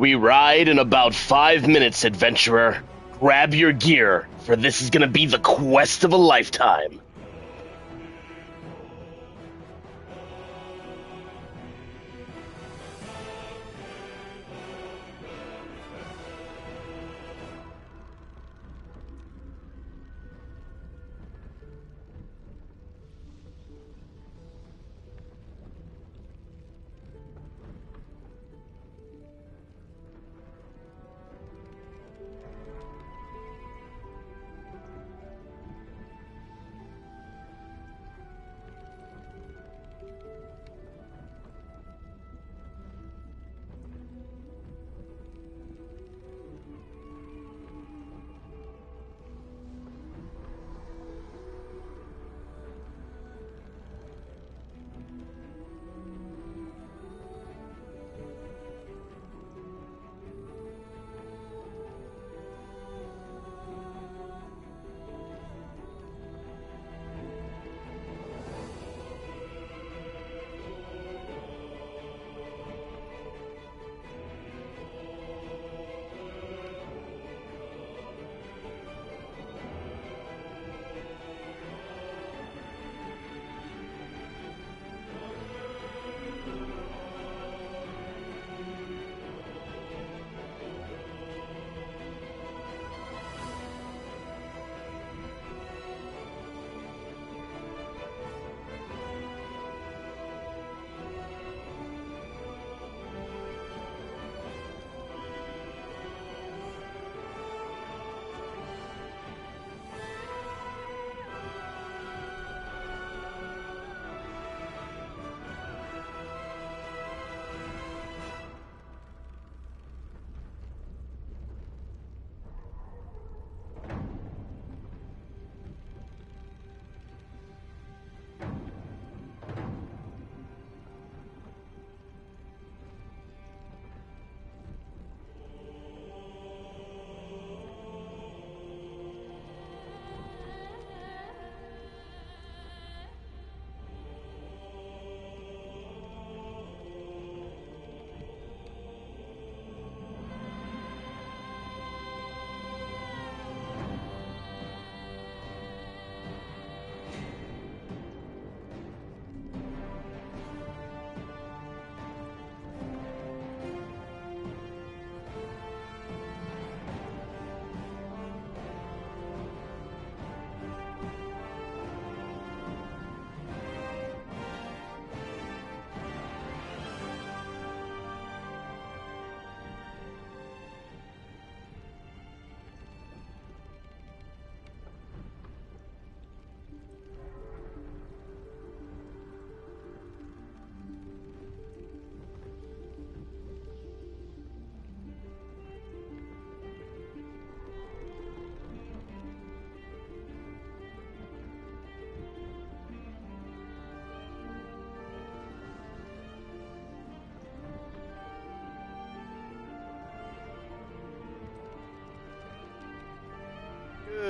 We ride in about 5 minutes, adventurer. Grab your gear, for this is gonna be the quest of a lifetime.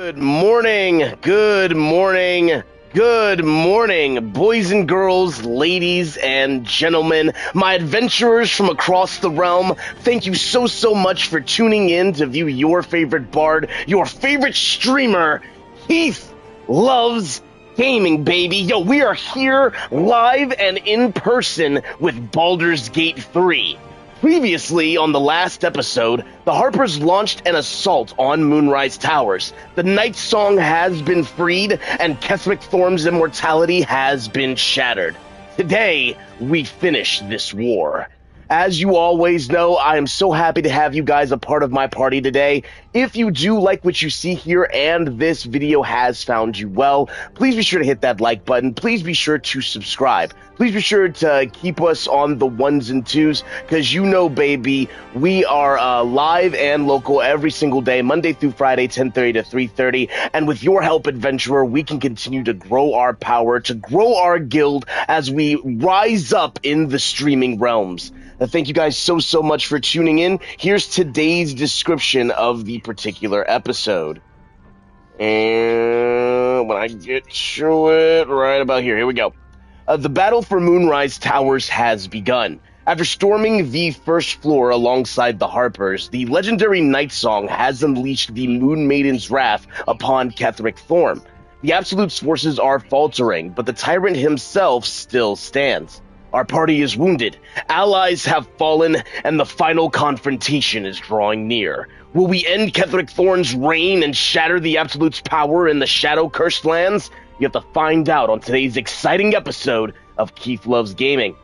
Good morning, good morning, good morning, boys and girls, ladies and gentlemen, my adventurers from across the realm. Thank you so much for tuning in to view your favorite bard, your favorite streamer, Keith Loves Gaming, baby. Yo, we are here live and in person with Baldur's Gate 3. Previously, on the last episode, the Harpers launched an assault on Moonrise Towers. The Nightsong has been freed, and Ketheric Thorm's immortality has been shattered. Today, we finish this war. As you always know, I am so happy to have you guys a part of my party today. If you do like what you see here and this video has found you well, please be sure to hit that like button. Please be sure to subscribe. Please be sure to keep us on the ones and twos, because you know, baby, we are live and local every single day, Monday through Friday, 10:30 to 3:30. And with your help, adventurer, we can continue to grow our power, to grow our guild as we rise up in the streaming realms. Thank you guys so much for tuning in. Here's today's description of the particular episode. And when I get to it, right about here we go. The battle for Moonrise Towers has begun. After storming the first floor alongside the Harpers, the legendary Nightsong has unleashed the Moonmaiden's wrath upon Ketheric Thorm. The Absolute's forces are faltering, but the tyrant himself still stands. Our party is wounded, allies have fallen, and the final confrontation is drawing near. Will we end Ketheric Thorm's reign and shatter the Absolute's power in the Shadow-Cursed lands? You have to find out on today's exciting episode of Keith Loves Gaming.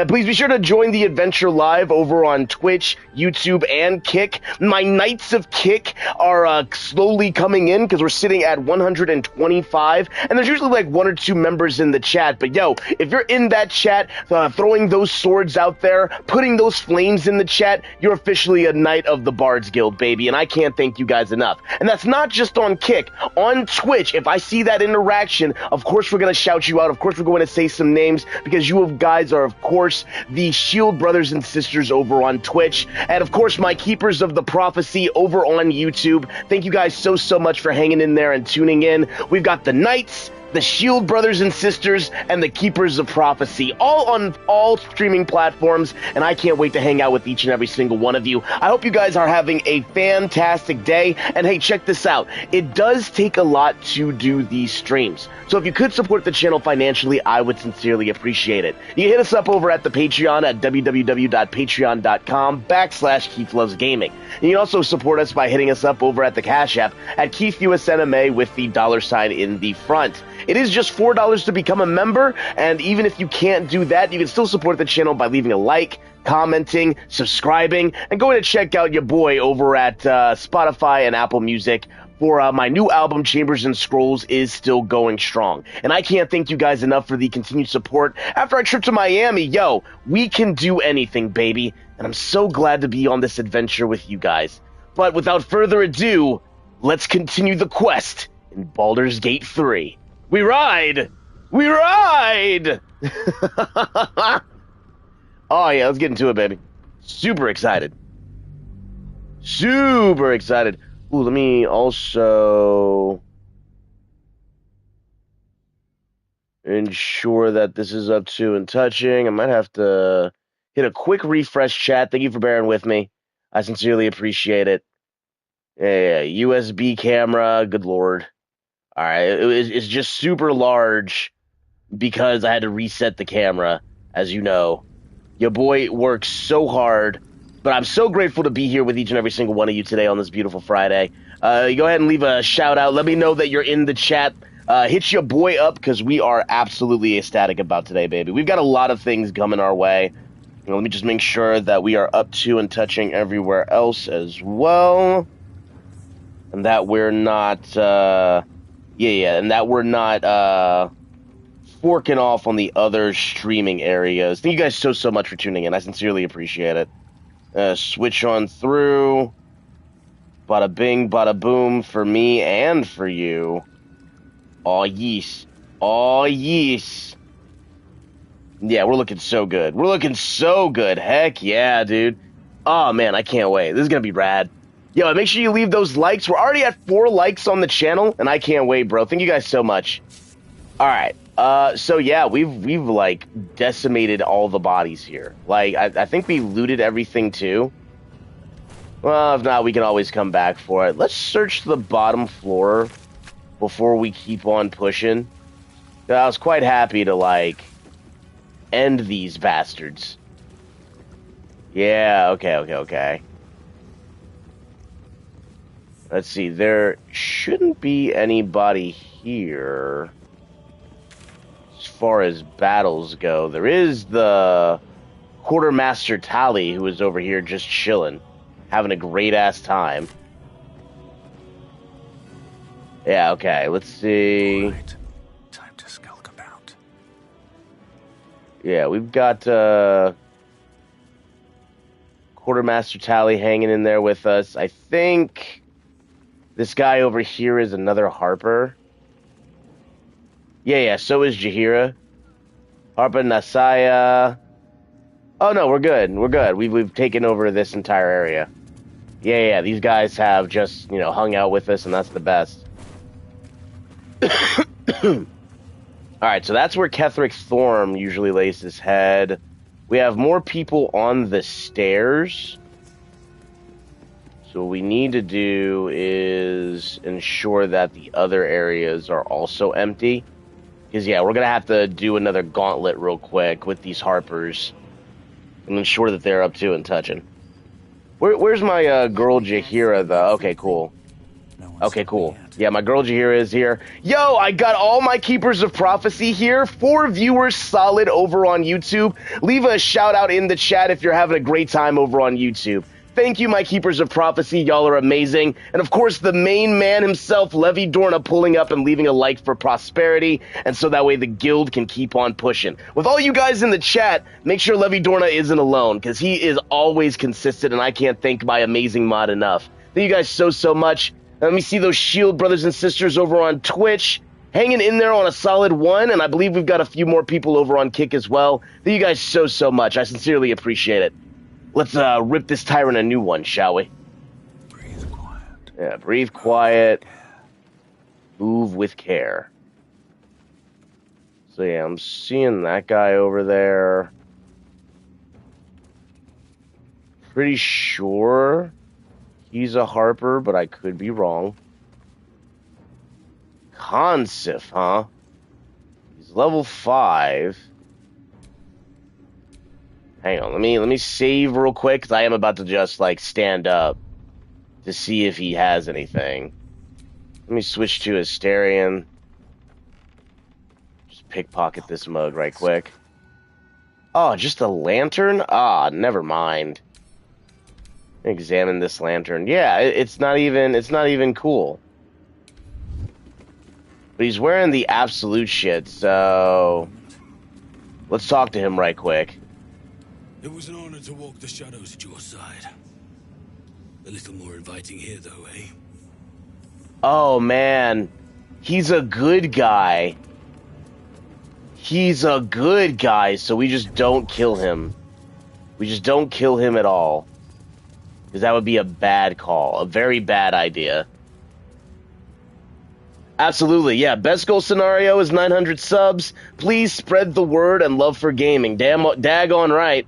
Please be sure to join the adventure live over on Twitch, YouTube, and Kick. My Knights of Kick are slowly coming in because we're sitting at 125, and there's usually like 1 or 2 members in the chat. But yo, if you're in that chat, throwing those swords out there, putting those flames in the chat, you're officially a Knight of the Bards Guild, baby, and I can't thank you guys enough. And that's not just on Kick. On Twitch, if I see that interaction, of course we're going to shout you out. Of course we're going to say some names because you guys are, of course, the Shield brothers and sisters over on Twitch, and of course my Keepers of the Prophecy over on YouTube. Thank you guys so much for hanging in there and tuning in. We've got the Knights, the Shield brothers and sisters, and the Keepers of Prophecy, all on all streaming platforms, and I can't wait to hang out with each and every single one of you. I hope you guys are having a fantastic day, and hey, check this out. It does take a lot to do these streams, so if you could support the channel financially, I would sincerely appreciate it. You can hit us up over at the Patreon at www.patreon.com/KeithLovesGaming. You can also support us by hitting us up over at the CashApp at Keithusnma with the $ in the front. It is just $4 to become a member, and even if you can't do that, you can still support the channel by leaving a like, commenting, subscribing, and going to check out your boy over at Spotify and Apple Music for my new album, Chambers and Scrolls, is still going strong. And I can't thank you guys enough for the continued support. After our trip to Miami, yo, we can do anything, baby, and I'm so glad to be on this adventure with you guys. But without further ado, let's continue the quest in Baldur's Gate 3. We ride! We ride! Oh, yeah, let's get into it, baby. Super excited. Super excited. Ooh, let me also ensure that this is up to and touching. I might have to hit a quick refresh chat. Thank you for bearing with me. I sincerely appreciate it. Yeah, USB camera. Good Lord. All right, it's just super large because I had to reset the camera, as you know. Your boy works so hard, but I'm so grateful to be here with each and every single one of you today on this beautiful Friday. You go ahead and leave a shout out. Let me know that you're in the chat. Hit your boy up because we are absolutely ecstatic about today, baby. We've got a lot of things coming our way. Let me just make sure that we are up to and touching everywhere else as well, and that we're not. And that we're not forking off on the other streaming areas. Thank you guys so much for tuning in. I sincerely appreciate it. Switch on through. Bada bing, bada boom for me and for you. Aw, yes. Aw, yes. Yeah, we're looking so good. We're looking so good. Heck yeah, dude. Oh, man, I can't wait. This is going to be rad. Yo, make sure you leave those likes. We're already at 4 likes on the channel, and I can't wait, bro. Thank you guys so much. All right. So yeah, we've like decimated all the bodies here. Like I think we looted everything too. Well, if not, we can always come back for it. Let's search the bottom floor before we keep on pushing. I was quite happy to like end these bastards. Yeah, okay. Let's see, there shouldn't be anybody here as far as battles go. There is the Quartermaster Tally, who is over here just chilling, having a great-ass time. Yeah, okay, let's see. All right. Time to skulk about. Yeah, we've got Quartermaster Tally hanging in there with us. I think this guy over here is another Harper. Yeah, so is Jaheira. Harper Nasaya. Oh no, we're good. We've taken over this entire area. Yeah, these guys have just, hung out with us, and that's the best. Alright, so that's where Ketheric Thorm usually lays his head. We have more people on the stairs. So what we need to do is ensure that the other areas are also empty. Because, yeah, we're going to have to do another gauntlet real quick with these Harpers. And ensure that they're up to and touching. Where's my girl Jahira, though? Okay, cool. Okay, cool. Yeah, my girl Jahira is here. Yo, I got all my Keepers of Prophecy here. 4 viewers solid over on YouTube. Leave a shout out in the chat if you're having a great time over on YouTube. Thank you, my Keepers of Prophecy. Y'all are amazing. And of course, the main man himself, Levi Dorna, pulling up and leaving a like for prosperity. And so that way the guild can keep on pushing. With all you guys in the chat, make sure Levi Dorna isn't alone, because he is always consistent, and I can't thank my amazing mod enough. Thank you guys so much. Let me see those Shield brothers and sisters over on Twitch. Hanging in there on a solid 1, and I believe we've got a few more people over on Kick as well. Thank you guys so much. I sincerely appreciate it. Let's rip this tyrant a new one, shall we? Breathe quiet. Yeah, breathe quiet. Move with care. So yeah, I'm seeing that guy over there. Pretty sure he's a Harper, but I could be wrong. Consif, huh? He's level 5. Hang on, let me save real quick, because I am about to just, like, stand up to see if he has anything. Let me switch to Asterion. Just pickpocket this mug right quick. Oh, just a lantern? Ah, never mind. Examine this lantern. Yeah, it's not even cool. But he's wearing the absolute shit, so let's talk to him right quick. It was an honor to walk the shadows at your side. A little more inviting here, though, eh? Oh, man. He's a good guy. He's a good guy, so we just don't kill him. We just don't kill him at all. Because that would be a bad call. A very bad idea. Absolutely, yeah. Best goal scenario is 900 subs. Please spread the word and love for gaming. Daggone right.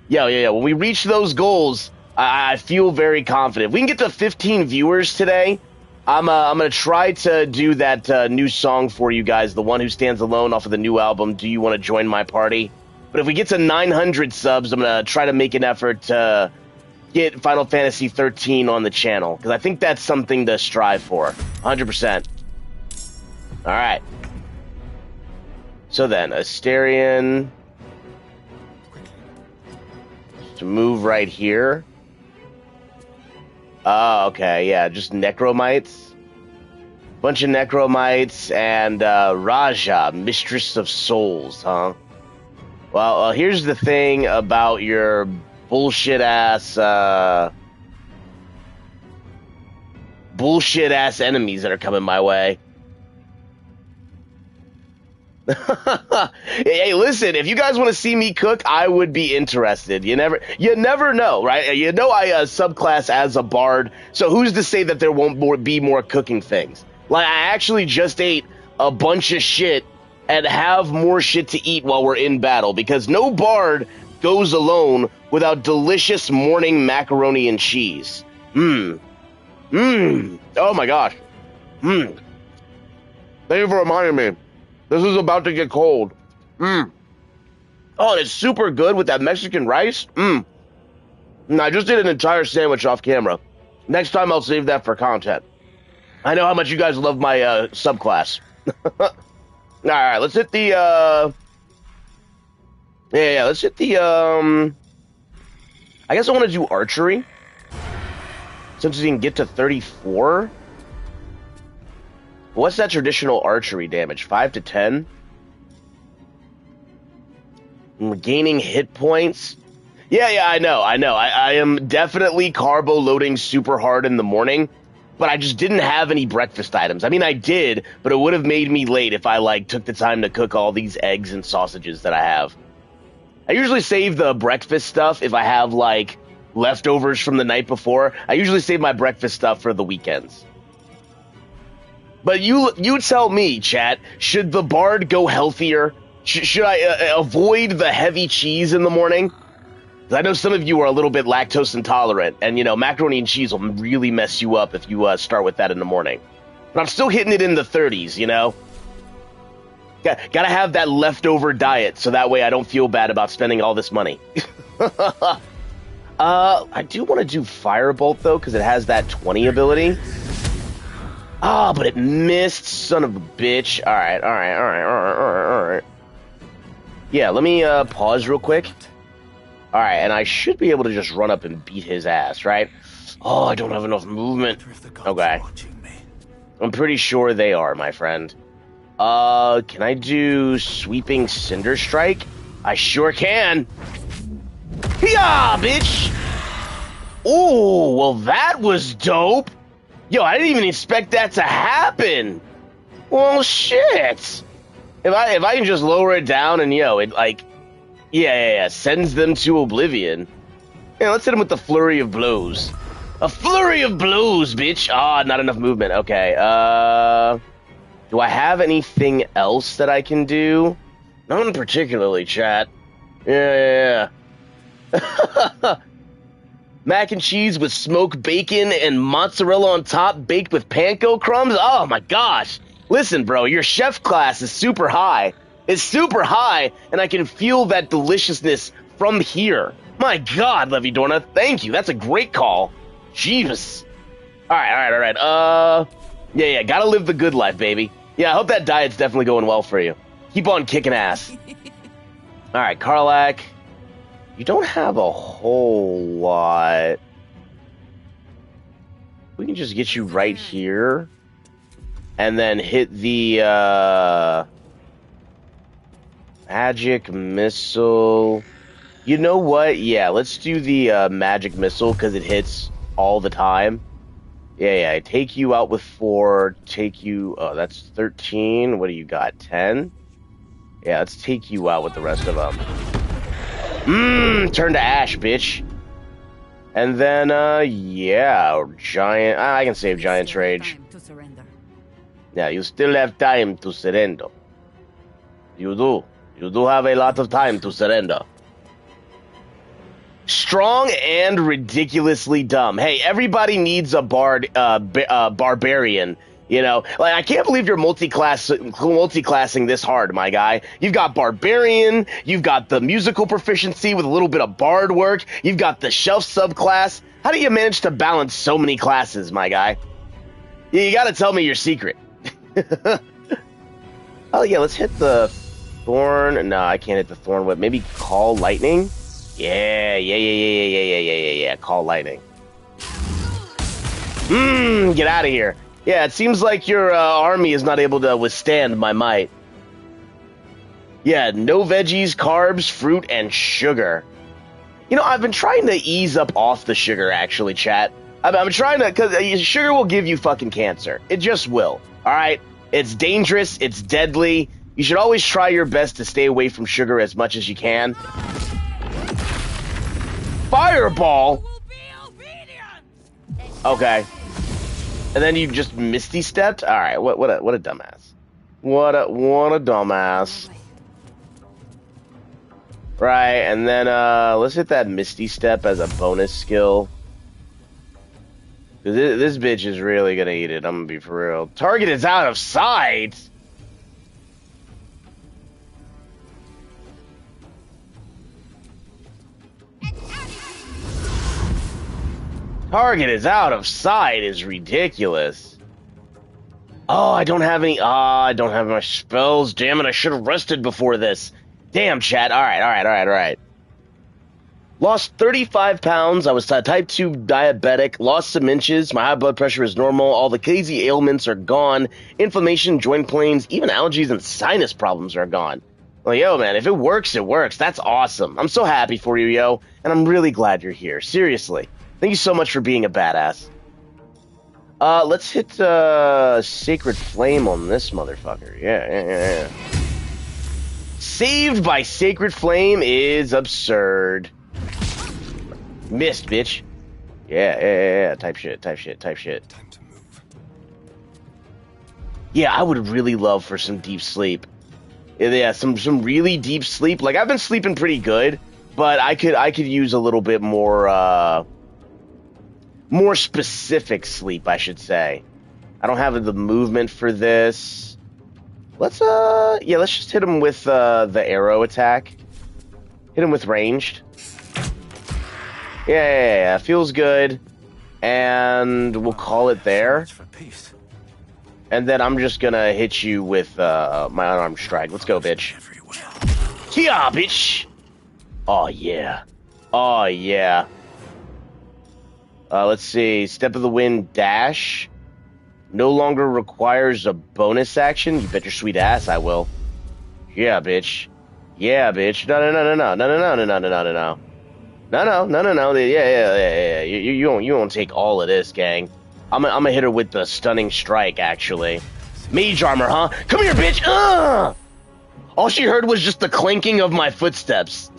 Yeah. When we reach those goals, I feel very confident. If we can get to 15 viewers today, I'm gonna try to do that new song for you guys, the one who stands alone off of the new album, Do You Want to Join My Party? But if we get to 900 subs, I'm gonna try to make an effort to get Final Fantasy 13 on the channel, because I think that's something to strive for. 100%. Alright. So then, Asterion to move right here. Oh, okay, yeah, just Necromites. Bunch of Necromites and Raja, Mistress of Souls, huh? Well, here's the thing about your bullshit-ass enemies that are coming my way. Hey, listen, if you guys want to see me cook, I would be interested. You never know, right? You know I subclass as a bard, so who's to say that there won't be more cooking things? Like, I actually just ate a bunch of shit and have more shit to eat while we're in battle, because no bard goes alone without delicious morning macaroni and cheese. Oh my gosh. Thank you for reminding me. This is about to get cold. Oh, and it's super good with that Mexican rice. I just did an entire sandwich off camera. Next time I'll save that for content. I know how much you guys love my subclass. Alright, let's hit the let's hit the I guess I want to do archery. Since we can get to 34. What's that traditional archery damage? 5 to 10? Gaining hit points? Yeah, I know. I am definitely carbo loading super hard in the morning, but I just didn't have any breakfast items. I mean, I did, but it would have made me late if I, like, took the time to cook all these eggs and sausages that I have. I usually save the breakfast stuff if I have, like, leftovers from the night before. I usually save my breakfast stuff for the weekends. But you tell me, chat, should the bard go healthier? Should I avoid the heavy cheese in the morning? 'Cause I know some of you are a little bit lactose intolerant, and you know macaroni and cheese will really mess you up if you start with that in the morning. But I'm still hitting it in the 30s, you know? Gotta have that leftover diet, so that way I don't feel bad about spending all this money. I do want to do Firebolt, though, because it has that 20 ability. Ah, but it missed, son of a bitch. Alright. Yeah, let me pause real quick. Alright, and I should be able to just run up and beat his ass, right? Oh, I don't have enough movement. Okay. I'm pretty sure they are, my friend. Can I do Sweeping Cinder Strike? I sure can. Yeah, bitch! Ooh, well that was dope. Yo, I didn't even expect that to happen. Well, shit. If I can just lower it down and, yo, it, like, yeah, sends them to oblivion. Yeah, let's hit him with the Flurry of Blows. A Flurry of Blows, bitch! Ah, not enough movement. Okay, do I have anything else that I can do? None particularly, chat. Yeah. Mac and cheese with smoked bacon and mozzarella on top, baked with panko crumbs? Oh my gosh! Listen, bro, your chef class is super high. It's super high, and I can feel that deliciousness from here. My god, Levy Dorna, thank you. That's a great call. Jeebus. Alright. Yeah, gotta live the good life, baby. Yeah, I hope that diet's definitely going well for you. Keep on kicking ass. Alright, Karlak. You don't have a whole lot. We can just get you right here. And then hit the, Magic Missile. You know what? Yeah, let's do the, Magic Missile, because it hits all the time. Yeah, take you out with 4, take you... Oh, that's 13. What do you got? 10? Yeah, let's take you out with the rest of them. Turn to ash, bitch. And then, yeah, Giant... I can save Giant's Rage. Yeah, you still have time to surrender. You do. You do have a lot of time to surrender. Strong and ridiculously dumb. Hey, everybody needs a barbarian. You know, like I can't believe you're multi-classing this hard, my guy. You've got barbarian, you've got the musical proficiency with a little bit of bard work, you've got the shelf subclass. How do you manage to balance so many classes, my guy? You got to tell me your secret. Oh yeah, let's hit the Thorn. No, I can't hit the Thorn Whip. Maybe Call Lightning. Yeah. Call Lightning. Get out of here. Yeah, it seems like your army is not able to withstand my might. Yeah, no veggies, carbs, fruit, and sugar. You know, I've been trying to ease up off the sugar, actually, chat. I'm trying to, because sugar will give you fucking cancer. It just will, alright? It's dangerous, it's deadly. You should always try your best to stay away from sugar as much as you can. Fireball? Okay. And then you just Misty stepped? Alright, what a dumbass. What a dumbass. Right, and then let's hit that Misty Step as a bonus skill. Cause this bitch is really gonna eat it, I'm gonna be for real. Target is out of sight! Target is out of sight is ridiculous. Oh, I don't have any. I don't have my spells. Damn it, I should have rested before this. Damn, chat. Alright. Lost 35 pounds. I was type 2 diabetic. Lost some inches. My high blood pressure is normal. All the crazy ailments are gone. Inflammation, joint pains, even allergies and sinus problems are gone. Well, yo, man, if it works, it works. That's awesome. I'm so happy for you, yo. And I'm really glad you're here. Seriously. Thank you so much for being a badass. Let's hit Sacred Flame on this motherfucker. Yeah. Saved by Sacred Flame is absurd. Missed, bitch. Yeah. Type shit. Time to move. Yeah, I would really love for some deep sleep. Yeah, some really deep sleep. Like, I've been sleeping pretty good, but I could use a little bit more specific sleep, I should say. I don't have the movement for this. Let's just hit him with the arrow attack. Hit him with ranged. Yeah, feels good. And we'll call it there. And then I'm just gonna hit you with my unarmed strike. Let's go, bitch. Yeah, bitch! Oh, yeah. Oh, yeah. Let's see. Step of the Wind dash. No longer requires a bonus action. You bet your sweet ass I will. Yeah, bitch. Yeah, bitch. No. Yeah. You won't take all of this, gang. I'm gonna hit her with the stunning strike, actually. Mage armor, huh? Come here, bitch! All she heard was just the clanking of my footsteps.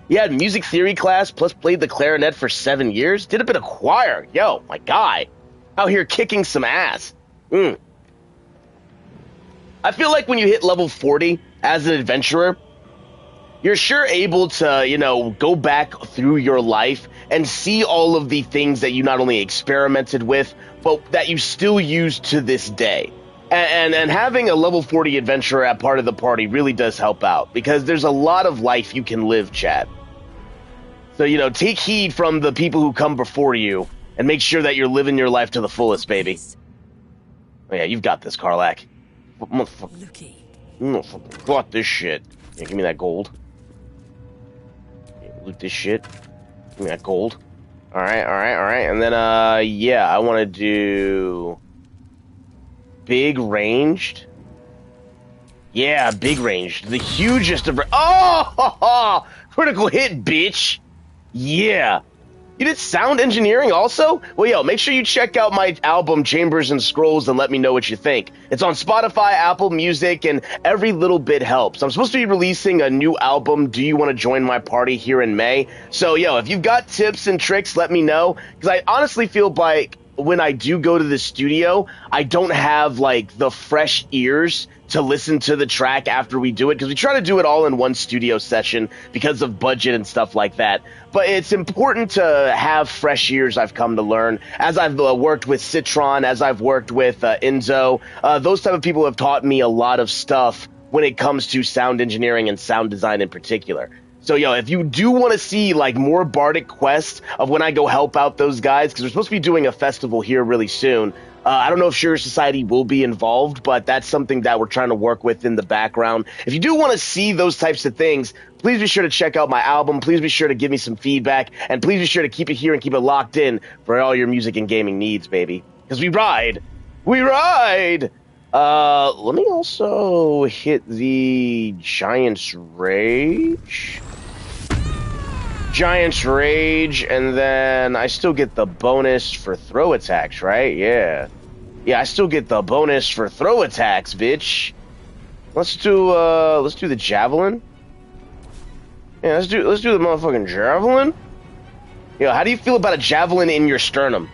You had music theory class, plus played the clarinet for 7 years? Did a bit of choir. Yo, my guy. Out here kicking some ass. I feel like when you hit level 40 as an adventurer, you're sure able to, go back through your life and see all of the things that you not only experimented with, but that you still use to this day. And having a level 40 adventurer at part of the party really does help out, because there's a lot of life you can live, chat. So, take heed from the people who come before you, and make sure that you're living your life to the fullest, baby. Oh yeah, you've got this, Karlach. Motherfucker, got this shit. Yeah, give me that gold. Loot this shit. Give me that gold. Alright. And then, yeah, I want to do... big ranged. Yeah, big ranged. The hugest of... Oh! Critical hit, bitch! Yeah. You did sound engineering also? Well, yo, make sure you check out my album, Chambers and Scrolls, and let me know what you think. It's on Spotify, Apple Music, and every little bit helps. I'm supposed to be releasing a new album, Do You Want to Join My Party, here in May. So, yo, if you've got tips and tricks, let me know. Because I honestly feel like when I do go to the studio, I don't have, like, the fresh ears to listen to the track after we do it, because we try to do it all in one studio session because of budget and stuff like that. But it's important to have fresh ears, I've come to learn, as I've worked with Citron, as I've worked with Enzo. Those type of people have taught me a lot of stuff when it comes to sound engineering and sound design in particular. So, yo, if you do want to see, like, more Bardic quests of when I go help out those guys, because we're supposed to be doing a festival here really soon. I don't know if Sugar Society will be involved, but that's something that we're trying to work with in the background. If you do want to see those types of things, please be sure to check out my album. Please be sure to give me some feedback. And please be sure to keep it here and keep it locked in for all your music and gaming needs, baby. Because we ride! We ride! Let me also hit the Giant's Rage. Giant's Rage, and then I still get the bonus for throw attacks, right? Yeah, I still get the bonus for throw attacks, bitch. Let's do the javelin. Yeah, let's do the motherfucking javelin. Yo, how do you feel about a javelin in your sternum?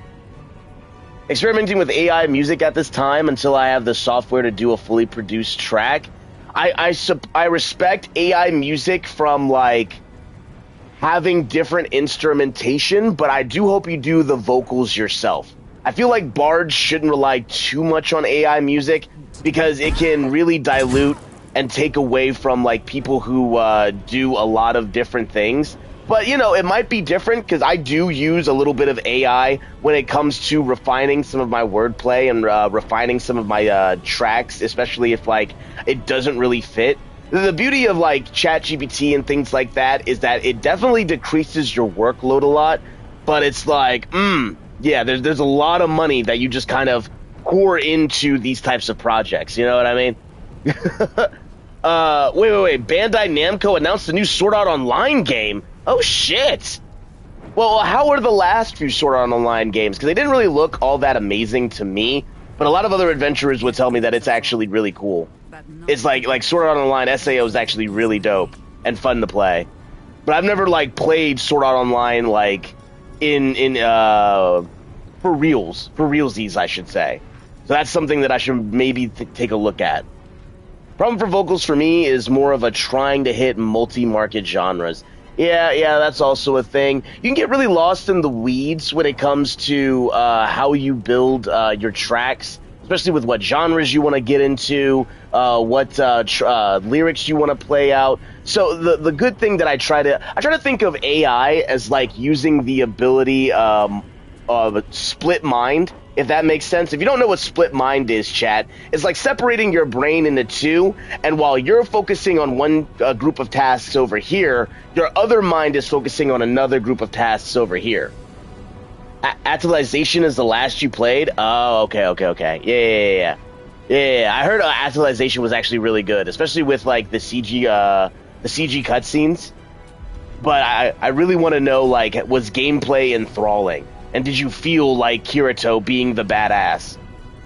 Experimenting with AI music at this time until I have the software to do a fully produced track. I respect AI music from, like, having different instrumentation, but I do hope you do the vocals yourself. I feel like bards shouldn't rely too much on AI music, because it can really dilute and take away from, like, people who do a lot of different things. But, it might be different, because I do use a little bit of AI when it comes to refining some of my wordplay and refining some of my tracks, especially if, like, it doesn't really fit. The beauty of, like, ChatGPT and things like that is that it definitely decreases your workload a lot, but it's like, yeah, there's a lot of money that you just kind of pour into these types of projects, you know what I mean? Wait, Bandai Namco announced a new Sword Art Online game? Oh, shit! Well, how are the last few Sword Art Online games? Because they didn't really look all that amazing to me, but a lot of other adventurers would tell me that it's actually really cool. It's like Sword Art Online SAO is actually really dope and fun to play. But I've never, like, played Sword Art Online, like, for realsies, I should say. So that's something that I should maybe take a look at. Problem for vocals for me is more of a trying to hit multi-market genres. Yeah, that's also a thing. You can get really lost in the weeds when it comes to how you build your tracks, especially with what genres you want to get into, what lyrics you want to play out. So the good thing that I try to think of AI as like using the ability of split mind, if that makes sense. If you don't know what split mind is, chat, it's like separating your brain into two, and while you're focusing on one group of tasks over here, your other mind is focusing on another group of tasks over here. Actualization is the last you played? Oh, okay. Yeah. I heard Actualization was actually really good, especially with like the CG cutscenes. But I really want to know, like, was gameplay enthralling? And did you feel like Kirito being the badass?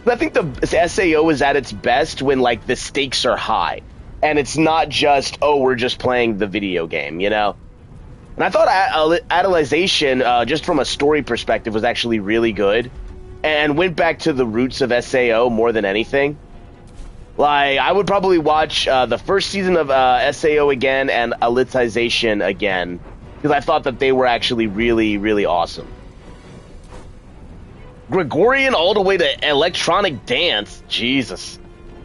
I think the SAO is at its best when, like, the stakes are high. And it's not just, oh, we're just playing the video game, you know? And I thought Idolization, just from a story perspective, was actually really good. And went back to the roots of SAO more than anything. Like, I would probably watch the first season of SAO again and Elitization again. Because I thought that they were actually really, really awesome. Gregorian all the way to electronic dance. Jesus.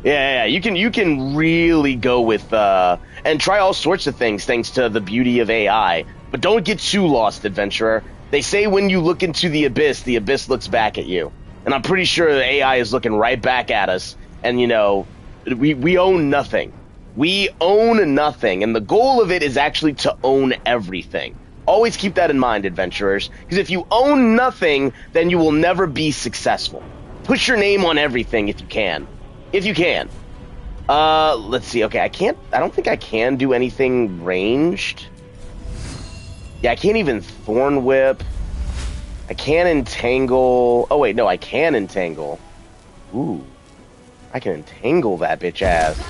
Yeah, you can really go with and try all sorts of things thanks to the beauty of AI. But don't get too lost, adventurer. They say when you look into the abyss looks back at you. And I'm pretty sure the AI is looking right back at us. And, you know, we own nothing. We own nothing. And the goal of it is actually to own everything. Always keep that in mind, adventurers, because if you own nothing, then you will never be successful. Put your name on everything if you can. If you can. Let's see. Okay, I don't think I can do anything ranged. Yeah, I can't even Thorn Whip. I can't entangle. Oh, wait, no, I can entangle. Ooh. I can entangle that bitch ass.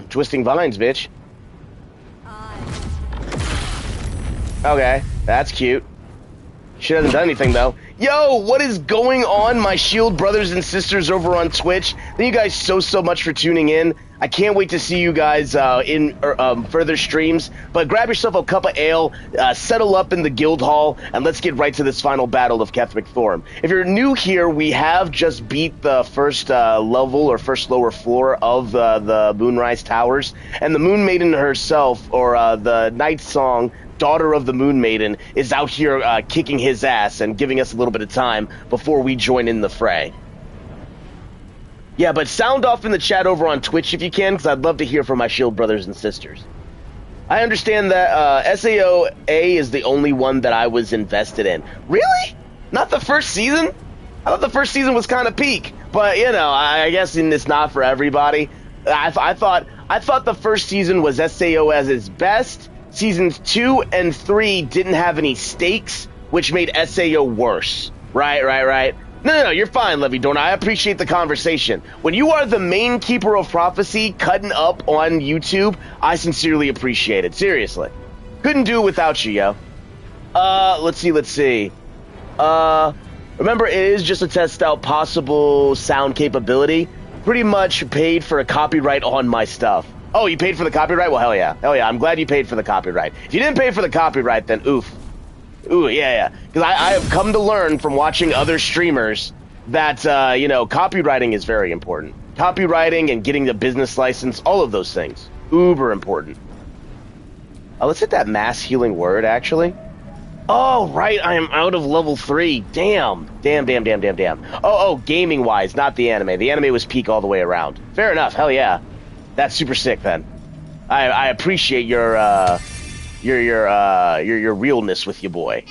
Twisting vines, bitch. Okay, that's cute. She hasn't done anything, though. Yo, what is going on, my shield brothers and sisters over on Twitch? Thank you guys so much for tuning in. I can't wait to see you guys in further streams. But grab yourself a cup of ale, settle up in the guild hall, and let's get right to this final battle of Ketheric Thorm. If you're new here, we have just beat the first level or first lower floor of the Moonrise Towers. And the Moonmaiden herself, or the Nightsong, daughter of the Moonmaiden, is out here kicking his ass and giving us a little bit of time before we join in the fray. Yeah, but sound off in the chat over on Twitch if you can, because I'd love to hear from my shield brothers and sisters. I understand that SAO A is the only one that I was invested in. Really? Not the first season? I thought the first season was kind of peak, but you know, I guess it's not for everybody. I thought the first season was SAO as its best. Seasons 2 and 3 didn't have any stakes, which made SAO worse. Right. No, you're fine, Levy Dorn. I appreciate the conversation. When you are the main keeper of prophecy cutting up on YouTube, I sincerely appreciate it. Seriously. Couldn't do it without you, yo. Let's see. Remember, it is just to test out possible sound capability. Pretty much paid for a copyright on my stuff. Oh, you paid for the copyright? Well, hell yeah. I'm glad you paid for the copyright. If you didn't pay for the copyright, then oof. Ooh, yeah. Because I have come to learn from watching other streamers that, copywriting is very important. Copywriting and getting the business license, all of those things. Uber important. Let's hit that mass healing word, actually. Oh, right, I am out of level 3. Damn. Oh, gaming-wise, not the anime. The anime was peak all the way around. Fair enough, hell yeah. That's super sick, then. I appreciate your realness with you, boy.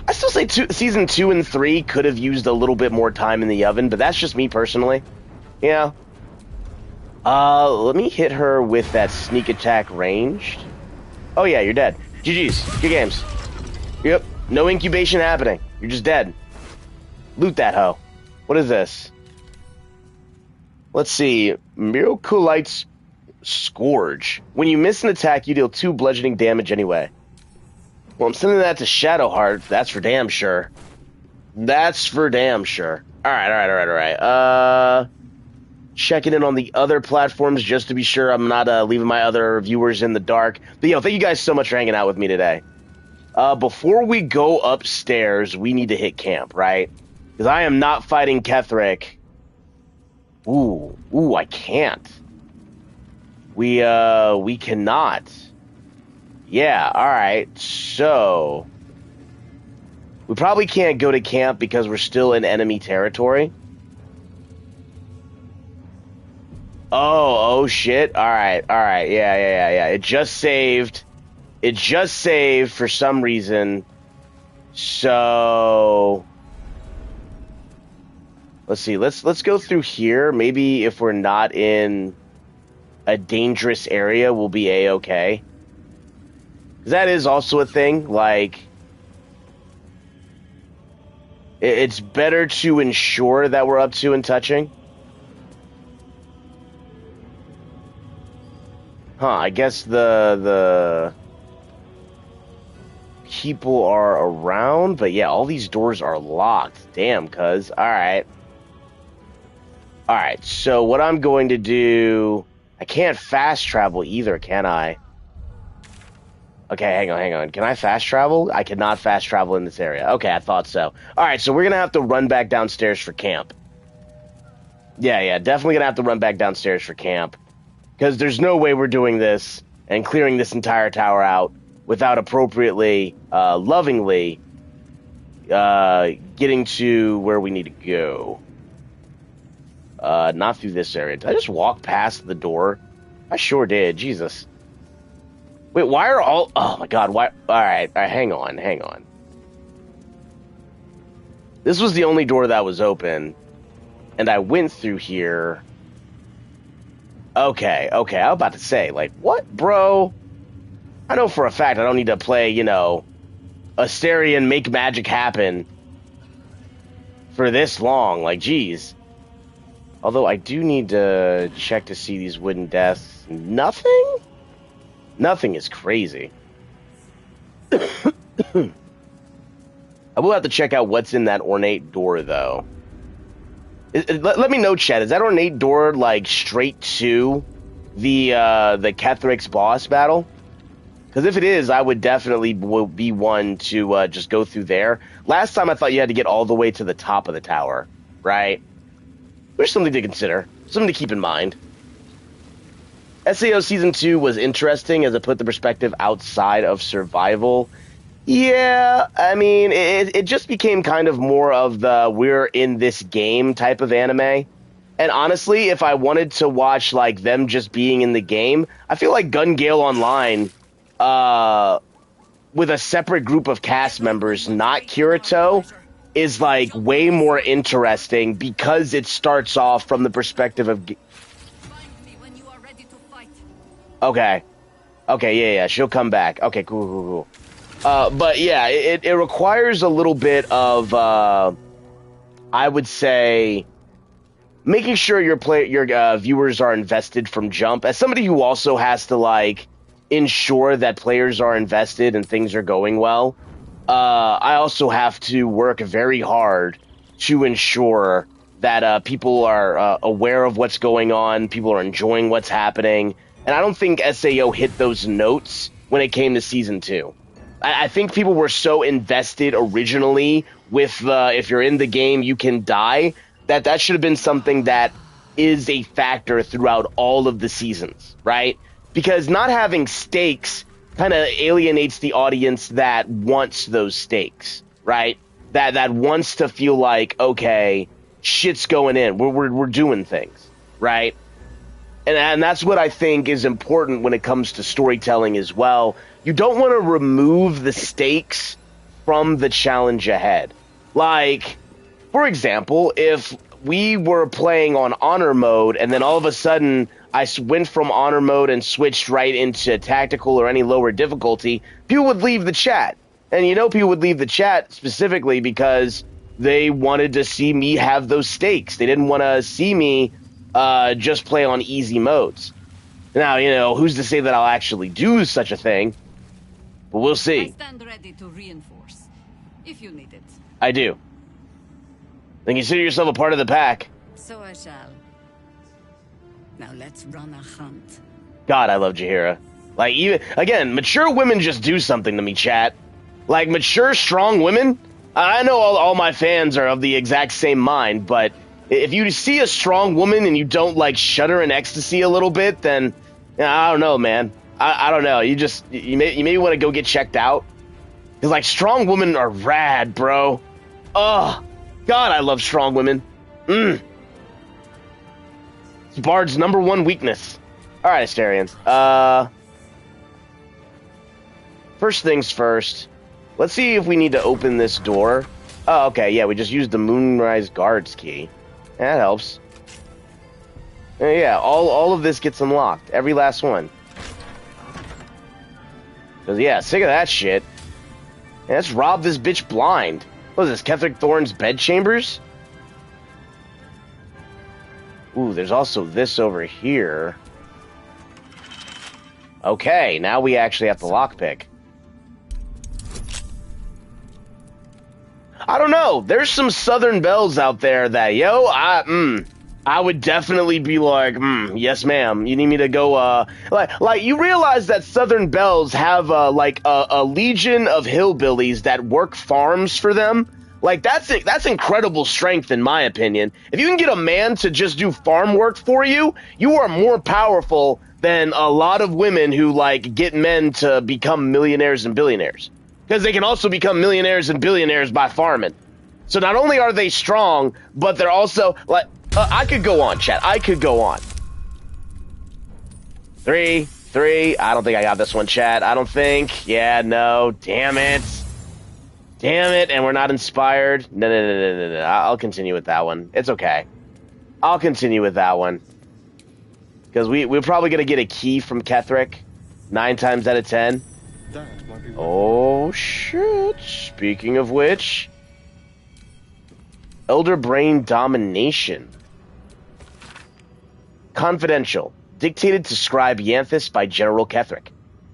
I still say season 2 and 3 could have used a little bit more time in the oven, but that's just me personally. Yeah. Let me hit her with that sneak attack ranged. Oh yeah, you're dead. GG's. Good games. Yep. No incubation happening. You're just dead. Loot that hoe. What is this? Let's see. Miraculite's Scourge. When you miss an attack, you deal 2 bludgeoning damage anyway. Well, I'm sending that to Shadowheart. That's for damn sure. That's for damn sure. Alright. Checking in on the other platforms just to be sure I'm not leaving my other viewers in the dark. But, thank you guys so much for hanging out with me today. Before we go upstairs, we need to hit camp, right? Because I am not fighting Ketheric. Ooh, I can't. We cannot. Yeah, alright, so... We probably can't go to camp because we're still in enemy territory. Oh shit. Alright, yeah. It just saved for some reason. So let's see. Let's go through here. Maybe if we're not in a dangerous area, we'll be A-okay. 'Cause that is also a thing, like it's better to ensure that we're up to and touching. I guess the people are around, but yeah, all these doors are locked. Damn, cuz. Alright, so what I'm going to do... I can't fast travel either, can I? Okay, hang on. Can I fast travel? I cannot fast travel in this area. Okay, I thought so. Alright, so we're gonna have to run back downstairs for camp. Yeah, definitely gonna have to run back downstairs for camp. Because there's no way we're doing this and clearing this entire tower out without appropriately, lovingly, getting to where we need to go. Not through this area. Did I just walk past the door? I sure did. Jesus. Wait, why are all... Oh, my God. Why... Alright, hang on. This was the only door that was open, and I went through here... Okay, I was about to say, like, what, bro? I know for a fact I don't need to play, Asterion make magic happen for this long, like, geez. Although I do need to check to see these wooden deaths. Nothing? Nothing is crazy. I will have to check out what's in that ornate door, though. Let me know, chat. Is that ornate door like straight to the Ketheric's boss battle? Because if it is, I would definitely be one to just go through there. Last time I thought you had to get all the way to the top of the tower, right? There's something to consider, something to keep in mind. SAO Season 2 was interesting as it put the perspective outside of survival. Yeah, I mean, it just became kind of more of the we're in this game type of anime. And honestly, if I wanted to watch, like, them just being in the game, I feel like Gun Gale Online, with a separate group of cast members, not Kirito, is, like, way more interesting because it starts off from the perspective of... Okay, yeah, she'll come back. Okay, cool. But yeah, it requires a little bit of, I would say, making sure your viewers are invested from jump. As somebody who also has to, like, ensure that players are invested and things are going well, I also have to work very hard to ensure that people are aware of what's going on, people are enjoying what's happening, and I don't think SAO hit those notes when it came to Season 2. I think people were so invested originally with if you're in the game, you can die, that should have been something that is a factor throughout all of the seasons, right? Because not having stakes kind of alienates the audience that wants those stakes, right? That wants to feel like, okay, shit's going in, we're doing things, right? And that's what I think is important when it comes to storytelling as well. You don't want to remove the stakes from the challenge ahead. Like, for example, if we were playing on honor mode and then all of a sudden I went from honor mode and switched right into tactical or any lower difficulty, people would leave the chat. And people would leave the chat specifically because they wanted to see me have those stakes. They didn't want to see me just play on easy modes. Now, who's to say that I'll actually do such a thing? But we'll I see. stand ready to reinforce, if you need it. I do. Then consider yourself a part of the pack. So I shall. Now let's run a hunt. God, I love Jaheira. Like, even again, mature women just do something to me, chat. Like, mature, strong women. I know all my fans are of the exact same mind, but if you see a strong woman and you don't, like, shudder in ecstasy a little bit, then, I don't know, man. I don't know. You may want to go get checked out. Because, like, strong women are rad, bro. Oh, God, I love strong women. It's Bard's #1 weakness. Alright, Asterians. First things first. Let's see if we need to open this door. Oh, okay, yeah, we just used the Moonrise Guards key. That helps. Yeah, all of this gets unlocked. Every last one. Because, yeah, sick of that shit. Yeah, let's rob this bitch blind. What is this, Ketheric Thorm's bedchambers? Ooh, there's also this over here. Okay, now we actually have to lockpick. I don't know. There's some Southern Belles out there that, yo, I would definitely be like, yes, ma'am. You need me to go, like you realize that Southern Belles have, like, a legion of hillbillies that work farms for them? Like, that's incredible strength, in my opinion. If you can get a man to just do farm work for you, you are more powerful than a lot of women who, like, get men to become millionaires and billionaires. Because they can also become millionaires and billionaires by farming. So not only are they strong, but they're also, like, I could go on, chat. I could go on. 3. I don't think I got this one, chat. I don't think. Yeah, no. Damn it. Damn it. And we're not inspired. No. I'll continue with that one. It's okay. I'll continue with that one. Because we're probably going to get a key from Ketheric 9 times out of 10. Oh, shit. Speaking of which, Elder Brain Domination. Confidential. Dictated to Scribe Yanthus by General Ketheric.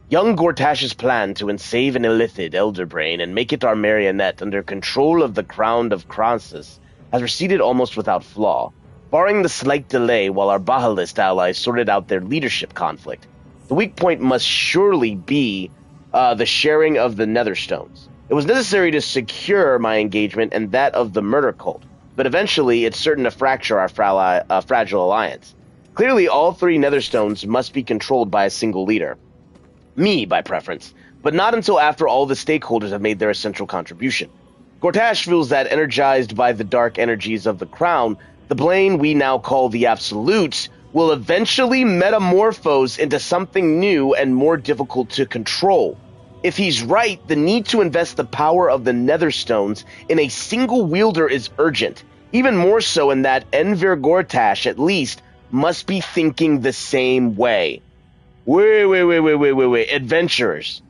Young Gortash's plan to enslave an illithid Elder Brain and make it our marionette under control of the Crown of Kransis has proceeded almost without flaw, barring the slight delay while our Bahalist allies sorted out their leadership conflict. The weak point must surely be the sharing of the Netherstones. It was necessary to secure my engagement and that of the murder cult, but eventually it's certain to fracture our fragile alliance. Clearly, all 3 Netherstones must be controlled by a single leader. Me, by preference, but not until after all the stakeholders have made their essential contribution. Gortash feels that, energized by the dark energies of the Crown, the plane we now call the Absolute will eventually metamorphose into something new and more difficult to control. If he's right, the need to invest the power of the Netherstones in a single wielder is urgent, even more so in that Enver Gortash, at least, must be thinking the same way. Wait. Adventurers.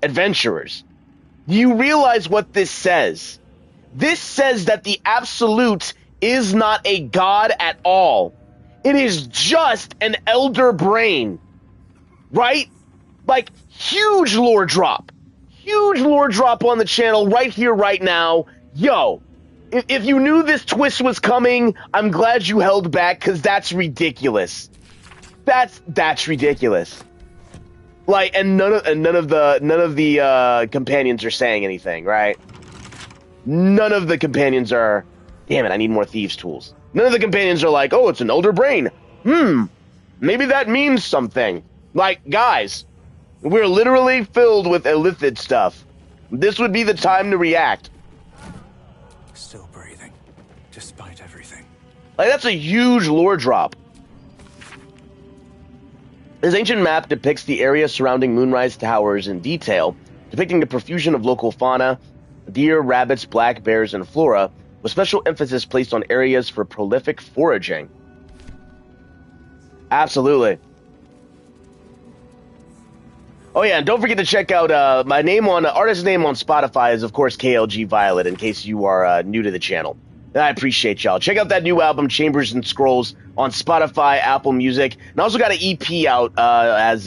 Do you realize what this says? This says that the Absolute is not a god at all. It is just an Elder Brain. Right? Like, huge lore drop. Huge lore drop on the channel right here, right now. Yo, if you knew this twist was coming, I'm glad you held back, because that's ridiculous. That's ridiculous. Like, and none of the companions are saying anything, right? None of the companions are, damn it, I need more thieves' tools. None of the companions are like, oh, it's an Elder Brain. Maybe that means something. Like, guys, we're literally filled with illithid stuff. This would be the time to react. Still breathing, despite everything. Like, that's a huge lore drop. This ancient map depicts the area surrounding Moonrise Towers in detail, depicting the profusion of local fauna, deer, rabbits, black bears, and flora, with special emphasis placed on areas for prolific foraging. Absolutely. Oh yeah, and don't forget to check out my name on artist name on Spotify is of course KLG Violet, in case you are new to the channel. And I appreciate y'all. Check out that new album Chambers and Scrolls on Spotify, Apple Music, and I also got an EP out as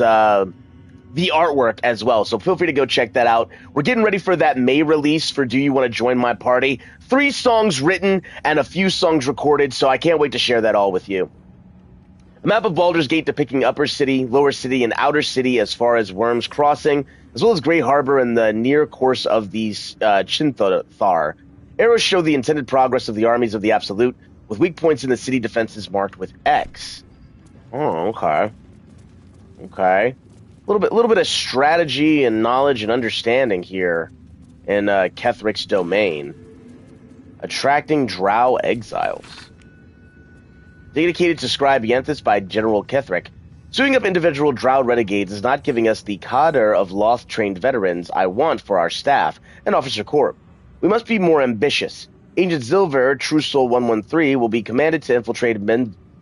the artwork as well. So feel free to go check that out. We're getting ready for that May release for Do You Want to Join My Party? 3 songs written and a few songs recorded, so I can't wait to share that all with you. A map of Baldur's Gate depicting Upper City, Lower City, and Outer City as far as Worm's Crossing, as well as Grey Harbor and the near course of the Chinthar. Arrows show the intended progress of the armies of the Absolute, with weak points in the city defenses marked with X. Oh, okay. Okay. A little bit of strategy and knowledge and understanding here in Ketheric's domain. Attracting Drow exiles. Dedicated to Scribe Yanthus by General Ketheric. Suing up individual Drow renegades is not giving us the cadre of Loth-trained veterans I want for our staff and officer corps. We must be more ambitious. Agent Zilver, True Soul 113, will be commanded to infiltrate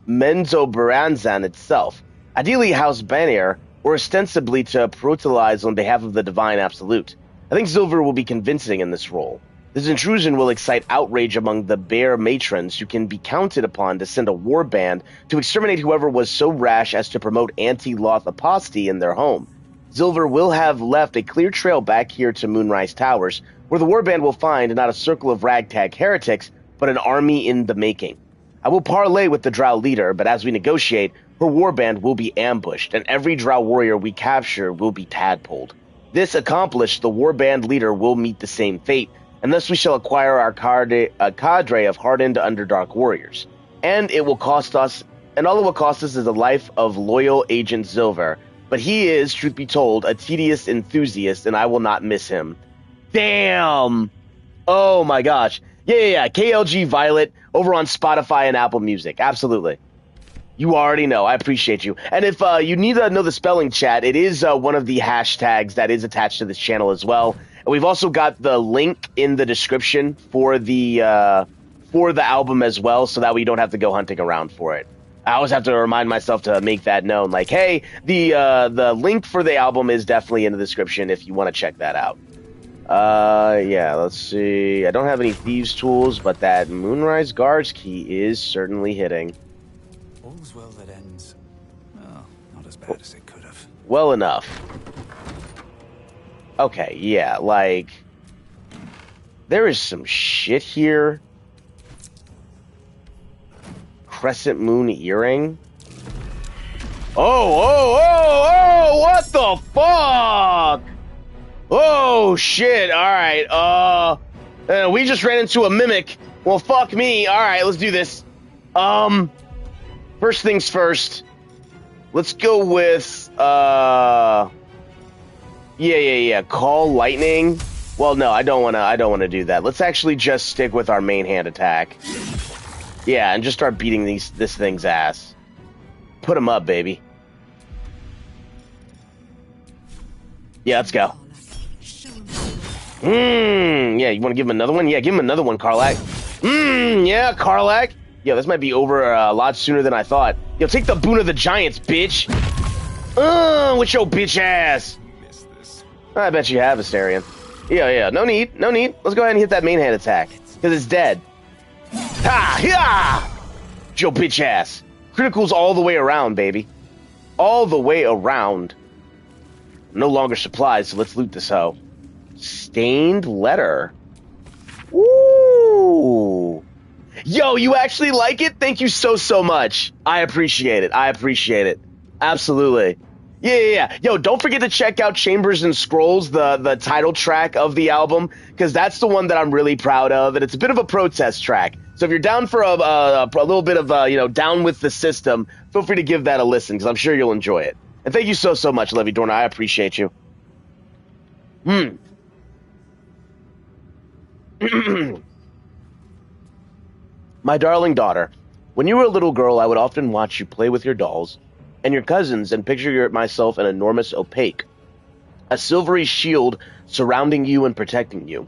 Menzoberranzan itself, ideally House Banner, or ostensibly to protelize on behalf of the Divine Absolute. I think Zilver will be convincing in this role. This intrusion will excite outrage among the Bear Matrons, who can be counted upon to send a war band to exterminate whoever was so rash as to promote anti-Loth apostasy in their home. Zilver will have left a clear trail back here to Moonrise Towers, where the warband will find not a circle of ragtag heretics, but an army in the making. I will parley with the Drow leader, but as we negotiate, her warband will be ambushed, and every Drow warrior we capture will be tadpoled. This accomplished, the warband leader will meet the same fate, and thus we shall acquire our cadre of hardened Underdark warriors. And it will cost us, and all it will cost us is the life of loyal Agent Zilver. But he is, truth be told, a tedious enthusiast, and I will not miss him. Damn! Oh my gosh. Yeah. KLG Violet over on Spotify and Apple Music. Absolutely. You already know. I appreciate you. And if you need to know the spelling, chat, it is one of the hashtags that is attached to this channel as well. And we've also got the link in the description for the album as well, so that we don't have to go hunting around for it. I always have to remind myself to make that known. Like, hey, the link for the album is definitely in the description if you want to check that out. Yeah, let's see. I don't have any thieves' tools, but that Moonrise Guards key is certainly hitting. All's well that ends. Well, not as bad as it could have. Well enough. Okay, yeah, like, there is some shit here. Crescent Moon Earring. Oh, what the fuck? Oh, shit, alright, we just ran into a mimic. Well, fuck me. Alright, let's do this. First things first. Let's go with, yeah. Call lightning. Well, no, I don't wanna do that. Let's actually just stick with our main hand attack. Yeah, and just start beating this thing's ass. Put him up, baby. Yeah, let's go. Yeah, you want to give him another one? Yeah, give him another one, Karlach. Yeah, Karlach. Yo, this might be over a lot sooner than I thought. Yo, take the boon of the giants, bitch. With your bitch ass. I bet you have, Astarion. Yeah, no need. Let's go ahead and hit that main hand attack, because it's dead. Ha! Yeah! Your bitch ass. Criticals all the way around, baby. All the way around. No longer supplies, so let's loot this hoe. Stained letter. Ooh. Yo, you actually like it? Thank you so much. I appreciate it. Absolutely. Yeah. Yo, don't forget to check out Chambers and Scrolls, the title track of the album, because that's the one that I'm really proud of, and it's a bit of a protest track. So if you're down for a little bit of, down with the system, feel free to give that a listen, because I'm sure you'll enjoy it. And thank you so much, Levy Dorna. I appreciate you. My darling daughter, when you were a little girl, I would often watch you play with your dolls and your cousins and picture myself an enormous opaque, a silvery shield surrounding you and protecting you.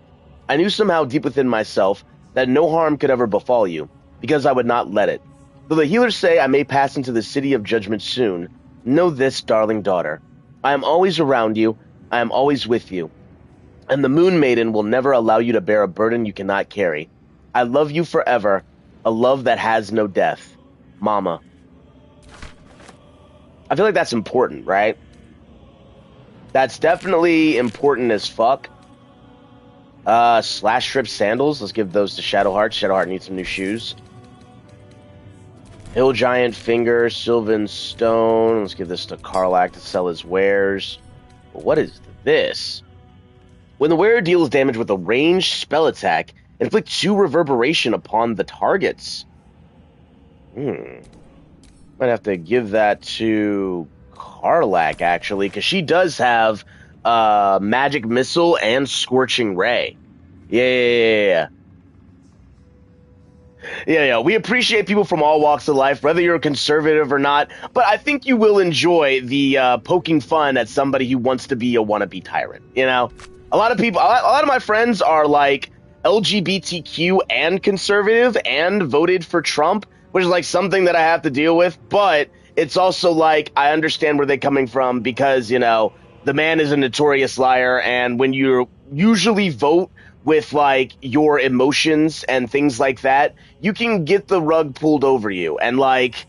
I knew somehow deep within myself that no harm could ever befall you, because I would not let it. Though the healers say I may pass into the city of judgment soon, know this, darling daughter. I am always around you, I am always with you, and the Moonmaiden will never allow you to bear a burden you cannot carry. I love you forever, a love that has no death. Mama. I feel like that's important, right? That's definitely important as fuck. Slash strip sandals. Let's give those to Shadowheart. Shadowheart needs some new shoes. Hill Giant Finger, Sylvan Stone. Let's give this to Karlak to sell his wares. But what is this? When the wearer deals damage with a ranged spell attack, inflict 2 reverberation upon the targets. Might have to give that to Karlak, actually, because she does have Magic Missile and Scorching Ray. Yeah. We appreciate people from all walks of life, whether you're a conservative or not, but I think you will enjoy the poking fun at somebody who wants to be a wannabe tyrant, you know? A lot of people, a lot of my friends are like LGBTQ and conservative and voted for Trump, which is like something that I have to deal with, but it's also like I understand where they're coming from because, you know, the man is a notorious liar, and when you usually vote with like your emotions and things like that, you can get the rug pulled over you. And like,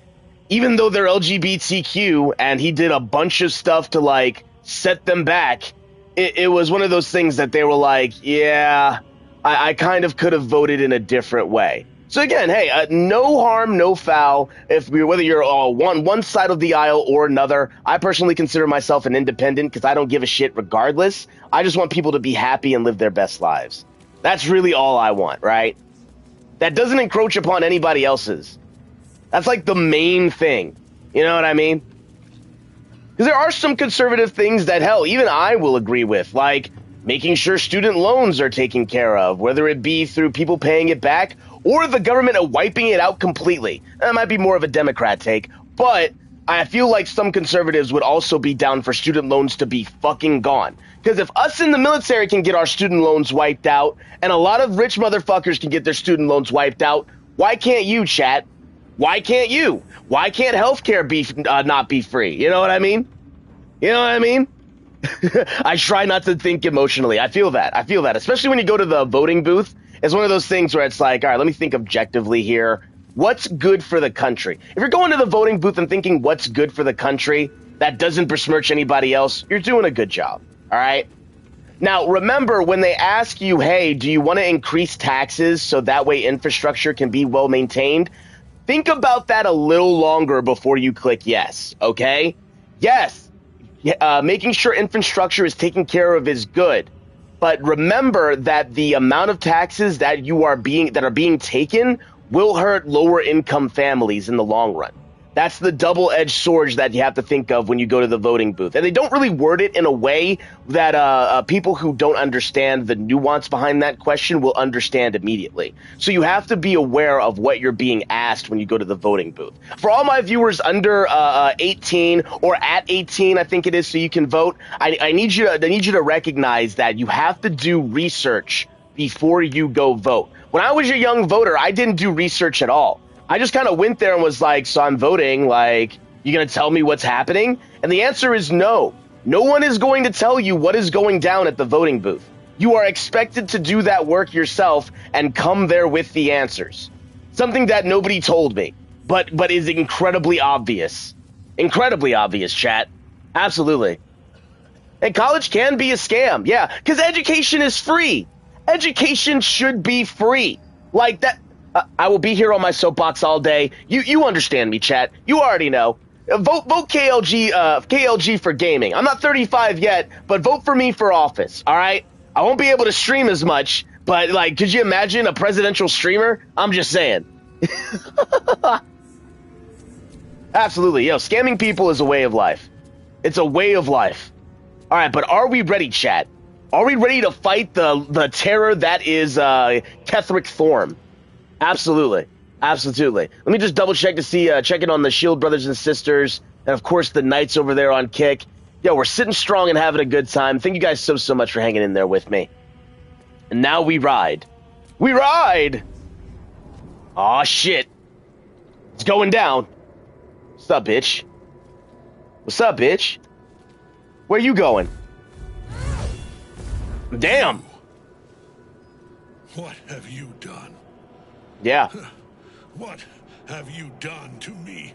even though they're LGBTQ and he did a bunch of stuff to like set them back, it was one of those things that they were like, yeah, I kind of could have voted in a different way. So again, hey, no harm, no foul. Whether you're one side of the aisle or another, I personally consider myself an independent because I don't give a shit regardless. I just want people to be happy and live their best lives. That's really all I want, right? That doesn't encroach upon anybody else's. That's like the main thing. You know what I mean? Because there are some conservative things that, hell, even I will agree with, like making sure student loans are taken care of, whether it be through people paying it back or the government wiping it out completely. That might be more of a Democrat take, but I feel like some conservatives would also be down for student loans to be fucking gone. Because if us in the military can get our student loans wiped out, and a lot of rich motherfuckers can get their student loans wiped out, why can't you, chat? Why can't you? Why can't healthcare be not be free? You know what I mean? You know what I mean? I try not to think emotionally. I feel that, especially when you go to the voting booth. It's one of those things where it's like, all right, let me think objectively here. What's good for the country? If you're going to the voting booth and thinking what's good for the country, that doesn't besmirch anybody else, you're doing a good job, all right? Now, remember, when they ask you, hey, do you want to increase taxes so that way infrastructure can be well maintained? Think about that a little longer before you click yes, okay? Yes, making sure infrastructure is taken care of is good. But remember that the amount of taxes that are being taken will hurt lower income families in the long run. That's the double-edged sword that you have to think of when you go to the voting booth. And they don't really word it in a way that people who don't understand the nuance behind that question will understand immediately. So you have to be aware of what you're being asked when you go to the voting booth. For all my viewers under 18 or at 18, I think it is, so you can vote, I need you to recognize that you have to do research before you go vote. When I was a young voter, I didn't do research at all. I just kind of went there and was like, so I'm voting, like, you going to tell me what's happening? And the answer is no. No one is going to tell you what is going down at the voting booth. You are expected to do that work yourself and come there with the answers. Something that nobody told me, but is incredibly obvious. Incredibly obvious, chat. Absolutely. And college can be a scam, yeah, because education is free. Education should be free. Like that. I will be here on my soapbox all day. You understand me, chat. You already know. Vote KLG for gaming. I'm not 35 yet, but vote for me for office, all right? I won't be able to stream as much, but, like, could you imagine a presidential streamer? I'm just saying. Absolutely. Scamming people is a way of life. It's a way of life. All right, but are we ready, chat? Are we ready to fight the terror that is Ketheric Thorm? Absolutely. Absolutely. Let me just double check to see, check in on the Shield brothers and sisters, and of course the Knights over there on Kick. We're sitting strong and having a good time. Thank you guys so much for hanging in there with me. And now we ride. We ride! Aw, shit. It's going down. What's up, bitch? What's up, bitch? Where you going? Damn! What have you done? Yeah. What have you done to me?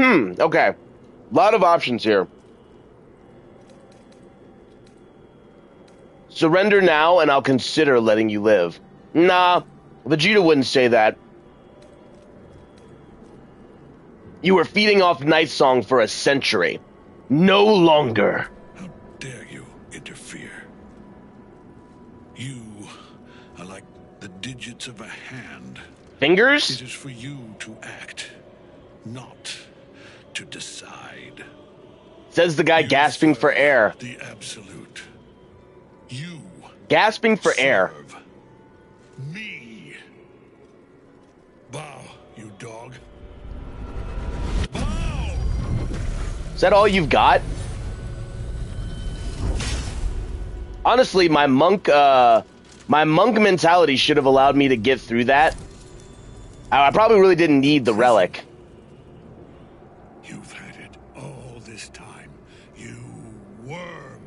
Okay. A lot of options here. Surrender now, and I'll consider letting you live. Nah, Vegeta wouldn't say that. You were feeding off Nightsong for a century. No longer. How dare you interfere? You are like the digits of a hand. Fingers? It is for you to act, not to decide. Says the guy You gasping for serve air. The absolute. You Gasping for air. serve me. Bow, you dog. Bow! Is that all you've got? Honestly, my monk mentality should have allowed me to get through that. I probably really didn't need the relic. You've had it all this time, you worm.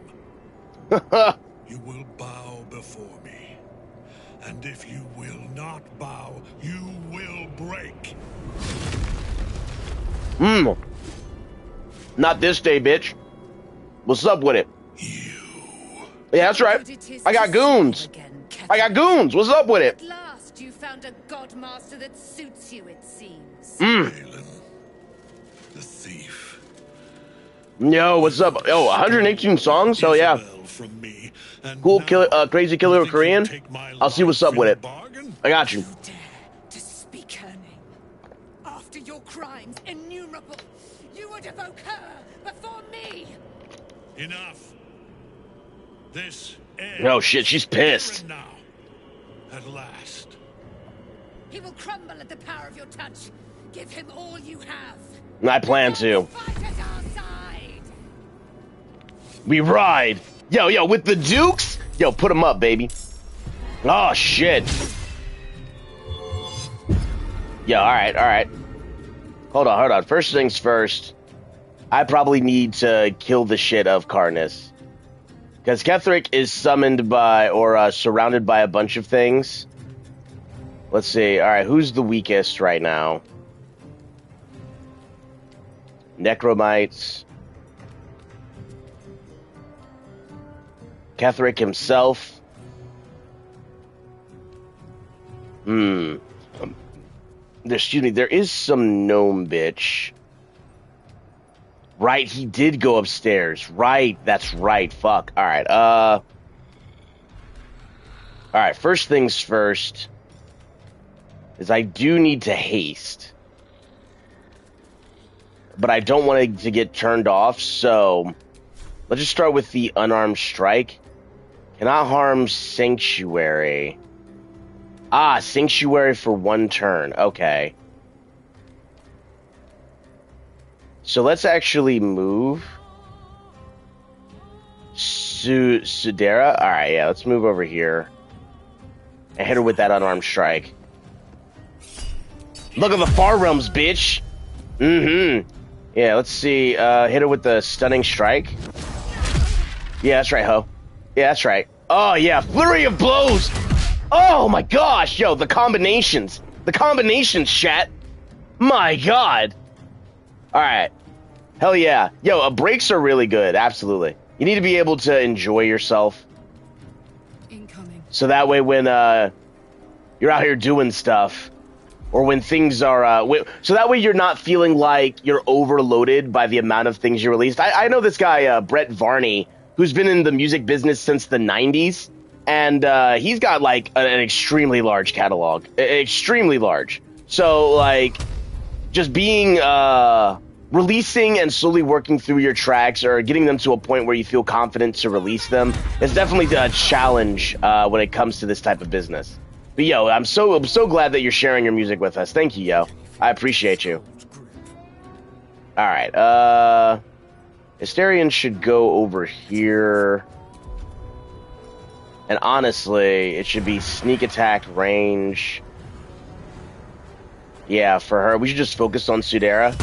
You will bow before me. And if you will not bow, you will break. Not this day, bitch. What's up with it? You. Yeah, that's right. I got goons. I got goons. What's up with it? At last you found a godmaster that suits you, it seems. Balin, the thief. Yo, what's up? Yo, 118 songs? Hell yeah. Isabel from me, and Cool, now crazy killer you of think Korean. you'll take my I'll see what's up life with in it. a bargain? I got you. Dare to speak her name. After your crimes innumerable, you would evoke her before me. Enough. This ends. Oh shit, she's pissed. Here and now. At last. He will crumble at the power of your touch. Give him all you have. I plan to. Fight at our side. We ride. Yo, with the Dukes? Yo, put them up, baby. Oh, shit. Yeah, alright. Hold on. First things first. I probably need to kill the shit of Karnus. Because Ketheric is summoned by, or surrounded by a bunch of things. Let's see. Alright, who's the weakest right now? Necromites. Ketheric himself. Excuse me, there is some gnome bitch. Right, he did go upstairs. Right, that's right. Fuck. Alright, Alright, first things first is I do need to haste. But I don't want it to get turned off, so let's just start with the unarmed strike. Cannot harm Sanctuary. Ah, Sanctuary for 1 turn. Okay. So let's actually move Sudera. Alright, yeah, let's move over here. And hit her with that unarmed strike. Look at the Far Realms, bitch! Yeah, let's see. Hit her with the stunning strike. Yeah, that's right, ho. Yeah, that's right. Oh, yeah, flurry of blows! Oh, my gosh! Yo, the combinations. The combinations, chat. My god. Alright. Hell yeah. Yo, breaks are really good. Absolutely. You need to be able to enjoy yourself. Incoming. So that way when you're out here doing stuff, or when things are... so that way you're not feeling like you're overloaded by the amount of things you released. I know this guy, Brett Varney, who's been in the music business since the 90s, and he's got, like, an extremely large catalog. Extremely large. So, like, just being... releasing and slowly working through your tracks or getting them to a point where you feel confident to release them is definitely a challenge when it comes to this type of business. But yo, I'm so glad that you're sharing your music with us. Thank you, yo. I appreciate you. Alright, Hysterian should go over here. And honestly, it should be sneak attack range. Yeah, for her. We should just focus on Sudera.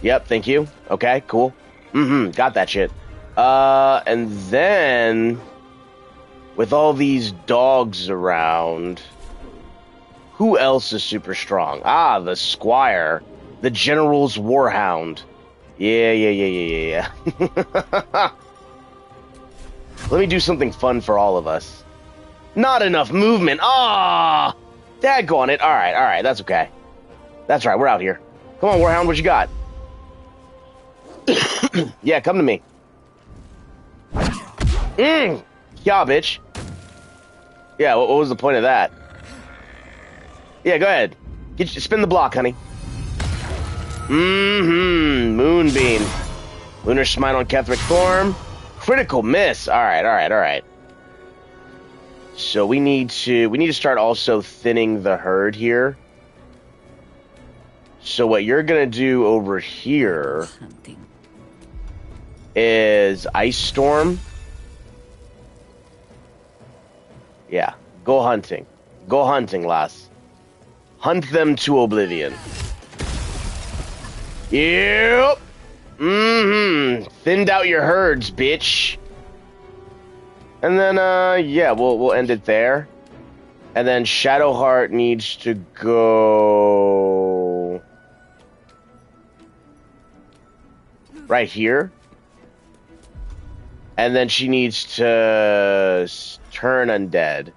Yep, thank you. Okay, cool. Got that shit. And then... with all these dogs around... who else is super strong? Ah, the Squire. The General's Warhound. Yeah. Let me do something fun for all of us. Not enough movement. Ah, daggone it. All right. That's okay. That's right. We're out here. Come on, Warhound. What you got? Yeah, come to me. Yeah, bitch. Yeah, what was the point of that? Yeah, go ahead. Spin the block, honey. Moonbeam. Lunar Smite on Ketheric Thorm. Critical miss. All right. So we need to start also thinning the herd here. So what you're gonna do over here is Ice Storm. Yeah, go hunting. Go hunting, lass. Hunt them to oblivion. Yep. Thinned out your herds, bitch. And then, yeah, we'll end it there. And then Shadowheart needs to go right here. And then she needs to turn undead.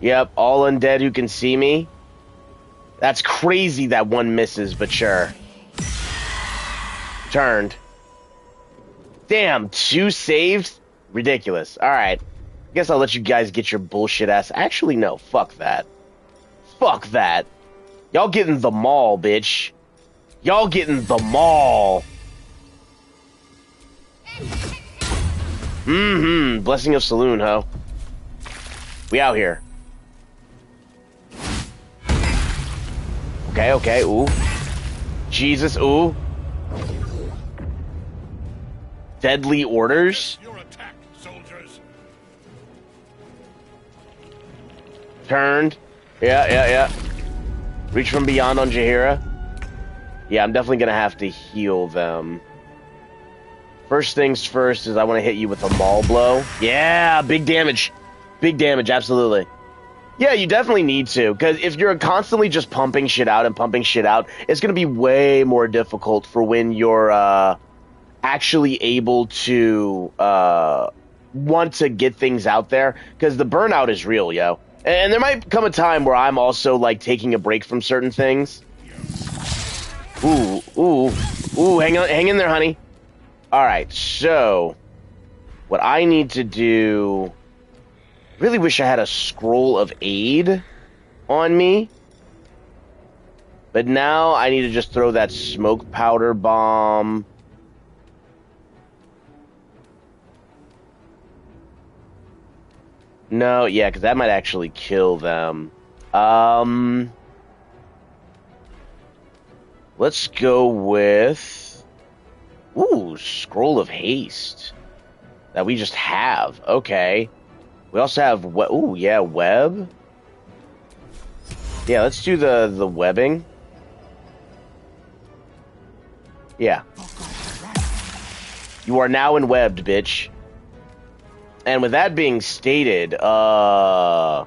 Yep, all undead who can see me. That's crazy that one misses, but sure. Turned. Damn, 2 saved? Ridiculous. Alright. I guess I'll let you guys get your bullshit ass. Actually, no. Fuck that. Fuck that. Y'all getting the mall, bitch. Y'all getting the mall. Blessing of Saloon, ho. We out here. Okay, ooh. Jesus, ooh. Deadly orders? Your attack, soldiers. Turned. Yeah. Reach from beyond on Jaheira. Yeah, I'm definitely gonna have to heal them. First things first is I want to hit you with a maul blow. Yeah, big damage. Big damage, absolutely. Yeah, you definitely need to, because if you're constantly just pumping shit out, it's going to be way more difficult for when you're actually able to want to get things out there, because the burnout is real, yo. And there might come a time where I'm also, like, taking a break from certain things. Ooh, hang in there, honey. Alright, so what I need to do... Really wish I had a scroll of aid on me. But now I need to just throw that smoke powder bomb. No, yeah, because that might actually kill them. Let's go with... Ooh, Scroll of Haste. That we just have. Okay. We also have... Ooh, yeah, web. Yeah, let's do the webbing. Yeah. You are now enwebbed, bitch. And with that being stated, yeah,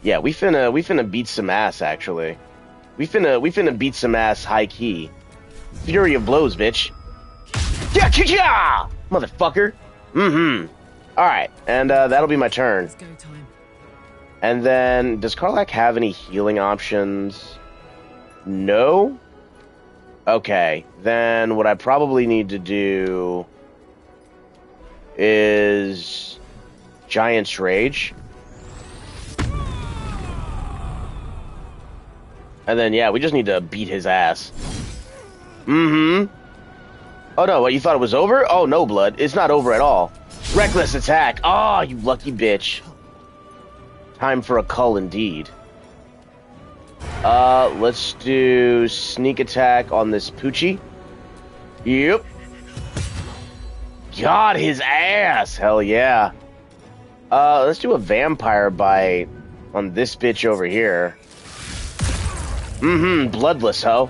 we finna beat some ass, actually. We finna beat some ass high key. Fury of blows, bitch. Yeah, motherfucker. Alright, and that'll be my turn. It's go time. And then, does Karlach have any healing options? No? Okay, then what I probably need to do is Giant's Rage. And then, yeah, we just need to beat his ass. Oh no, what, you thought it was over? Oh no, blood. It's not over at all. Reckless attack. Oh, you lucky bitch. Time for a cull indeed. Let's do sneak attack on this Poochie. Yep. Got his ass. Hell yeah. Let's do a vampire bite on this bitch over here. Bloodless, ho.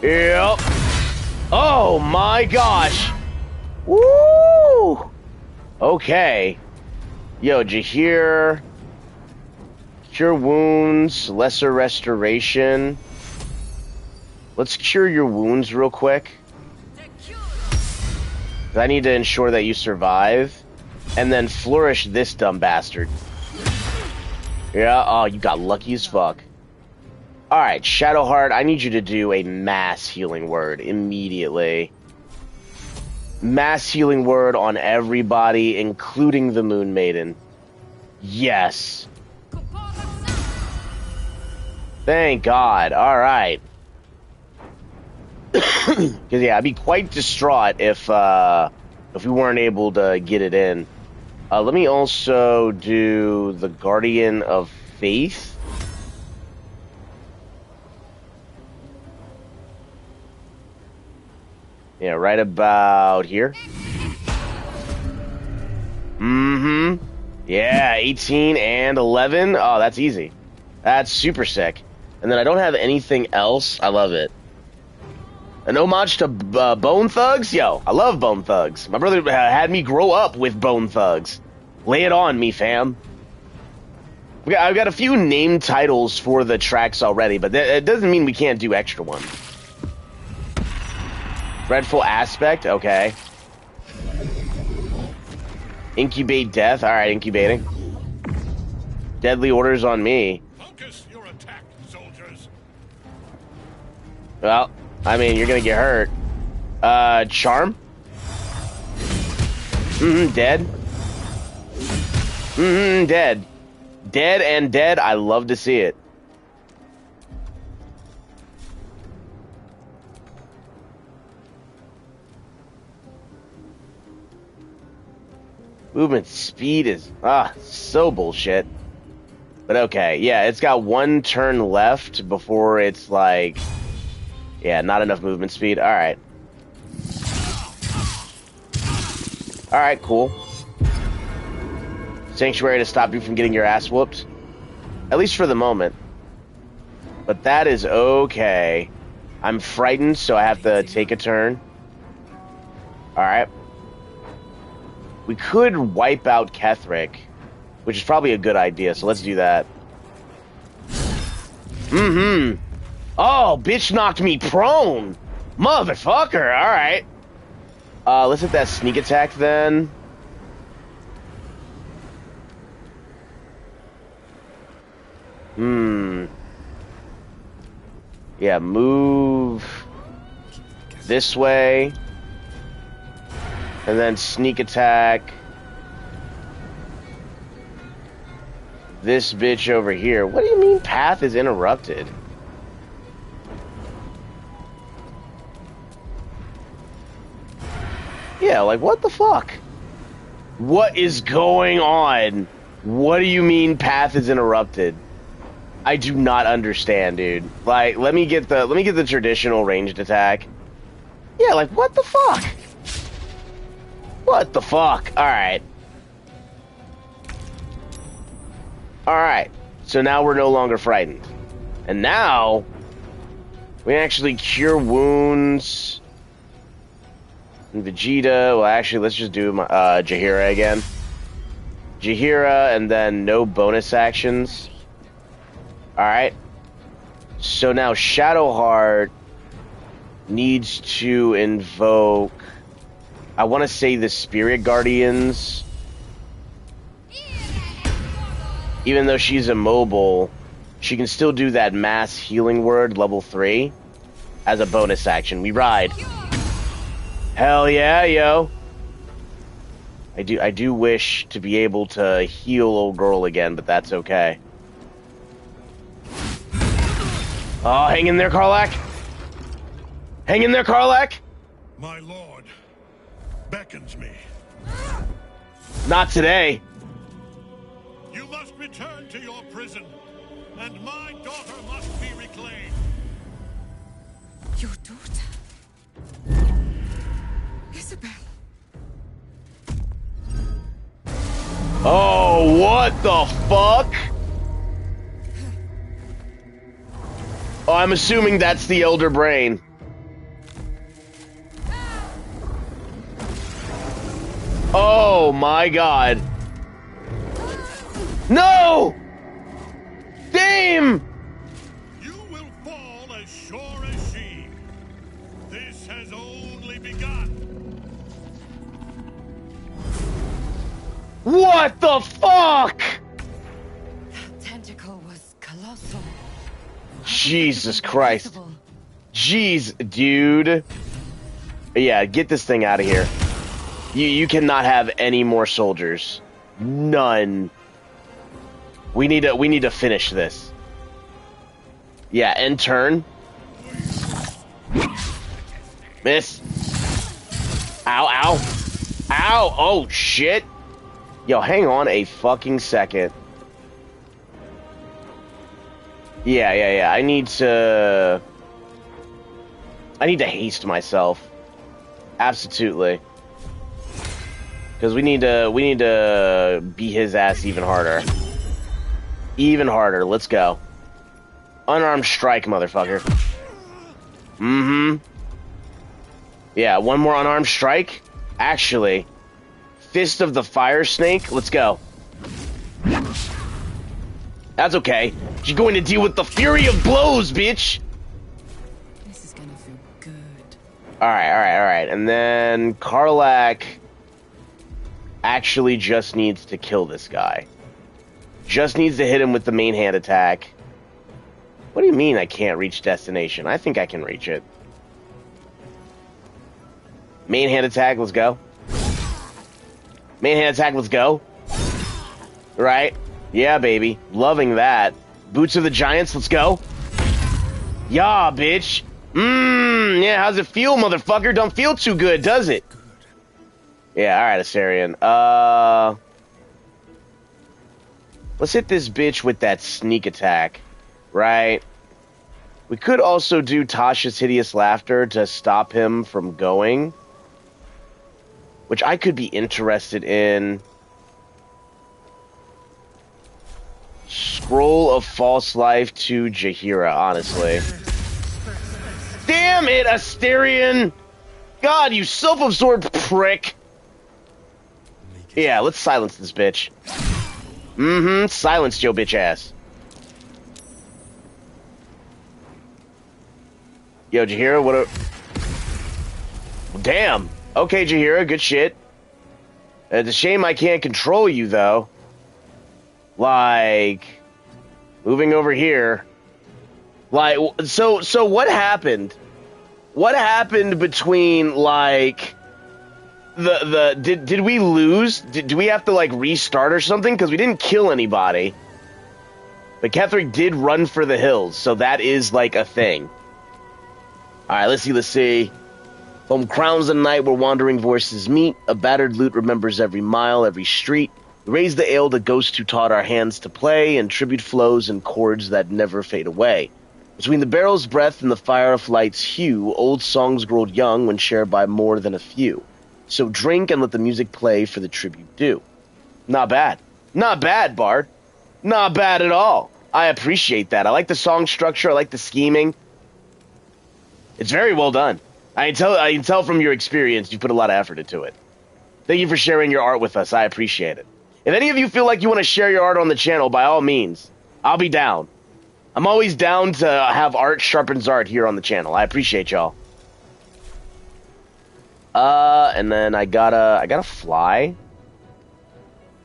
Yep. Oh my gosh. Woo! Okay. Yo, Jaheir. Cure wounds, lesser restoration. Let's cure your wounds real quick. I need to ensure that you survive. And then flourish this dumb bastard. Yeah, oh, you got lucky as fuck. Alright, Shadowheart, I need you to do a mass healing word immediately. Mass healing word on everybody, including the Moonmaiden. Yes. Thank God. Alright. Because, yeah, I'd be quite distraught if we weren't able to get it in. Let me also do the Guardian of Faith. Yeah, right about here. Mm-hmm. Yeah, 18 and 11. Oh, that's easy. That's super sick. And then I don't have anything else. I love it. An homage to Bone Thugs? Yo, I love Bone Thugs. My brother had me grow up with Bone Thugs. Lay it on me, fam. I've got a few named titles for the tracks already, but it doesn't mean we can't do extra ones. Dreadful Aspect, okay. Incubate Death, alright, incubating. Deadly Orders on me. Focus your attack, soldiers. Well, I mean, you're gonna get hurt. Charm? Dead. Dead. Dead and dead, I love to see it. Movement speed is, so bullshit. But okay, yeah, it's got one turn left before it's like, yeah, not enough movement speed. Alright. Alright, cool. Sanctuary to stop you from getting your ass whooped. At least for the moment. But that is okay. I'm frightened, so I have to take a turn. Alright. We could wipe out Ketheric, which is probably a good idea, so let's do that. Oh, bitch knocked me prone! Motherfucker, alright. Let's hit that sneak attack then. Yeah, move this way. And then sneak attack this bitch over here. What do you mean path is interrupted? Yeah, like what the fuck? What is going on? What do you mean path is interrupted? I do not understand, dude. Like, let me get the traditional ranged attack. Yeah, like what the fuck? What the fuck? Alright. Alright. So now we're no longer frightened. And now we actually cure wounds. And Vegeta. Well, actually, let's just do Jaheira again. Jaheira, and then no bonus actions. Alright. So now Shadowheart needs to invoke, I want to say, the Spirit Guardians. Even though she's immobile, she can still do that mass healing word, level 3, as a bonus action. We ride. Hell yeah, yo. I do wish to be able to heal old girl again, but that's okay. Oh, hang in there, Karlach. Hang in there, Karlach. My lord beckons me. Not today. You must return to your prison, and my daughter must be reclaimed. Your daughter? Isabel. Oh, what the fuck? Oh, I'm assuming that's the Elder Brain. Oh my god. No! Damn! You will fall as sure as she. This has only begun. What the fuck? That tentacle was colossal. Jesus Christ. Jeez, dude. Yeah, get this thing out of here. You cannot have any more soldiers. None. We need to finish this. Yeah, end turn. Miss. Ow, ow. Ow! Oh, shit! Yo, hang on a fucking second. Yeah. I need to haste myself. Absolutely. Because we need to beat his ass even harder. Even harder. Let's go. Unarmed strike, motherfucker. Mm-hmm. Yeah, one more unarmed strike. Actually, Fist of the Fire Snake. Let's go. That's okay. You're going to deal with the fury of blows, bitch. This is gonna feel good. Alright. And then Karlach actually just needs to kill this guy. Just needs to hit him with the main hand attack. What do you mean I can't reach destination? I think I can reach it. Main hand attack, let's go. Main hand attack, let's go. Right? Yeah, baby. Loving that. Boots of the Giants, let's go. Yeah, bitch. Yeah, how's it feel, motherfucker? Don't feel too good, does it? Yeah, alright, Assyrian. Let's hit this bitch with that sneak attack. Right? We could also do Tasha's Hideous Laughter to stop him from going. Which I could be interested in. Scroll of False Life to Jaheira, honestly. Damn it, Asterion! God, you self-absorbed prick! Yeah, let's silence this bitch. Mm-hmm, silence your bitch ass. Yo, Jaheira, what a... Damn! Okay, Jaheira, good shit. It's a shame I can't control you, though. Like... Moving over here... Like, so what happened? What happened between, like... Did we lose? Do we have to, like, restart or something? Because we didn't kill anybody. But Ketheric did run for the hills, so that is, like, a thing. Alright, let's see. From crowns and night where wandering voices meet, a battered lute remembers every mile, every street. Raise the ale to ghosts who taught our hands to play, and tribute flows in chords that never fade away. Between the barrel's breath and the fire of light's hue, old songs grow young when shared by more than a few. So drink and let the music play for the tribute due. Not bad. Not bad, Bard. Not bad at all. I appreciate that. I like the song structure. I like the scheming. It's very well done. I can tell from your experience you put a lot of effort into it. Thank you for sharing your art with us. I appreciate it. If any of you feel like you want to share your art on the channel, by all means, I'll be down. I'm always down to have art sharpens art here on the channel. I appreciate y'all. And then I gotta fly.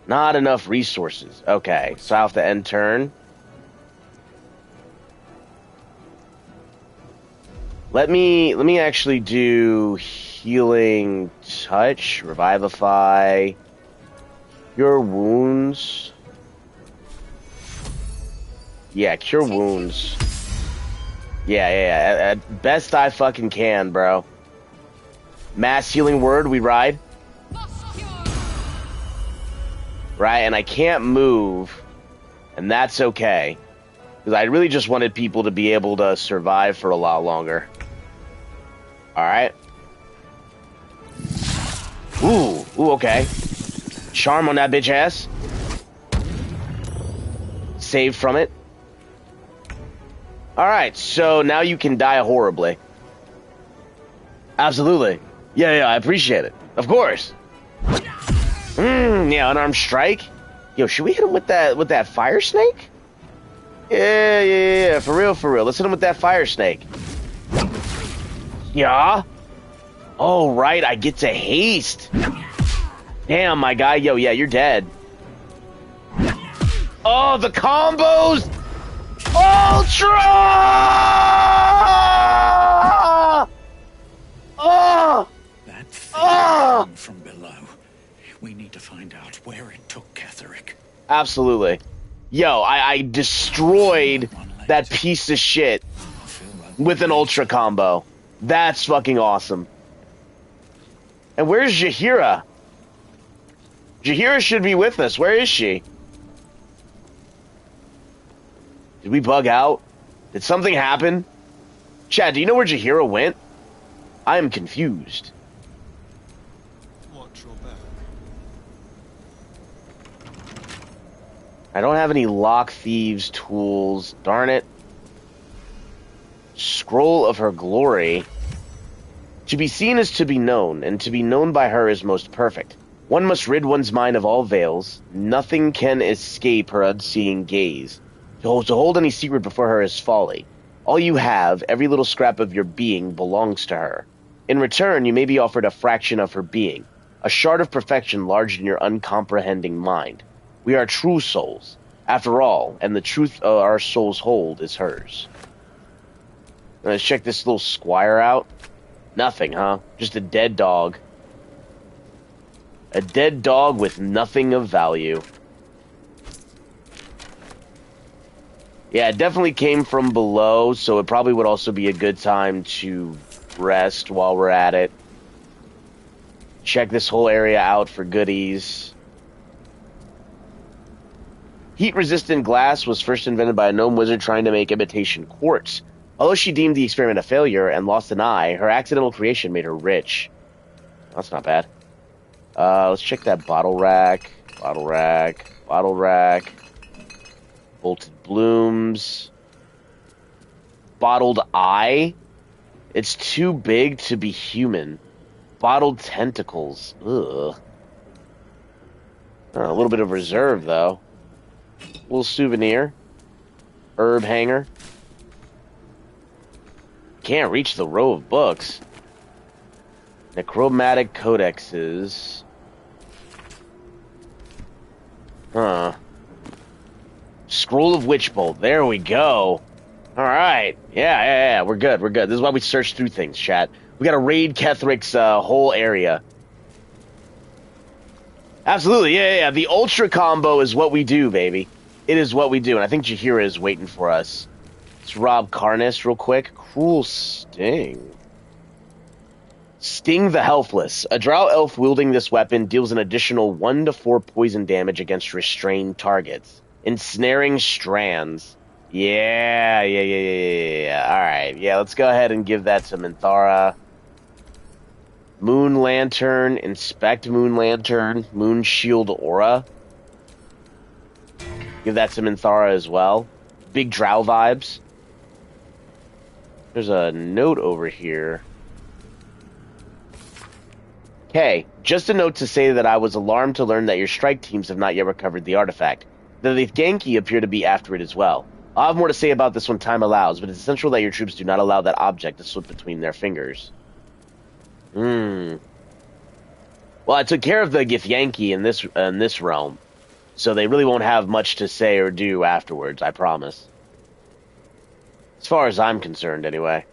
Not enough resources. Okay, so I have to end turn. Let me actually do healing touch, revivify your wounds. Yeah, cure wounds. Yeah, at best I fucking can, bro. Mass healing word, we ride. Right, and I can't move, and that's okay. Because I really just wanted people to be able to survive for a lot longer. Alright. Ooh, okay. Charm on that bitch ass. Save from it. Alright, so now you can die horribly. Absolutely. Yeah, I appreciate it. Of course. Yeah, unarmed strike. Yo, should we hit him with that fire snake? Yeah, for real, for real. Let's hit him with that fire snake. Yeah? Oh, right, I get to haste. Damn, my guy. Yo, yeah, you're dead. Oh, the combos! Ultra! Oh! That thing came from below. We need to find out where it took Ketheric. Absolutely. Yo, I destroyed that piece of shit with an ultra combo. That's fucking awesome. And where's Jaheira? Jaheira should be with us. Where is she? Did we bug out? Did something happen? Chad, do you know where Jaheira went? I am confused. Watch your back. I don't have any lock thieves tools. Darn it. Scroll of her glory. To be seen is to be known, and to be known by her is most perfect. One must rid one's mind of all veils. Nothing can escape her unseeing gaze. To hold any secret before her is folly. All you have, every little scrap of your being, belongs to her. In return, you may be offered a fraction of her being, a shard of perfection large in your uncomprehending mind. We are true souls, after all, and the truth our souls hold is hers. Let's check this little squire out. Nothing, huh? Just a dead dog. A dead dog with nothing of value. Yeah, it definitely came from below, so it probably would also be a good time to rest while we're at it. Check this whole area out for goodies. Heat-resistant glass was first invented by a gnome wizard trying to make imitation quartz. Although she deemed the experiment a failure and lost an eye, her accidental creation made her rich. That's not bad. Let's check that bottle rack. Bottle rack. Bottle rack. Bolted blooms. Bottled eye. It's too big to be human. Bottled tentacles. Ugh. A little bit of reserve, though. Little souvenir. Herb hanger. Can't reach the row of books. Necromantic codexes. Huh. Scroll of Witchbolt. There we go. Alright. Yeah. We're good. This is why we search through things, chat. We gotta raid Ketheric's whole area. Absolutely. Yeah. The Ultra combo is what we do, baby. It is what we do. And I think Jaheira is waiting for us. Let's rob Karnas real quick. Cruel Sting. Sting the Helpless. A drow elf wielding this weapon deals an additional 1 to 4 poison damage against restrained targets. Ensnaring strands. Yeah. Alright, yeah, let's go ahead and give that to Minthara. Moon Lantern. Inspect Moon Lantern. Moon Shield Aura. Give that to Minthara as well. Big drow vibes. There's a note over here. Okay, just a note to say that I was alarmed to learn that your strike teams have not yet recovered the artifact. The Lithanki appear to be after it as well. I'll have more to say about this when time allows, but it's essential that your troops do not allow that object to slip between their fingers. Well, I took care of the Githyanki in this realm, so they really won't have much to say or do afterwards, I promise. As far as I'm concerned, anyway.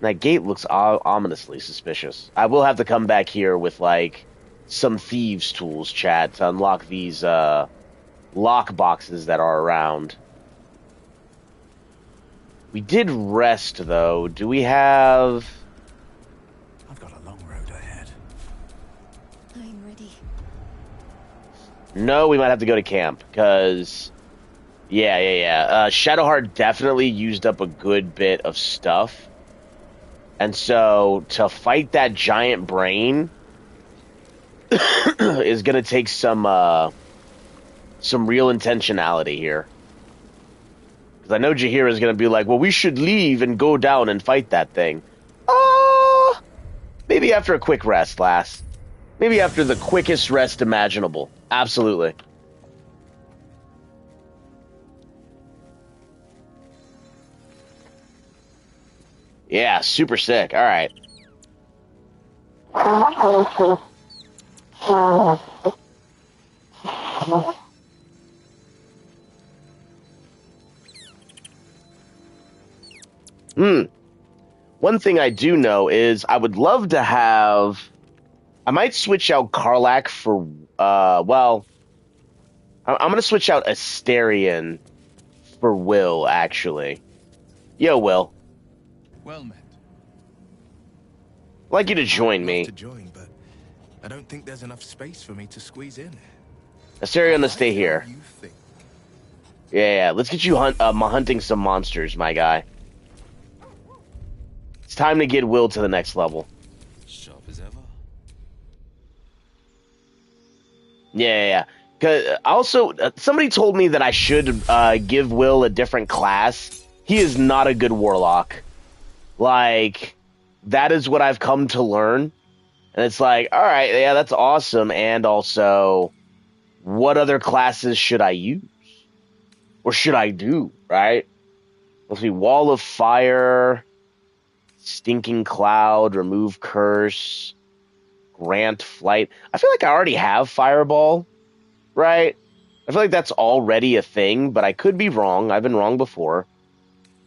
That gate looks ominously suspicious. I will have to come back here with, like, some thieves' tools, chat, to unlock these, lock boxes that are around. We did rest, though. Do we have... I've got a long road ahead. I'm ready. No, we might have to go to camp, because... Yeah. Shadowheart definitely used up a good bit of stuff. And so, to fight that giant brain is going to take some real intentionality here. Because I know Jaheira is going to be like, well, we should leave and go down and fight that thing. Maybe after a quick rest, lass. Maybe after the quickest rest imaginable. Absolutely. Yeah, super sick. All right. One thing I do know is I would love to have. I might switch out Karlach for. Well, I'm gonna switch out Asterion for Will. Actually, yo, Will, Well met. I'd like you to I'd join love me. to join, but I don't think there's enough space for me to squeeze in. Asterion, I to stay like how here. you think. Yeah. Let's get you hunting some monsters, my guy. It's time to get Will to the next level. Sharp as ever. Yeah. Cause also, somebody told me that I should give Will a different class. He is not a good warlock. Like, that is what I've come to learn. And it's like, all right, yeah, that's awesome. And also, what other classes should I use? Or should I do, right? Let's see, Wall of Fire, Stinking Cloud, Remove Curse, Grant Flight. I feel like I already have Fireball, right? I feel like that's already a thing, but I could be wrong. I've been wrong before.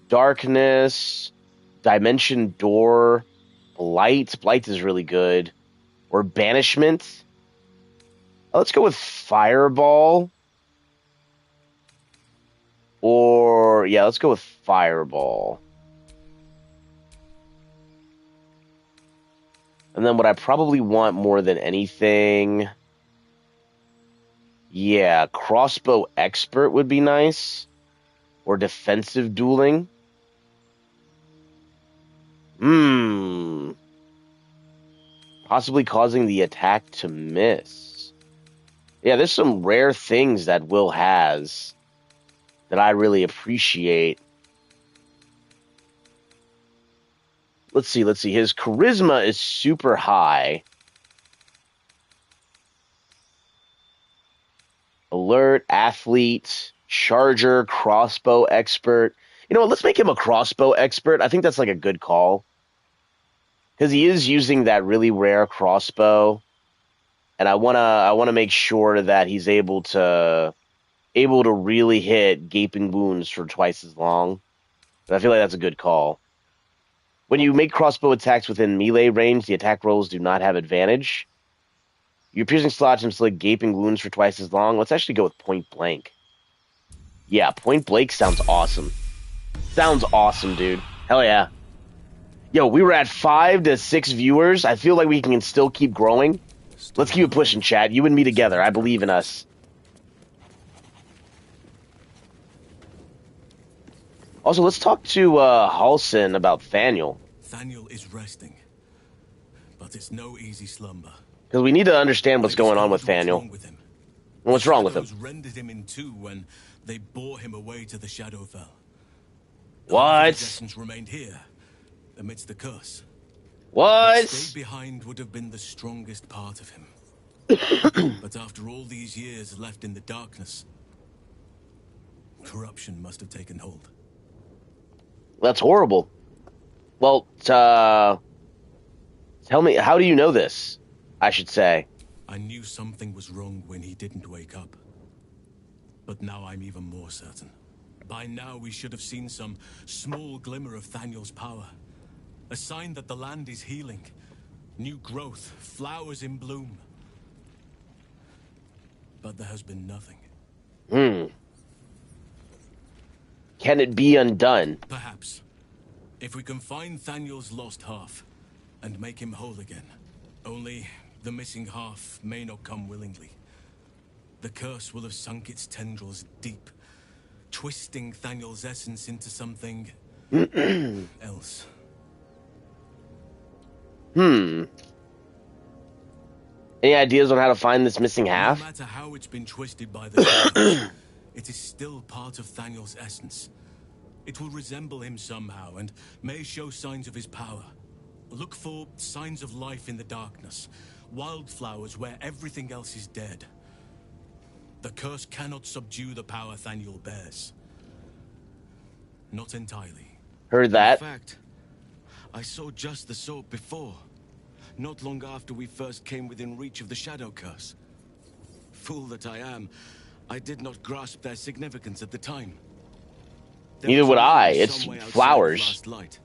Darkness, Dimension Door, Blight. Blight is really good. Or Banishment. Let's go with Fireball. Or, yeah, let's go with Fireball. And then what I probably want more than anything... Yeah, Crossbow Expert would be nice. Or Defensive Dueling. Possibly causing the attack to miss. Yeah, there's some rare things that Will has that I really appreciate. Let's see. His charisma is super high. Alert, athlete, charger, crossbow expert. You know what? Let's make him a crossbow expert. I think that's like a good call. Because he is using that really rare crossbow. And I wanna make sure that he's able to really hit gaping wounds for twice as long. And I feel like that's a good call. When you make crossbow attacks within melee range, the attack rolls do not have advantage. Your piercing slots inflict gaping wounds for twice as long. Let's actually go with point blank. Yeah, point blank sounds awesome. Sounds awesome, dude. Hell yeah. Yo, we were at 5 to 6 viewers. I feel like we can still keep growing. Let's keep it pushing, chat. You and me together. I believe in us. Also, let's talk to Halsin about Thaniel. Thaniel is resting, but it's no easy slumber. Because we need to understand what's going on with Thaniel. What's wrong with him? The shadows rendered him in two when they bore him away to the Shadowfell. What? His essence remained here, amidst the curse. What? What stayed behind would have been the strongest part of him. But after all these years left in the darkness, corruption must have taken hold. That's horrible. Well, tell me, how do you know this? I should say. I knew something was wrong when he didn't wake up. But now I'm even more certain. By now we should have seen some small glimmer of Thaniel's power. A sign that the land is healing. New growth, flowers in bloom. But there has been nothing. Can it be undone? Perhaps. If we can find Thaniel's lost half and make him whole again. Only the missing half may not come willingly. The curse will have sunk its tendrils deep, twisting Thaniel's essence into something else. Any ideas on how to find this missing half? No matter how it's been twisted by the shadows, it is still part of Thaniel's essence. It will resemble him somehow and may show signs of his power. Look for signs of life in the darkness, wildflowers where everything else is dead. The curse cannot subdue the power Thaniel bears. Not entirely. Heard that. In fact, I saw just the sort before. Not long after we first came within reach of the Shadow Curse. Fool that I am, I did not grasp their significance at the time. There Neither was would a I. meadow It's somewhere outside of flowers. Last Light.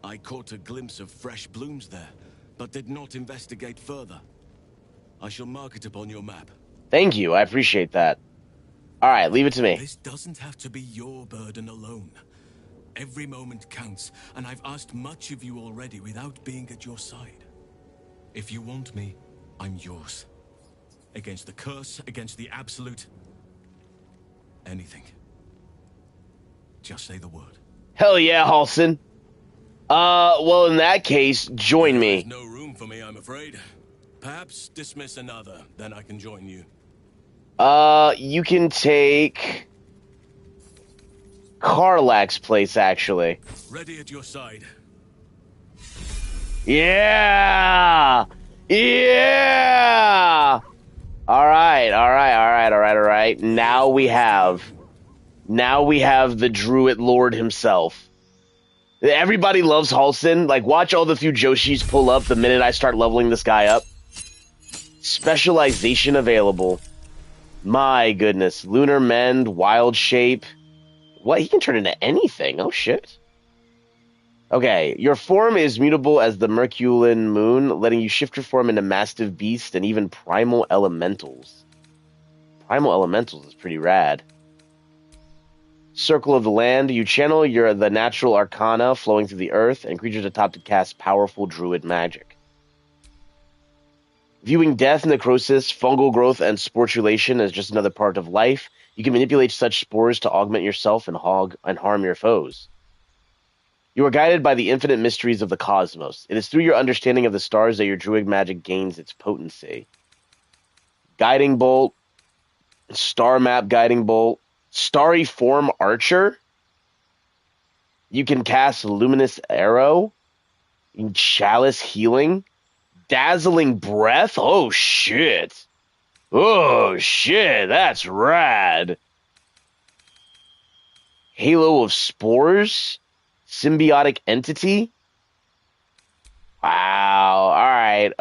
I caught a glimpse of fresh blooms there, but did not investigate further. I shall mark it upon your map. Thank you. I appreciate that. All right, leave it to me. This doesn't have to be your burden alone. Every moment counts, and I've asked much of you already without being at your side. If you want me, I'm yours. Against the curse, against the absolute. Anything. Just say the word. Hell yeah, Halson. Well, in that case, join There's me. no room for me, I'm afraid. Perhaps dismiss another, then I can join you. You can take Karlak's place, actually. Ready at your side. Yeah! Yeah! Alright. Now we have the Druid Lord himself. Everybody loves Halson. Like, watch all the few Joshis pull up the minute I start leveling this guy up. Specialization available. My goodness. Lunar Mend, Wild Shape. What? He can turn into anything. Oh, shit. Okay, your form is mutable as the Merculan Moon, letting you shift your form into Mastiff Beast and even Primal Elementals. Primal Elementals is pretty rad. Circle of the Land, you channel the natural arcana flowing through the earth, and creatures atop to cast powerful druid magic. Viewing death, necrosis, fungal growth, and sporulation as just another part of life, you can manipulate such spores to augment yourself and harm your foes. You are guided by the infinite mysteries of the cosmos. It is through your understanding of the stars that your druid magic gains its potency. Guiding Bolt, Star Map Guiding Bolt, Starry Form Archer. You can cast Luminous Arrow, Chalice Healing, Dazzling Breath. Oh shit! That's rad. Halo of Spores. Symbiotic Entity? Wow. Alright.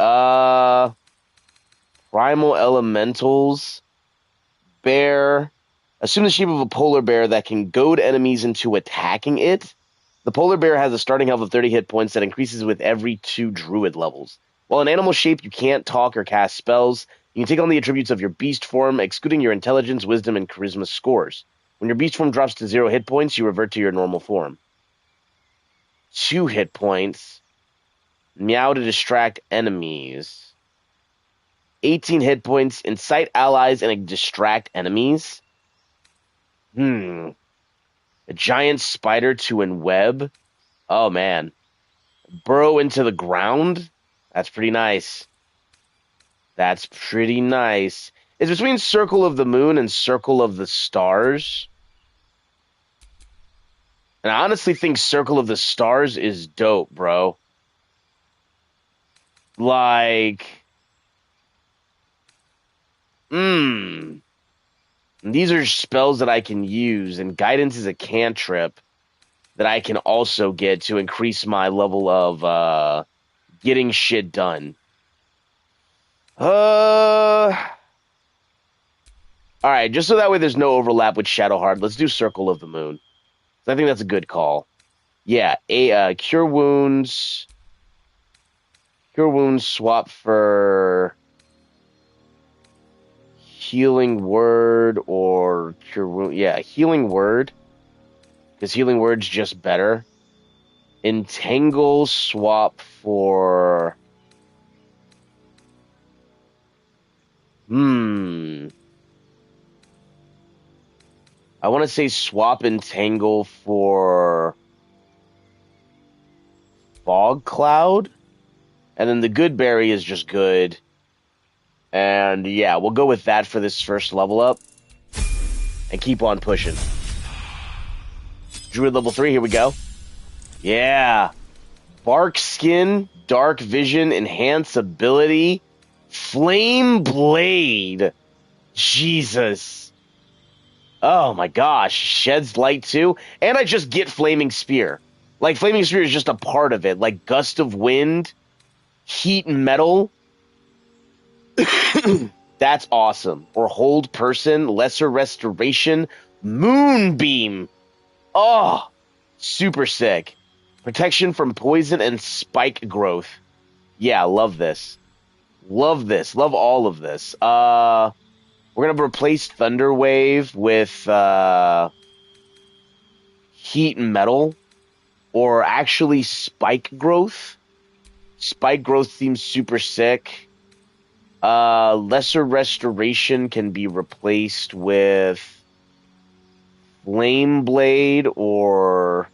Primal Elementals. Bear. Assume the shape of a polar bear that can goad enemies into attacking it. The polar bear has a starting health of 30 hit points that increases with every 2 druid levels. While in animal shape, you can't talk or cast spells. You can take on the attributes of your beast form, excluding your intelligence, wisdom, and charisma scores. When your beast form drops to 0 hit points, you revert to your normal form. 2 hit points. Meow to distract enemies. 18 hit points. Incite allies and distract enemies. A giant spider to enweb. Oh, man. Burrow into the ground. That's pretty nice. It's between Circle of the Moon and Circle of the Stars. And I honestly think Circle of the Stars is dope, bro. Like, these are spells that I can use, and Guidance is a cantrip that I can also get to increase my level of getting shit done. Alright, just so that way there's no overlap with Shadowheart, let's do Circle of the Moon. I think that's a good call. Yeah, Cure Wounds. Cure Wounds swap for Healing Word or Cure Wound. Yeah, Healing Word. Because Healing Word's just better. Entangle swap for... I want to say swap Entangle for Fog Cloud. And then the Good Berry is just good. And yeah, we'll go with that for this first level up. And keep on pushing. Druid level 3, here we go. Yeah. Bark Skin, Dark Vision, Enhance Ability, Flame Blade. Jesus. Oh my gosh. Sheds Light too. And I just get Flaming Spear. Like, Flaming Sphere is just a part of it. Like, Gust of Wind, Heat Metal. That's awesome. Or Hold Person, Lesser Restoration, Moonbeam. Oh, super sick. Protection from poison and spike growth. Yeah, love this. Love this. Love all of this. We're going to replace Thunder Wave with Heat Metal. Or actually spike growth. Spike growth seems super sick. Lesser restoration can be replaced with Flame Blade or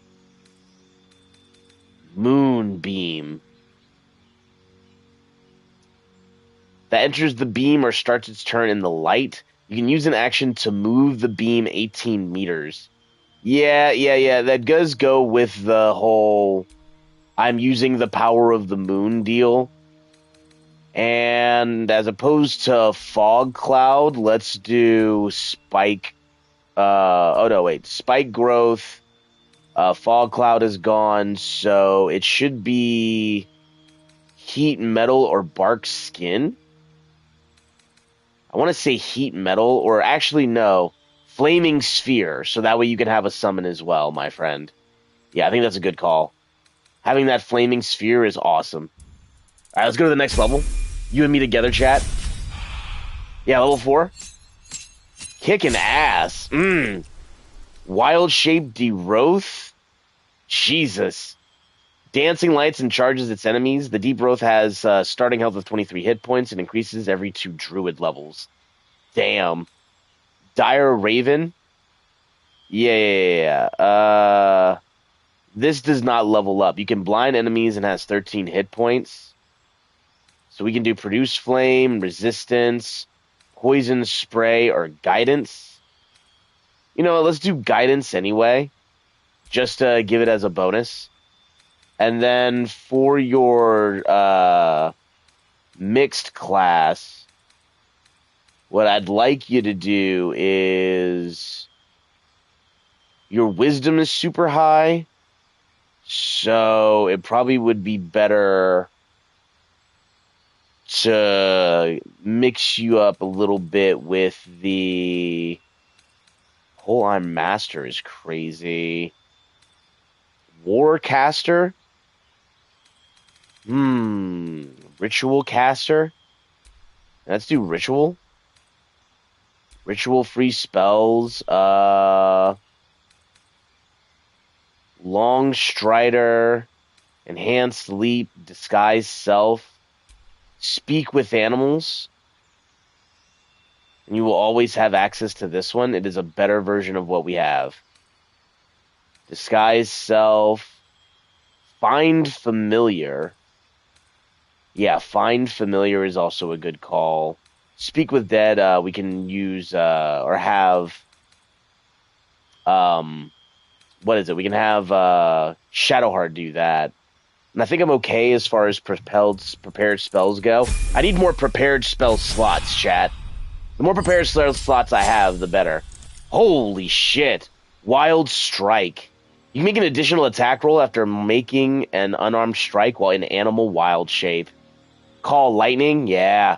Moonbeam. That enters the beam or starts its turn in the light. You can use an action to move the beam 18 meters. Yeah. That does go with the whole I'm using the power of the moon deal. And as opposed to Fog Cloud, let's do Spike. Spike Growth. Fog Cloud is gone, so it should be Heat Metal or Bark Skin. I want to say Heat Metal, or actually no. Flaming Sphere, so that way you can have a summon as well, my friend. Yeah, I think that's a good call. Having that Flaming Sphere is awesome. Alright, let's go to the next level. You and me together, chat. Yeah, level 4. Kicking ass. Wild Shape Deroth. Jesus. Dancing Lights and charges its enemies. The Deroth has starting health of 23 hit points and increases every 2 druid levels. Damn. Dire Raven. Yeah. This does not level up. You can blind enemies and has 13 hit points. So we can do Produce Flame, Resistance, Poison Spray, or Guidance. You know, let's do Guidance anyway. Just to give it as a bonus. And then for your mixed class, what I'd like you to do is your wisdom is super high, so it probably would be better to mix you up a little bit with the whole I'm Master is crazy. Warcaster? Ritual Caster? Let's do Ritual. Ritual free spells. Long Strider. Enhanced Leap. Disguise Self. Speak with Animals. And you will always have access to this one. It is a better version of what we have. Disguise Self. Find Familiar. Yeah, Find Familiar is also a good call. Speak with Dead, we can use, or have, what is it? We can have, Shadowheart do that. And I think I'm okay as far as prepared spells go. I need more prepared spell slots, chat. The more prepared spell slots I have, the better. Holy shit. Wild Strike. You can make an additional attack roll after making an unarmed strike while in animal wild shape. Call Lightning, yeah.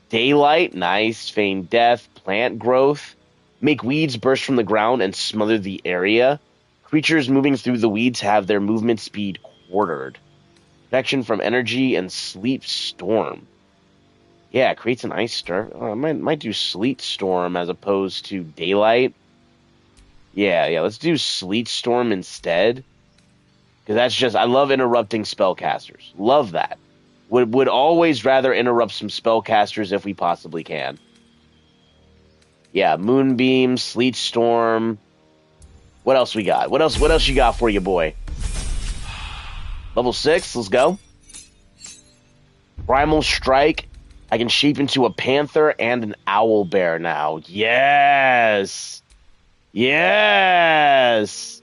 Daylight, nice. Feign Death, Plant Growth. Make weeds burst from the ground and smother the area. Creatures moving through the weeds have their movement speed quartered. Protection from energy and Sleep Storm. Yeah, it creates an ice storm. Oh, I might do Sleet Storm as opposed to Daylight. Yeah, let's do Sleet Storm instead. Because that's just, I love interrupting spellcasters. Love that. Would always rather interrupt some spellcasters if we possibly can. Yeah, Moonbeam, Sleet Storm. What else we got? What else you got for you, boy? Level 6, let's go. Primal Strike. I can shape into a panther and an owl bear now. Yes! Yes!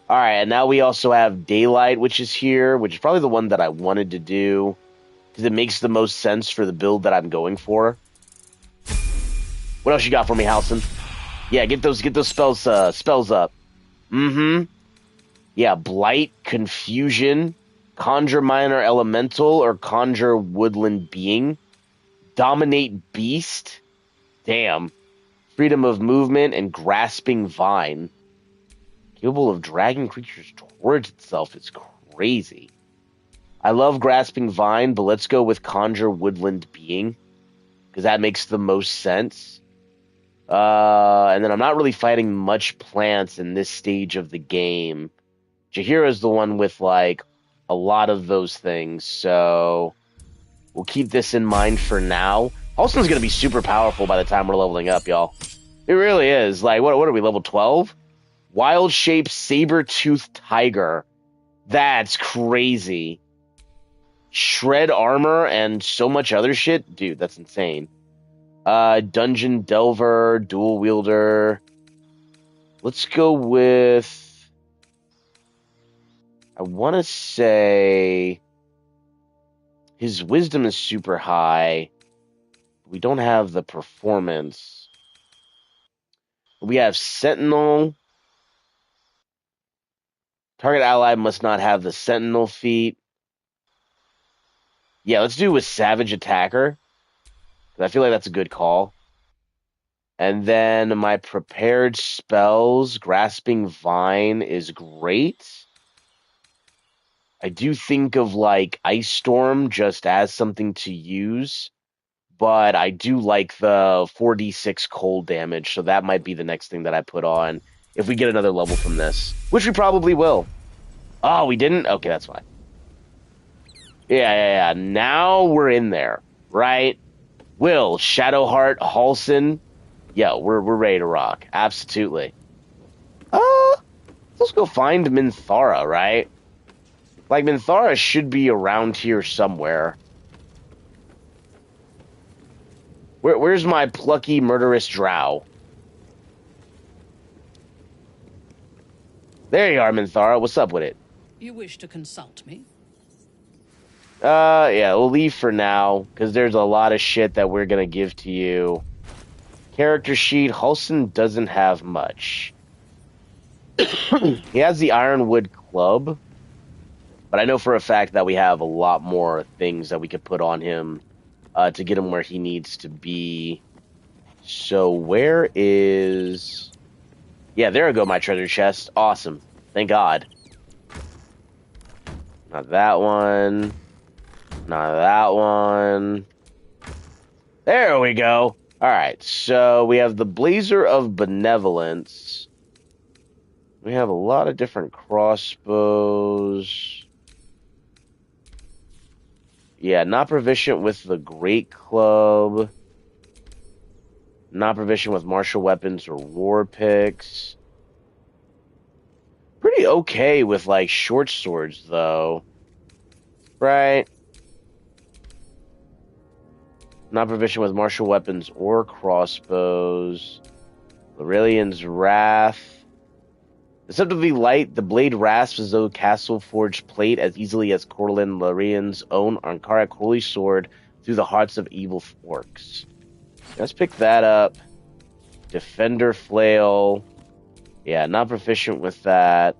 Alright, and now we also have Daylight, which is here, which is probably the one that I wanted to do. Because it makes the most sense for the build that I'm going for. What else you got for me, Halson? Yeah, get those spells up. Yeah, Blight, Confusion, Conjure Minor Elemental, or Conjure Woodland Being. Dominate Beast. Damn. Freedom of Movement and Grasping Vine. Capable of dragging creatures towards itself is crazy. I love Grasping Vine, but let's go with Conjure Woodland Being, because that makes the most sense. And then I'm not really fighting much plants in this stage of the game. Jaheira's the one with, like, a lot of those things, so we'll keep this in mind for now. Halston's going to be super powerful by the time we're leveling up, y'all. It really is. Like, what are we, level 12? Wild Shape Saber-Toothed Tiger. That's crazy. Shred Armor and so much other shit? Dude, that's insane. Dungeon Delver, Dual Wielder. Let's go with... I want to say... His wisdom is super high. We don't have the performance. We have Sentinel. Target ally must not have the Sentinel feat. Yeah, let's do it with Savage Attacker. I feel like that's a good call. And then my prepared spells, Grasping Vine is great. I do think of, like, Ice Storm just as something to use. But I do like the 4d6 cold damage, so that might be the next thing that I put on if we get another level from this. Which we probably will. Oh, we didn't? Okay, that's fine. Yeah. Now we're in there, right? Will, Shadowheart, Halsin. Yeah, we're ready to rock. Absolutely. Let's go find Minthara, right? Like, Minthara should be around here somewhere. Where's my plucky, murderous drow? There you are, Minthara. What's up with it? You wish to consult me? Yeah, we'll leave for now, because there's a lot of shit that we're gonna give to you. Character sheet, Halsin doesn't have much. He has the Ironwood Club, but I know for a fact that we have a lot more things that we could put on him to get him where he needs to be. So where is... Yeah, there we go, my treasure chest. Awesome. Thank God. Not that one. Not that one. There we go. Alright, so we have the Blazer of Benevolence. We have a lot of different crossbows. Yeah, not proficient with the Great Club. Not proficient with martial weapons or war picks. Pretty okay with, like, short swords, though. Right? Not proficient with martial weapons or crossbows. Laurelian's Wrath. Deceptively light, the blade rasps as though castle-forged plate as easily as Corlin Laurian's own Ankaric holy sword through the hearts of evil orcs. Let's pick that up. Defender Flail. Yeah, not proficient with that.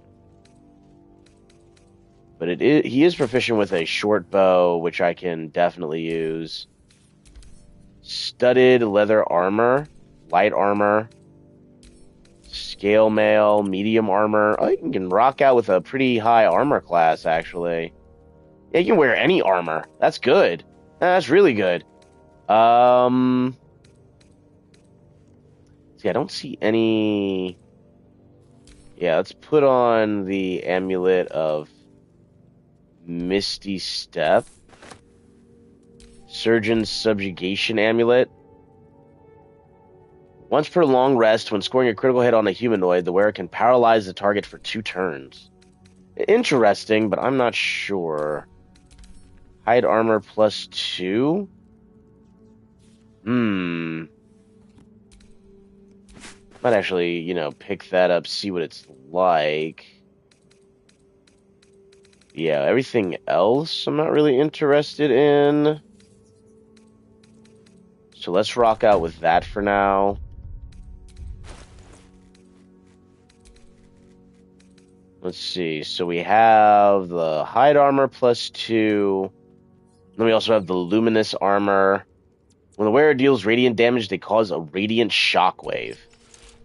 But he is proficient with a short bow, which I can definitely use. Studded leather armor. Light armor. Scale mail, medium armor. Oh, you can rock out with a pretty high armor class, actually. Yeah, you can wear any armor. That's good. That's really good. See, I don't see any... Yeah, let's put on the Amulet of Misty Step. Surgeon's Subjugation Amulet. Once per long rest, when scoring a critical hit on a humanoid, the wearer can paralyze the target for 2 turns. Interesting, but I'm not sure. Hide armor plus 2? Might actually, pick that up, see what it's like. Yeah, everything else I'm not really interested in. So let's rock out with that for now. Let's see. So we have the hide armor +2. Then we also have the luminous armor. When the wearer deals radiant damage, they cause a radiant shockwave.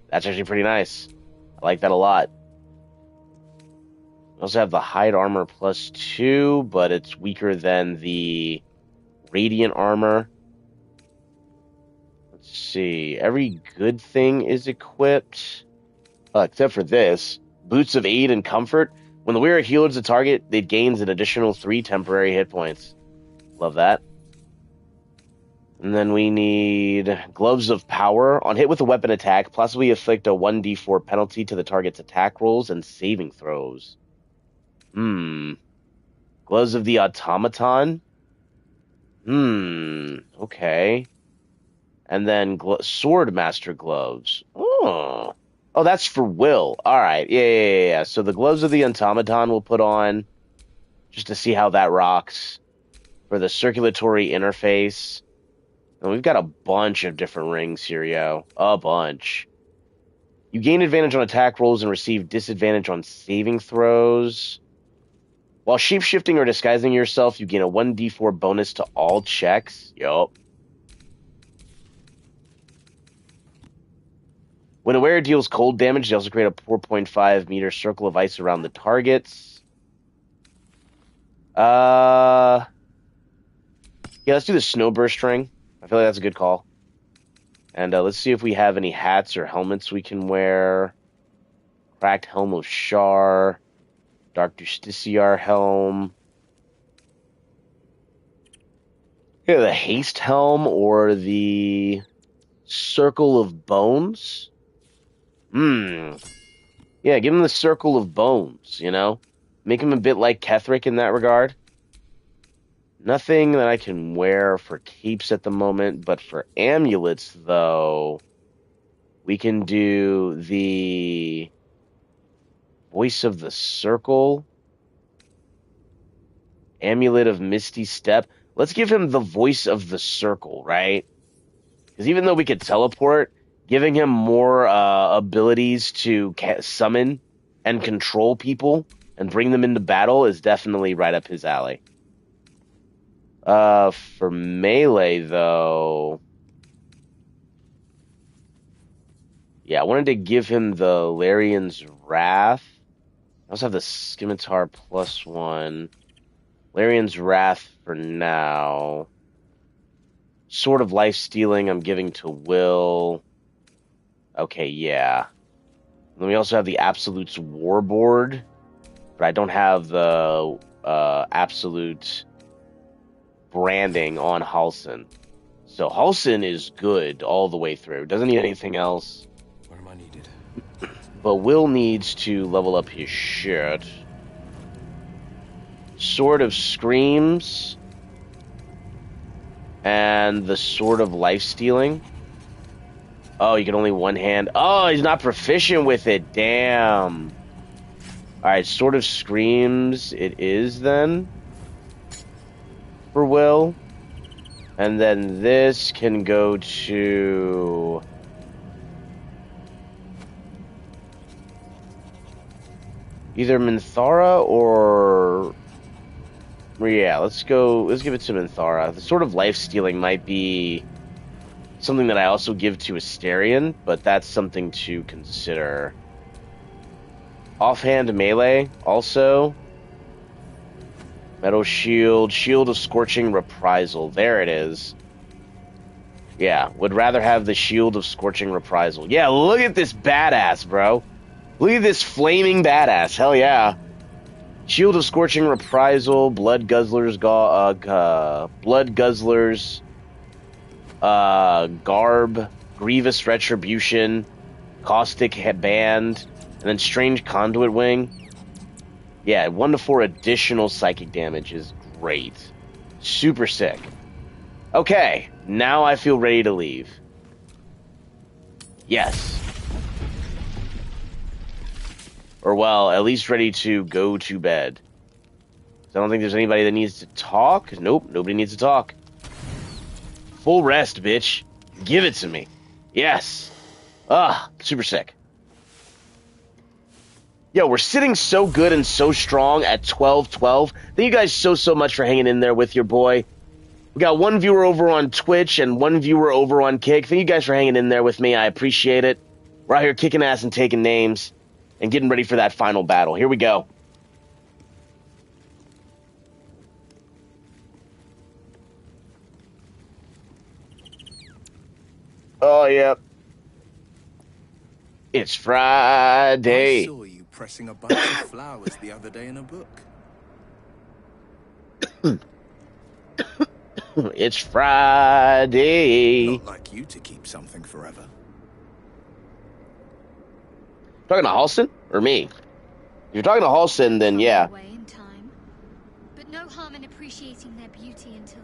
That's actually pretty nice. I like that a lot. We also have the hide armor +2, but it's weaker than the radiant armor. Let's see. Every good thing is equipped. Except for this. Boots of aid and comfort. When the wearer heals a target, it gains an additional 3 temporary hit points. Love that. And then we need gloves of power. On hit with a weapon attack, possibly inflict a 1d4 penalty to the target's attack rolls and saving throws. Gloves of the automaton. Okay. And then sword master gloves. Oh, that's for will. All right. Yeah. So the gloves of the automaton we'll put on just to see how that rocks for the circulatory interface. And we've got a bunch of different rings here, yo. A bunch. You gain advantage on attack rolls and receive disadvantage on saving throws. While shape-shifting or disguising yourself, you gain a 1d4 bonus to all checks. Yup. When a wearer deals cold damage, they also create a 4.5 meter circle of ice around the targets. Yeah, let's do the snowburst ring. I feel like that's a good call. And let's see if we have any hats or helmets we can wear. Cracked Helm of Shar. Dark Justiciar helm. Yeah, the Haste helm or the Circle of Bones. Yeah, give him the Circle of Bones, you know? Make him a bit like Ketheric in that regard. Nothing that I can wear for capes at the moment, but for amulets, though, we can do the Voice of the Circle, Amulet of Misty Step. Let's give him the Voice of the Circle, right? Because even though we could teleport, giving him more abilities to summon and control people and bring them into battle is definitely right up his alley. For melee, though... Yeah, I wanted to give him the Larian's Wrath. I also have the Scimitar +1. Larian's Wrath for now. Sword of Life Stealing I'm giving to Will. Okay, yeah. And then we also have the Absolute's Warboard. But I don't have the Absolute branding on Halsin. So Halsin is good all the way through. Doesn't need anything else. Where am I needed? But Will needs to level up his shit. Sword of Screams. And the Sword of Life Stealing. Oh, you can only one hand. Oh, he's not proficient with it. Damn. Alright, Sword of Screams it is then. For Will. And then this can go to... either Minthara or... yeah, let's give it to Minthara. The Sword of Life Stealing might be something that I also give to Asterion, but that's something to consider. Offhand melee, also. Metal Shield, Shield of Scorching Reprisal. There it is. Yeah, would rather have the Shield of Scorching Reprisal. Yeah, look at this badass, bro. Look at this flaming badass. Hell yeah. Shield of Scorching Reprisal, Blood Guzzler's Garb, Grievous Retribution, Caustic Band, and then Strange Conduit Wing. Yeah, 1 to 4 additional psychic damage is great. Super sick. Okay, now I feel ready to leave. Yes. Or, well, at least ready to go to bed. I don't think there's anybody that needs to talk. Nope, nobody needs to talk. Full rest, bitch. Give it to me. Yes. Super sick. Yo, we're sitting so good and so strong at 12-12. Thank you guys so much for hanging in there with your boy. We got one viewer over on Twitch and one viewer over on Kick. Thank you guys for hanging in there with me. I appreciate it. We're out here kicking ass and taking names and getting ready for that final battle. Here we go. Oh, yeah. It's Friday. I saw you pressing a bunch of flowers the other day in a book. It's Friday. Not like you to keep something forever. Talking to Halson or me? If you're talking to Halson, then yeah. Away in time, but no harm in appreciating their beauty until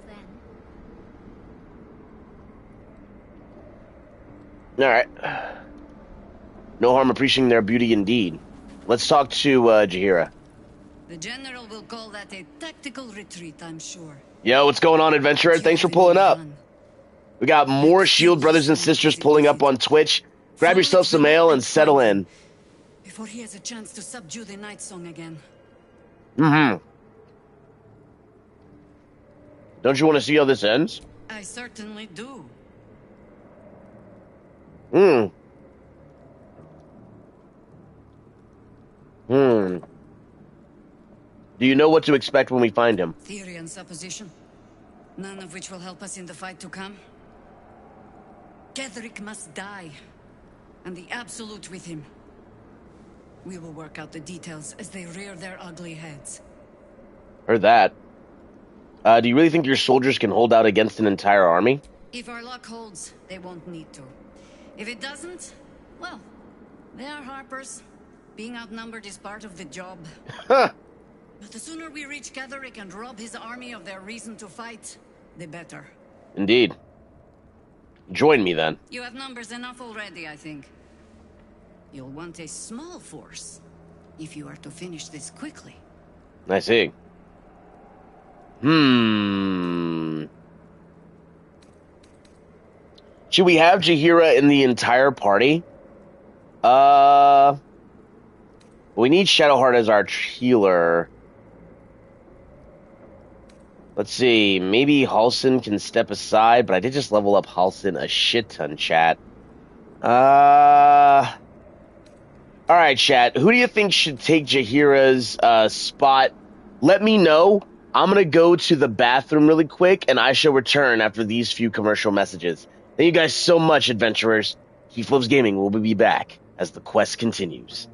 then. All right. No harm appreciating their beauty indeed. Let's talk to Jaheira. The general will call that a tactical retreat, I'm sure. Yo, what's going on, adventurer? Thanks for pulling up. We got more Shield brothers and sisters pulling up on Twitch. Grab yourself some ale and settle in. Before he has a chance to subdue the Nightsong again. Mm-hmm. Don't you want to see how this ends? I certainly do. Do you know what to expect when we find him? Theory and supposition, none of which will help us in the fight to come. Ketheric must die, and the Absolute with him. We will work out the details as they rear their ugly heads. Heard that. Do you really think your soldiers can hold out against an entire army? If our luck holds, they won't need to. If it doesn't, well, they are Harpers. Being outnumbered is part of the job. But the sooner we reach Ketheric and rob his army of their reason to fight, the better. Indeed. Join me then. You have numbers enough already, I think. You'll want a small force, if you are to finish this quickly. I see. Should we have Jaheira in the entire party? We need Shadowheart as our healer. Let's see, maybe Halson can step aside, but I did just level up Halson a shit ton, chat. Alright, chat, who do you think should take Jaheira's spot? Let me know. I'm gonna go to the bathroom really quick, and I shall return after these few commercial messages. Thank you guys so much, adventurers. KeithLovesGaming will be back as the quest continues.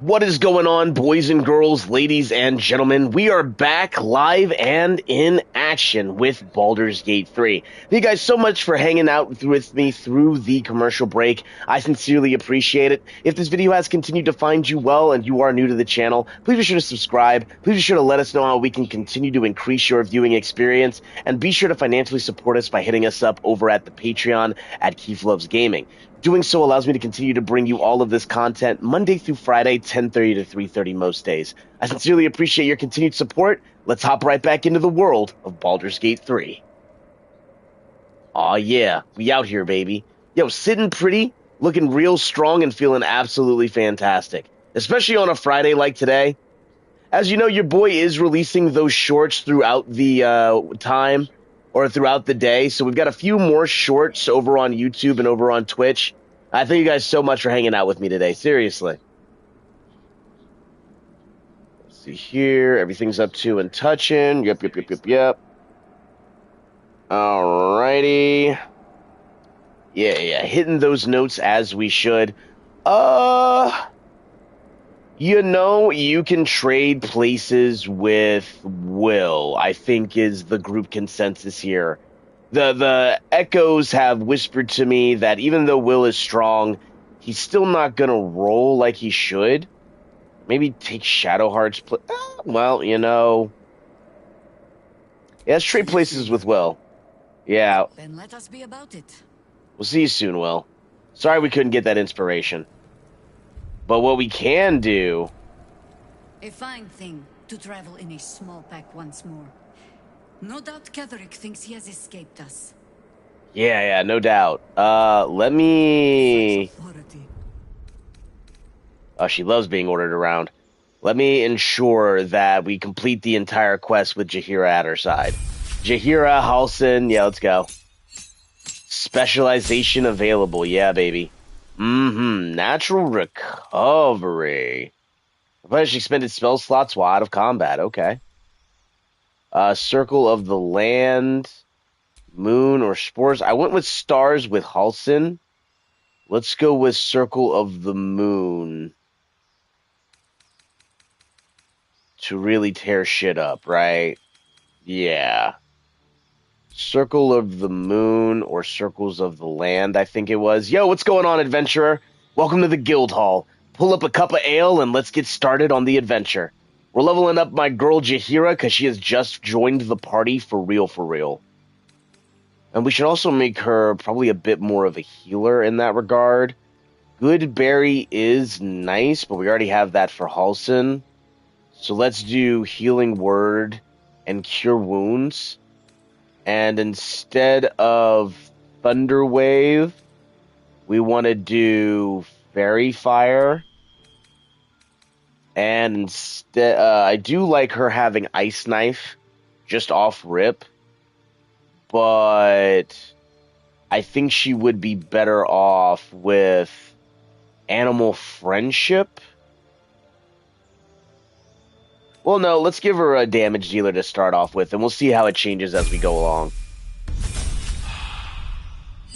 What is going on, boys and girls, ladies and gentlemen? We are back live and in action with Baldur's Gate 3. Thank you guys so much for hanging out with me through the commercial break. I sincerely appreciate it. If this video has continued to find you well and you are new to the channel, please be sure to subscribe. Please be sure to let us know how we can continue to increase your viewing experience, and be sure to financially support us by hitting us up over at the Patreon at KeithLovesGaming. Doing so allows me to continue to bring you all of this content Monday through Friday, 10:30 to 3:30 most days. I sincerely appreciate your continued support. Let's hop right back into the world of Baldur's Gate 3. Aw yeah, we out here, baby. Yo, sitting pretty, looking real strong, and feeling absolutely fantastic. Especially on a Friday like today. As you know, your boy is releasing those shorts throughout the time, or throughout the day, so we've got a few more shorts over on YouTube and over on Twitch. I thank you guys so much for hanging out with me today, seriously. Let's see here, everything's up to and touching. Yep. Alrighty. Yeah, hitting those notes as we should. You know, you can trade places with Will, I think is the group consensus here. The echoes have whispered to me that even though Will is strong, he's still not going to roll like he should. Maybe take Shadowheart's well, you know. Yeah, let's trade places with Will. Yeah. Then let us be about it. We'll see you soon, Will. Sorry we couldn't get that inspiration. But what we can do... A fine thing to travel in a small pack once more. No doubt Ketheric thinks he has escaped us. Yeah, no doubt. Let me... Oh, she loves being ordered around. Let me ensure that we complete the entire quest with Jaheira at her side. Jaheira, Halsin, yeah, let's go. Specialization available, yeah, baby. Natural recovery. Replenish expended spell slots while out of combat. Okay. Circle of the land, moon, or spores. I went with stars with Halsin. Let's go with Circle of the Moon. To really tear shit up, right? Yeah. Circle of the Moon or Circles of the Land, I think it was. Yo, what's going on, adventurer? Welcome to the guild hall. Pull up a cup of ale and let's get started on the adventure. We're leveling up my girl Jaheira because she has just joined the party for real. And we should also make her probably a bit more of a healer in that regard. Good Berry is nice, but we already have that for Halsin. So let's do Healing Word and Cure Wounds. And instead of Thunder Wave, we want to do Fairy Fire. And instead, I do like her having Ice Knife, just off rip. But I think she would be better off with Animal Friendship. Well, no, let's give her a damage dealer to start off with, and we'll see how it changes as we go along.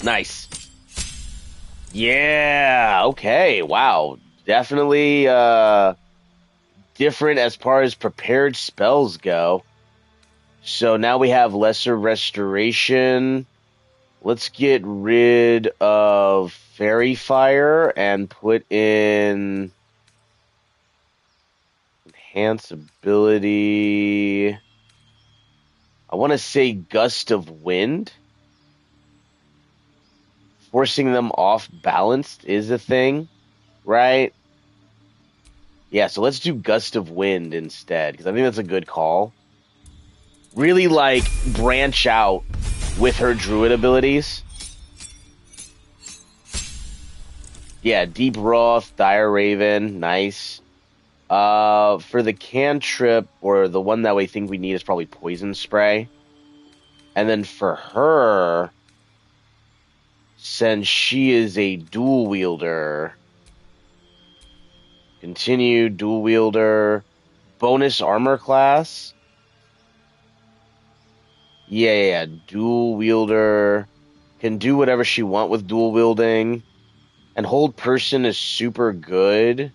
Nice. Yeah, okay, wow. Definitely different as far as prepared spells go. So now we have Lesser Restoration. Let's get rid of Fairy Fire and put in... Enhance ability. I want to say Gust of Wind. Forcing them off balanced is a thing, right? Yeah, so let's do Gust of Wind instead, because I think that's a good call. Really, like, branch out with her druid abilities. Yeah, Deep Wrath, Dire Raven, nice. For the cantrip, or the one that we think we need is probably Poison Spray. And then for her, since she is a dual wielder, continue dual wielder, bonus armor class. Yeah, dual wielder, can do whatever she want with dual wielding, and hold person is super good.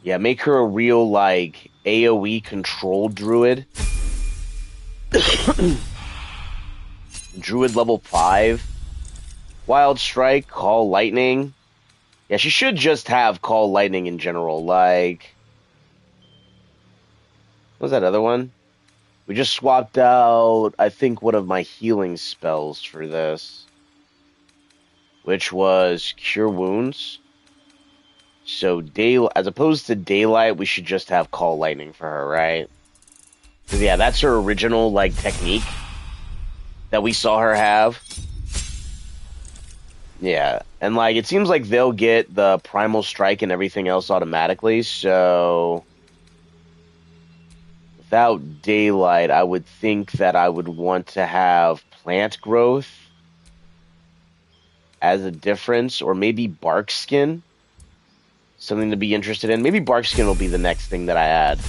Yeah, make her a real, like, AoE control druid. Druid level 5. Wild Strike, Call Lightning. Yeah, she should just have Call Lightning in general. Like, what was that other one? We just swapped out, I think, one of my healing spells for this, which was Cure Wounds. So, as opposed to Daylight, we should just have Call Lightning for her, right? Because, yeah, that's her original, like, technique that we saw her have. Yeah, and, like, it seems like they'll get the Primal Strike and everything else automatically, so without Daylight, I would think that I would want to have Plant Growth as a difference, or maybe Bark Skin. Something to be interested in. Maybe Bark Skin will be the next thing that I add,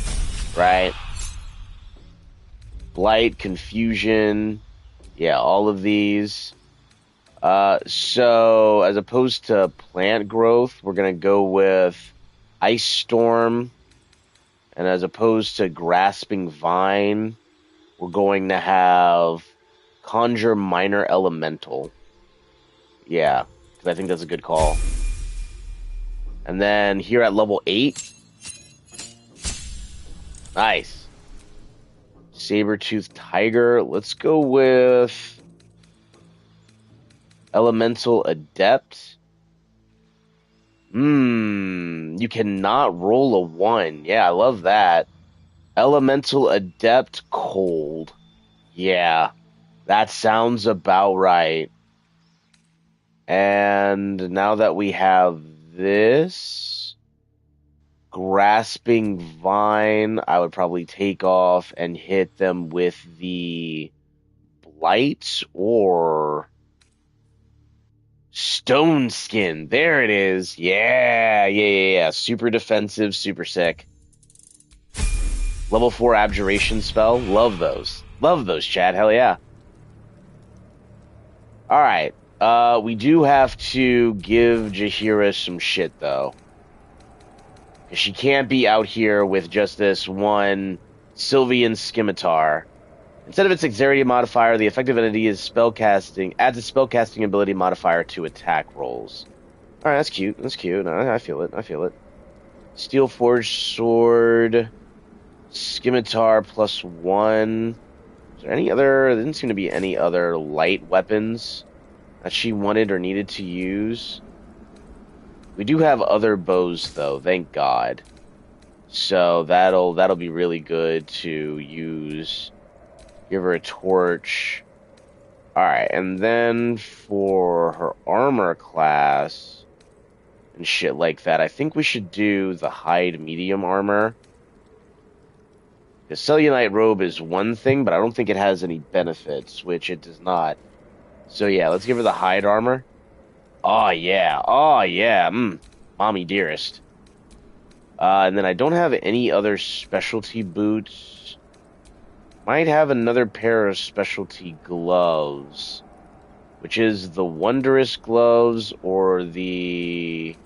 right? Blight, Confusion, yeah, all of these. So, as opposed to Plant Growth, we're going to go with Ice Storm. And as opposed to Grasping Vine, we're going to have Conjure Minor Elemental. Yeah, because I think that's a good call. And then here at level 8. Nice. Saber-Tooth Tiger. Let's go with Elemental Adept. You cannot roll a 1. Yeah, I love that. Elemental Adept Cold. Yeah, that sounds about right. And now that we have this, Grasping Vine, I would probably take off and hit them with the Blight or Stone Skin. There it is. Yeah. Super defensive, super sick. Level 4 Abjuration spell. Love those. Love those, Chad. Hell yeah. Alright. We do have to give Jaheira some shit, though. She can't be out here with just this one Sylvian Scimitar. Instead of its Dexterity modifier, the effective entity is spellcasting, adds a spellcasting ability modifier to attack rolls. Alright, that's cute. That's cute. I feel it. Steel Forged Sword, Scimitar +1. Is there any other? There didn't seem to be any other light weapons that she wanted or needed to use. We do have other bows, though, thank God. So that'll be really good to use. Give her a torch. Alright, and then for her armor class and shit like that, I think we should do the hide medium armor. The Cellulite robe is one thing, but I don't think it has any benefits, which it does not. So yeah, let's give her the hide armor. Oh yeah. Mommy dearest. And then I don't have any other specialty boots. Might have another pair of specialty gloves, which is the Wondrous Gloves or the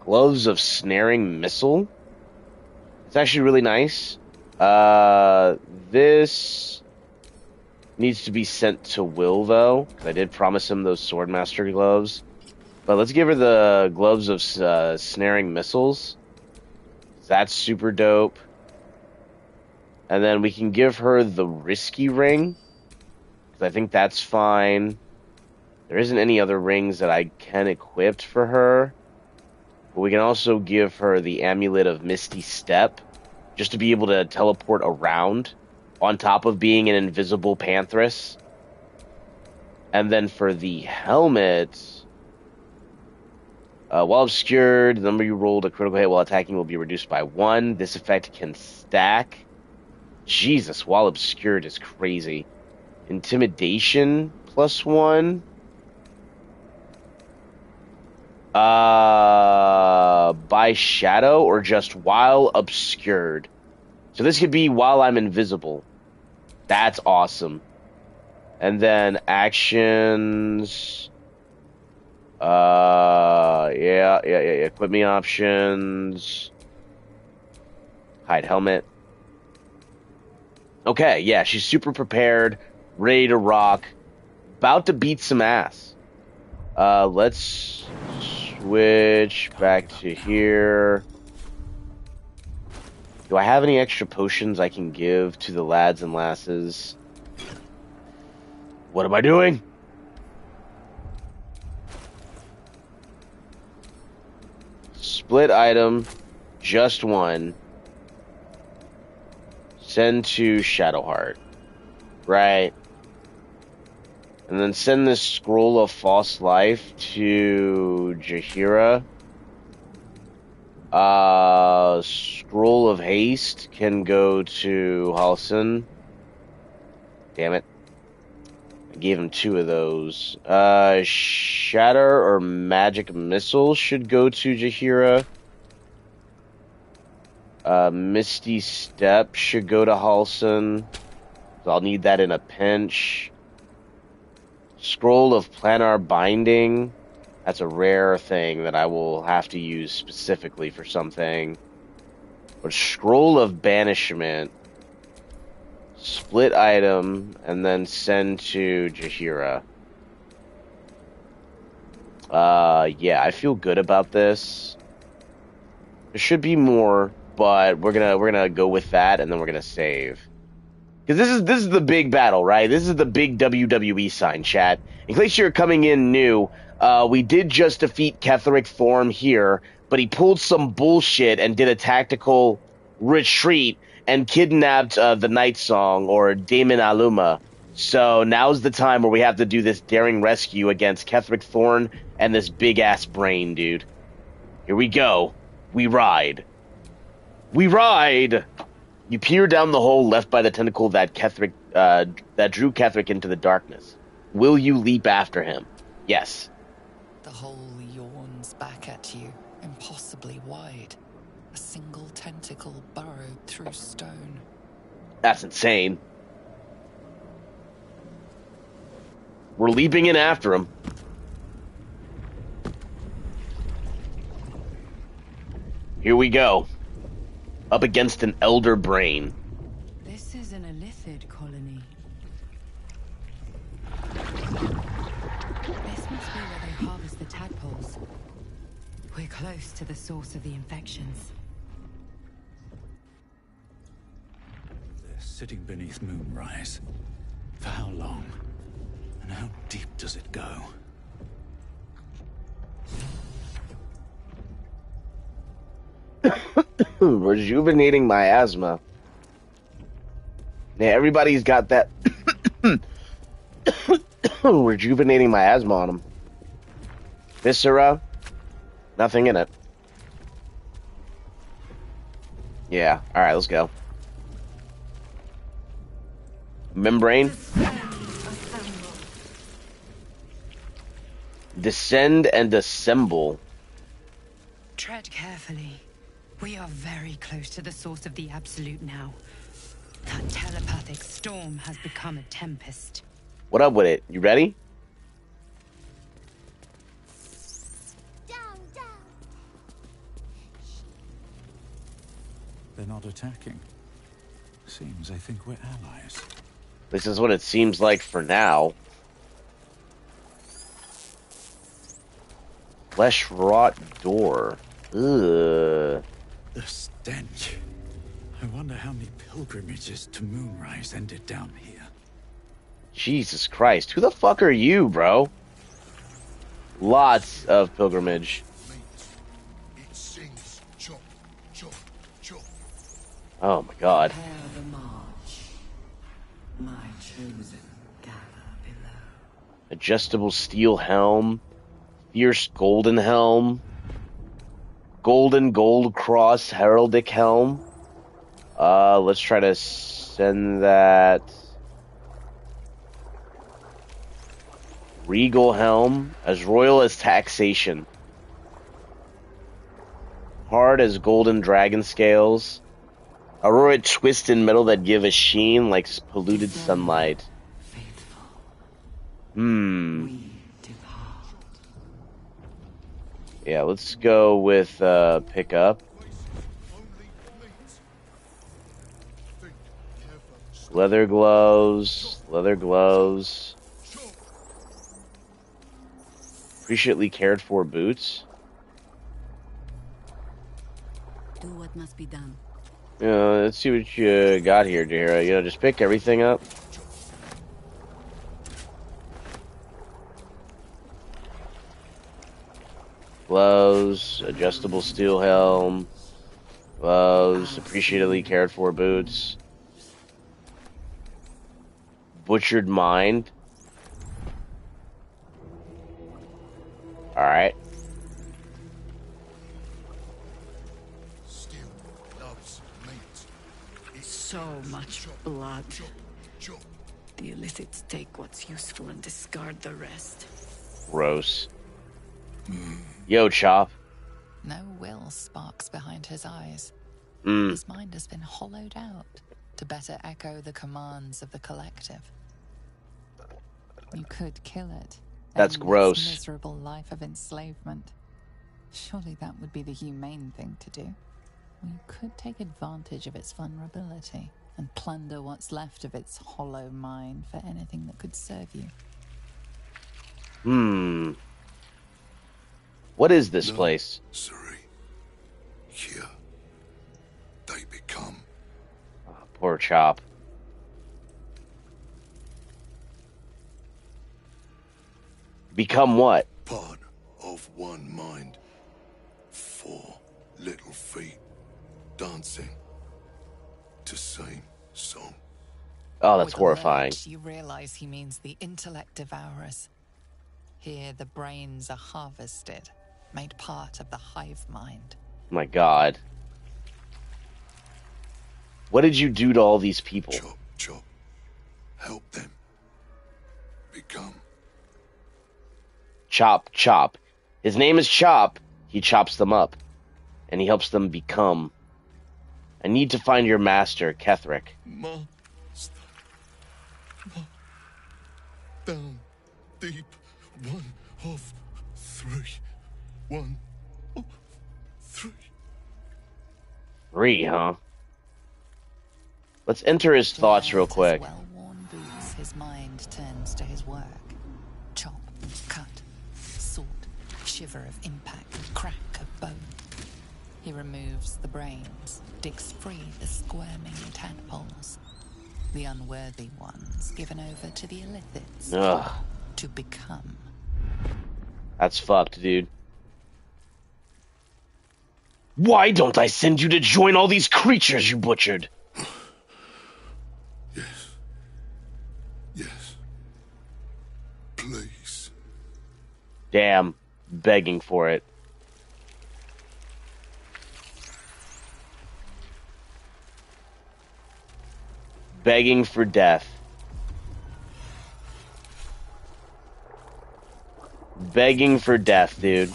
Gloves of Snaring Missile. It's actually really nice. This needs to be sent to Will, though, because I did promise him those Swordmaster gloves. But let's give her the Gloves of Snaring Missiles. That's super dope. And then we can give her the Risky Ring, because I think that's fine. There isn't any other rings that I can equip for her. But we can also give her the Amulet of Misty Step, just to be able to teleport around, on top of being an invisible Pantheress. And then for the helmet, while obscured, the number you rolled a critical hit while attacking will be reduced by 1. This effect can stack. Jesus, while obscured is crazy. Intimidation +1. By shadow or just while obscured. So this could be while I'm invisible. That's awesome. And then actions. Yeah. Equip me options. Hide helmet. Okay, yeah, she's super prepared, ready to rock, about to beat some ass. Let's switch back to here. Do I have any extra potions I can give to the lads and lasses? What am I doing? Split item, just one. Send to Shadowheart. Right. And then send this scroll of false life to Jaheira. Scroll of haste can go to Halsin. Damn it. I gave him 2 of those. Shatter or magic missile should go to Jaheira. Misty Step should go to Halsin. So I'll need that in a pinch. Scroll of Planar Binding. That's a rare thing that I will have to use specifically for something. But Scroll of Banishment. Split item, and then send to Jaheira. Yeah, I feel good about this. There should be more, but we're gonna go with that, and then we're gonna save. Because this is the big battle, right? This is the big WWE sign, chat. In case you're coming in new, we did just defeat Ketheric Thorm here, but he pulled some bullshit and did a tactical retreat and kidnapped the Nightsong, or Damon Aluma. So now's the time where we have to do this daring rescue against Ketheric Thorm and this big-ass brain, dude. Here we go. We ride. We ride! You peer down the hole left by the tentacle that that drew Ketheric into the darkness. Will you leap after him? Yes. The hole yawns back at you, impossibly wide. A single tentacle burrowed through stone. That's insane. We're leaping in after him. Here we go. Up against an elder brain. This is an Illithid colony. This must be where they harvest the tadpoles. We're close to the source of the infections. They're sitting beneath Moonrise. For how long? And how deep does it go? Rejuvenating miasma. Yeah, everybody's got that rejuvenating miasma on them. Viscera, nothing in it. Yeah, alright, let's go. Membrane. Descend and assemble. Tread carefully. We are very close to the source of the Absolute now. That telepathic storm has become a tempest. What up with it? You ready? Down, down. They're not attacking. Seems they think we're allies. This is what it seems like for now. Flesh rot door. Ugh. The stench. I wonder how many pilgrimages to Moonrise ended down here. Jesus Christ. Who the fuck are you, bro? Lots of pilgrimage. It sings chop, chop, chop. Oh my god. Prepare the march. My chosen gather below. Adjustable steel helm. Fierce golden helm. Golden gold cross heraldic helm. Let's try to send that. Regal helm. As royal as taxation. Hard as golden dragon scales. Aurora twist in metal that give a sheen like polluted sunlight. Faithful. Hmm. We depart. Yeah, let's go with pickup. Leather gloves. Leather gloves. Appreciately cared for boots. Do what must be done. Let's see what you got here, Jahira. You know, just pick everything up. Gloves, adjustable steel helm, gloves, appreciatively cared for boots, butchered mind. Alright. So much blood. The illicits take what's useful and discard the rest. Gross. Yo, Chop. No will sparks behind his eyes. Mm. His mind has been hollowed out to better echo the commands of the collective. You could kill it. That's end gross. Its miserable life of enslavement. Surely that would be the humane thing to do. Or you could take advantage of its vulnerability and plunder what's left of its hollow mind for anything that could serve you. What is this place? Suri. Here. They become. Oh, poor Chop. Become what? Part of one mind. 4 little feet. Dancing. To same song. Oh, that's With horrifying. words, you realize he means the intellect devourers. Here, the brains are harvested, made part of the hive mind. My God. What did you do to all these people? Chop, chop. Help them. Become. Chop, chop. His name is Chop. He chops them up. And he helps them become. I need to find your master, Ketheric. Master. Down. Deep. 1 of 3. 1 of 3. 3, huh? Let's enter his thoughts real quick. Well-worn boots, his mind turns to his work. Chop, cut, sort, shiver of impact, crack of bone. He removes the brains, digs free the squirming tadpoles. The unworthy ones given over to the illithits. Ugh. To become. That's fucked, dude. Why don't I send you to join all these creatures you butchered? Yes. Yes. Please. Damn. Begging for it. Begging for death. Begging for death, dude.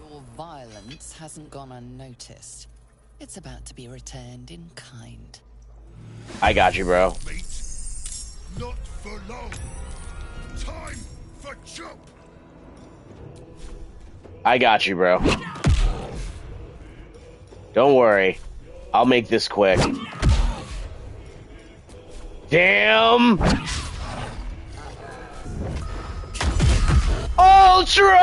Your violence hasn't gone unnoticed. It's about to be returned in kind. I got you, bro. Mate. Not for long. Time for jump. I got you, bro. Don't worry. I'll make this quick. Damn! Ultra!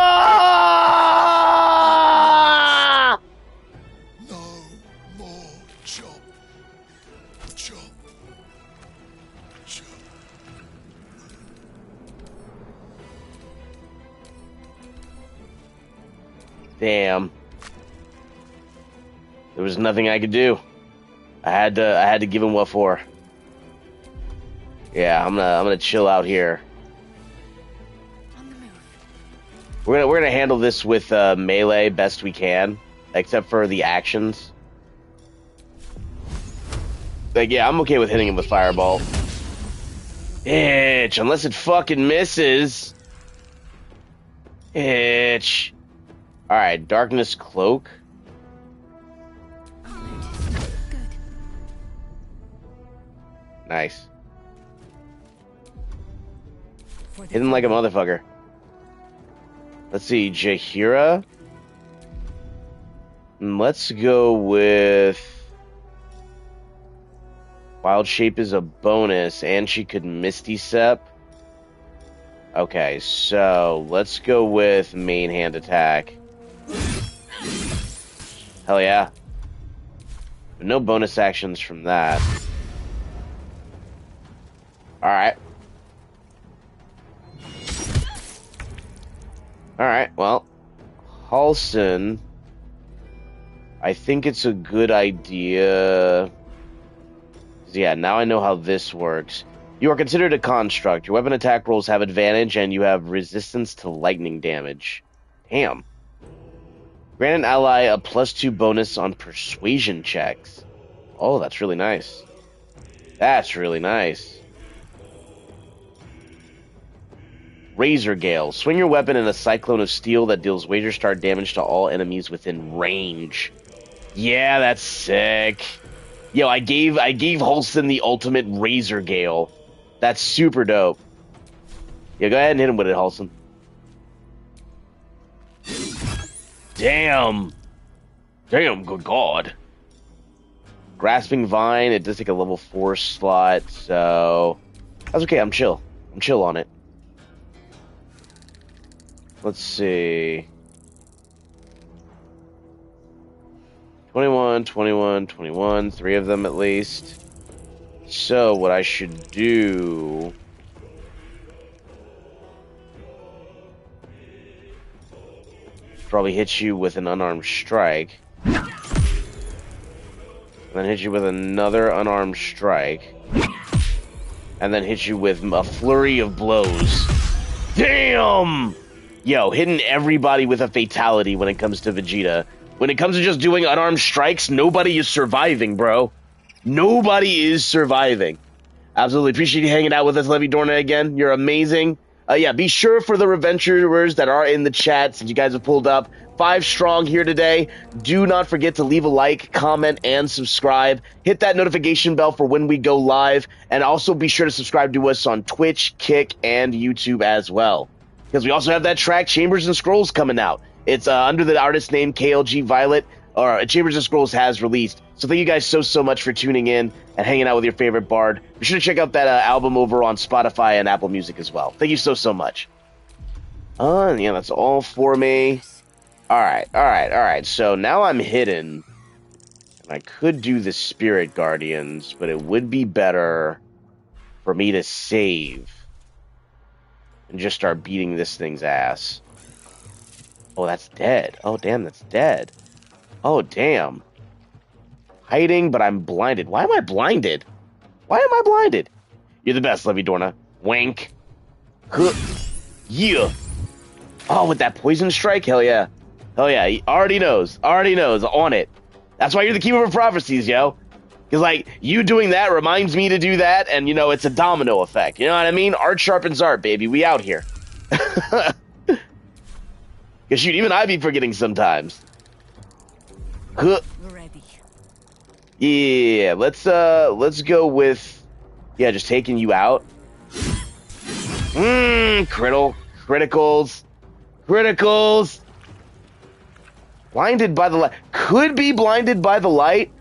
No more jump. Jump. Jump. Damn. There was nothing I could do. I had to give him what for. Yeah, I'm gonna chill out here. We're gonna handle this with melee best we can, except for the actions. Like, yeah, I'm okay with hitting him with fireball. Itch, unless it fucking misses. Itch. All right, darkness cloak. Nice. Hit him like a motherfucker. Let's see, Jaheira. Let's go with... Wild Shape is a bonus, and she could Misty Step. Okay, so let's go with main hand attack. Hell yeah. But no bonus actions from that. Alright. Alright, well. Halsin. I think it's a good idea. Yeah, now I know how this works. You are considered a construct. Your weapon attack rolls have advantage, and you have resistance to lightning damage. Damn. Grant an ally a +2 bonus on persuasion checks. Oh, that's really nice. That's really nice. Razor Gale. Swing your weapon in a cyclone of steel that deals wager star damage to all enemies within range. Yeah, that's sick. Yo, I gave Halsin the ultimate Razor Gale. That's super dope. Yeah, go ahead and hit him with it, Halsin. Damn. Damn, good God. Grasping Vine, it does take a level 4 slot, so... That's okay, I'm chill. I'm chill on it. Let's see... 21, 21, 21, 3 of them at least. So, what I should do... Probably hit you with an unarmed strike. And then hit you with another unarmed strike. And then hit you with a flurry of blows. Damn! Yo, hitting everybody with a fatality when it comes to Vegeta. When it comes to just doing unarmed strikes, nobody is surviving, bro. Nobody is surviving. Absolutely appreciate you hanging out with us, Levi Dorna, again. You're amazing. Yeah, be sure for the Reventurers that are in the chat, since you guys have pulled up 5 strong here today. Do not forget to leave a like, comment, and subscribe. Hit that notification bell for when we go live. And also be sure to subscribe to us on Twitch, Kick, and YouTube as well. Because we also have that track, Chambers and Scrolls, coming out. It's under the artist name KLG Violet, or Chambers and Scrolls has released. So thank you guys so much for tuning in and hanging out with your favorite bard. Be sure to check out that album over on Spotify and Apple Music as well. Thank you so much. Yeah, that's all for me. Alright. So now I'm hidden. And I could do the Spirit Guardians, but it would be better for me to save and just start beating this thing's ass. Oh, that's dead. Oh, damn, that's dead. Oh, damn. Hiding, but I'm blinded. Why am I blinded? Why am I blinded? You're the best, Levi Dorna. Wank. Huh. Yeah. Oh, with that poison strike? Hell yeah. Hell yeah. He already knows. Already knows. On it. That's why you're the Keeper of Prophecies, yo. Because, like, you doing that reminds me to do that, and, you know, it's a domino effect. You know what I mean? Art sharpens art, baby. We out here. Because, shoot, even I be forgetting sometimes. Huh. Ready. Yeah, let's go with, yeah, just taking you out. Criticals. Blinded by the light. Could be blinded by the light,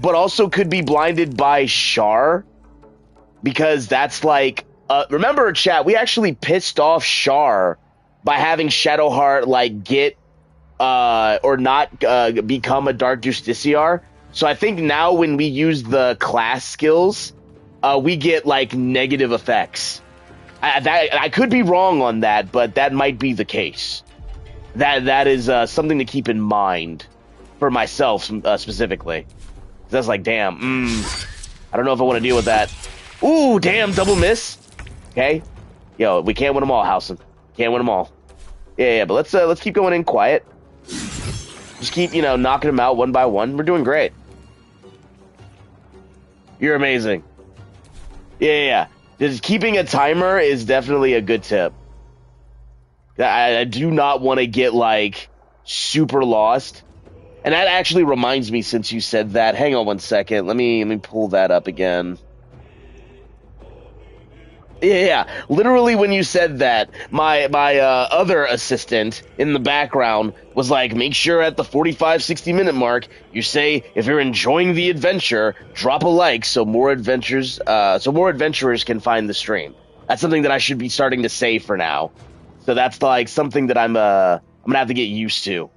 but also could be blinded by Char. Because that's like, remember, chat, we actually pissed off Char by having Shadowheart, like, get, or not become a Dark Justiciar. So I think now when we use the class skills, we get, like, negative effects. I could be wrong on that, but that might be the case. That is something to keep in mind for myself specifically. That's like, damn, I don't know if I want to deal with that. Ooh, damn, double miss. Okay. Yo, we can't win them all, Halsin. Can't win them all. Yeah, but let's keep going in quiet. Just keep, you know, knocking them out one by one. We're doing great. You're amazing. Yeah. Just keeping a timer is definitely a good tip. I do not want to get, like, super lost. And that actually reminds me, since you said that. Hang on one second. Let me pull that up again. Yeah. Literally, when you said that, my other assistant in the background was like, make sure at the 45, 60-minute mark, you say, if you're enjoying the adventure, drop a like so more adventurers can find the stream. That's something that I should be starting to say for now. So that's like something that I'm gonna have to get used to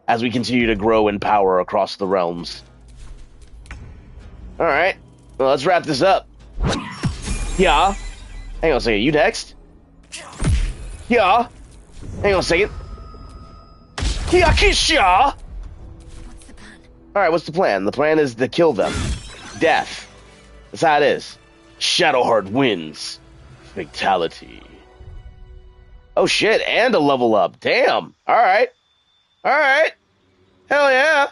as we continue to grow in power across the realms. All right. Well, let's wrap this up. Yeah. Hang on a second. You next? Yeah. Hang on a second. Yeah, Kisha. What's the plan? All right. What's the plan? The plan is to kill them. Death. That's how it is. Shadowheart wins. Fatality. Oh shit! And a level up. Damn. All right. All right. Hell yeah.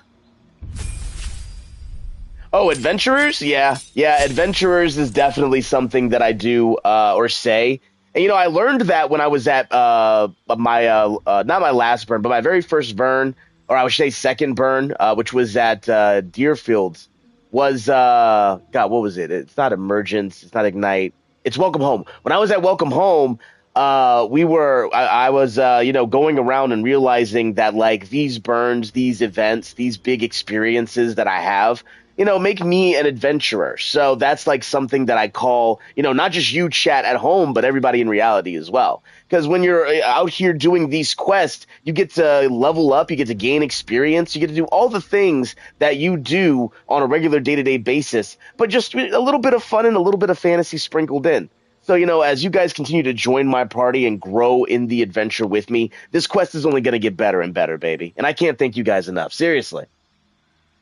Oh, adventurers? Yeah. Adventurers is definitely something that I do or say. And I learned that when I was at my not my last burn, but my very first burn, or I would say second burn, which was at Deerfields. Was God? What was it? It's not Emergence. It's not Ignite. It's Welcome Home. When I was at Welcome Home, I was going around and realizing that like these burns, these events, these big experiences that I have, make me an adventurer. So that's like something that I call, not just you chat at home, but everybody in reality as well. Because when you're out here doing these quests, you get to level up, you get to gain experience, you get to do all the things that you do on a regular day-to-day basis, but just a little bit of fun and a little bit of fantasy sprinkled in. So, as you guys continue to join my party and grow in the adventure with me, this quest is only going to get better and better, baby. And I can't thank you guys enough. Seriously.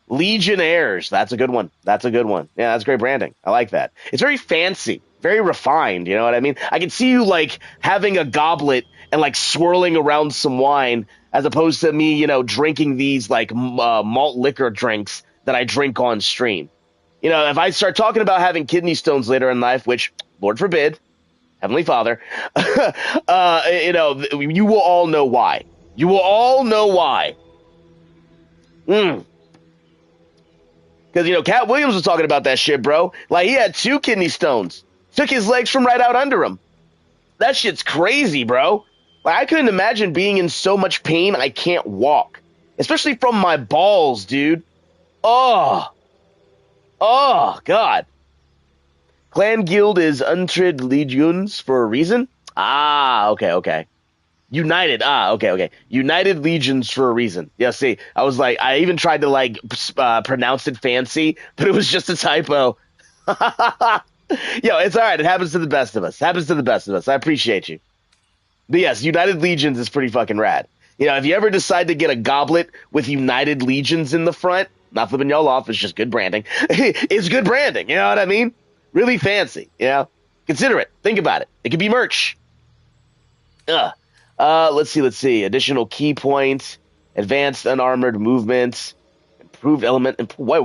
Legionnaires. That's a good one. Yeah, that's great branding. I like that. It's very fancy, very refined. You know what I mean? I can see you, like, having a goblet and, like, swirling around some wine as opposed to me, drinking these, like, malt liquor drinks that I drink on stream. If I start talking about having kidney stones later in life, which, Lord forbid, Heavenly Father, you will all know why. You will all know why. Because, Cat Williams was talking about that shit, bro. Like, he had 2 kidney stones. Took his legs from right out under him. That shit's crazy, bro. Like, I couldn't imagine being in so much pain I can't walk. Especially from my balls, dude. Oh, God. Clan Guild is Untread Legions for a reason? Okay. United. Okay. United Legions for a reason. Yeah, see, I was like, I even tried to, like, pronounce it fancy, but it was just a typo. Yo, it's all right. It happens to the best of us. I appreciate you. But yes, United Legions is pretty fucking rad. If you ever decide to get a goblet with United Legions in the front, not flipping y'all off, it's just good branding. It's good branding, you know what I mean? Really fancy, Consider it. Think about it. It could be merch. Let's see. Additional key points, advanced unarmored movements, improved element. What?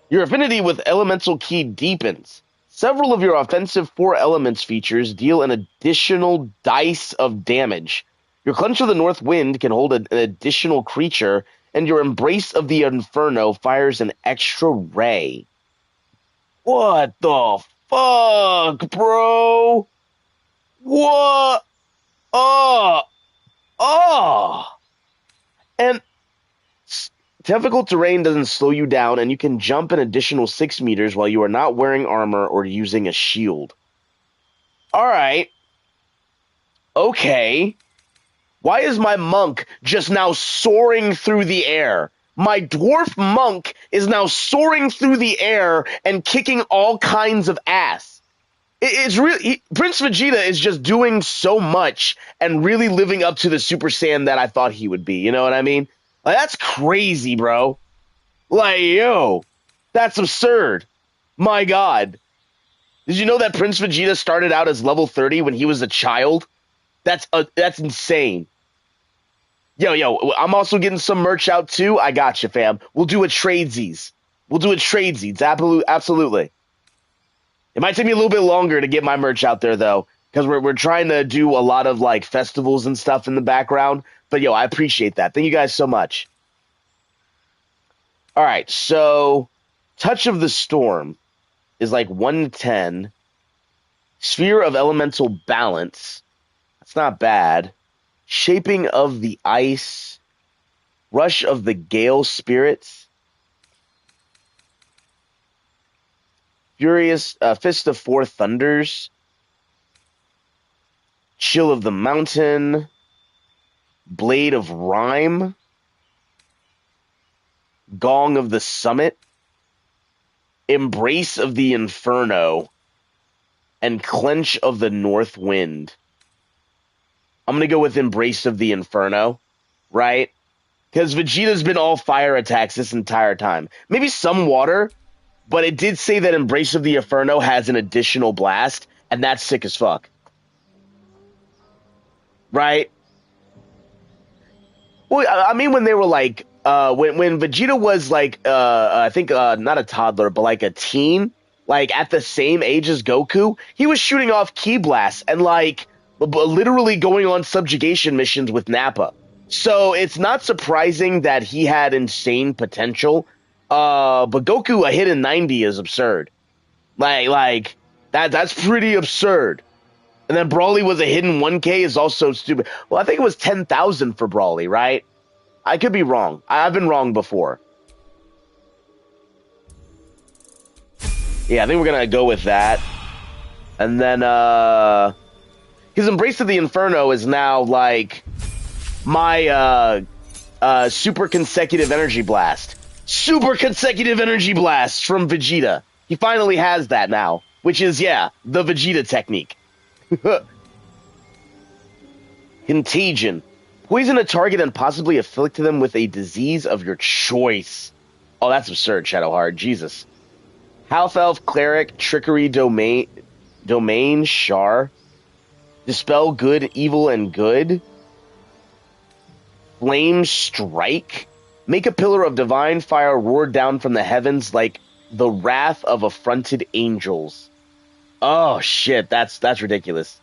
Your affinity with elemental key deepens. Several of your offensive 4 elements features deal an additional dice of damage. Your Clench of the North Wind can hold an additional creature, and your Embrace of the Inferno fires an extra ray. What the fuck, bro? What? And difficult terrain doesn't slow you down, and you can jump an additional 6 meters while you are not wearing armor or using a shield. Alright. Okay. Why is my monk just now soaring through the air? My dwarf monk is now soaring through the air and kicking all kinds of ass. It's really Prince Vegeta is just doing so much and really living up to the Super Saiyan that I thought he would be. You know what I mean? Like, that's crazy, bro. Like, yo, that's absurd. My God. Did you know that Prince Vegeta started out as level 30 when he was a child? That's insane. Yo, I'm also getting some merch out too. I got you, fam. We'll do a tradesies. Absolutely. It might take me a little bit longer to get my merch out there, though, because we're trying to do a lot of, like, festivals and stuff in the background. But, yo, I appreciate that. Thank you guys so much. All right, so Touch of the Storm. is like 110. Sphere of Elemental Balance. That's not bad. Shaping of the Ice. Rush of the Gale Spirits. Furious Fist of Four Thunders. Chill of the Mountain. Blade of Rhyme. Gong of the Summit. Embrace of the Inferno. And Clench of the North Wind. I'm going to go with Embrace of the Inferno, right? Because Vegeta's been all fire attacks this entire time. Maybe some water, but it did say that Embrace of the Inferno has an additional blast, and that's sick as fuck. Right? Well, I mean, when they were like, when Vegeta was like, I think not a toddler, but like a teen, like at the same age as Goku, he was shooting off ki blasts and like literally going on subjugation missions with Nappa. So it's not surprising that he had insane potential. But Goku a hit in 90 is absurd. Like that's pretty absurd. And then Brawly was a hidden 1K is also stupid. Well, I think it was 10,000 for Brawly, right? I could be wrong. I've been wrong before. Yeah, I think we're going to go with that. And then, his Embrace of the Inferno is now, like, my, super consecutive energy blast. Super consecutive energy blast from Vegeta. He finally has that now. Which is, yeah, the Vegeta technique. Contagion. Poison a target and possibly afflict them with a disease of your choice. Oh, that's absurd, Shadowheart. Jesus. Half Elf, Cleric, Trickery, Domain, Char. Dispel good, evil, and good. Flame Strike. Make a pillar of divine fire roar down from the heavens like the wrath of affronted angels. Oh shit, that's ridiculous.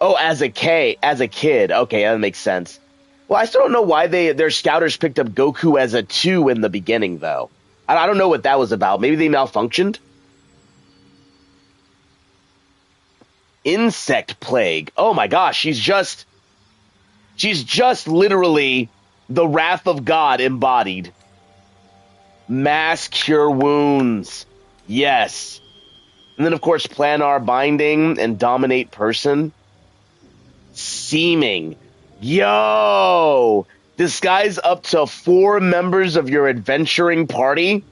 Oh, as a kid. Okay, that makes sense. Well, I still don't know why their scouters picked up Goku as a 2 in the beginning, though. I don't know what that was about. Maybe they malfunctioned? Insect Plague. Oh my gosh, she's just literally the wrath of God embodied. Mass Cure Wounds. Yes. And then, of course, Planar Binding and Dominate Person. Seeming. Yo! Disguise up to 4 members of your adventuring party?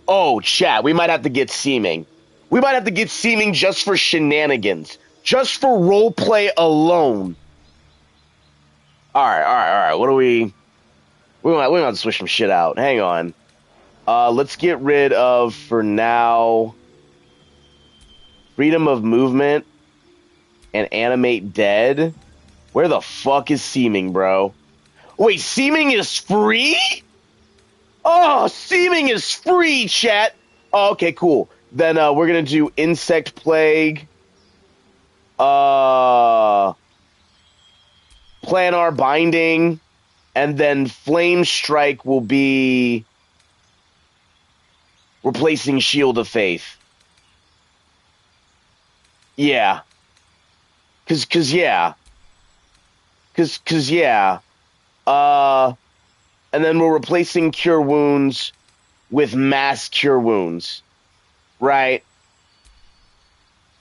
Oh, chat, we might have to get Seeming. We might have to get Seeming just for shenanigans. Just for roleplay alone. Alright. What do we... We're going to have to switch some shit out. Hang on. Let's get rid of, for now... Freedom of Movement and Animate Dead. Where the fuck is Seeming, bro? Wait, Seeming is free? Oh, Seeming is free, chat. Oh, okay, cool. Then we're gonna do Insect Plague. Planar Binding. And then Flame Strike will be replacing Shield of Faith. Yeah. Cause yeah. Cause yeah. And then we're replacing Cure Wounds with Mass Cure Wounds. Right?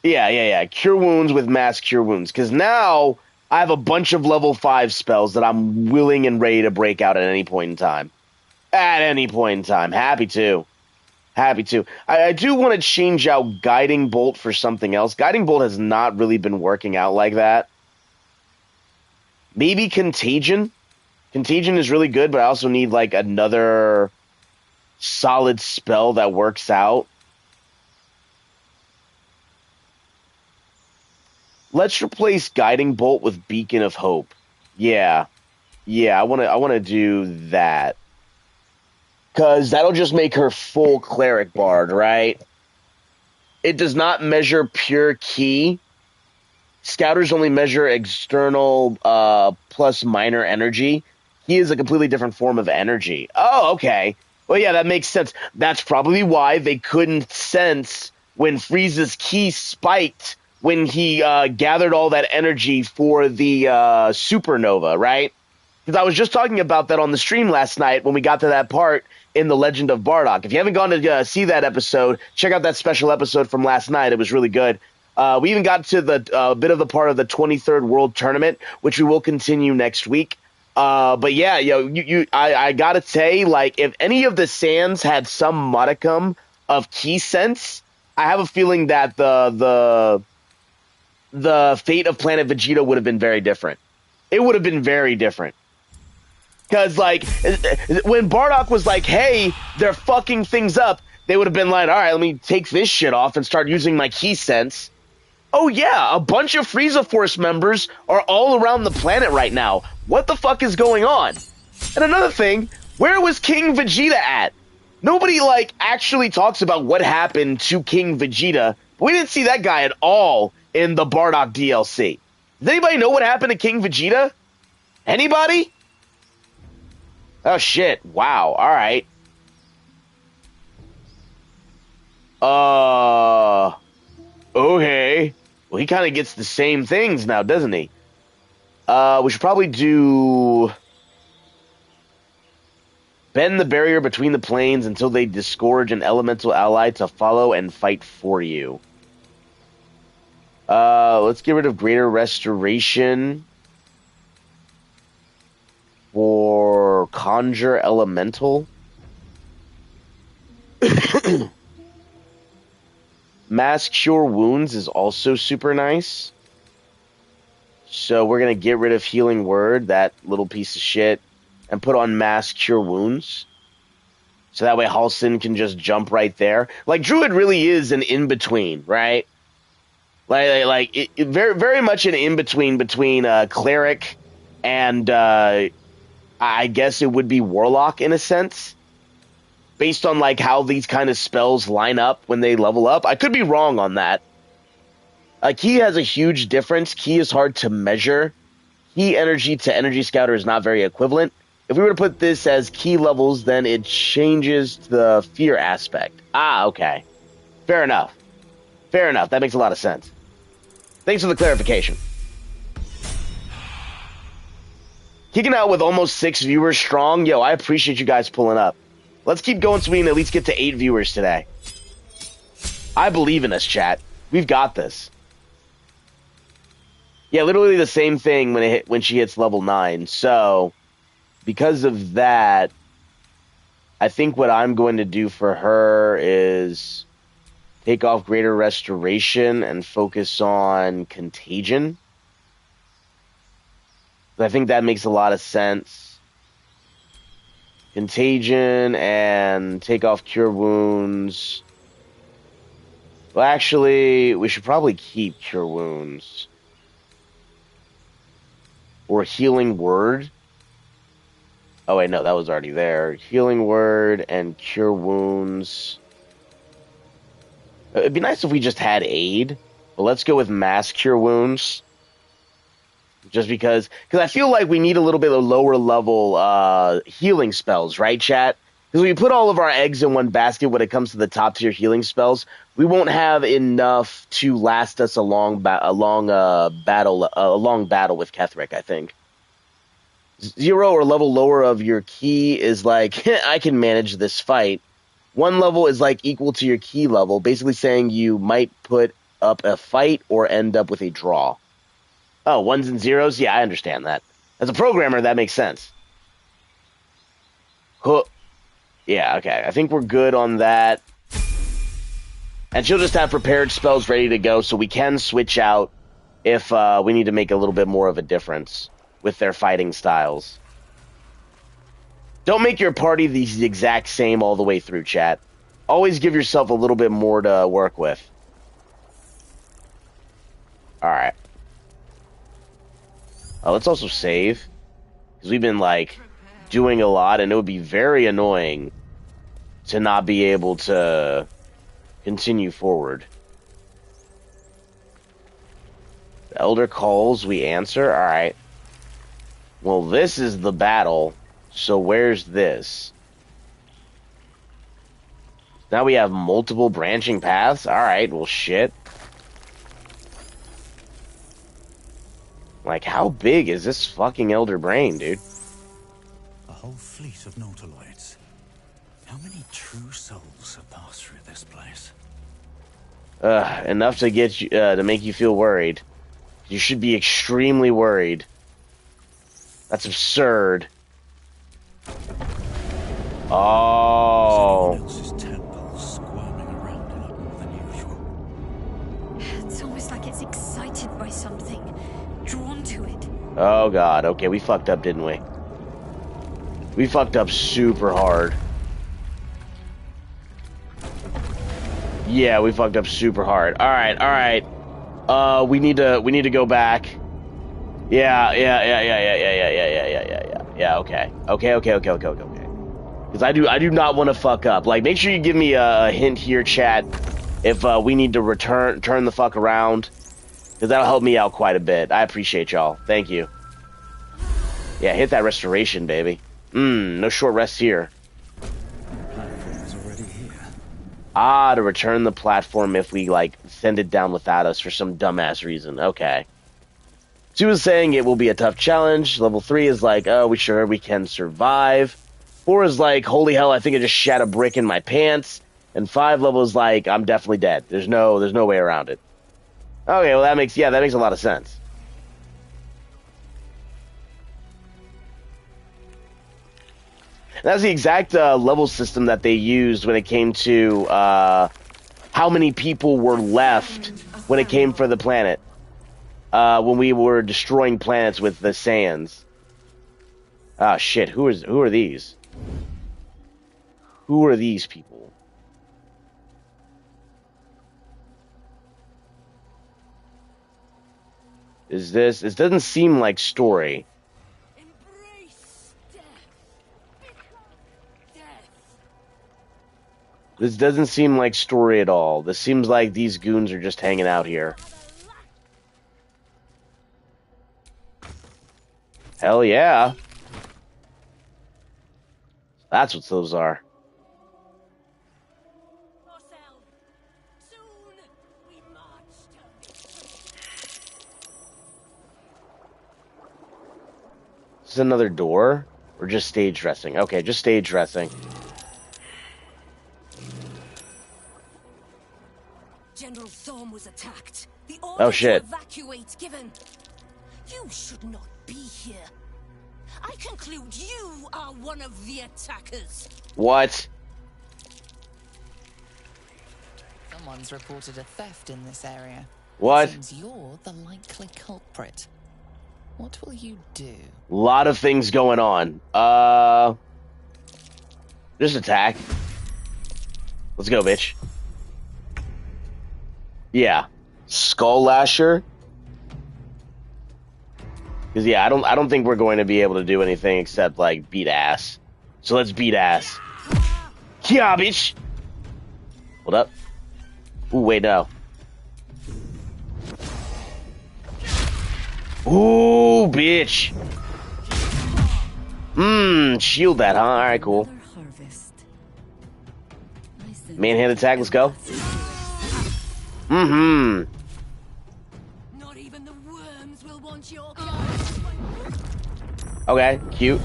Yeah. Cure Wounds with Mass Cure Wounds. Cause now I have a bunch of level 5 spells that I'm willing and ready to break out at any point in time. Happy to. I do want to change out Guiding Bolt for something else. Guiding Bolt has not really been working out like that. Maybe Contagion. Contagion is really good, but I also need like another solid spell that works out. Let's replace Guiding Bolt with Beacon of Hope. Yeah, I want to do that. Because that'll just make her full Cleric Bard, right? It does not measure pure ki. Scouters only measure external plus minor energy. Ki is a completely different form of energy. Oh, okay. Well, yeah, that makes sense. That's probably why they couldn't sense when Frieza's ki spiked when he gathered all that energy for the supernova, right? Because I was just talking about that on the stream last night when we got to that part in The Legend of Bardock. If you haven't gone to see that episode, check out that special episode from last night. It was really good. We even got to the bit of the part of the 23rd World Tournament, which we will continue next week. But yeah, I gotta say, like, if any of the Sands had some modicum of ki sense, I have a feeling that the fate of Planet Vegeta would have been very different. It would have been very different. Because, like, when Bardock was like, hey, they're fucking things up, they would have been like, all right, let me take this shit off and start using my ki sense. Oh, yeah, a bunch of Frieza Force members are all around the planet right now. What the fuck is going on? And another thing, where was King Vegeta at? Nobody, like, actually talks about what happened to King Vegeta. We didn't see that guy at all in the Bardock DLC. Does anybody know what happened to King Vegeta? Anybody? Oh, shit. Wow. All right. Okay. Well, he kind of gets the same things now, doesn't he? We should probably do... Bend the barrier between the planes until they disgorge an elemental ally to follow and fight for you. Let's get rid of Greater Restoration for Conjure Elemental. Mass Cure Wounds is also super nice. So we're going to get rid of Healing Word, that little piece of shit, and put on Mass Cure Wounds. So that way Halsin can just jump right there. Like, Druid really is an in-between, right? Like very, very much an in-between between Cleric and, I guess it would be Warlock in a sense. Based on, like, how these kind of spells line up when they level up. I could be wrong on that. Ki has a huge difference. Ki is hard to measure. Ki energy to Energy Scouter is not very equivalent. If we were to put this as ki levels, then it changes the fear aspect. Ah, okay. Fair enough. Fair enough. That makes a lot of sense. Thanks for the clarification. Kicking out with almost 6 viewers strong. Yo, I appreciate you guys pulling up. Let's keep going so we can at least get to 8 viewers today. I believe in us, chat. We've got this. Yeah, literally the same thing when she hits level 9. So, because of that, I think what I'm going to do for her is take off Greater Restoration and focus on Contagion. I think that makes a lot of sense. Contagion and take off Cure Wounds. Well, actually, we should probably keep Cure Wounds. Or Healing Word. Oh, wait, no, that was already there. Healing Word and Cure Wounds. It'd be nice if we just had Aid. But let's go with Mass Cure Wounds. Just because I feel like we need a little bit of lower level healing spells, right, chat? Because when we put all of our eggs in one basket when it comes to the top tier healing spells, we won't have enough to last us a long battle with Ketheric, I think. 0 or level lower of your ki is like, I can manage this fight. 1 level is like equal to your ki level, basically saying you might put up a fight or end up with a draw. Oh, 1s and 0s? Yeah, I understand that. As a programmer, that makes sense. Yeah, okay. I think we're good on that. And she'll just have prepared spells ready to go, so we can switch out if we need to make a little bit more of a difference with their fighting styles. Don't make your party the exact same all the way through, chat. Always give yourself a little bit more to work with. Alright. Let's also save. Because we've been, like, doing a lot, and it would be very annoying to not be able to continue forward. The Elder calls, we answer. Alright. Well, this is the battle, so where's this? Now we have multiple branching paths? Alright, well shit. Like, how big is this fucking Elder Brain, dude? A whole fleet of nautiloids. How many true souls have passed through this place? Enough to get you, to make you feel worried. You should be extremely worried. That's absurd. Oh. Squirming around a lot more than usual. It's almost like it's excited by something, drawn to it. Oh god, okay, we fucked up, didn't we? We fucked up super hard. Yeah, we fucked up super hard. Alright, alright. We need to go back. Yeah, okay. Okay. Because I do not want to fuck up. Like, make sure you give me a hint here, chat, if we need to turn the fuck around. Because that'll help me out quite a bit. I appreciate y'all. Thank you. Yeah, hit that restoration, baby. No short rest here. To return the platform if we, like, send it down without us for some dumbass reason. Okay. 2 is saying it will be a tough challenge. Level 3 is like, oh, we can survive. 4 is like, holy hell, I think I just shat a brick in my pants. And 5 level is like, I'm definitely dead. There's no way around it. Okay, well that makes a lot of sense. That's the exact level system that they used when it came to how many people were left when it came for the planet. When we were destroying planets with the sands. Ah, shit. Who are these? Who are these people? Is this... It doesn't seem like story. This doesn't seem like story at all. This seems like these goons are just hanging out here. Hell yeah. That's what those are. Is this another door? Or just stage dressing? Okay, just stage dressing. General Thorm was attacked. The Oh order shit. to evacuate given. You should not be here. I conclude you are one of the attackers. What? Someone's reported a theft in this area. What? It seems you're the likely culprit. What will you do? Lot of things going on. Just attack. Let's go, bitch. Yeah. Skull Lasher. Because yeah, I don't think we're going to be able to do anything except like beat ass. So let's beat ass. Yeah, bitch. Hold up. Ooh, wait, no. Ooh, bitch. Shield that, huh? Alright, cool. Man-hand attack, let's go. Not even the worms will want your Okay, cute.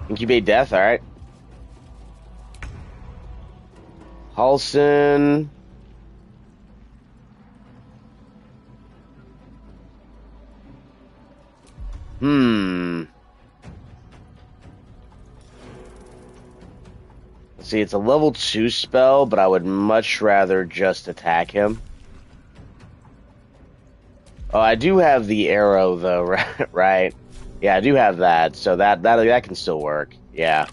Incubate death, alright. Halson. Let's see, it's a level 2 spell, but I would much rather just attack him. Oh, I do have the arrow, though, right? Yeah, I do have that, so that can still work. Yeah.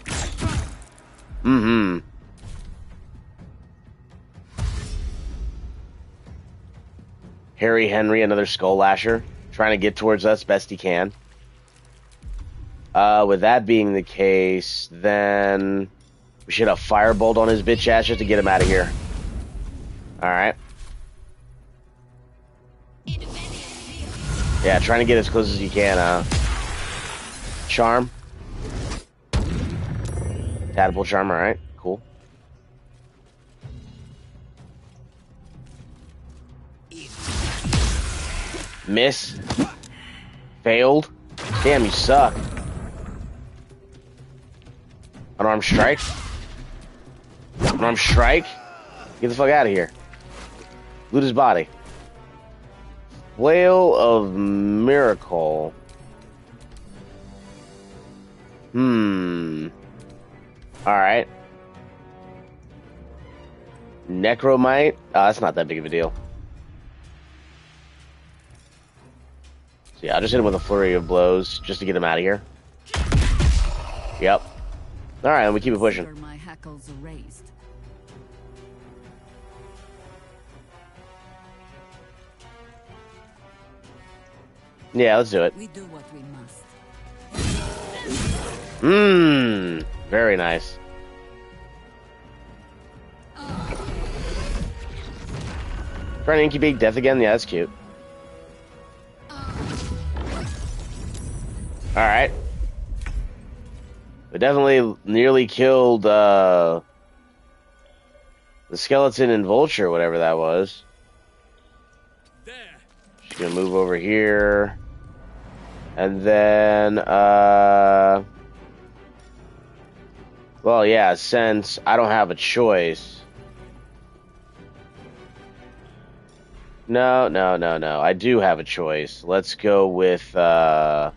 Harry Henry, another Skull Lasher, trying to get towards us best he can. With that being the case, then we should have Firebolt on his bitch ass just to get him out of here. Alright. Yeah, trying to get as close as you can, Charm. Tadpole Charm, alright. cool. Miss. Failed. Damn, you suck. Unarmed strike. Unarmed strike. Get the fuck out of here. Loot his body. Flail of Miracle. Alright. Necromite. Oh, that's not that big of a deal. So yeah, I'll just hit him with a flurry of blows just to get him out of here. Yep. Alright, we keep it pushing. My hackles raised. Yeah, let's do it. We do what we must. Very nice. Trying to incubate death again? Yeah, that's cute. Alright. We definitely nearly killed the skeleton and vulture, whatever that was. Just gonna move over here. And then, well, yeah, since I don't have a choice. No. I do have a choice. Let's go with, well,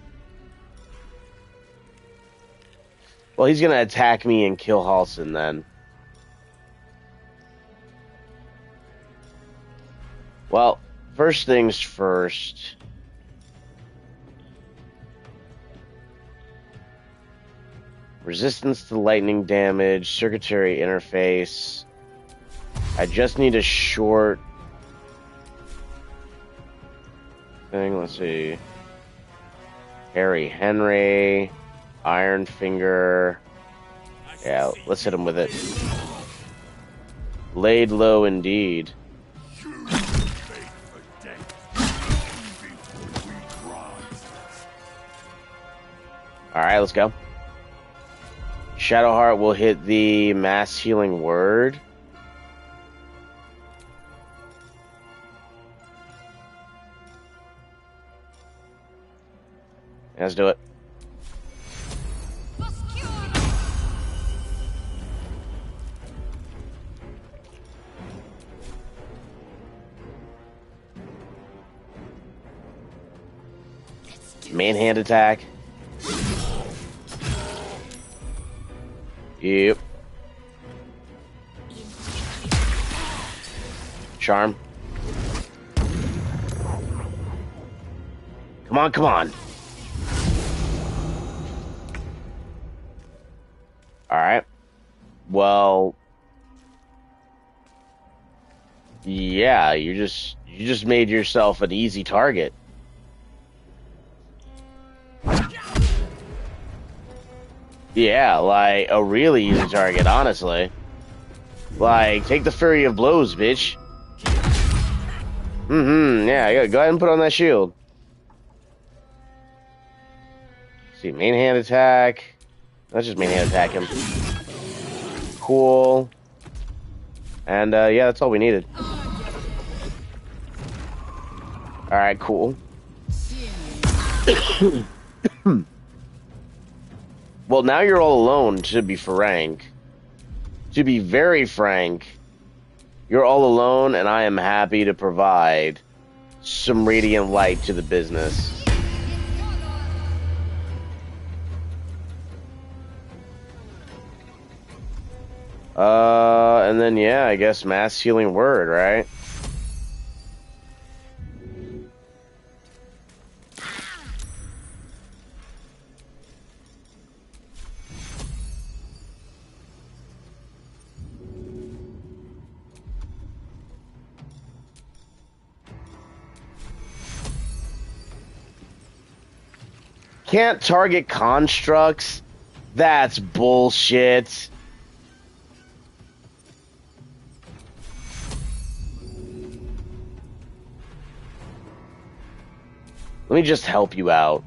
he's gonna attack me and kill Halsin then. Well, first things first. Resistance to lightning damage, circuitry interface. I just need a short thing. Let's see. Harry Henry, Iron Finger. Yeah, let's hit him with it. Laid low indeed. Alright, let's go. Shadowheart will hit the mass healing word. Let's do it. Main hand attack. Yep. Charm. Come on, come on. Alright. Well, yeah, you just made yourself an easy target. Yeah, like a really easy target, honestly. Like, take the Fury of Blows, bitch. Yeah, go ahead and put on that shield. Let's see, main hand attack. Let's just main hand attack him. Cool. And, yeah, that's all we needed. Alright, cool. Well, now you're all alone, to be frank. To be very frank, you're all alone, and I am happy to provide some radiant light to the business. And then, yeah, I guess mass healing word, right? Can't target constructs? That's bullshit. Let me just help you out.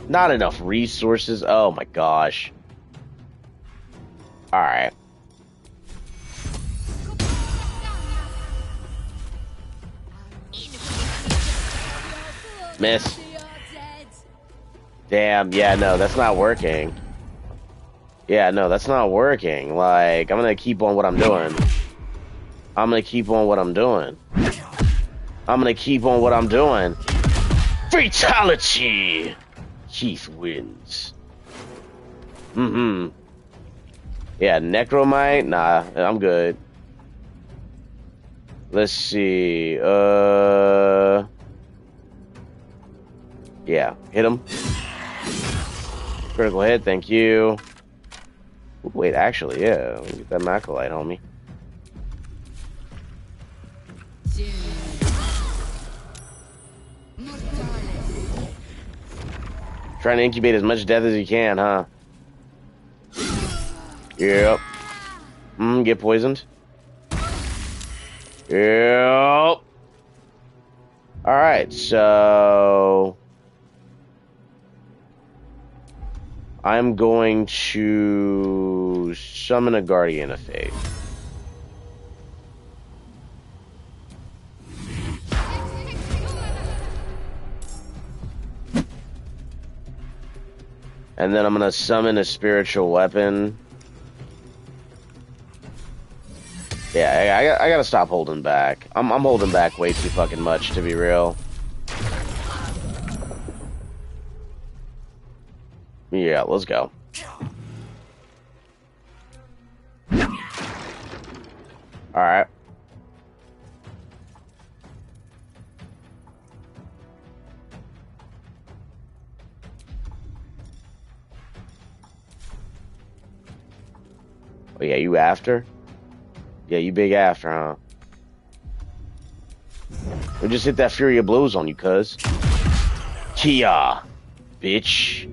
Not enough resources. Oh my gosh. Alright. Miss. Damn, yeah, no, that's not working. Yeah, no, that's not working. Like, I'm gonna keep on what I'm doing. I'm gonna keep on what I'm doing. I'm gonna keep on what I'm doing. Fatality! Keith wins. Mm-hmm. Yeah, Necromite? Nah, I'm good. Let's see. Yeah, hit him. Critical hit, thank you. Wait, actually, yeah. Let me get that Macrolite, homie. Trying to incubate as much death as you can, huh? Yep. Get poisoned. Yep. Alright, so... I'm going to summon a Guardian of Fate. And then I'm going to summon a spiritual weapon. Yeah, I got to stop holding back. I'm holding back way too fucking much, to be real. Yeah, let's go. Alright. Oh yeah, you after? Yeah, you big after, huh? We just hit that Fury of Blows on you, cuz. Kia, bitch.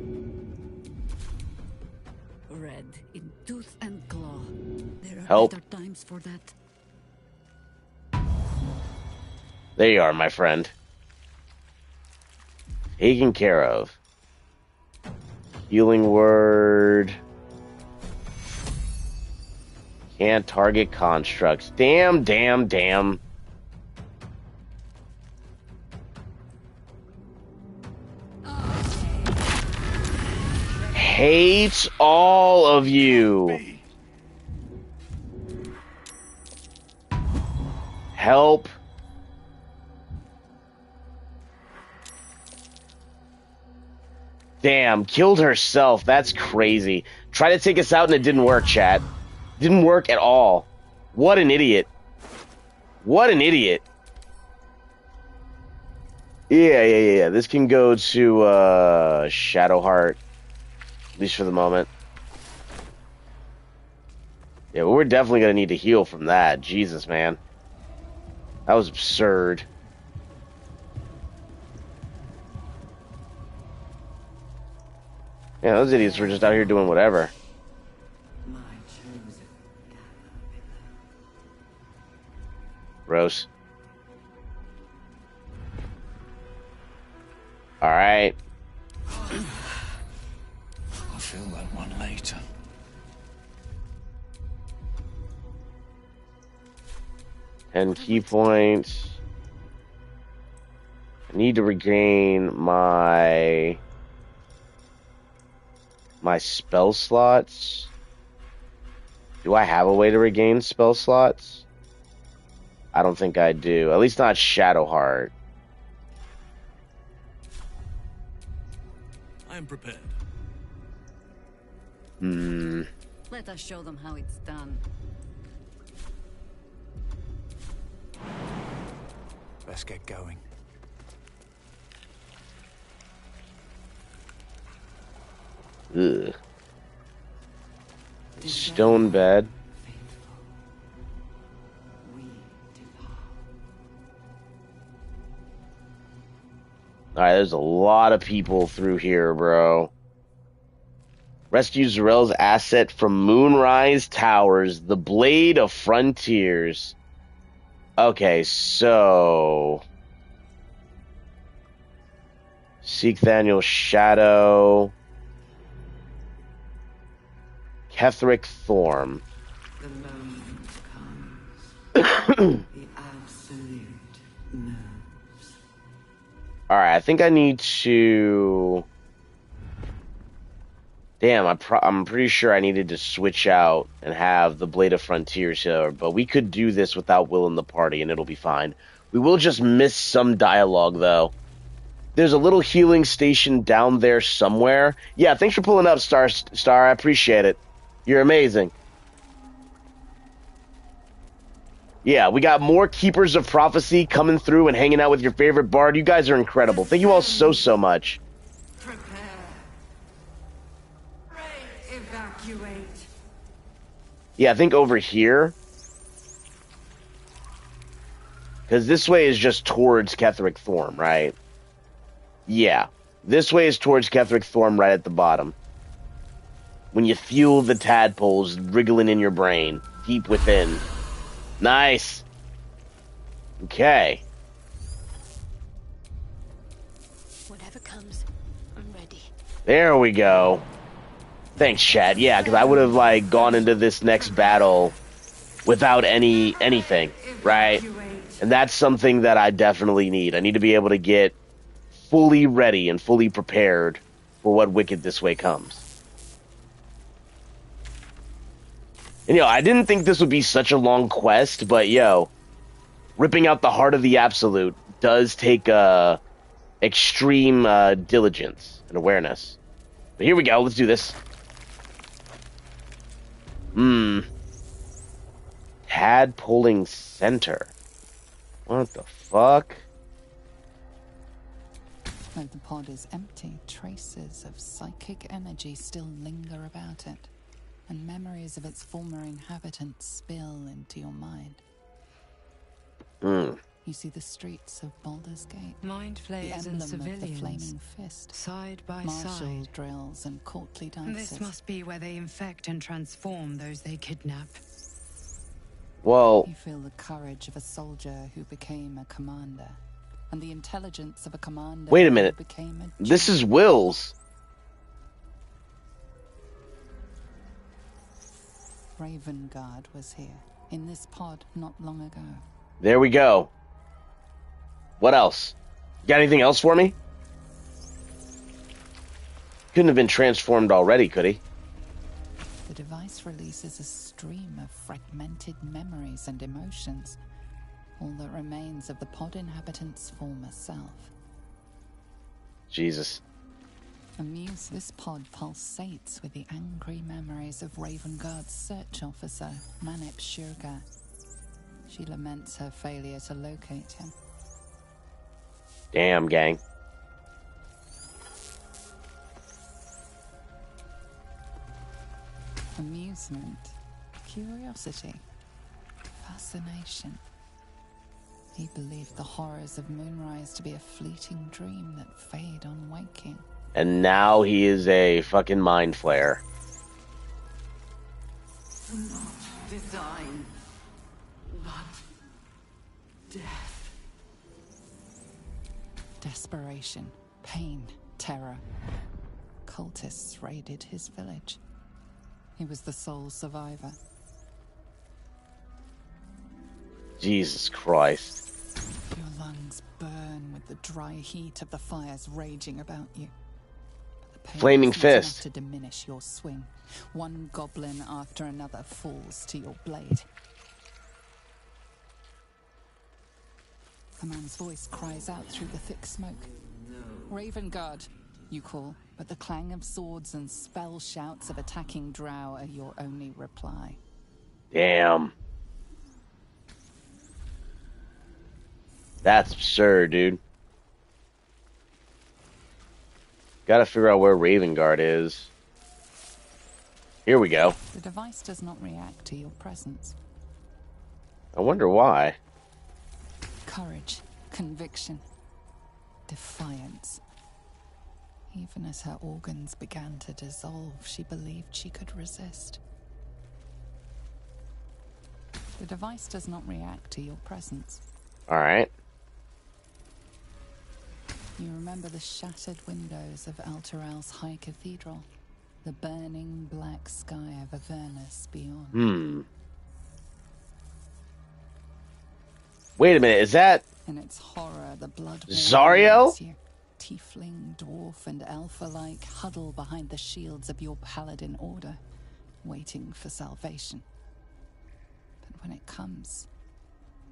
Red in tooth and claw. There are Help. better times for that. There you are, my friend. Taken care of. Healing word. Can't target constructs. Damn, damn, damn. Hate all of you. Help. Damn, killed herself. That's crazy. Tried to take us out and it didn't work, chat. Didn't work at all. What an idiot. What an idiot. Yeah. This can go to Shadowheart. At least for the moment. Yeah, we're definitely going to need to heal from that. Jesus, man. That was absurd. Yeah, those idiots were just out here doing whatever. Gross. Alright. I'll feel that one later. And key points. I need to regain my spell slots. Do I have a way to regain spell slots? I don't think I do. At least not Shadowheart. I am prepared. Let us show them how it's done. Let's get going. Ugh. Stone bed. Alright, there's a lot of people through here, bro. Rescue Zarel's asset from Moonrise Towers, the Blade of Frontiers. Okay, so... Seek Thaniel's Shadow. Ketheric Thorm. The moment comes. The absolute moves. Alright, I think I need to... Damn, I'm pretty sure I needed to switch out and have the Blade of Frontiers here, but we could do this without Will in the party, and it'll be fine. We will just miss some dialogue, though. There's a little healing station down there somewhere. Yeah, thanks for pulling up, Star. I appreciate it. You're amazing. Yeah, we got more Keepers of Prophecy coming through and hanging out with your favorite bard. You guys are incredible. Thank you all so much. Evacuate. Yeah, I think over here. Because this way is just towards Ketheric Thorm, right? Yeah. This way is towards Ketheric Thorm right at the bottom. When you feel the tadpoles wriggling in your brain, deep within. Nice. Okay. Whatever comes, I'm ready. There we go. Thanks, Chad. Yeah, because I would have like gone into this next battle without anything, right? And that's something that I definitely need. I need to be able to get fully ready and fully prepared for what Wicked This Way comes. And I didn't think this would be such a long quest, but ripping out the Heart of the Absolute does take extreme diligence and awareness. But here we go. Let's do this. Tadpoling Center. What the fuck? Though the pod is empty, traces of psychic energy still linger about it, and memories of its former inhabitants spill into your mind. You see the streets of Baldur's Gate, mind flayers and civilians, of the flaming fist, side by martial side, drills and courtly dances. This must be where they infect and transform those they kidnap. Well, you feel the courage of a soldier who became a commander, and the intelligence of a commander. Wait a minute. Who became a this is Will's. Ravengard was here, in this pod not long ago. There we go. What else? Got anything else for me? Couldn't have been transformed already, could he? The device releases a stream of fragmented memories and emotions, all that remains of the pod inhabitant's former self. Jesus. Amused, this pod pulsates with the angry memories of Ravengard's search officer, Manip Shurga. She laments her failure to locate him. Damn, gang. Amusement, curiosity, fascination. He believed the horrors of Moonrise to be a fleeting dream that fade on waking. And now he is a fucking mind flayer. Not design, but death. Desperation, pain, terror. Cultists raided his village. He was the sole survivor. Jesus Christ. Your lungs burn with the dry heat of the fires raging about you. But the pain Flaming is not fist. enough to diminish your swing. One goblin after another falls to your blade. A man's voice cries out through the thick smoke. No. Ravengard, you call, but the clang of swords and spell shouts of attacking drow are your only reply. Damn. That's absurd, dude. Gotta figure out where Ravengard is. Here we go. The device does not react to your presence. I wonder why. Courage, conviction, defiance. Even as her organs began to dissolve, she believed she could resist. The device does not react to your presence. Alright. You remember the shattered windows of Alteral's High Cathedral, the burning black sky of Avernus beyond. Wait a minute, is that In its horror, the blood Zario? tiefling, dwarf, and elf alike huddle behind the shields of your paladin order, waiting for salvation. But when it comes,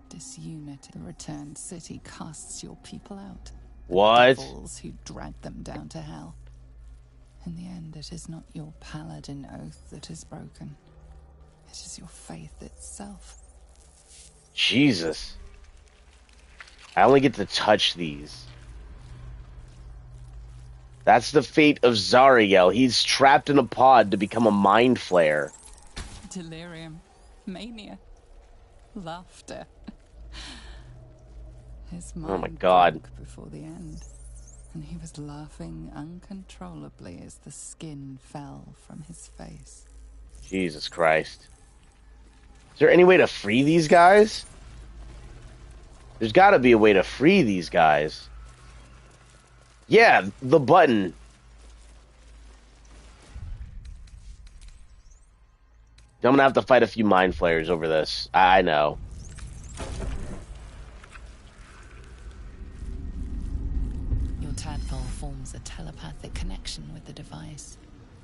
disunity, the returned city casts your people out. What? The devils who drag them down to hell. In the end, it is not your paladin oath that is broken. It is your faith itself. Jesus. I only get to touch these. That's the fate of Zariel. He's trapped in a pod to become a mind flayer. Delirium. Mania. Laughter. His mind oh my God. broke before the end, and he was laughing uncontrollably as the skin fell from his face. Jesus Christ. Is there any way to free these guys? There's got to be a way to free these guys. Yeah, the button. I'm gonna have to fight a few mind flayers over this. I know. Your tadpole forms a telepathic connection with the device,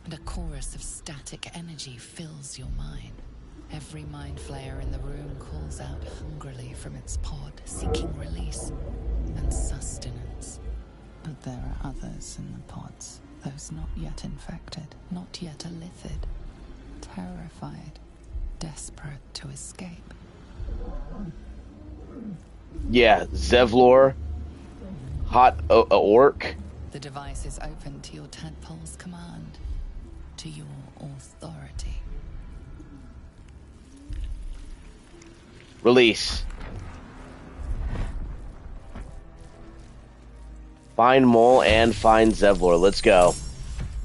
and a chorus of static energy fills your mind. Every mind flayer in the room calls out hungrily from its pod, seeking release and sustenance. But there are others in the pods, those not yet infected, not yet elithid, terrified, desperate to escape. Yeah, Zevlor, hot orc. The device is open to your tadpole's command, to your authority. Release. Find Mole and find Zevlor. Let's go.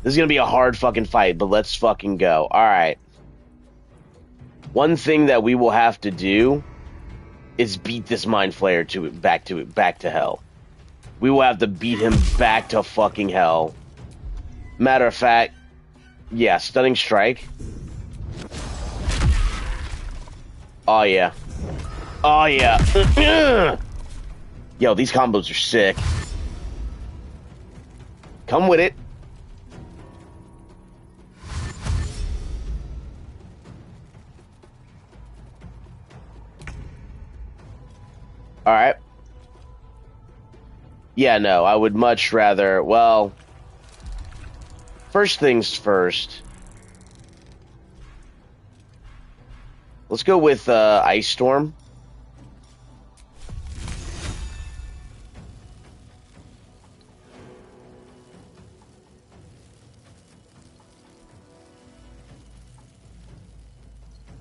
This is gonna be a hard fucking fight, but let's fucking go. Alright. One thing that we will have to do is beat this Mind Flayer back to hell. We will have to beat him back to fucking hell. Matter of fact, yeah, Stunning Strike. Oh yeah. Oh yeah. Yo, these combos are sick. Come with it. Alright. Yeah, no, I would much rather, well, first things first. Let's go with Ice Storm.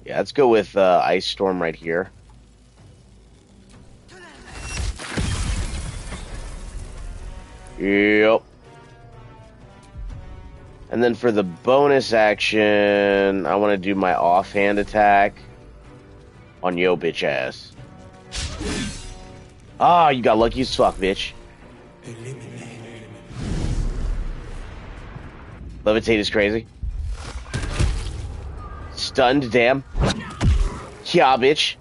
Yeah, let's go with Ice Storm right here. Yep. And then for the bonus action, I want to do my offhand attack on yo bitch ass. Ah, you got lucky as fuck, bitch. Levitate is crazy. Stunned, damn. Yeah, bitch.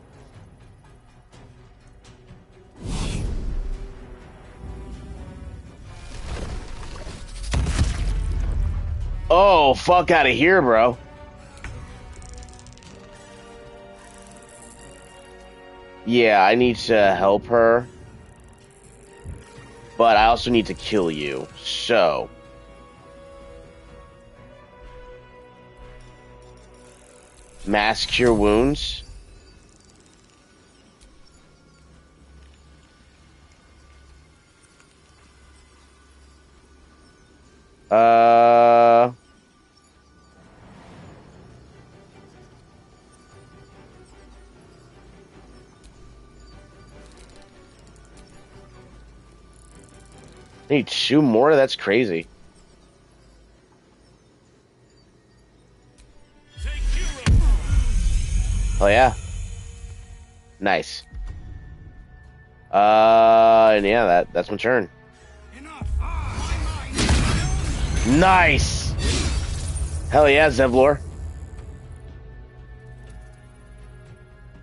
Oh, fuck out of here, bro. Yeah, I need to help her. But I also need to kill you, so... Mass Cure Wounds. I need 2 more? That's crazy. Oh yeah. Nice. And yeah, that's my turn. Nice! Hell yeah, Zevlor.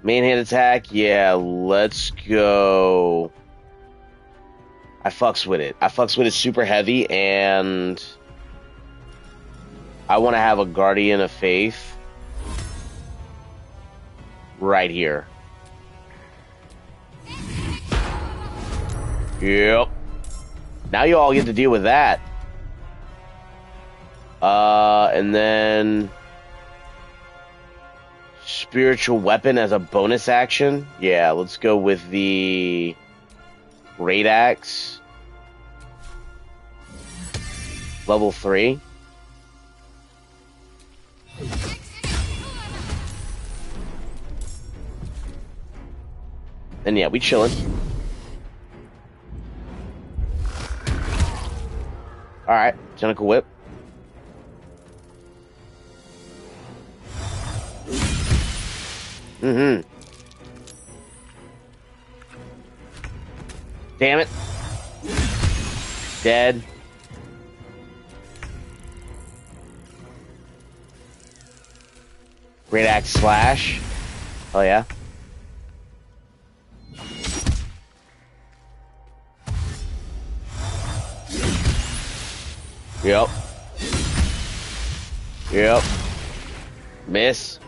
Main hand attack, yeah, let's go. I fucks with it. I fucks with it super heavy, and I want to have a Guardian of Faith right here. Yep. Now you all get to deal with that. And then spiritual weapon as a bonus action. Yeah, let's go with the Raid Axe. Level 3. And yeah, we chillin'. Alright, Tentacle Whip. Mm-hmm. Damn it. Dead. Great Axe Slash. Oh yeah. Yep. Yep. Miss.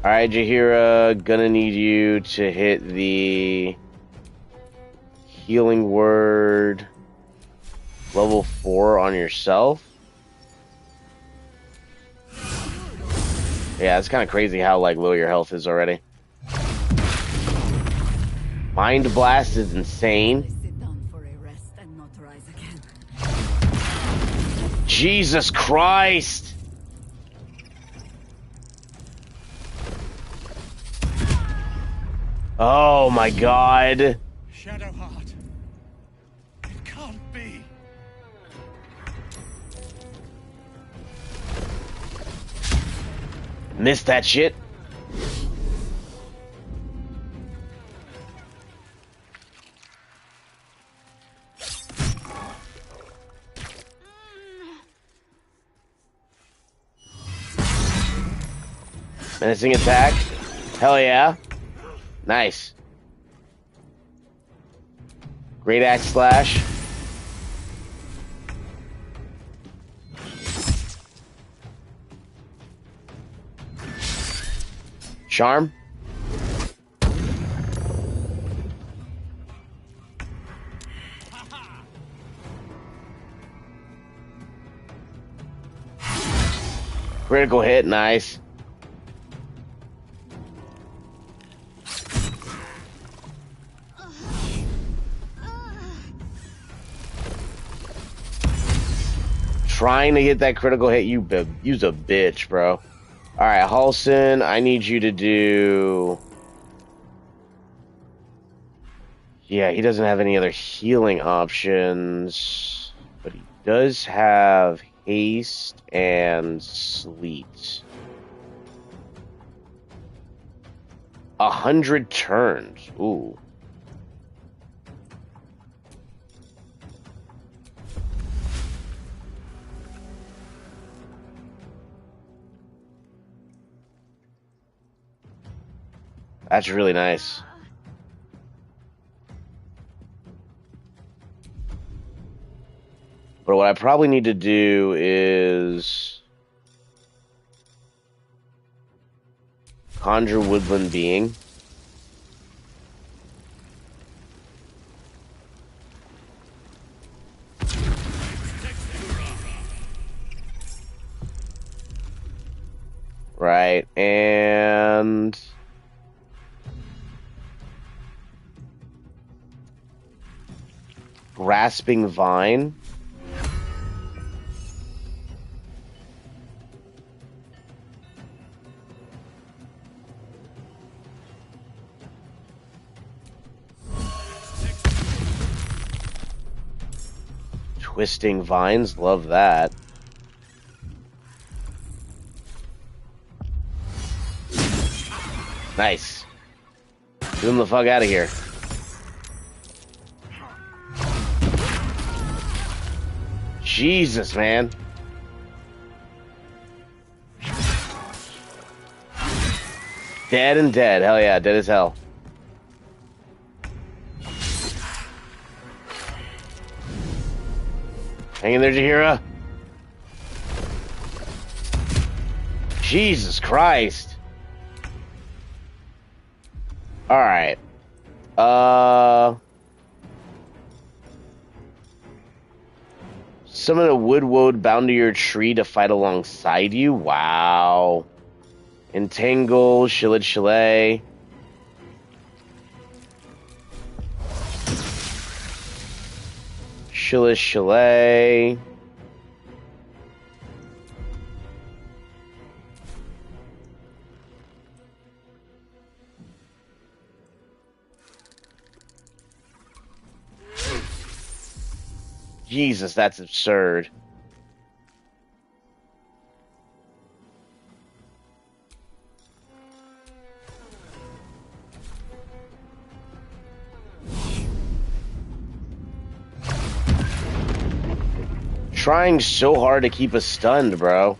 Alright, Jaheira, gonna need you to hit the healing word level 4 on yourself. Yeah, it's kind of crazy how like low your health is already. Mind Blast is insane. Jesus Christ! Oh my God! Shadowheart, it can't be. Missed that shit. Menacing attack. Hell yeah. Nice. Great Axe Slash. Charm. Critical hit, nice. Trying to get that critical hit, you's a bitch, bro. Alright, Halson, I need you to do... Yeah, he doesn't have any other healing options, but he does have haste and sleet. 100 turns. Ooh. That's really nice. But what I probably need to do is conjure Woodland Being. Right, and Grasping Vine. Twisting Vines, love that. Nice. Get him the fuck out of here. Jesus, man. Dead and dead. Hell yeah, dead as hell. Hang in there, Jaheira. Jesus Christ. Alright. Summon a wood woad bound to your tree to fight alongside you? Wow. Entangle, Shillelagh Shillelagh. Shillelagh Shillelagh. Jesus, that's absurd. Trying so hard to keep us stunned, bro.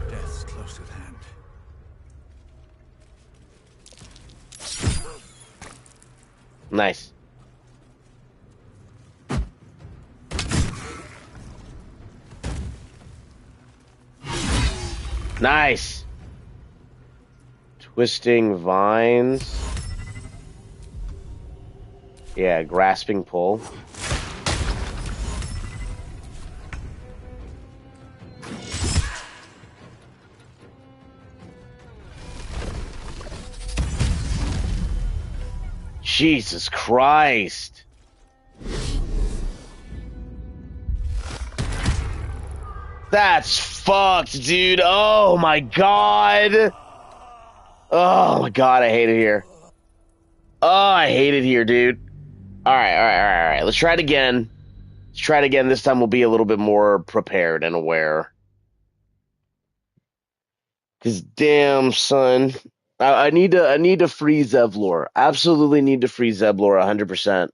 Death's close at hand. Nice. Nice. Twisting vines. Yeah, grasping pull. Jesus Christ. That's fucked, dude. Oh my god. Oh my god, I hate it here. Oh, I hate it here, dude. Alright. Let's try it again. Let's try it again. This time we'll be a little bit more prepared and aware. Cause damn, son. I need to free Zevlor. Absolutely need to free Zevlor 100%.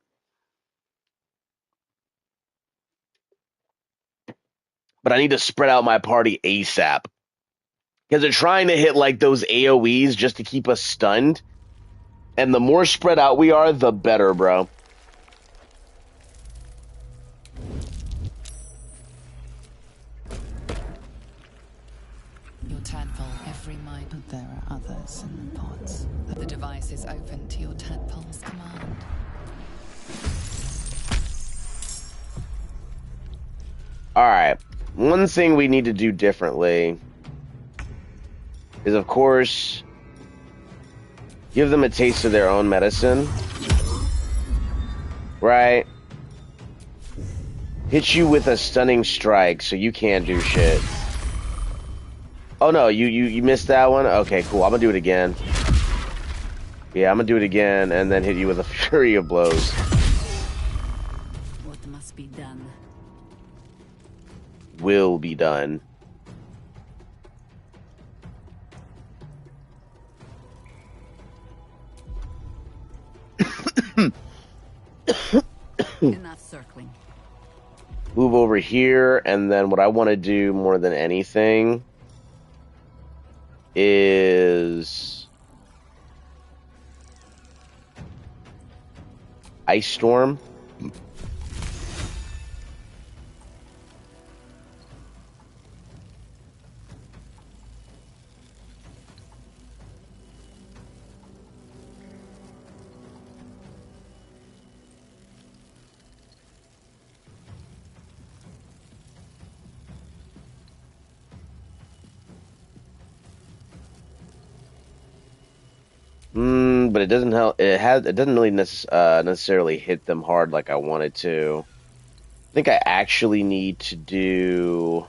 But I need to spread out my party ASAP. Because they're trying to hit like those AoEs just to keep us stunned. And the more spread out we are, the better, bro. Your tadpole, every mite, but there are others in the pods. The device is open to your tadpole's command. Alright. One thing we need to do differently is, of course, give them a taste of their own medicine. Right? Hit you with a stunning strike so you can't do shit. Oh no, you missed that one? Okay, cool. I'm gonna do it again. Yeah, I'm gonna do it again and then hit you with a fury of blows. What must be done? Will be done. Enough circling. Move over here, and then what I want to do more than anything is Ice Storm. But it doesn't help. It doesn't really necessarily hit them hard like I wanted to. I think I actually need to do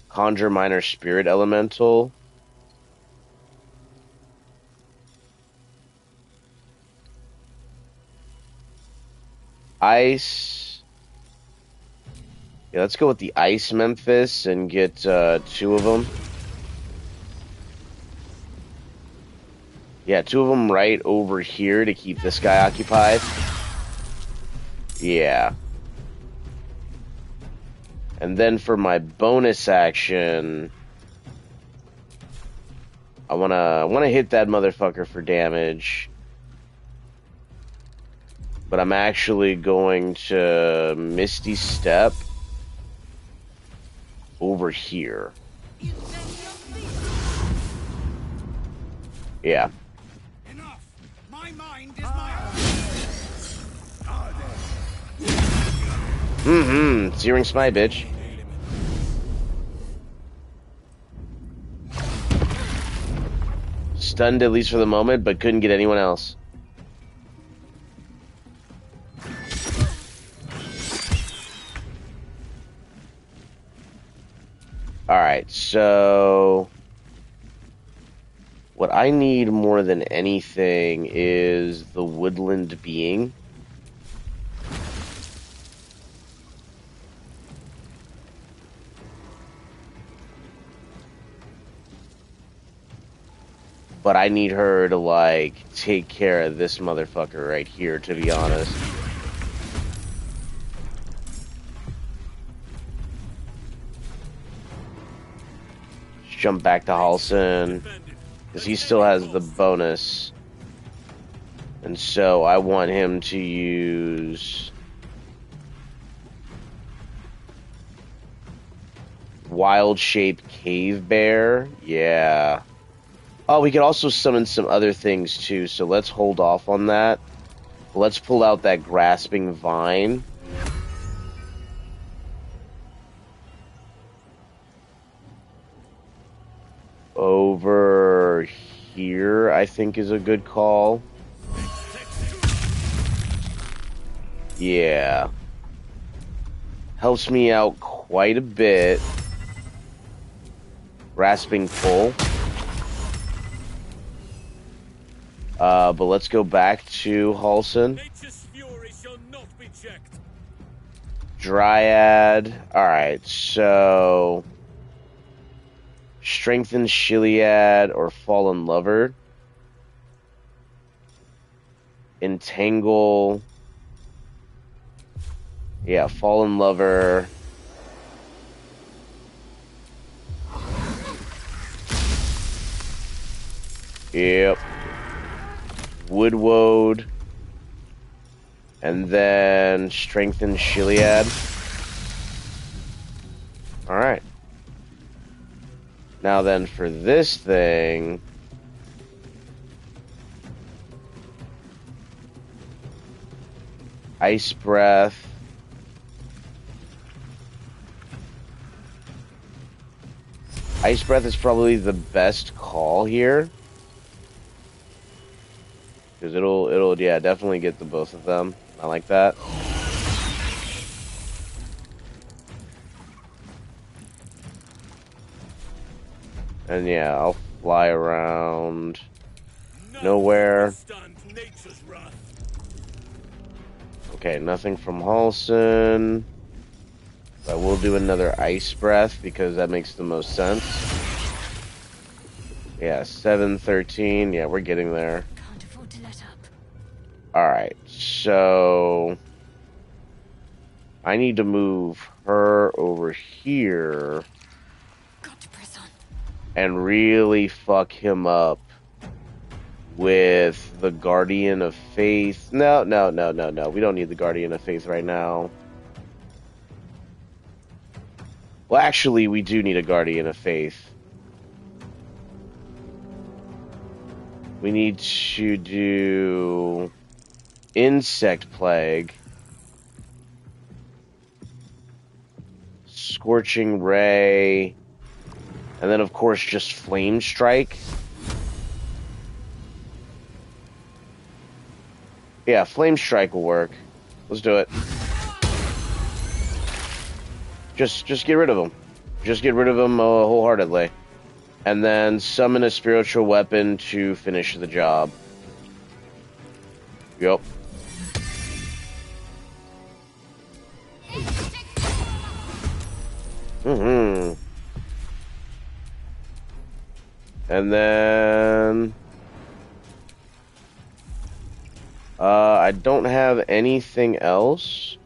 Conjure Minor Spirit Elemental. Ice. Yeah, let's go with the Ice Memphis and get 2 of them. Yeah, 2 of them right over here to keep this guy occupied. Yeah. And then for my bonus action, I wanna hit that motherfucker for damage. But I'm actually going to Misty Step over here. Yeah. Enough. My mind is my Mm-hmm. Searing Smite, bitch. Stunned at least for the moment, but couldn't get anyone else. Alright, so what I need more than anything is the woodland being. But I need her to, like, take care of this motherfucker right here, to be honest. Let's jump back to Halsin, because he still has the bonus. And so I want him to use Wild Shape Cave Bear. Yeah. Oh, we could also summon some other things too, so let's hold off on that. Let's pull out that Grasping Vine. Over here, I think, is a good call. Yeah. Helps me out quite a bit. Grasping Pull. But let's go back to Halsin. Dryad. Alright, so Strengthen Shiliad or Fallen Lover. Entangle. Yeah, Fallen Lover. Yep. Woodwode. And then Strengthen Shiliad. Alright. Now then, for this thing, Ice Breath. Ice Breath is probably the best call here. Because it'll, yeah, definitely get the both of them. I like that. And yeah, I'll fly around nowhere. Okay, nothing from Halsin. I will do another Ice Breath because that makes the most sense. Yeah, 7-13. Yeah, we're getting there. Can't afford to let up. Alright, so I need to move her over here. Got to press on. And really fuck him up with the Guardian of Faith. No. We don't need the Guardian of Faith right now. Well, actually, we do need a Guardian of Faith. We need to do Insect Plague, Scorching Ray, and then, of course, just Flame Strike. Yeah, Flame Strike will work. Let's do it. Just get rid of them. Just get rid of them wholeheartedly. And then summon a spiritual weapon to finish the job. Yup. Mm-hmm. And then I don't have anything else.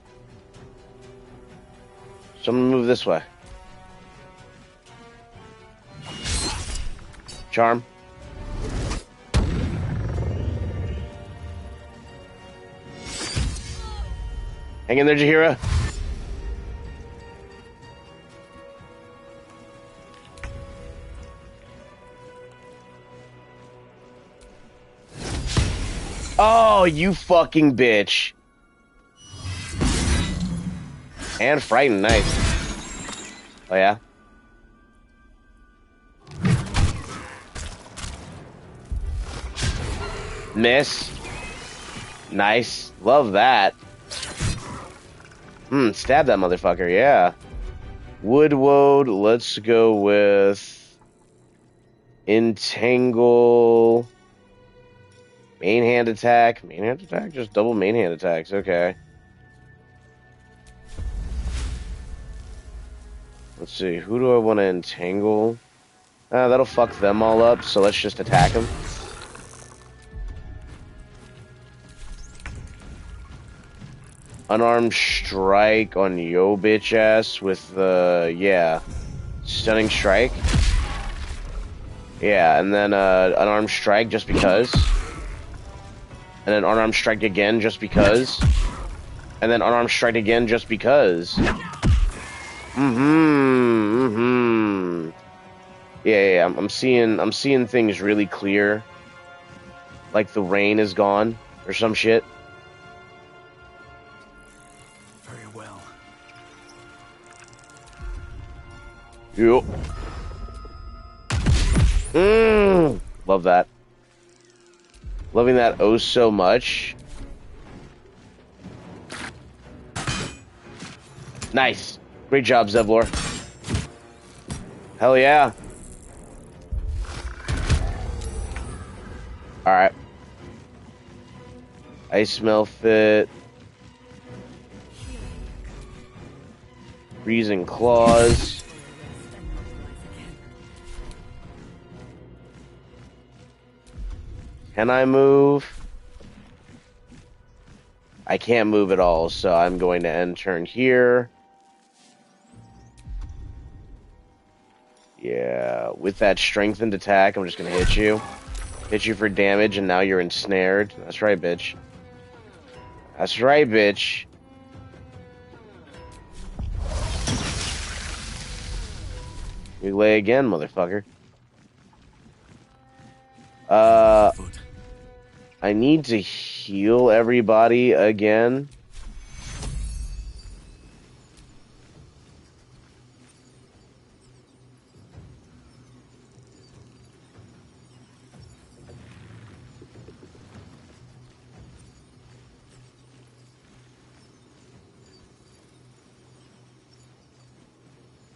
So I'm gonna move this way. Charm. Hang in there, Jaheira. Oh, you fucking bitch. And frightened, nice. Oh, yeah? Miss. Nice. Love that. Stab that motherfucker, yeah. Woodwode, let's go with... Entangle... Main hand attack. Main hand attack? Just double main hand attacks, okay. Let's see, who do I want to entangle? That'll fuck them all up, so let's just attack them. Unarmed strike on yo bitch ass with the, yeah, stunning strike. Yeah, and then unarmed strike just because. And then unarmed strike again just because. And then unarmed strike again just because. Yeah, I'm seeing things really clear. Like the rain is gone or some shit. Very well. Yup. Love that. Loving that oh so much. Nice. Great job, Zevlor. Hell yeah. Alright. Ice smell fit. Freezing claws. Can I move? I can't move at all, so I'm going to end turn here. Yeah, with that strengthened attack, I'm just going to hit you. Hit you for damage, and now you're ensnared. That's right, bitch. That's right, bitch. You lay again, motherfucker. I need to heal everybody again.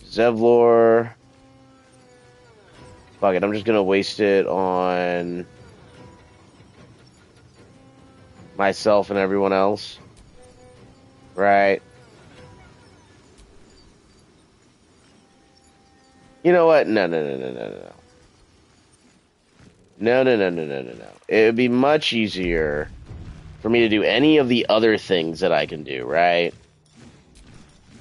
Zevlor. Fuck it, I'm just gonna waste it on myself and everyone else. Right. You know what? No. No. It would be much easier for me to do any of the other things that I can do, right?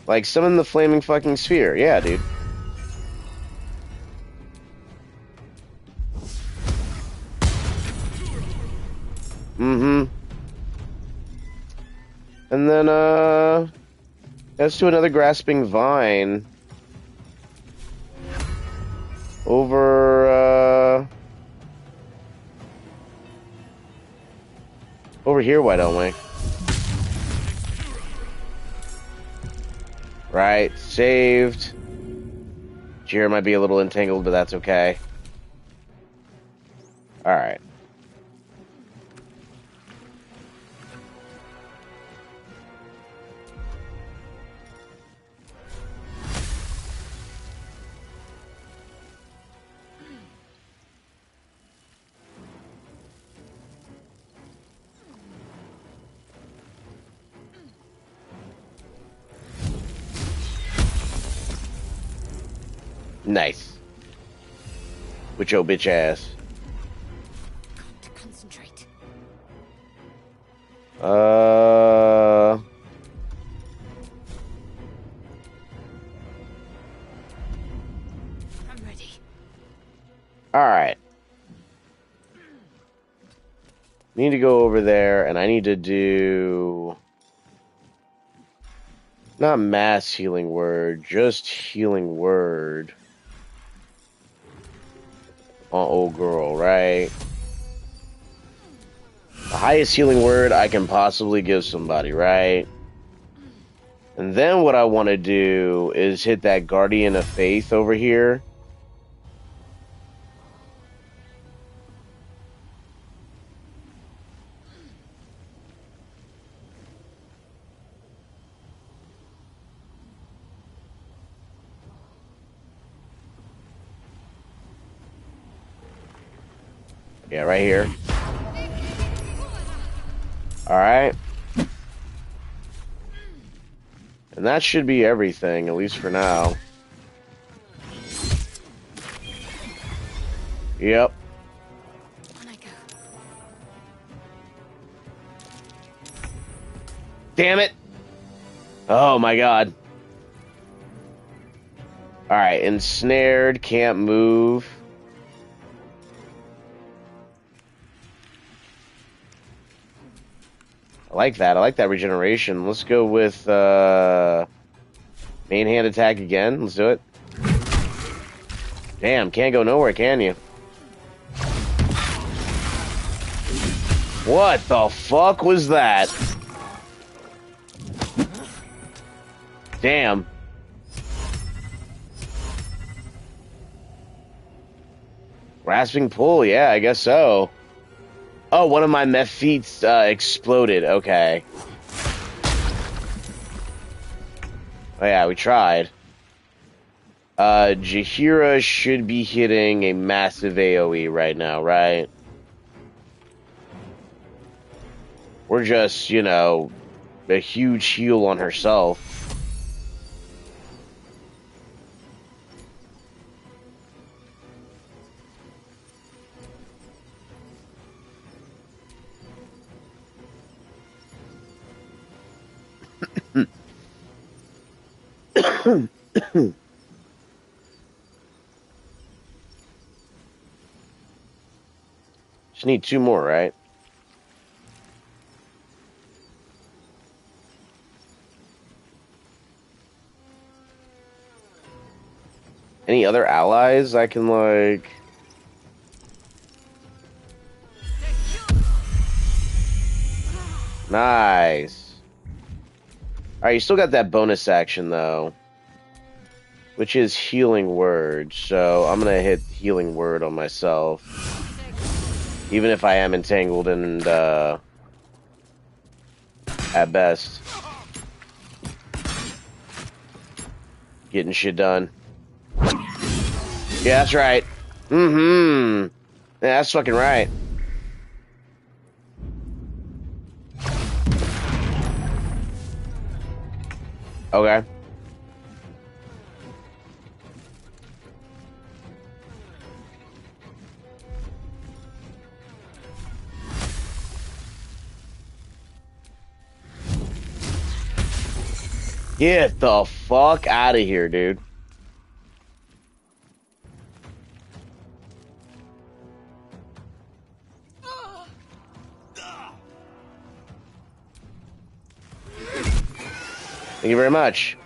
Like summon the flaming fucking sphere. Yeah, dude. And then, let's do another grasping vine. Over here, why don't we? Right, saved. Jaheira might be a little entangled, but that's okay. Alright. Nice. With your bitch ass. Got to concentrate. I'm ready. Alright. Need to go over there, and I need to do... Not mass healing word, just healing word. On old girl, right? The highest healing word I can possibly give somebody, right? And then what I want to do is hit that Guardian of Faith over here. Yeah, right here. Alright. And that should be everything, at least for now. Yep. Damn it! Oh my god. Alright, ensnared, can't move. I like that. I like that regeneration. Let's go with main hand attack again. Let's do it. Damn, can't go nowhere, can you? What the fuck was that? Damn. Grasping pull, yeah, I guess so. Oh, one of my meth feet exploded. Okay. Oh yeah, we tried. Jaheira should be hitting a massive AoE right now, right? We're just, you know, a huge heal on herself. Just need 2 more, right? Any other allies I can, like... Nice. Alright, you still got that bonus action, though. Which is Healing Word, so I'm gonna hit Healing Word on myself. Even if I am entangled and, at best. Getting shit done. Yeah, that's right. Mm-hmm. Yeah, that's fucking right. Okay. Get the fuck out of here, dude. Thank you very much.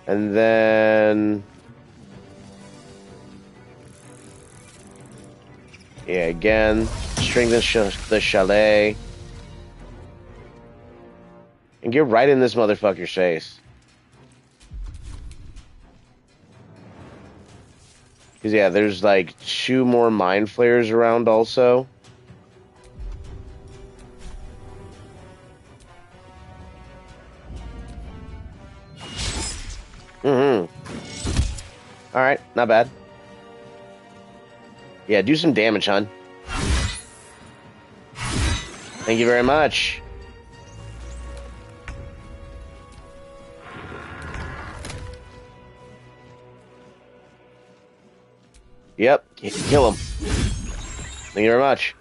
And then... yeah, again, strengthen the chalet. And get right in this motherfucker's face. Because, yeah, there's like 2 more mind flayers around also. Mm-hmm. Alright, not bad. Yeah, do some damage, hon. Thank you very much. Yep, kill him. Thank you very much.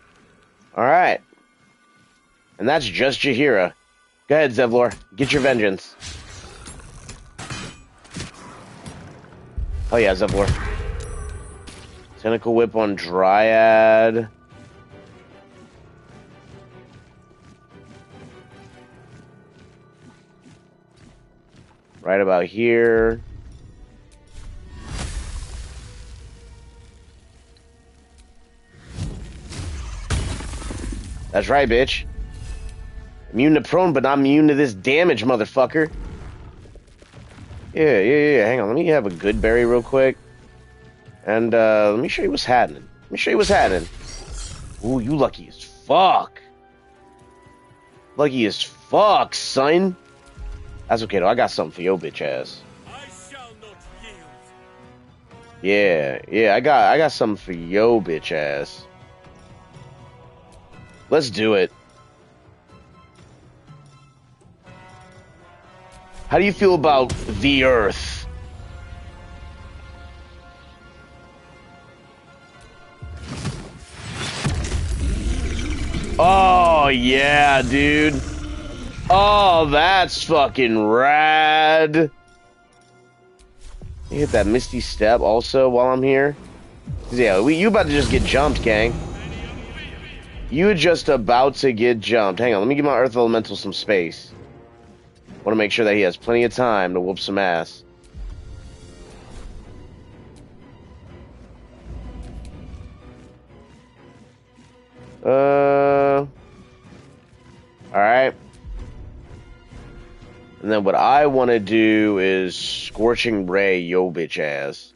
Alright. And that's just Jaheira. Go ahead, Zevlor. Get your vengeance. Oh yeah, Zevlor. Tentacle Whip on Dryad. Right about here. That's right, bitch. Immune to prone, but not immune to this damage, motherfucker. Yeah. Hang on, let me have a good berry real quick. And, let me show you what's happening. Ooh, you lucky as fuck. Lucky as fuck, son. That's okay, though. I got something for your bitch ass. I shall not yield. Yeah, I got something for your bitch ass. Let's do it. How do you feel about the Earth? Oh, yeah, dude. Oh, that's fucking rad. You hit that Misty Step also while I'm here. Yeah, you about to just get jumped, gang. You just about to get jumped. Hang on, let me give my Earth Elemental some space. Want to make sure that he has plenty of time to whoop some ass. Alright. And then what I want to do is Scorching Ray yo bitch ass.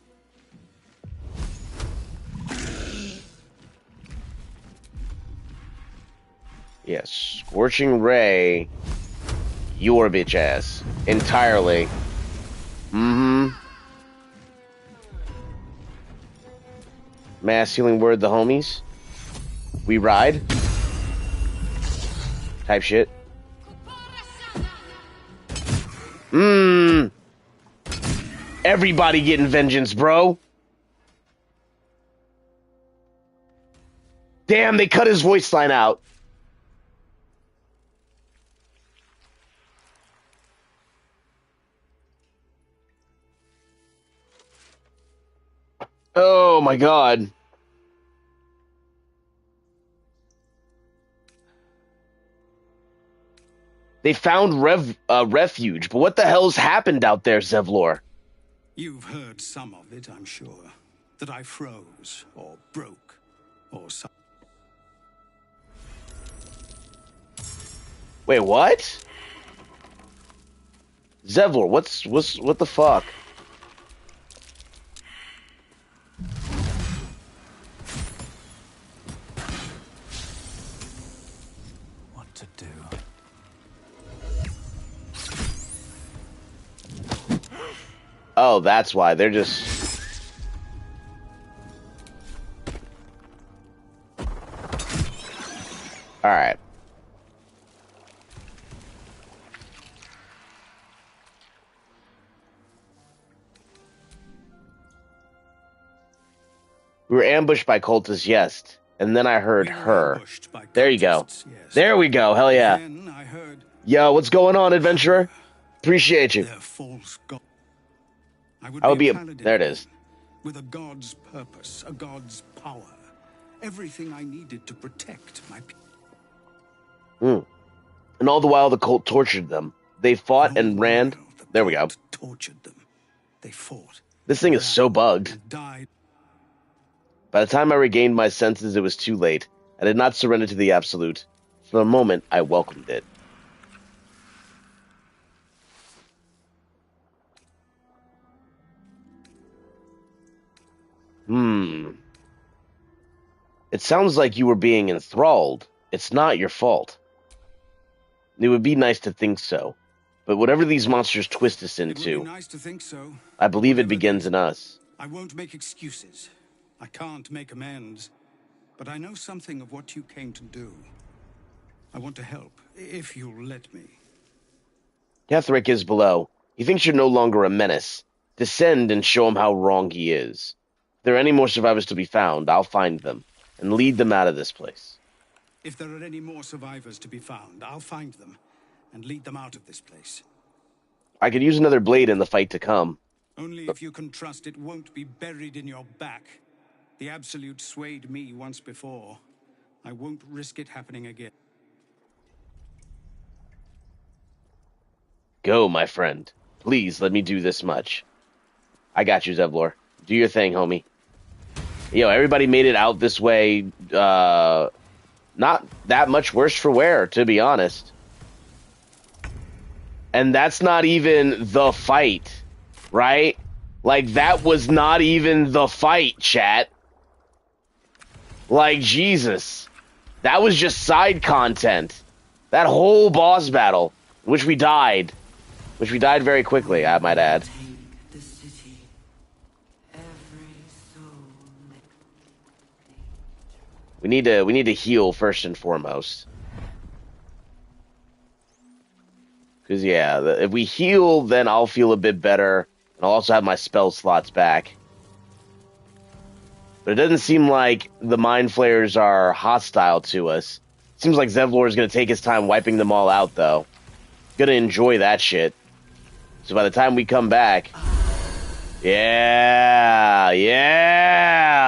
Yes, Scorching Ray your bitch ass. Entirely. Mass healing word the homies. We ride. Type shit. Everybody getting vengeance, bro. Damn, they cut his voice line out. Oh my god. They found refuge, but what the hell's happened out there, Zevlor? You've heard some of it, I'm sure. That I froze, or broke, or something. Wait, what? Zevlor, what the fuck? What to do? Oh, that's why. They're just... Alright. We were ambushed by cultists, yes. And then I heard her. There you go. Yes. There we go. Hell yeah. Then I heard... Yo, what's going on, adventurer? Appreciate you. False god. I would be a... There it is. With a god's purpose, a god's power. Everything I needed to protect my people. And all the while the cult tortured them. They fought and ran. There we go. Tortured them. They fought. This thing is so bugged. Died. By the time I regained my senses, it was too late. I did not surrender to the absolute. For a moment, I welcomed it. It sounds like you were being enthralled. It's not your fault. It would be nice to think so. But whatever these monsters twist us into, it would be nice to think so. I believe it begins in us. I won't make excuses. I can't make amends. But I know something of what you came to do. I want to help, if you'll let me. Ketheric is below. He thinks you're no longer a menace. Descend and show him how wrong he is. If there are any more survivors to be found, I'll find them and lead them out of this place. If there are any more survivors to be found, I'll find them and lead them out of this place. I could use another blade in the fight to come. Only if you can trust it won't be buried in your back. The Absolute swayed me once before. I won't risk it happening again. Go, my friend. Please, let me do this much. I got you, Zevlor. Do your thing, homie. Yo, everybody made it out this way. Not that much worse for wear, to be honest. And that's not even the fight, right? Like, that was not even the fight, chat. Like, Jesus. That was just side content. That whole boss battle, which we died. Which we died very quickly, I might add. We need to heal first and foremost. Because, yeah, if we heal, then I'll feel a bit better. And I'll also have my spell slots back. But it doesn't seem like the Mind Flayers are hostile to us. Seems like Zevlor is going to take his time wiping them all out, though. Gonna enjoy that shit. So by the time we come back... Yeah!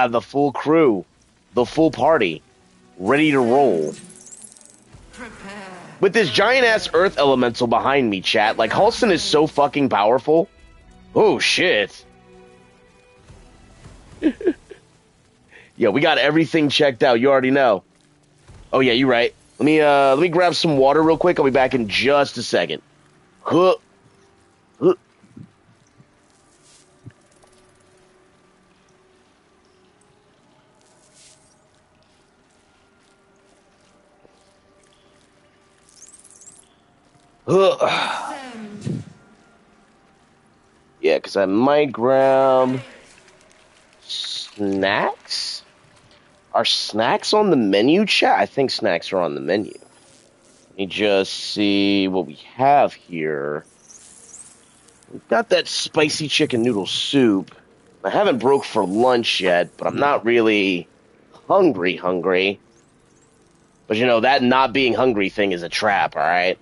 The full crew. The full party. Ready to roll. With this giant-ass earth elemental behind me, chat. Like, Halston is so fucking powerful. Oh, shit. Yo, we got everything checked out. You already know. Oh, yeah, you're right. Let me grab some water real quick. I'll be back in just a second. Huh. Huh. Yeah, because I might grab snacks? Are snacks on the menu, chat? I think snacks are on the menu. Let me just see what we have here. We've got that spicy chicken noodle soup. I haven't broke for lunch yet, but I'm not really hungry. But you know, that not being hungry thing is a trap, alright?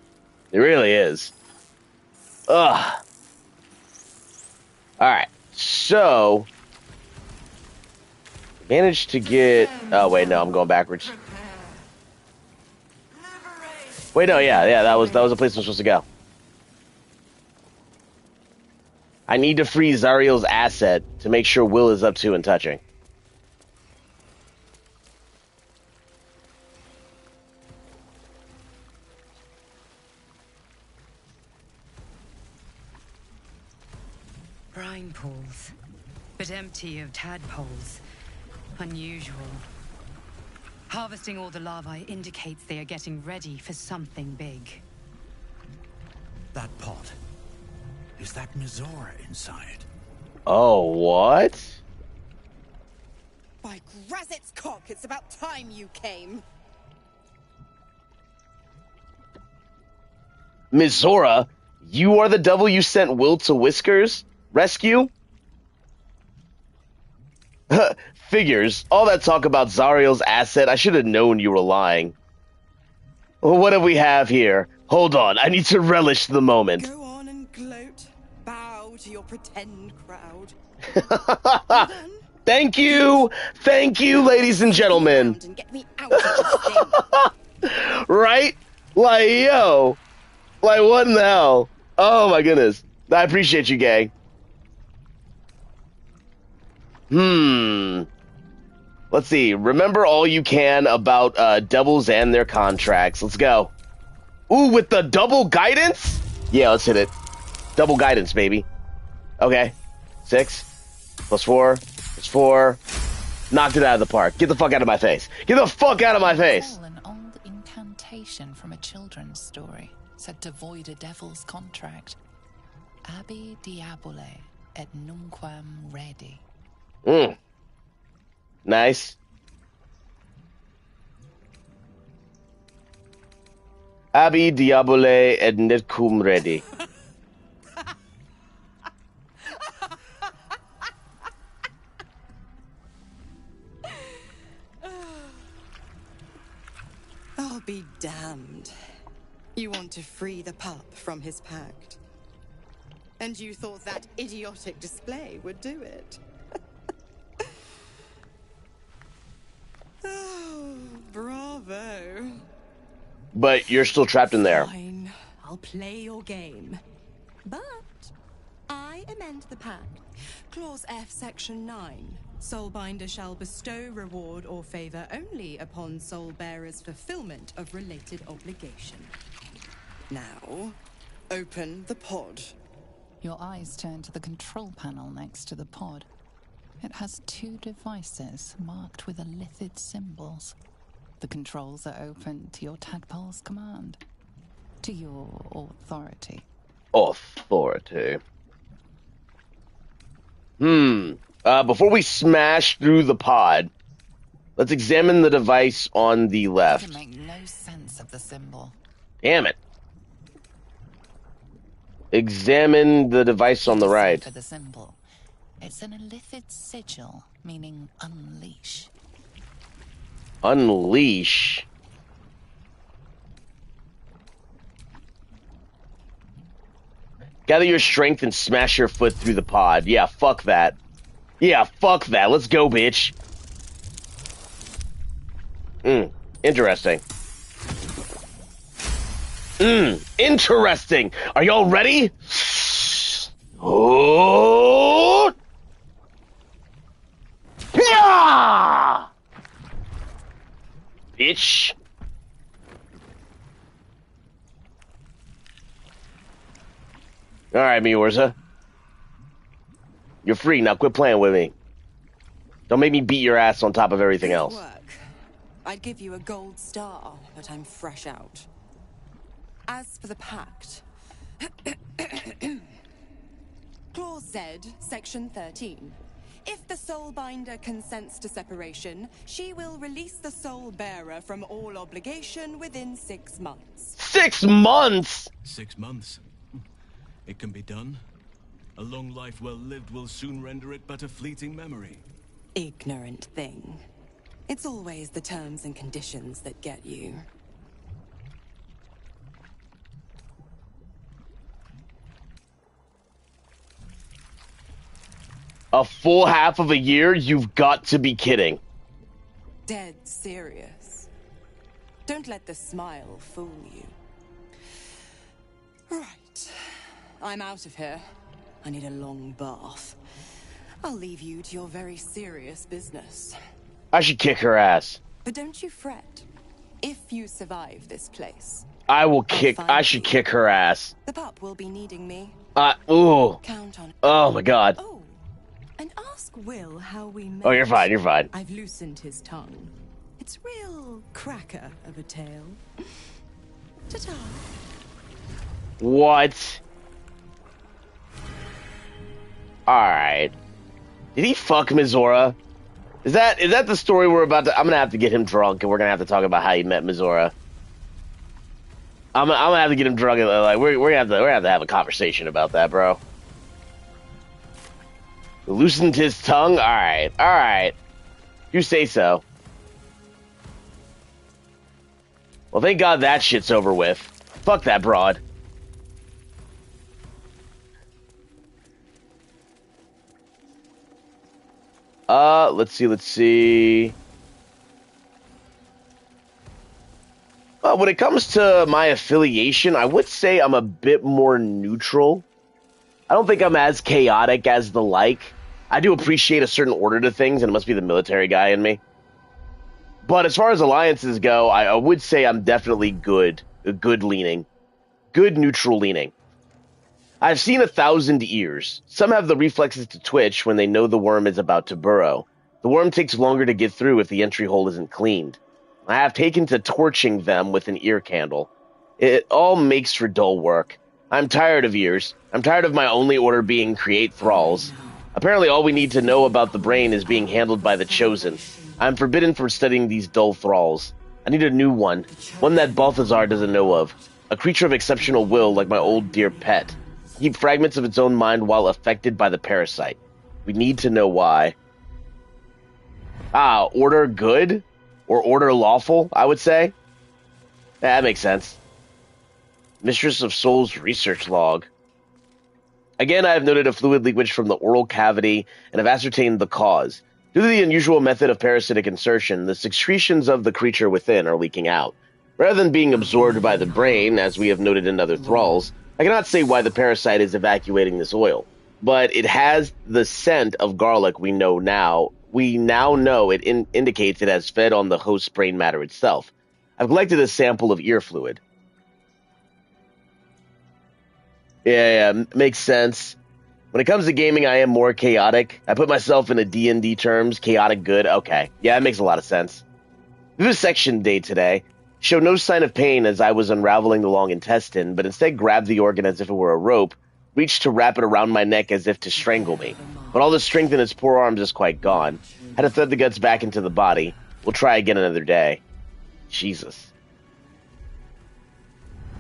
It really is. Ugh. Alright, so... managed to get... oh, wait, no, I'm going backwards. Wait, no, yeah, that was the place I'm supposed to go. I need to free Zariel's asset to make sure Will is up to and touching. Brine pools, but empty of tadpoles. Unusual. Harvesting all the larvae indicates they are getting ready for something big. That pot. Is that Mizora inside? Oh, what? By Grazit's cock, it's about time you came. Mizora, you are the devil you sent Will to Whiskers? Rescue? Figures. All that talk about Zariel's asset, I should have known you were lying. Well, what do we have here? Hold on, I need to relish the moment. Go on and gloat. Bow to your pretend crowd. Thank you, ladies and gentlemen. And get me out of this thing. Right? Like, yo. Like, what in the hell? Oh my goodness. I appreciate you, gang. Let's see. Remember all you can about devils and their contracts. Let's go. Ooh, with the double guidance? Yeah, let's hit it. Double guidance, baby. Okay. 6 + 4 + 4. Knocked it out of the park. Get the fuck out of my face. Get the fuck out of my face. An old incantation from a children's story said to void a devil's contract. Abi diabole et nunquam redi. Nice. Abi diabole et nunquam redi. I'll be damned. You want to free the pup from his pact. And you thought that idiotic display would do it. Oh, bravo. But you're still trapped in there. Fine. I'll play your game. But amend the pact. Clause F, Section 9. Soulbinder shall bestow reward or favor only upon soul bearers' fulfillment of related obligation. Now, open the pod. Your eyes turn to the control panel next to the pod. It has 2 devices marked with illithid symbols. The controls are open to your tadpole's command. To your authority. Authority. Before we smash through the pod, let's examine the device on the left. I can make no sense of the symbol. Damn it. Examine the device on the right. For the symbol. It's an illithid sigil, meaning unleash. Unleash? Gather your strength and smash your foot through the pod. Yeah, fuck that. Yeah, fuck that. Let's go, bitch. Interesting. Interesting. Are y'all ready? Oh! Yeah! Bitch. Alright, Miorza. You're free, now quit playing with me. Don't make me beat your ass on top of everything else. Good work. I'd give you a gold star, but I'm fresh out. As for the pact... Clause Z, Section 13. If the Soulbinder consents to separation, she will release the Soul Bearer from all obligation within 6 months. 6 months?! 6 months. It can be done. A long life well lived will soon render it but a fleeting memory. Ignorant thing. It's always the terms and conditions that get you. A full half of a year? You've got to be kidding. Dead serious. Don't let the smile fool you. Right. I'm out of here. I need a long bath. I'll leave you to your very serious business. I should kick her ass. But don't you fret. If you survive this place, I should kick her ass. the pup will be needing me. Ooh. Count on it. Oh my god. Oh, and ask Will how we met. Oh, you're fine, you're fine. I've loosened his tongue. It's real cracker of a tale. Ta-ta. What? Alright. Did he fuck Mizora? Is that the story we're about to... I'm gonna have to get him drunk and we're gonna have to talk about how he met Mizora. I'm gonna have to get him drunk and like we're gonna have to have a conversation about that, bro. Loosened his tongue? Alright. You say so. Well, thank God that shit's over with. Fuck that broad. Let's see. When it comes to my affiliation, I would say I'm a bit more neutral. I don't think I'm as chaotic as the like. I do appreciate a certain order to things, and it must be the military guy in me. But as far as alliances go, I would say I'm definitely good leaning. Good neutral leaning. I've seen 1,000 ears. Some have the reflexes to twitch when they know the worm is about to burrow. The worm takes longer to get through if the entry hole isn't cleaned. I have taken to torching them with an ear candle. It all makes for dull work. I'm tired of ears. I'm tired of my only order being create thralls. Apparently all we need to know about the brain is being handled by the Chosen. I'm forbidden from studying these dull thralls. I need a new one that Balthazar doesn't know of. A creature of exceptional will like my old dear pet. Keep fragments of its own mind while affected by the parasite. We need to know why. Order good? Or order lawful, I would say. That makes sense. Mistress of Souls research log. Again, I have noted a fluid leakage from the oral cavity and have ascertained the cause. Due to the unusual method of parasitic insertion, the secretions of the creature within are leaking out. Rather than being absorbed by the brain, as we have noted in other thralls, I cannot say why the parasite is evacuating this oil. but it has the scent of garlic we know now. We now know it indicates it has fed on the host's brain matter itself. I've collected a sample of ear fluid. Yeah, makes sense. When it comes to gaming, I am more chaotic. I put myself in a D&D terms, chaotic good. Okay, yeah, that makes a lot of sense. Vivisection day today. Showed no sign of pain as I was unraveling the long intestine, but instead grabbed the organ as if it were a rope, reached to wrap it around my neck as if to strangle me. But all the strength in its poor arms is quite gone. Had to thread the guts back into the body. We'll try again another day. Jesus.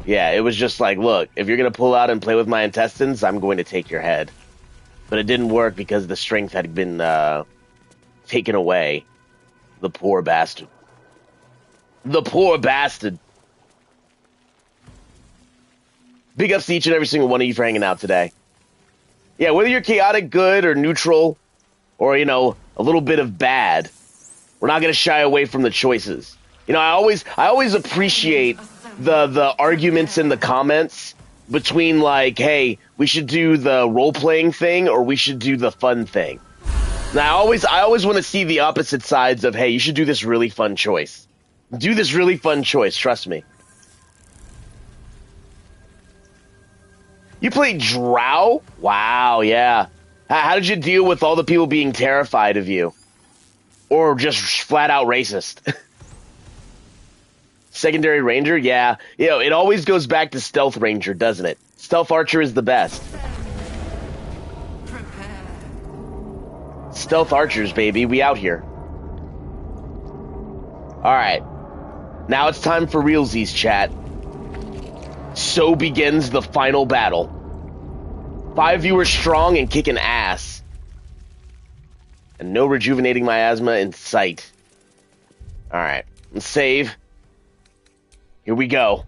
Yeah, it was just like, look, if you're going to pull out and play with my intestines, I'm going to take your head. But it didn't work because the strength had been taken away. The poor bastard. The poor bastard. Big ups to each and every single one of you for hanging out today. Yeah, whether you're chaotic good or neutral or, you know, a little bit of bad, we're not going to shy away from the choices. You know, I always appreciate the arguments in the comments between like, hey, we should do the role-playing thing or we should do the fun thing. Now, I always want to see the opposite sides of, hey, you should do this really fun choice. Do this really fun choice, trust me. You played Drow? Wow, yeah. How did you deal with all the people being terrified of you? Or just flat out racist? Secondary Ranger? Yeah. You know, it always goes back to Stealth Ranger, doesn't it? Stealth Archer is the best. Stealth Archers, baby. We out here. Alright. Now it's time for realsies, chat. So begins the final battle. 5 viewers strong and kicking ass. And no rejuvenating miasma in sight. Alright. Let's save. Here we go.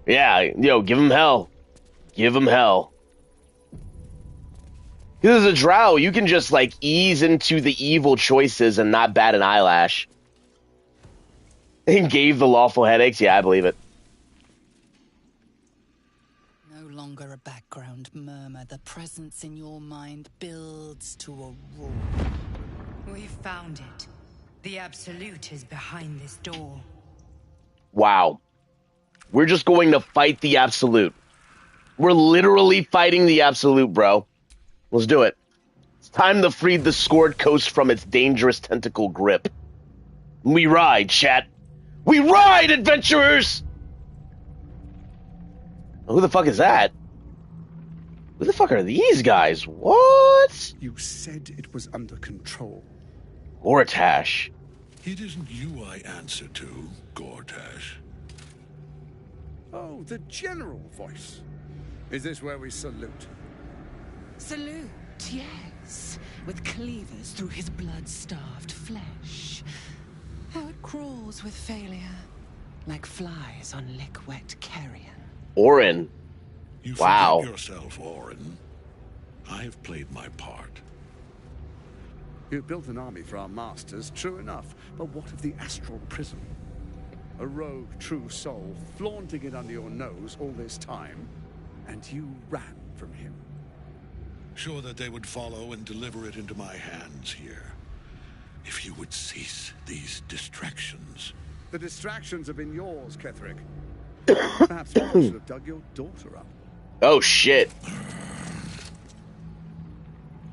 Yeah, yo, give him hell. Give him hell. Because as a drow, you can just, like, ease into the evil choices and not bat an eyelash. And gave the lawful headaches? Yeah, I believe it. No longer a background murmur. The presence in your mind builds to a roar. We've found it. The Absolute is behind this door. Wow. We're just going to fight the Absolute. We're literally fighting the Absolute, bro. Let's do it. It's time to free the scored coast from its dangerous tentacle grip. We ride, chat. We ride, adventurers! Who the fuck is that? Who the fuck are these guys? What? You said it was under control. Gortash. It isn't you I answer to, Gortash. Oh, the general voice. Is this where we salute? Salute, yes. With cleavers through his blood-starved flesh. How it crawls with failure. Like flies on lick-wet carrion. Orin. You wow. forget yourself, Orin. I have played my part. You built an army for our masters, true enough. But what of the astral prison? A rogue true soul, flaunting it under your nose all this time, and you ran from him. Sure that they would follow and deliver it into my hands here. If you would cease these distractions. The distractions have been yours, Ketheric. Perhaps one should have dug your daughter up. Oh, shit.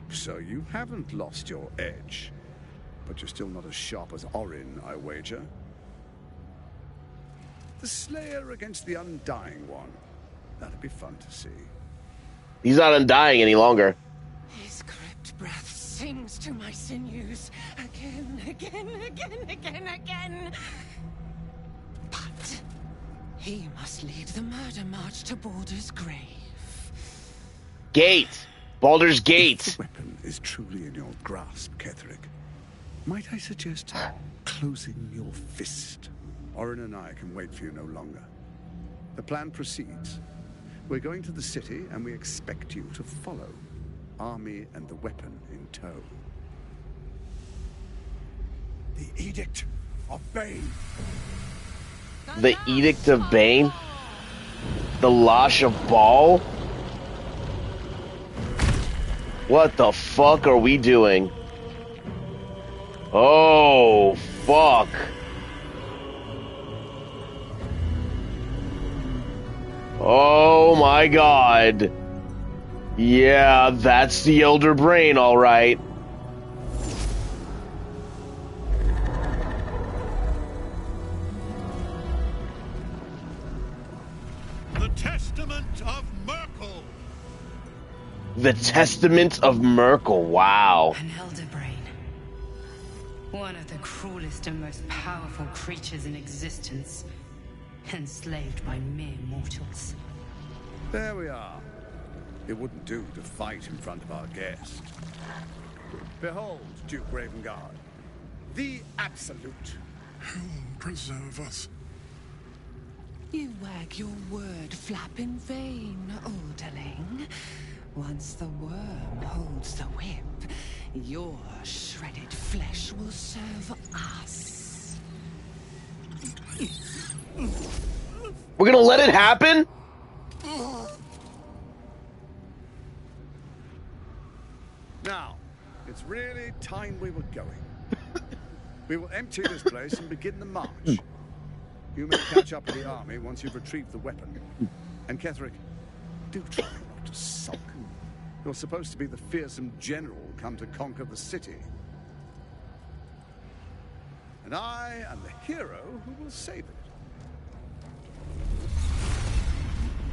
So you haven't lost your edge. But you're still not as sharp as Orin, I wager. The Slayer against the Undying One. That'd be fun to see. He's not undying any longer. His crypt breath sings to my sinews. Again, again, again, again, again. But he must lead the murder march to Baldur's grave. Gate. Baldur's Gate. If the weapon is truly in your grasp, Ketheric, might I suggest closing your fist? Orin and I can wait for you no longer. The plan proceeds. We're going to the city, and we expect you to follow. Army and the weapon in tow. The Edict of Bane. The Edict of Bane? The Lash of Baal? What the fuck are we doing? Oh, fuck. Oh my god. Yeah, that's the Elder Brain, alright. The Testament of Merkel. The Testament of Merkel, wow. An Elder Brain. One of the cruelest and most powerful creatures in existence. Enslaved by mere mortals. There we are. It wouldn't do to fight in front of our guest. Behold, Duke Ravengard, the Absolute. Who will preserve us? You wag your word flap in vain, olderling. Once the worm holds the whip, your shredded flesh will serve us. We're gonna let it happen? Now, it's really time we were going. We will empty this place and begin the march. You may catch up with the army once you've retrieved the weapon. And Ketheric, do try not to sulk. You're supposed to be the fearsome general come to conquer the city. And I am the hero who will save it.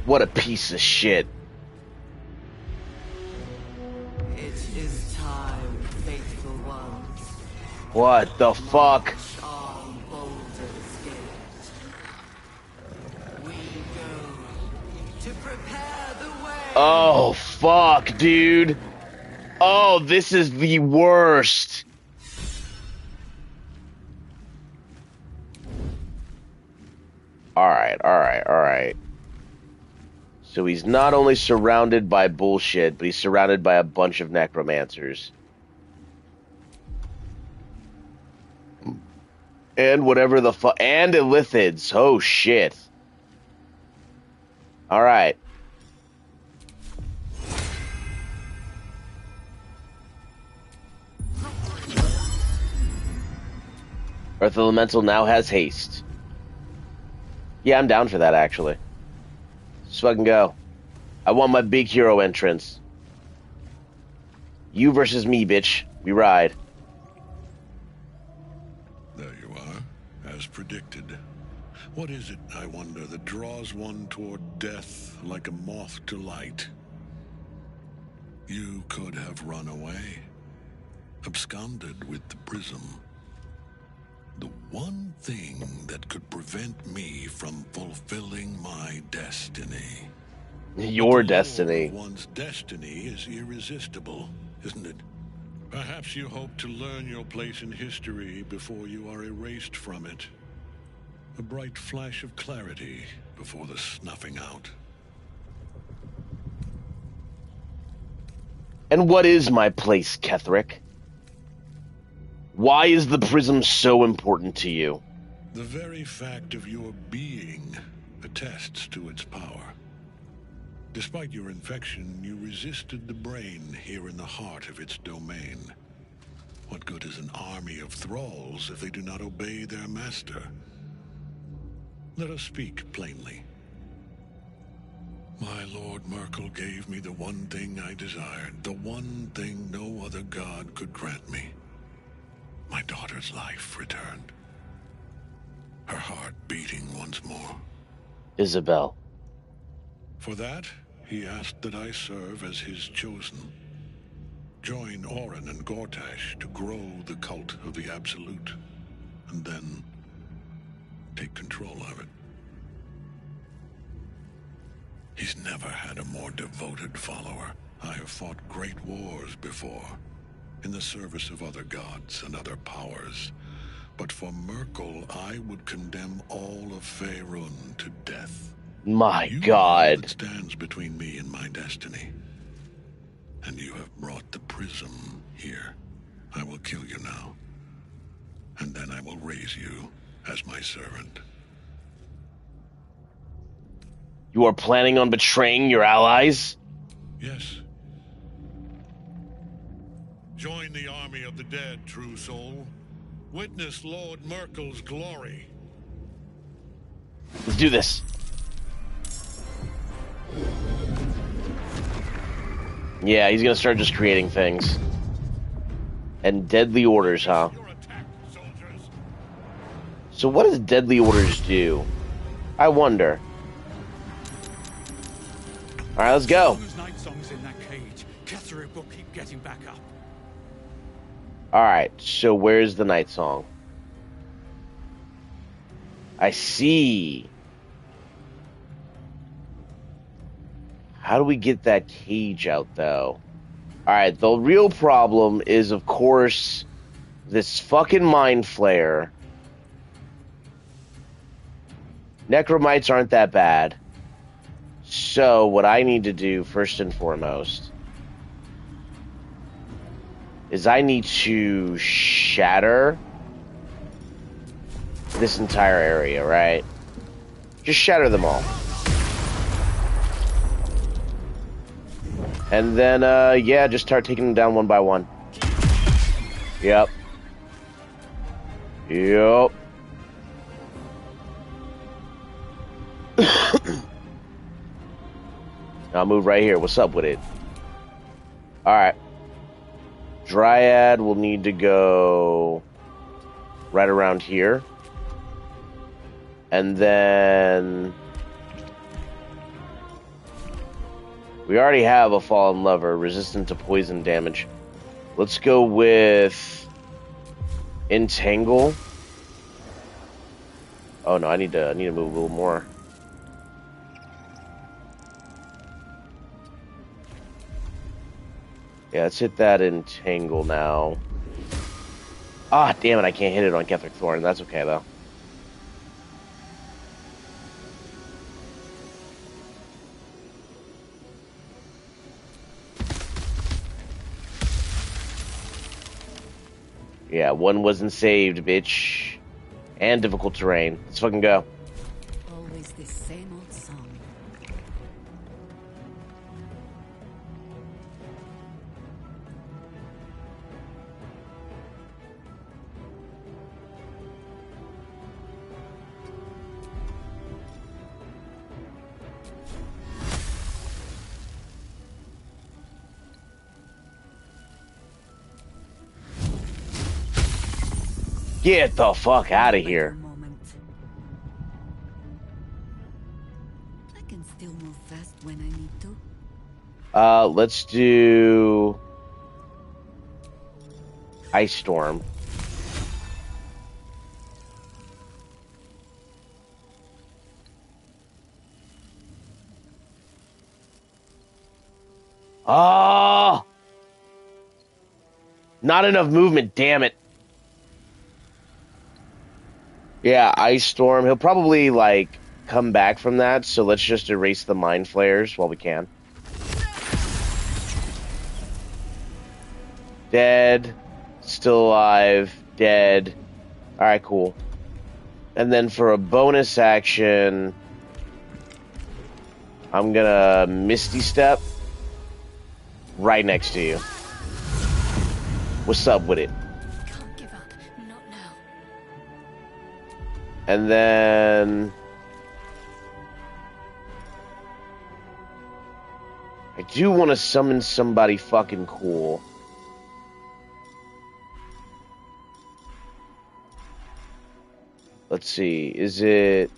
What a piece of shit. It is time, faithful ones. What the fuck? On Baldur's Gate. We go to prepare the way. Oh, fuck, dude. Oh, this is the worst. Alright. So he's not only surrounded by bullshit, but he's surrounded by a bunch of necromancers. And whatever the fuck. And Illithids. Oh, shit. Alright. Earth Elemental now has haste. Yeah, I'm down for that, actually. Let's fucking go. I want my big hero entrance. You versus me, bitch. We ride. There you are, as predicted. What is it, I wonder, that draws one toward death like a moth to light? You could have run away, absconded with the prism. The one thing that could prevent me from fulfilling my destiny. Your destiny. One's destiny is irresistible, isn't it? Perhaps you hope to learn your place in history before you are erased from it. A bright flash of clarity before the snuffing out. And what is my place, Ketheric? Why is the prism so important to you? The very fact of your being attests to its power. Despite your infection, you resisted the brain here in the heart of its domain. What good is an army of thralls if they do not obey their master? Let us speak plainly. My Lord Merkel gave me the one thing I desired, the one thing no other god could grant me. My daughter's life returned. Her heart beating once more. Isabel. For that, he asked that I serve as his chosen. Join Orin and Gortash to grow the cult of the Absolute, and then take control of it. He's never had a more devoted follower. I have fought great wars before, in the service of other gods and other powers. But for Merkel, I would condemn all of Faerun to death. My God. That stands between me and my destiny. And you have brought the prism here. I will kill you now. And then I will raise you as my servant. You are planning on betraying your allies? Yes. Join the army of the dead, true soul. Witness Lord Merkel's glory. Let's do this. Yeah, he's gonna start just creating things. And deadly orders, huh? So what does deadly orders do? I wonder. Alright, let's go. As long as Nightsong's in that cage, Ketheric will keep getting back up. Alright, so where's the Nightsong? I see. How do we get that cage out, though? Alright, the real problem is, of course, this fucking Mind Flayer. Necromites aren't that bad. So, what I need to do, first and foremost, is I need to shatter this entire area, right? Just shatter them all. And then, yeah, just start taking them down one by one. Yep. Yep. I'll move right here. What's up with it? Alright. Dryad will need to go right around here. And then we already have a Fallen Lover, resistant to poison damage. Let's go with Entangle. Oh no, I need to move a little more. Yeah, let's hit that Entangle now. Ah, damn it, I can't hit it on Ketheric Thorm. That's okay, though. Yeah, one wasn't saved, bitch. And difficult terrain. Let's fucking go. Always the same old song. Get the fuck out of here. I can still move fast when I need to. Let's do Ice Storm. Oh! Not enough movement, damn it. Yeah, Ice Storm. He'll probably, like, come back from that, so let's just erase the Mind Flayers while we can. Dead. Still alive. Dead. Alright, cool. And then for a bonus action, I'm gonna Misty Step right next to you. What's up with it? And then I do want to summon somebody fucking cool. Let's see, is it...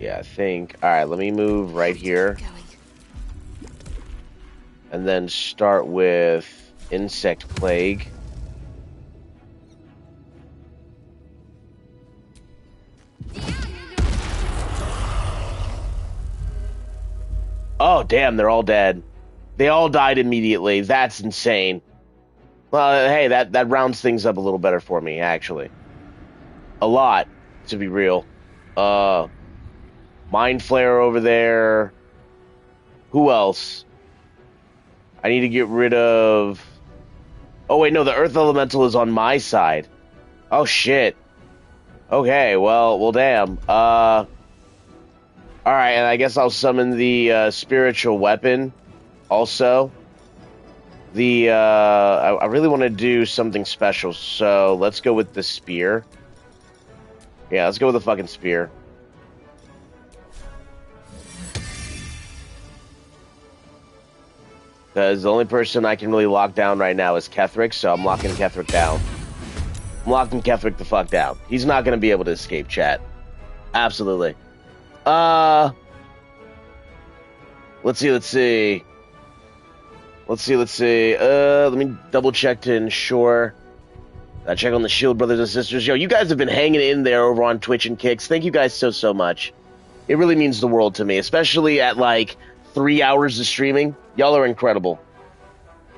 Yeah, I think... Alright, let me move right here. And then start with Insect Plague. Oh, damn, they're all dead. They all died immediately. That's insane. Well, hey, that rounds things up a little better for me, actually. A lot, to be real. Mind Flayer over there. Who else? I need to get rid of... Oh, wait, no, the Earth Elemental is on my side. Oh, shit. Okay, well, damn. Alright, and I guess I'll summon the spiritual weapon also. I really want to do something special, so let's go with the spear. Yeah, let's go with the fucking spear. Because the only person I can really lock down right now is Ketheric, so I'm locking Ketheric down. I'm locking Ketheric the fuck down. He's not going to be able to escape, chat. Absolutely. Let's see. Let me double check to ensure. Check on the shield, brothers and sisters. Yo, you guys have been hanging in there over on Twitch and Kicks. Thank you guys so much. It really means the world to me, especially at like 3 hours of streaming. Y'all are incredible.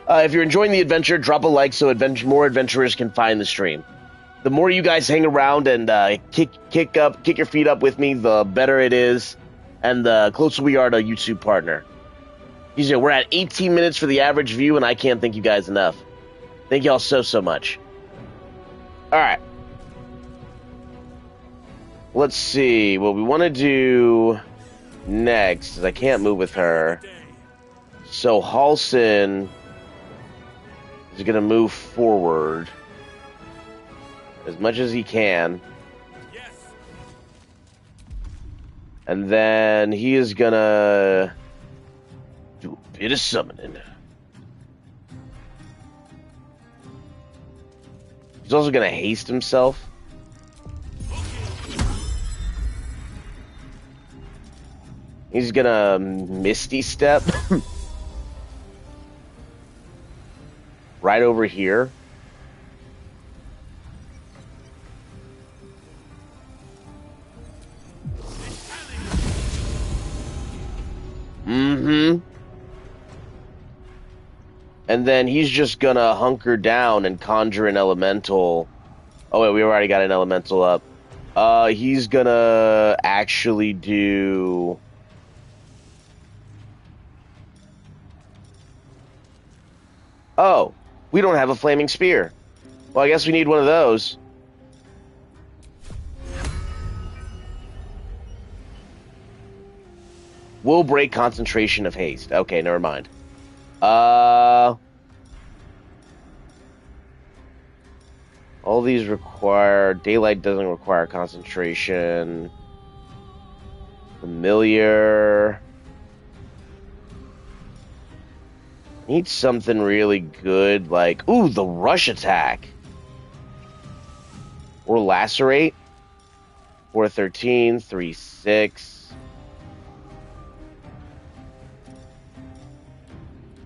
If you're enjoying the adventure, drop a like so more adventurers can find the stream. The more you guys hang around and kick your feet up with me, the better it is, and the closer we are to a YouTube partner. We're at 18 minutes for the average view, and I can't thank you guys enough. Thank y'all so much. Alright. Let's see. What we want to do next is I can't move with her. So Halsin is going to move forward as much as he can. And then he is going to do a bit of summoning. He's also going to haste himself. He's going to Misty Step. Right over here. Mm-hmm. And then he's just gonna hunker down and conjure an elemental. Oh wait, we already got an elemental up. He's gonna actually do... Oh, we don't have a flaming spear. Well, I guess we need one of those. Will break concentration of haste. Okay, never mind. All these require... Daylight doesn't require concentration. Familiar. Need something really good, like... Ooh, the rush attack. Or lacerate. 413, 3-6.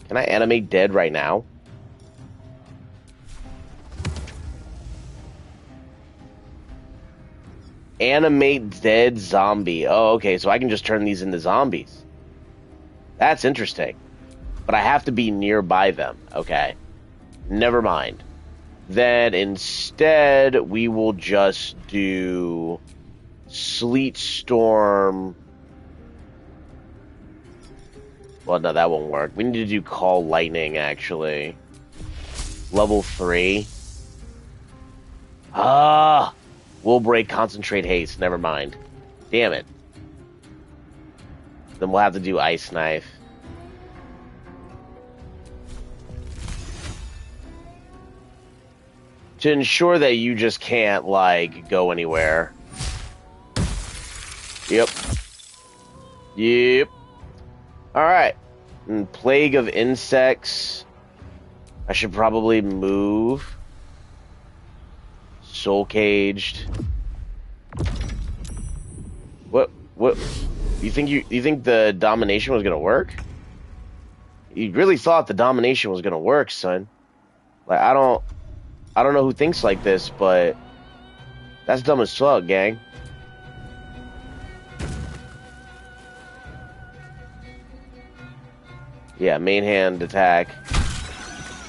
Can I animate dead right now? Animate dead zombie. Oh, okay, so I can just turn these into zombies. That's interesting. But I have to be nearby them. Okay. Never mind. Then instead, we will just do Sleet Storm. Well, no, that won't work. We need to do Call Lightning, actually. Level 3. Will break Concentrate Haste. Never mind. Damn it. Then we'll have to do Ice Knife. To ensure that you just can't, like, go anywhere. Yep. Alright. Plague of Insects. I should probably move. Soul Caged. What? You think the domination was gonna work? You really thought the domination was gonna work, son. Like, I don't know who thinks like this, but that's dumb as fuck, gang. Yeah, main hand attack.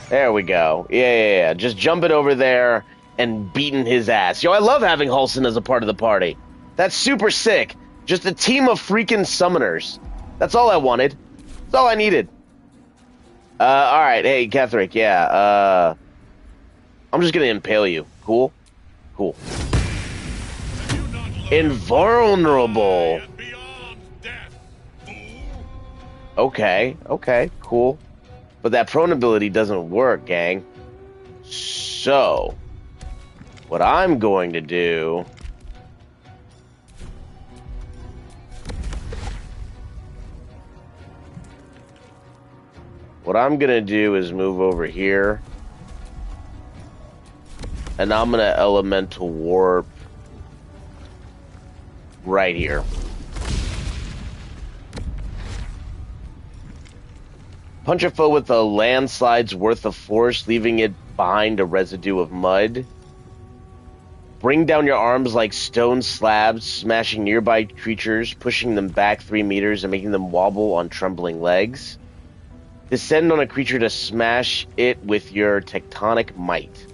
There we go. Yeah. Just jumping over there and beating his ass. Yo, I love having Halsin as a part of the party. That's super sick. Just a team of freaking summoners. That's all I wanted. That's all I needed. Alright, hey, Ketheric, yeah, I'm just gonna impale you. Cool? Cool. Invulnerable. Okay, cool. But that prone ability doesn't work, gang. So, what I'm going to do... What I'm gonna do is move over here. And I'm gonna elemental warp right here. Punch a foe with a landslide's worth of force, leaving it behind a residue of mud. Bring down your arms like stone slabs, smashing nearby creatures, pushing them back 3 meters and making them wobble on trembling legs. Descend on a creature to smash it with your tectonic might.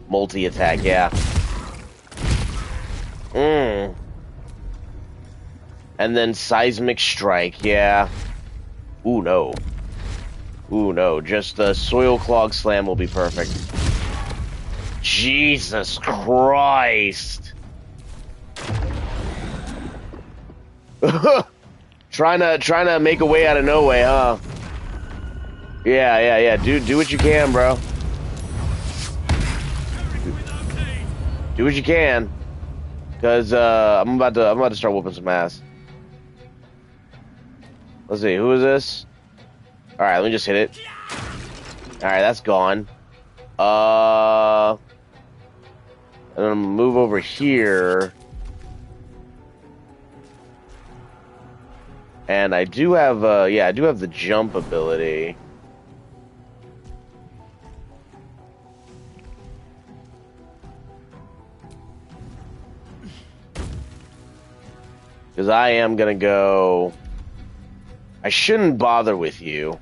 Multi-attack, yeah. And then seismic strike, yeah. Ooh, no. Ooh, no. Just a soil clog slam will be perfect. Jesus Christ. Trying to make a way out of no way, huh? Yeah. Do what you can, bro. Do what you can. Cause I'm about to start whooping some ass. Let's see, who is this? Alright, let me just hit it. Alright, that's gone. I'm gonna move over here. And I do have, I do have the jump ability. Because I am gonna go... I shouldn't bother with you.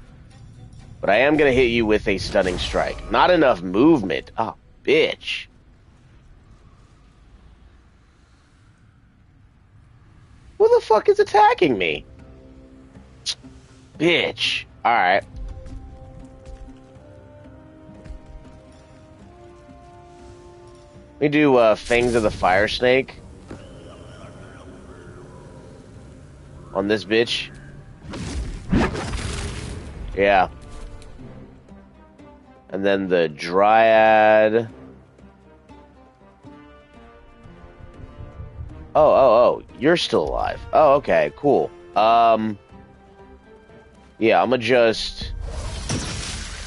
But I am gonna hit you with a stunning strike. Not enough movement. Oh, bitch. Who the fuck is attacking me? Bitch. Alright. Let me do Fangs of the Fire Snake. On this bitch. Yeah. And then the Dryad. Oh, you're still alive. Oh, okay, cool. Yeah, I'm gonna just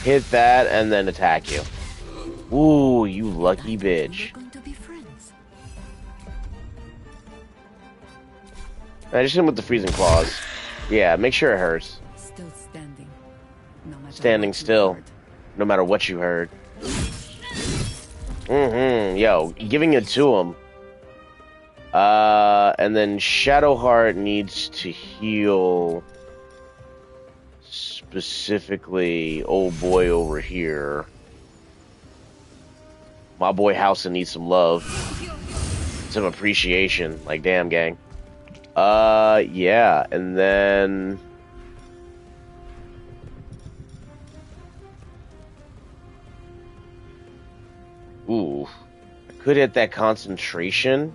hit that and then attack you. Ooh, you lucky bitch. I just hit him with the freezing claws. Yeah, make sure it hurts. Still standing. No matter Standing still. No matter what you heard. Yo, giving it to him. And then Shadowheart needs to heal specifically old boy over here. My boy Housen needs some love. Some appreciation. Like, damn, gang. Yeah, and then... Ooh. I could hit that concentration.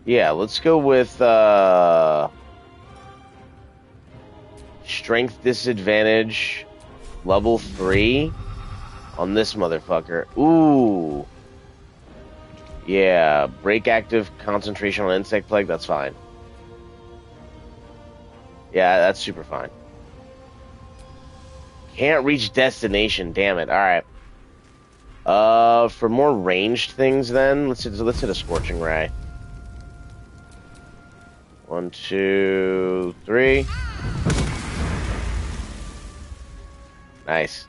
Yeah, let's go with, Strength disadvantage, level 3 on this motherfucker. Ooh. Yeah, break active concentration on insect plague, that's fine. Yeah, that's super fine. Can't reach destination, damn it. Alright. For more ranged things then, let's hit a Scorching Ray. 1, 2, 3. Nice.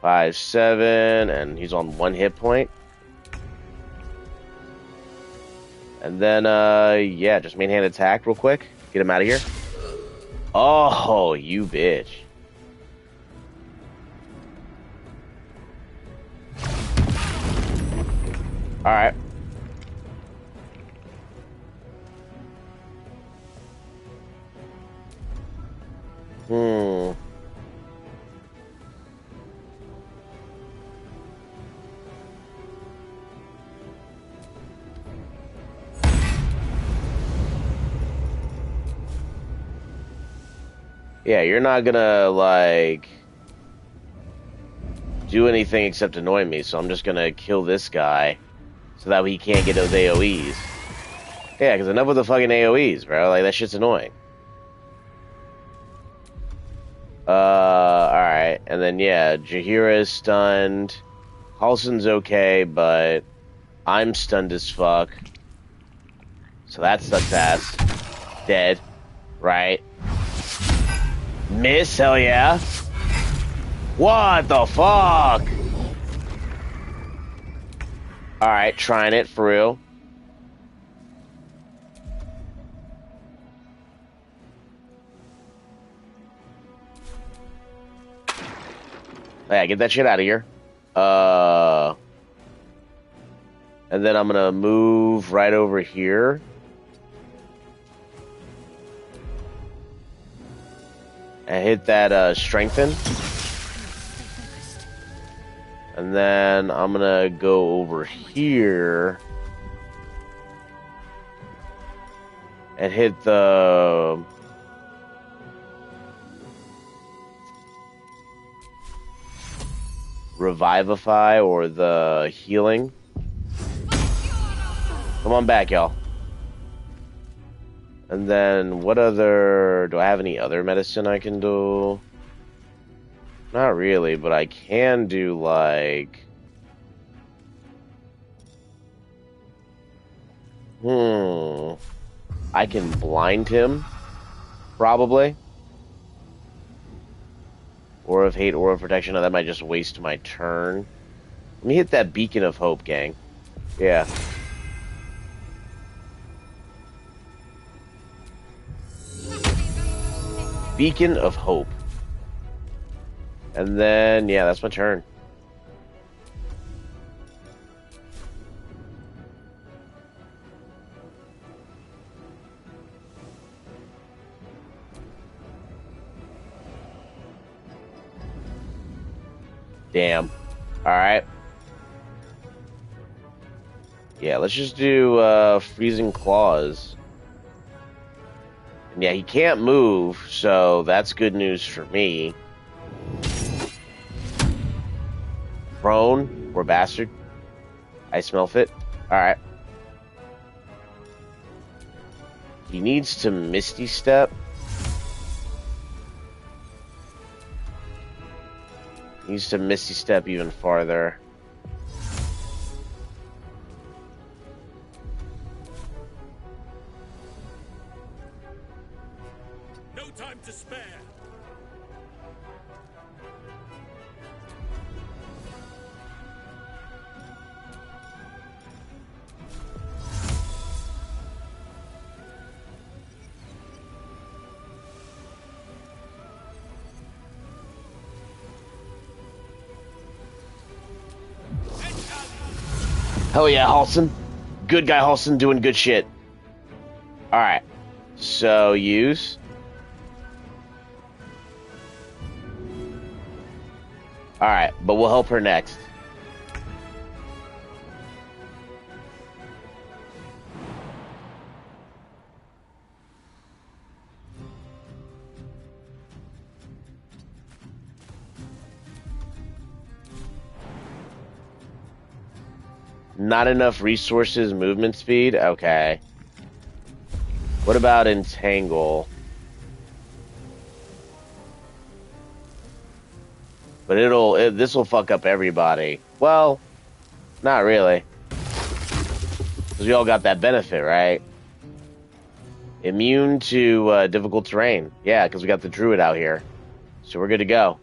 5, 7, and he's on 1 hit point. And then, yeah, just main hand attack real quick. Get him out of here. Oh, you bitch. Alright. Yeah, you're not gonna, like, do anything except annoy me, so I'm just gonna kill this guy so that way he can't get those AoEs. Yeah, because enough with the fucking AoEs, bro. Like, that shit's annoying. Alright. And then, yeah, Jaheira is stunned. Halsin's okay, but I'm stunned as fuck. So that sucks ass. Dead. Right. Miss, hell yeah. What the fuck? Alright, trying it for real. Yeah, get that shit out of here. And then I'm gonna move right over here. And hit that, strengthen. And then I'm gonna go over here. And hit the... Revivify or the healing. Come on back, y'all. And then what other... Do I have any other medicine I can do? Not really, but I can do, like... I can blind him. Probably. Aura of Hate, Aura of Protection. No, that might just waste my turn. Let me hit that Beacon of Hope, gang. Yeah. Beacon of Hope. And then, yeah, that's my turn. Damn. Alright. Yeah, let's just do Freezing Claws. And yeah, he can't move, so that's good news for me. Prone, or bastard. I smell fit. Alright. He needs to Misty Step. Needs to Misty Step even farther. No time to spare. Hell yeah, Halsin. Good guy Halsin doing good shit. Alright. So, use. Alright, but we'll help her next. Not enough resources, movement speed? Okay. What about Entangle? But this will fuck up everybody. Well, not really. Because we all got that benefit, right? Immune to difficult terrain. Yeah, because we got the druid out here. So we're good to go.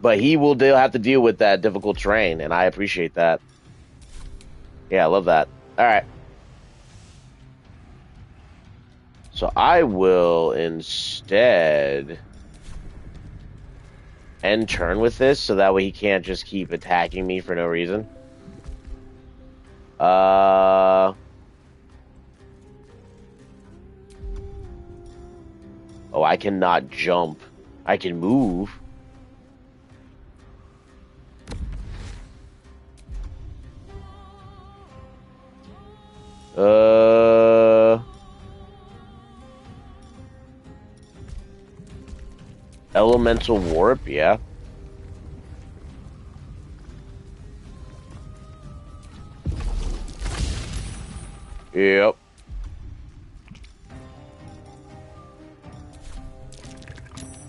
But he will have to deal with that difficult terrain, and I appreciate that. Yeah, I love that. Alright. So I will instead end turn with this, so that way he can't just keep attacking me for no reason. Oh, I cannot jump. I can move. Elemental warp, yeah. Yep.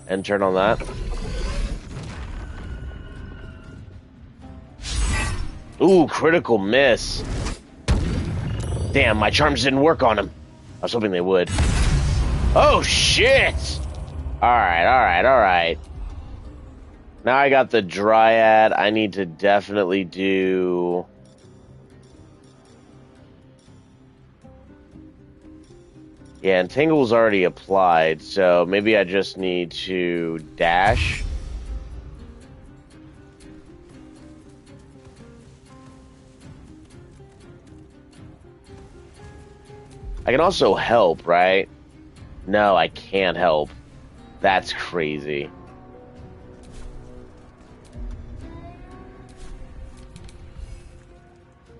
And turn on that. Ooh, critical miss. Damn, my charms didn't work on him. I was hoping they would. Oh, shit! Alright, alright, alright. Now I got the Dryad. I need to definitely do... Yeah, Entangle's already applied, so maybe I just need to dash. I can also help, right? No, I can't help. That's crazy.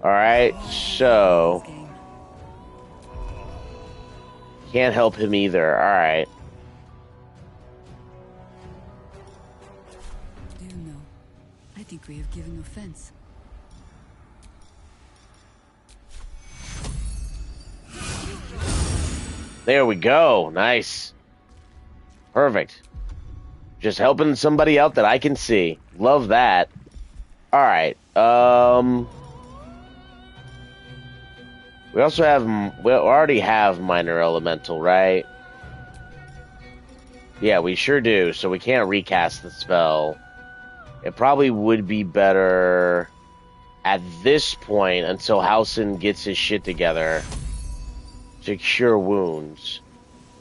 Alright, so... Can't help him either. Alright. Do you know? I think we have given offense. There we go. Nice. Perfect. Just helping somebody out that I can see. Love that. Alright. We also have... We already have Minor Elemental, right? Yeah, we sure do. So we can't recast the spell. It probably would be better at this point until Howson gets his shit together to cure wounds,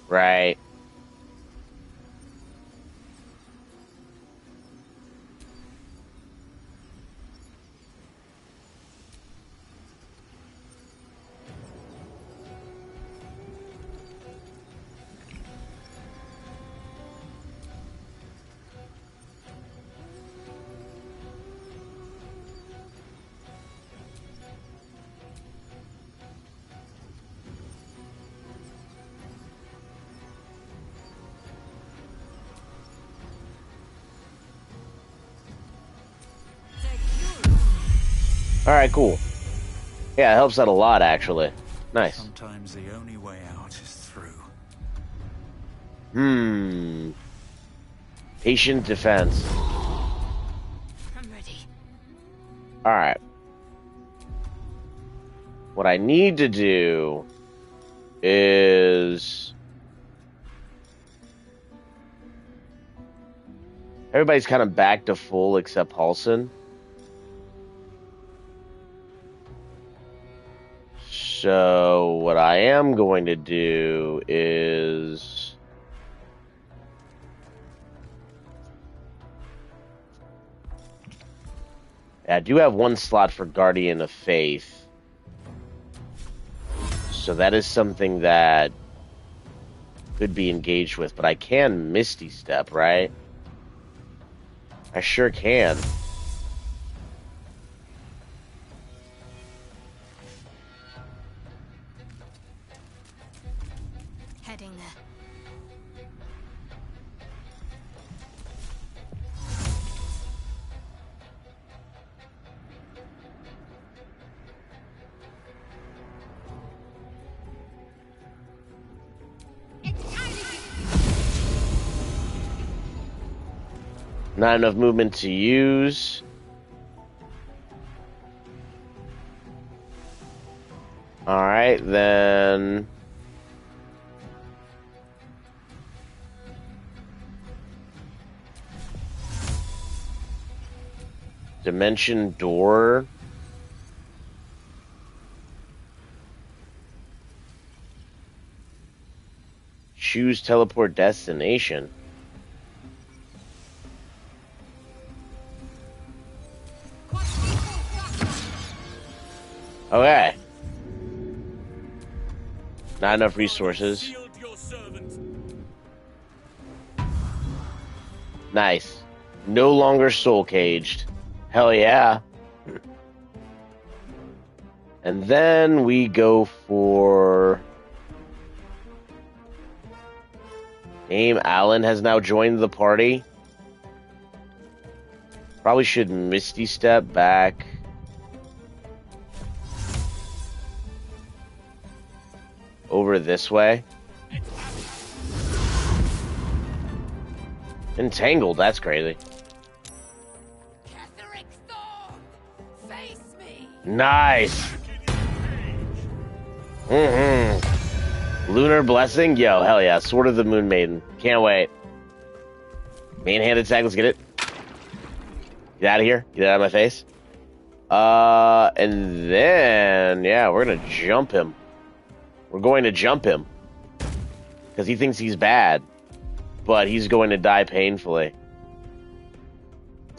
right? Alright, cool. Yeah, it helps out a lot, actually. Nice. Sometimes the only way out is through. Patient defense. I'm ready. Alright. What I need to do is... Everybody's kind of back to full except Halson. So what I am going to do is... I do have one slot for Guardian of Faith. So that is something that could be engaged with, but I can Misty Step, right? I sure can. Heading there. Not enough movement to use. Alright, then... Dimension Door. Choose teleport destination. Okay. Not enough resources. Nice. No longer soul caged. Hell yeah. And then we go for... Aim Allen has now joined the party. Probably should Misty Step back. Over this way. Entangled, that's crazy. Ketheric Thorm, face me. Nice. Lunar Blessing? Yo, hell yeah. Sword of the Moonmaiden. Can't wait. Main-hand attack, let's get it. Get out of here. Get out of my face. And then, yeah, we're gonna jump him. We're going to jump him. Because he thinks he's bad. But he's going to die painfully.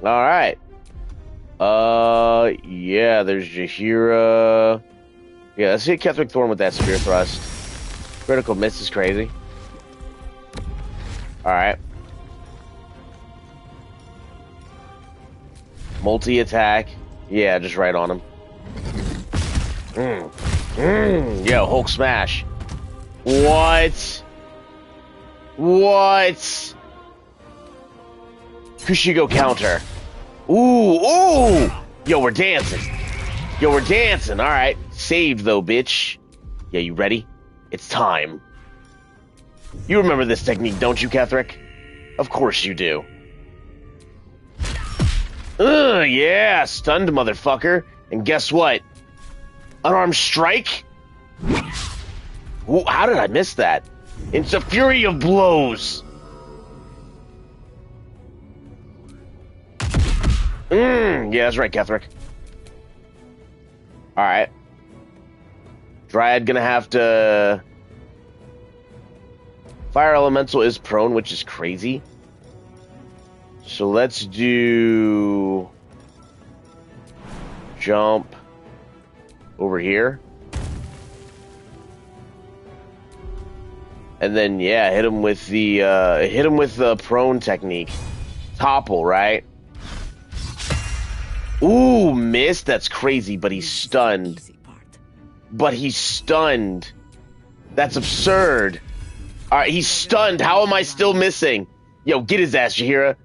Alright. Yeah, there's Jaheira. Yeah, let's hit Ketheric Thorm with that Spear Thrust. Critical miss is crazy. Alright. Multi-attack. Yeah, just right on him. Yo, Hulk smash. What? What? Kushigo counter. Ooh! Yo, we're dancing. Yo, we're dancing. Alright. Saved, though, bitch. Yeah, you ready? It's time. You remember this technique, don't you, Ketheric? Of course you do. Yeah, stunned, motherfucker. And guess what? Unarmed strike? Ooh, how did I miss that? It's a fury of blows. Yeah, that's right, Ketheric. Alright. Dryad gonna have to... Fire Elemental is prone, which is crazy. So let's do... Jump... over here. And then, yeah, hit him with the prone technique. Topple, right? Ooh, missed. That's crazy, but he's stunned. But he's stunned. That's absurd. Alright, he's stunned. How am I still missing? Yo, get his ass, Jaheira.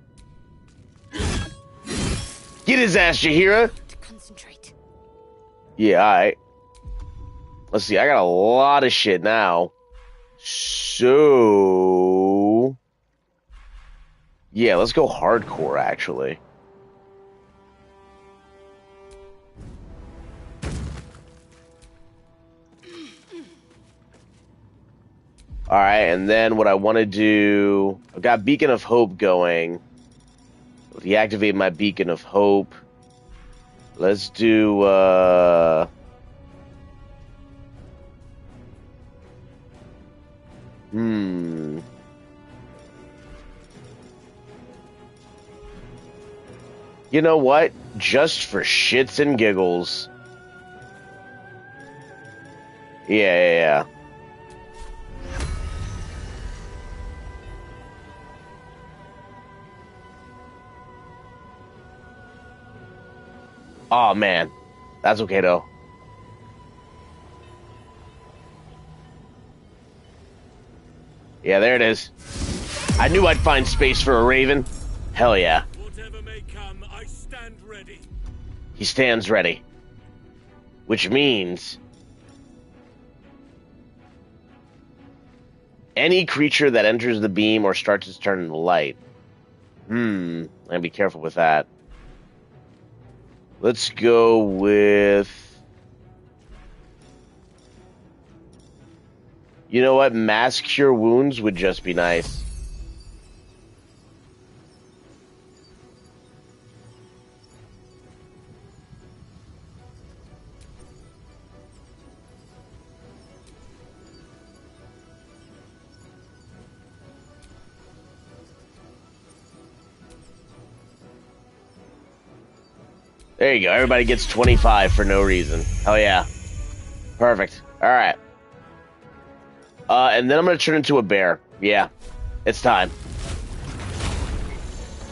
Get his ass, Jaheira. Yeah, alright. Let's see, I got a lot of shit now. So... yeah, let's go hardcore, actually. Alright, and then what I want to do... I've got Beacon of Hope going. Deactivate my Beacon of Hope. Let's do, You know what? Just for shits and giggles. Yeah. Oh man, that's okay though. Yeah, there it is. I knew I'd find space for a Raven. Hell yeah. Whatever may come, I stand ready. He stands ready. Which means... any creature that enters the beam or starts its turn in the light. I'd be careful with that. Let's go with... you know what? Mass Cure Wounds would just be nice. There you go. Everybody gets 25 for no reason. Hell yeah. Perfect. Alright. And then I'm going to turn into a bear. Yeah. It's time.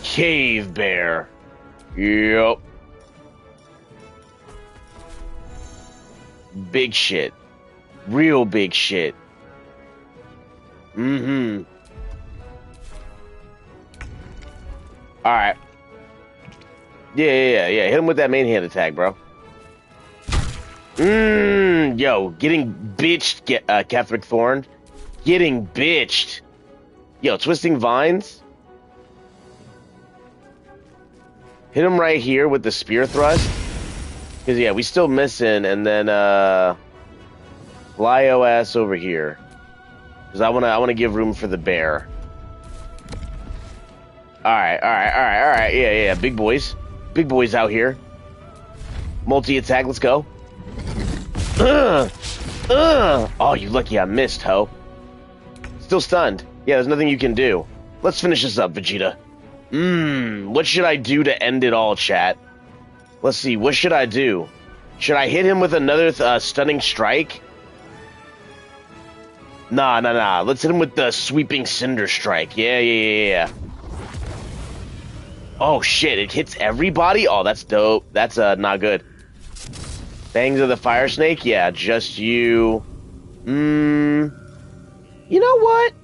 Cave bear. Yup. Big shit. Real big shit. Alright. Yeah. Hit him with that main hand attack, bro. Yo, getting bitched, Ketheric Thorm. Getting bitched. Yo, twisting vines. Hit him right here with the spear thrust. Because, yeah, we still missing. And then, fly your ass over here. Because I wanna give room for the bear. Alright. Yeah. Big boys. Big boys out here. Multi-attack, let's go. Oh, you lucky I missed, ho. Still stunned. Yeah, there's nothing you can do. Let's finish this up, Vegeta. What should I do to end it all, chat? Let's see, what should I do? Should I hit him with another stunning strike? Nah. Let's hit him with the sweeping cinder strike. Yeah. Oh, shit, it hits everybody? Oh, that's dope. That's not good. Fangs of the Fire Snake? Yeah, just you. You know what?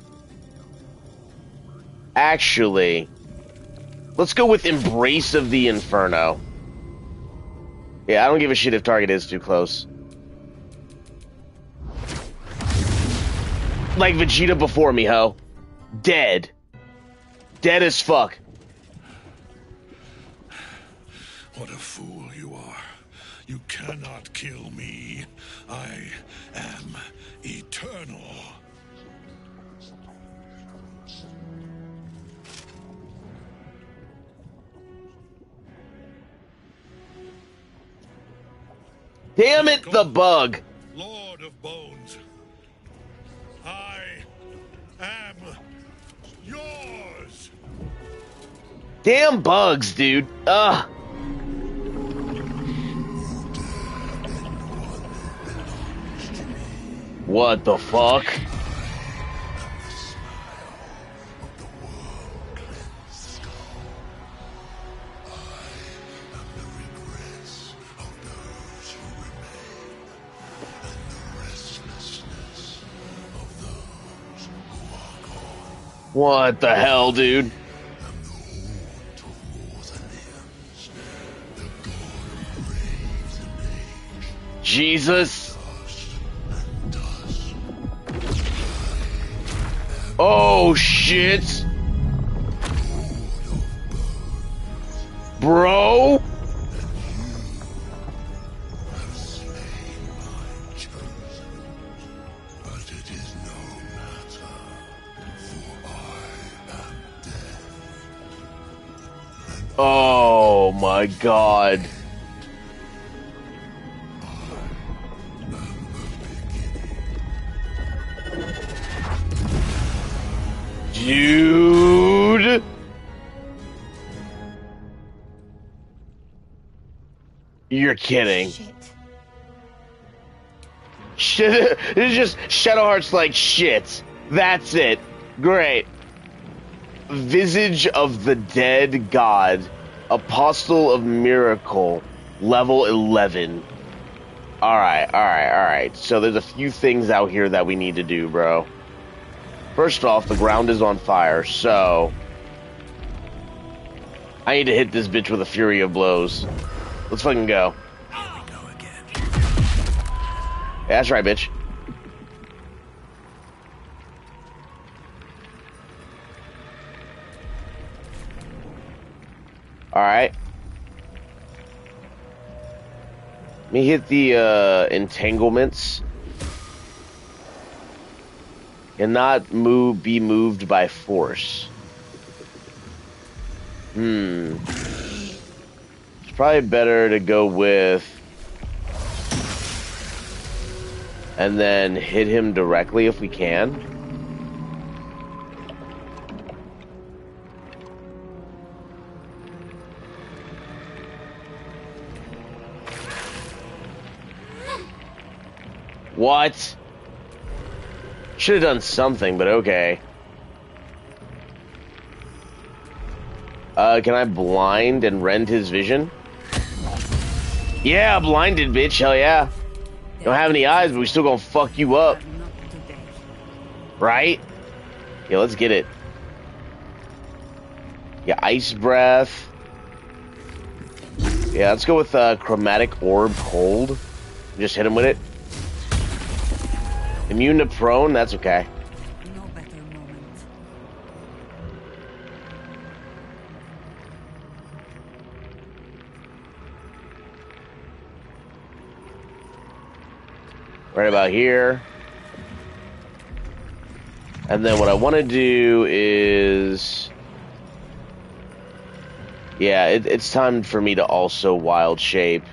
Actually, let's go with Embrace of the Inferno. Yeah, I don't give a shit if target is too close. Like Vegeta before me, ho. Dead. Dead as fuck. What a fool you are. You cannot kill me. I am eternal. Damn it, the bug. Lord of Bones. I am yours. Damn bugs, dude. Ugh. What the fuck? What the hell, dude? Jesus. Oh, shit. Bro? Oh my god. Dude. You're kidding. Shit. It's just Shadowheart's like shit. That's it. Great. Visage of the Dead God, Apostle of Miracle, level 11. Alright. So there's a few things out here that we need to do, bro. First off, the ground is on fire, so I need to hit this bitch with a fury of blows. Let's fucking go. Yeah, that's right, bitch. Alright. Let me hit the entanglements. Cannot be moved by force. It's probably better to go with and then hit him directly if we can. What? Should have done something, but okay. Can I blind and rend his vision? Yeah, blinded, bitch. Hell yeah. Don't have any eyes, but we still gonna fuck you up. Right? Yeah, let's get it. Yeah, ice breath. Yeah, let's go with chromatic orb cold. Just hit him with it. Immune to prone, that's okay. No better moment. Right about here. And then what I want to do is... Yeah, it's time for me to also wild shape.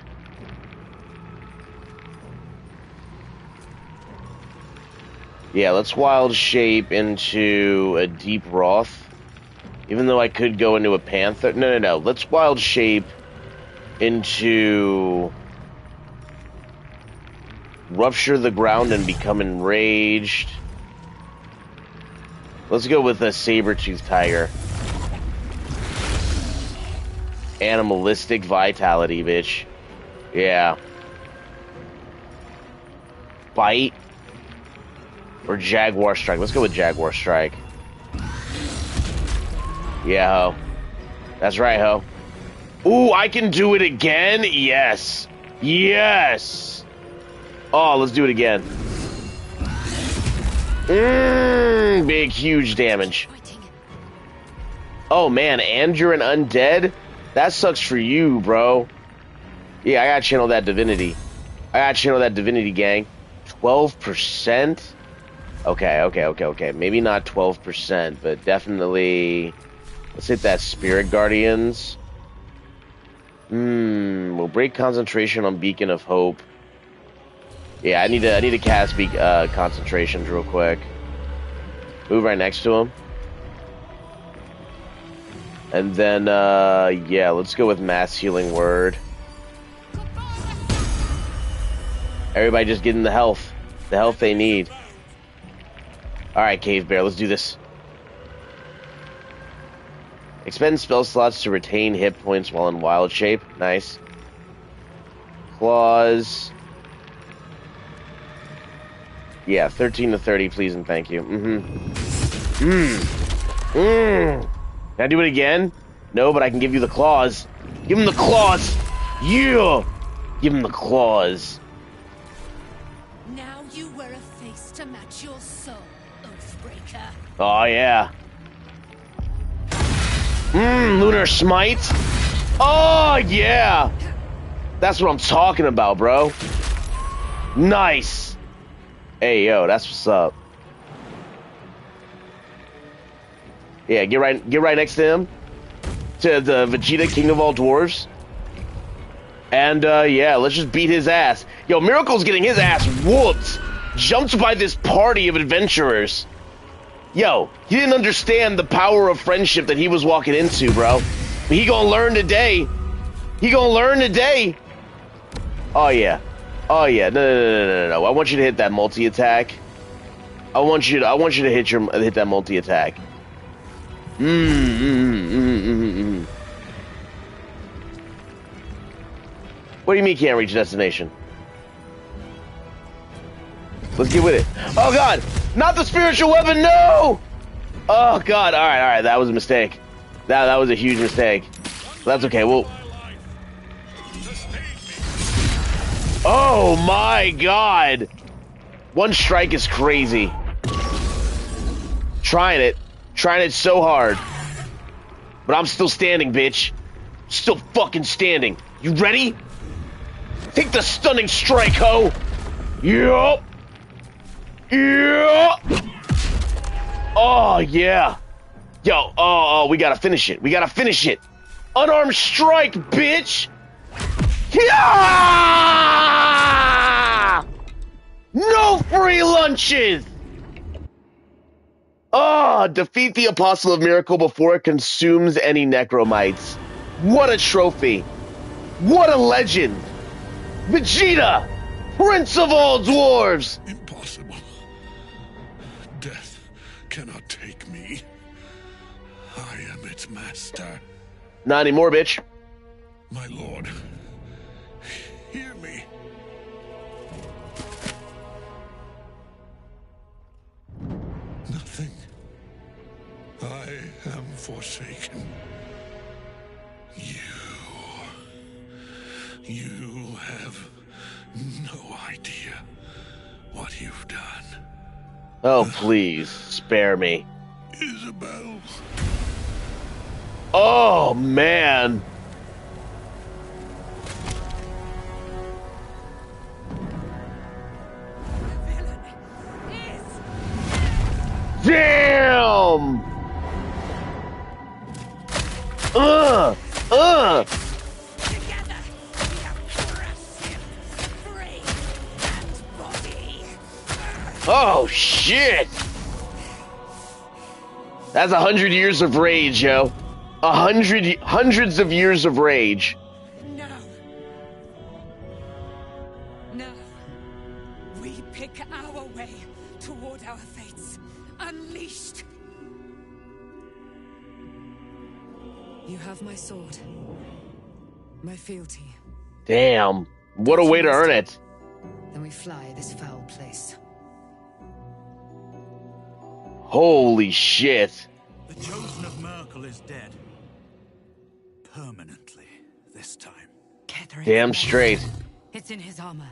Yeah, let's wild shape into a deep Wrath. Even though I could go into a Panther. No. Let's wild shape into... Rupture the ground and become enraged. Let's go with a saber-toothed tiger. Animalistic vitality, bitch. Yeah. Bite. Or Jaguar Strike. Let's go with Jaguar Strike. Yeah, ho. That's right, ho. Ooh, I can do it again? Yes. Yes. Oh, let's do it again. Big, huge damage. Oh, man, and you're an undead? That sucks for you, bro. Yeah, I gotta channel that divinity. Gang. 12%? Okay. Maybe not 12%, but definitely... Let's hit that Spirit Guardians. We'll break concentration on Beacon of Hope. Yeah, I need to cast concentrations real quick. Move right next to him. And then, yeah, let's go with Mass Healing Word. Everybody just getting the health they need. Alright, Cave Bear, let's do this. Expend spell slots to retain hit points while in wild shape. Nice. Claws. Yeah, 13 to 30, please and thank you. Can I do it again? No, but I can give you the claws. Give him the claws! Yeah! Give him the claws. Now you wear a face to match your soul, Oathbreaker. Oh, yeah. Lunar Smite. Oh, yeah! That's what I'm talking about, bro. Nice! Hey, yo, that's what's up. Yeah, get right next to him. To the Vegeta, King of all dwarves. And, yeah, let's just beat his ass. Yo, Miracle's getting his ass whooped. Jumped by this party of adventurers. Yo, he didn't understand the power of friendship that he was walking into, bro. But he gonna learn today. Oh, yeah. No. I want you to hit that multi-attack. I want you to hit that multi-attack. What do you mean can't reach destination? Let's get with it. Oh god! Not the spiritual weapon, no! Oh god, alright, that was a mistake. That was a huge mistake. That's okay, well... Oh my god! One strike is crazy. Trying it so hard. But I'm still standing, bitch. Still fucking standing. You ready? Take the stunning strike, ho! Yup! Yeah! Oh, yeah. Yo, oh, we gotta finish it. Unarmed strike, bitch! Yeah! No free lunches! Oh, defeat the Apostle of Miracle before it consumes any necromites. What a trophy. What a legend. Vegeta, Prince of all dwarves. Impossible. Death cannot take me. I am its master. Not anymore, bitch. My lord, hear me. Nothing. I am forsaken. You have no idea what you've done. Oh, please, spare me. Isabel. Oh, man. Damn! Together, we have crushed him, brain and body. Oh, shit! That's 100 years of rage, yo. Hundreds of years of rage. No. No. We pick our way toward our fates. Unleashed. You have my sword. My fealty. Damn. What a way to earn it. Then we fly this foul place. Holy shit. The chosen of Merkel is dead. Permanently, this time. Ketheric Damn Thorm. straight. It's in his armor.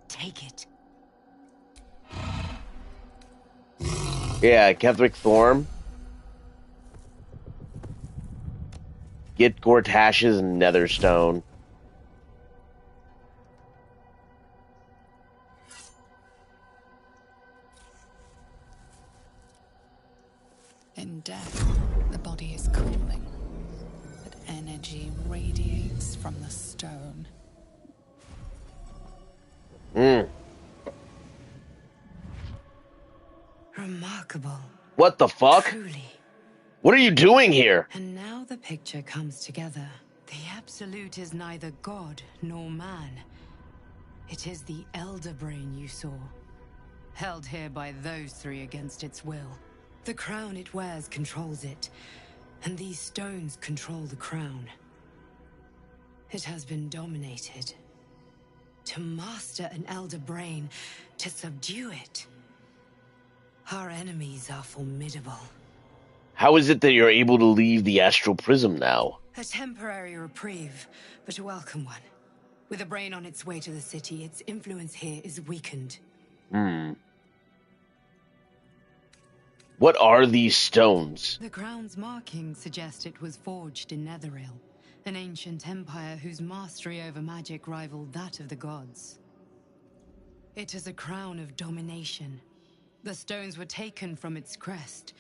Take it. Yeah, Ketheric Thorm. Get Gortash's Netherstone. In death, the body is cooling, but energy radiates from the stone. Remarkable. What the fuck? Truly. What are you doing here? And now the picture comes together. The Absolute is neither god nor man. It is the Elder Brain you saw, held here by those three against its will. The crown it wears controls it, and these stones control the crown. It has been dominated. To master an Elder Brain, to subdue it. Our enemies are formidable. How is it that you're able to leave the astral prism now? A temporary reprieve, but a welcome one. With a brain on its way to the city, its influence here is weakened. What are these stones? The crown's markings suggest it was forged in Netheril, an ancient empire whose mastery over magic rivaled that of the gods. It is a crown of domination. The stones were taken from its crest.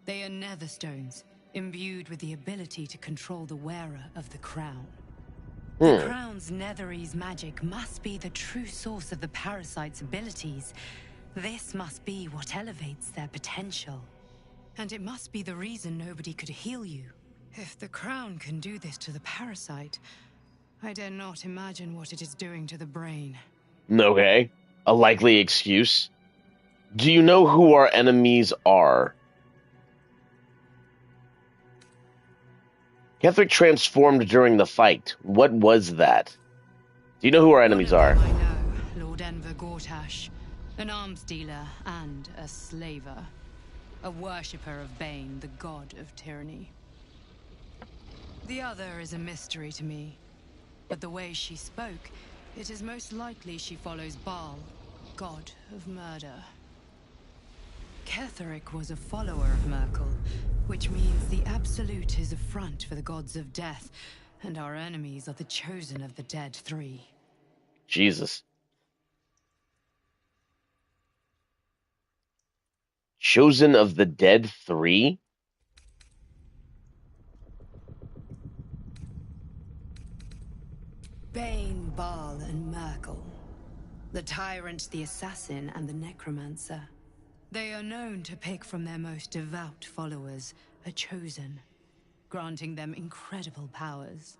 They are nether stones, imbued with the ability to control the wearer of the crown. The crown's Netherese magic must be the true source of the parasite's abilities. This must be what elevates their potential. And it must be the reason nobody could heal you. If the crown can do this to the parasite, I dare not imagine what it is doing to the brain. Okay. A likely excuse. Do you know who our enemies are? Ketheric transformed during the fight. What was that? Do you know who our enemies are? I know, Lord Enver Gortash, an arms dealer and a slaver. A worshipper of Bane, the god of tyranny. The other is a mystery to me, but the way she spoke, it is most likely she follows Baal, god of murder. Ketheric was a follower of Merkel, which means the Absolute is a front for the gods of death, and our enemies are the chosen of the dead three. Jesus. Chosen of the dead three? Bane, Baal, and Merkel. The tyrant, the assassin, and the necromancer. They are known to pick from their most devout followers a chosen, granting them incredible powers.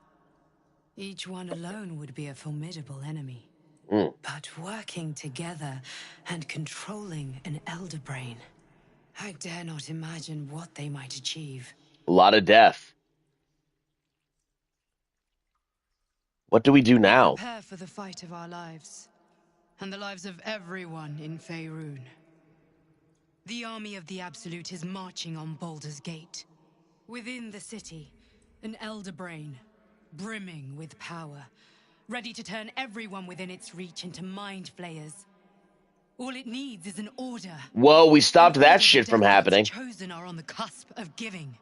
Each one alone would be a formidable enemy. But working together and controlling an Elder Brain, I dare not imagine what they might achieve. A lot of death. What do we do now? Prepare for the fight of our lives, and the lives of everyone in Faerun. The army of the Absolute is marching on Baldur's Gate. Within the city, an elder brain, brimming with power, ready to turn everyone within its reach into mind flayers. All it needs is an order. Well, we stopped An that order shit the from dead gods happening. Chosen are on the cusp of giving.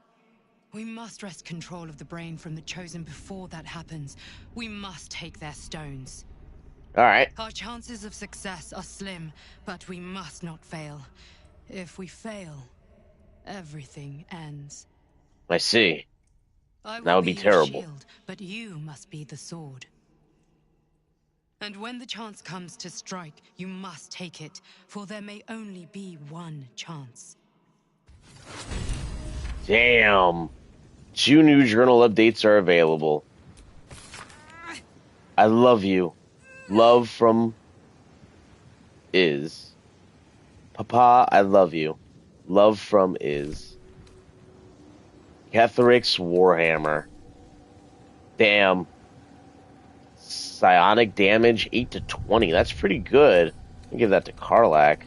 We must wrest control of the brain from the Chosen before that happens. We must take their stones. All right. Our chances of success are slim, but we must not fail. If we fail, everything ends. I see. I will That would be your terrible. Shield, but you must be the sword. And when the chance comes to strike, you must take it, for there may only be one chance. Damn. 2 new journal updates are available. I love you. Love from Is. Papa, I love you. Love from Is. Ketheric's Warhammer. Damn. Psionic damage 8 to 20. That's pretty good. I'll give that to Karlach.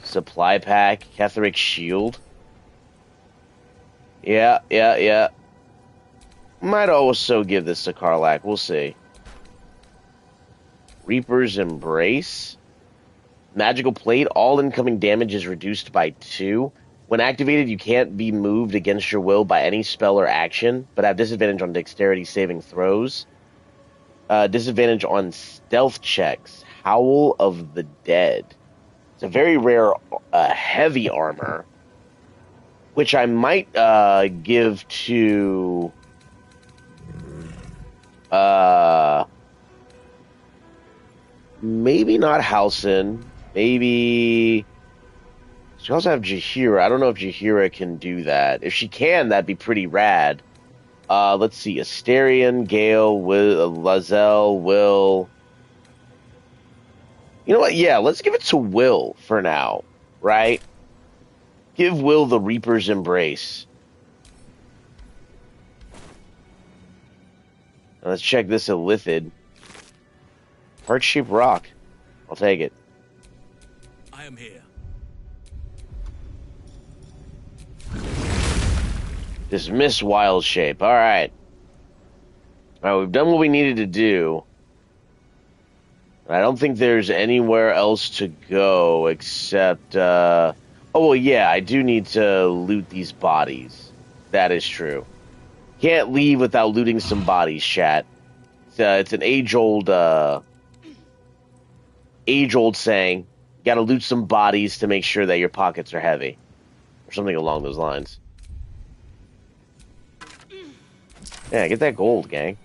Supply pack. Ketheric Shield. Yeah. Might also give this to Karlach. We'll see. Reaper's Embrace. Magical Plate. All incoming damage is reduced by 2. When activated, you can't be moved against your will by any spell or action, but have disadvantage on dexterity saving throws. Disadvantage on stealth checks. Howl of the Dead. It's a very rare heavy armor, which I might give to... maybe not Halsin. Maybe... She also have Jaheira. I don't know if Jaheira can do that. If she can, that'd be pretty rad. Let's see. Asterion, Gale, Lae'zel, Will. You know what? Yeah, let's give it to Will for now. Right? Give Will the Reaper's Embrace. Now let's check this Illithid. Heart-shaped rock. I'll take it. I am here. Dismiss Wild Shape. Alright. Alright, we've done what we needed to do. I don't think there's anywhere else to go except... oh, well, yeah, I do need to loot these bodies. That is true. Can't leave without looting some bodies, chat. It's an age-old saying. You gotta loot some bodies to make sure that your pockets are heavy. Or something along those lines. Yeah, get that gold, gang.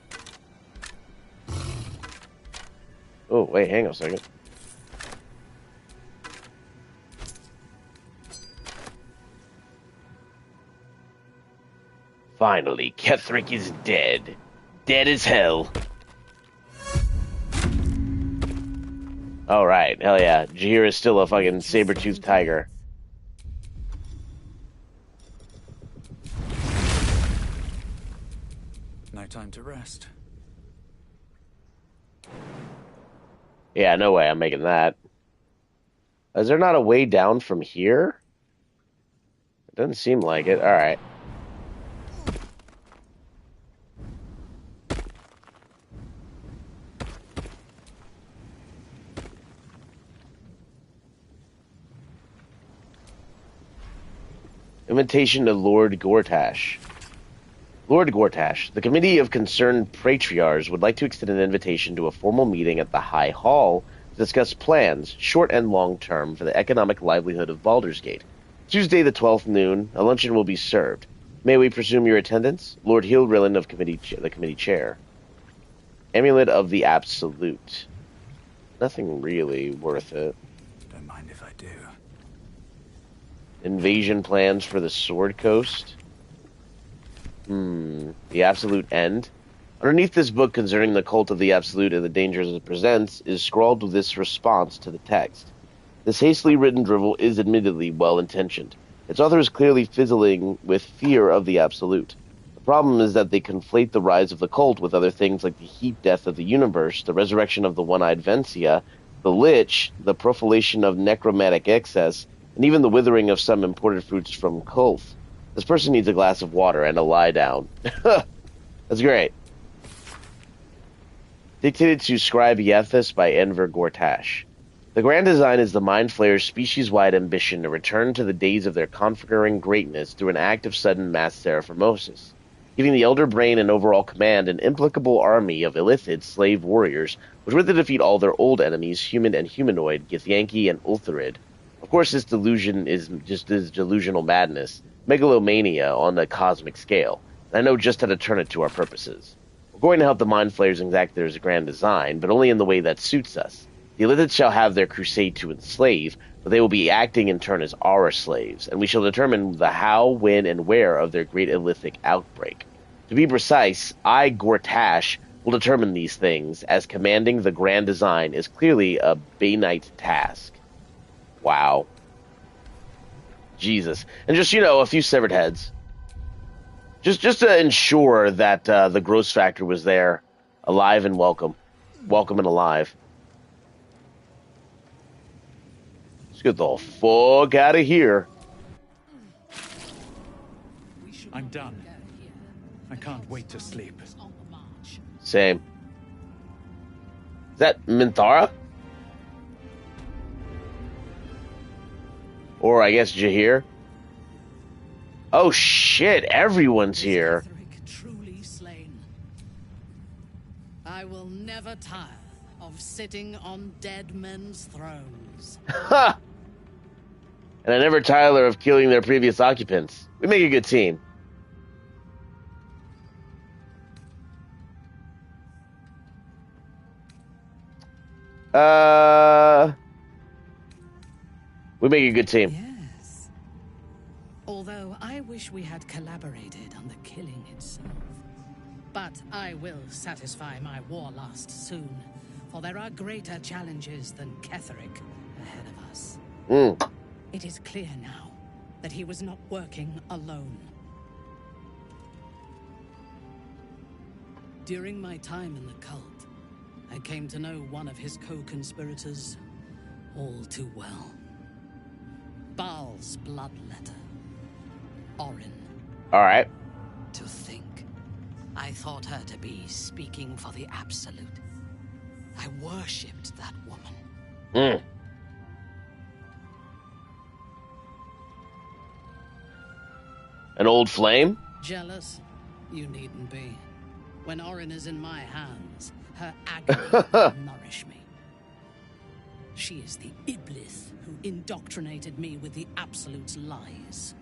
Oh, wait, hang on a second. Finally, Ketheric is dead. Dead as hell. Alright, hell yeah. Jaheira is still a fucking saber-toothed tiger. No time to rest. Yeah, no way I'm making that. Is there not a way down from here? It doesn't seem like it. Alright. Invitation to Lord Gortash. Lord Gortash, the Committee of Concerned Patriarchs would like to extend an invitation to a formal meeting at the High Hall to discuss plans, short and long term, for the economic livelihood of Baldur's Gate. Tuesday the 12th noon, a luncheon will be served. May we presume your attendance? Lord Hilrilin of the committee chair. Amulet of the Absolute. Nothing really worth it. Don't mind if I do. Invasion plans for the Sword Coast. The Absolute End. Underneath this book concerning the cult of the Absolute and the dangers it presents is scrawled this response to the text. This hastily written drivel is admittedly well-intentioned. Its author is clearly fizzling with fear of the Absolute. The problem is that they conflate the rise of the cult with other things like the heat death of the universe, the resurrection of the one-eyed Vencia, the Lich, the profilation of necromantic excess, and even the withering of some imported fruits from Kulth. This person needs a glass of water and a lie down. That's great. Dictated to Scribe Yethus by Enver Gortash. The grand design is the Mind Flayer's species-wide ambition to return to the days of their conquering greatness through an act of sudden mass seraphomosis, giving the Elder Brain and overall command an implacable army of illithid slave warriors, which were to defeat all their old enemies, human and humanoid, Githyanki and Ulthurid. Of course, this delusion is just this delusional madness, megalomania on a cosmic scale, and I know just how to turn it to our purposes. We're going to help the Mind Flayers exact their grand design, but only in the way that suits us. The illithids shall have their crusade to enslave, but they will be acting in turn as our slaves, and we shall determine the how, when, and where of their great illithic outbreak. To be precise, I, Gortash, will determine these things, as commanding the grand design is clearly a Bainite task. Wow. Jesus. And just, a few severed heads. Just to ensure that the Gross Factor was there, alive and welcome. Welcome and alive. Let's get the fuck out of here. I'm done. I can't wait to sleep. Same. Is that Minthara? Or I guess Jahir? Oh shit, everyone's here. Truly slain. I will never tire of sitting on dead men's thrones. Ha! And I never tire of killing their previous occupants. We make a good team. We make a good team. Yes. Although I wish we had collaborated on the killing itself. But I will satisfy my warlust soon, for there are greater challenges than Ketheric ahead of us. It is clear now that he was not working alone. During my time in the cult, I came to know one of his co-conspirators all too well. Baal's bloodletter. Orin. Alright. To think, I thought her to be speaking for the Absolute. I worshipped that woman. An old flame? Jealous? You needn't be. When Orin is in my hands, her agony will nourish me. She is the Iblis who indoctrinated me with the Absolute's lies.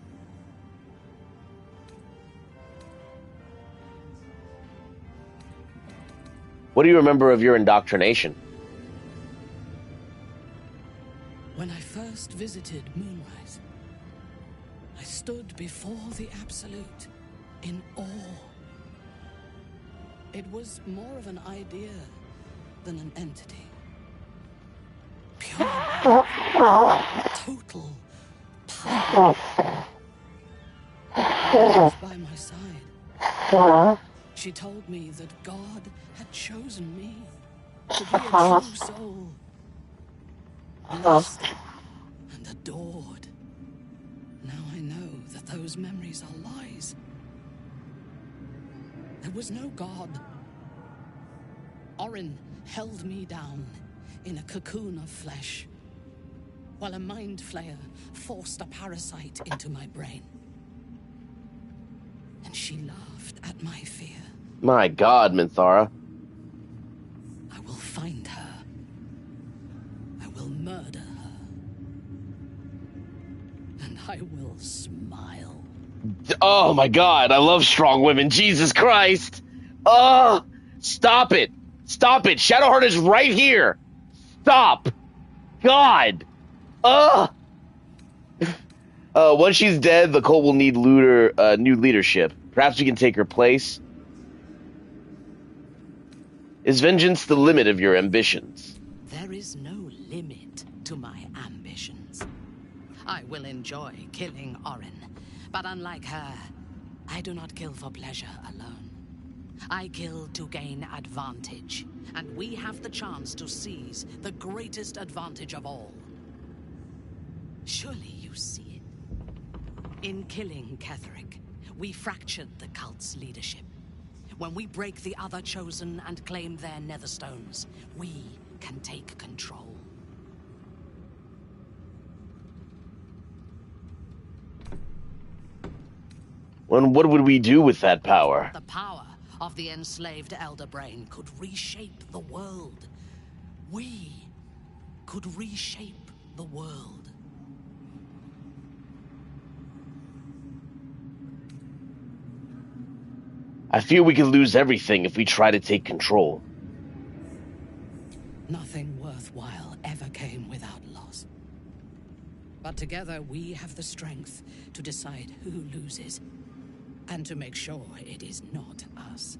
What do you remember of your indoctrination? When I first visited Moonrise, I stood before the Absolute in awe. It was more of an idea than an entity. Pure, total power. She was by my side. She told me that God had chosen me to be a true soul, blessed and adored. Now I know that those memories are lies. There was no God. Orin held me down in a cocoon of flesh, while a mind flayer forced a parasite into my brain. And she laughed at my fear. My God, Minthara. I will find her. I will murder her. And I will smile. Oh my God, I love strong women. Jesus Christ. Oh, stop it. Stop it. Shadowheart is right here. Stop. God. Once she's dead, the cult will need new leadership. Perhaps we can take her place. Is vengeance the limit of your ambitions? There is no limit to my ambitions. I will enjoy killing Orin, but unlike her, I do not kill for pleasure alone. I kill to gain advantage, and we have the chance to seize the greatest advantage of all. Surely you see it. In killing Ketheric, we fractured the cult's leadership. When we break the other Chosen and claim their Netherstones, we can take control. And what would we do with that power? The power of the enslaved Elder Brain could reshape the world. We could reshape the world. I fear we could lose everything if we try to take control. Nothing worthwhile ever came without loss. But together we have the strength to decide who loses, and to make sure it is not us.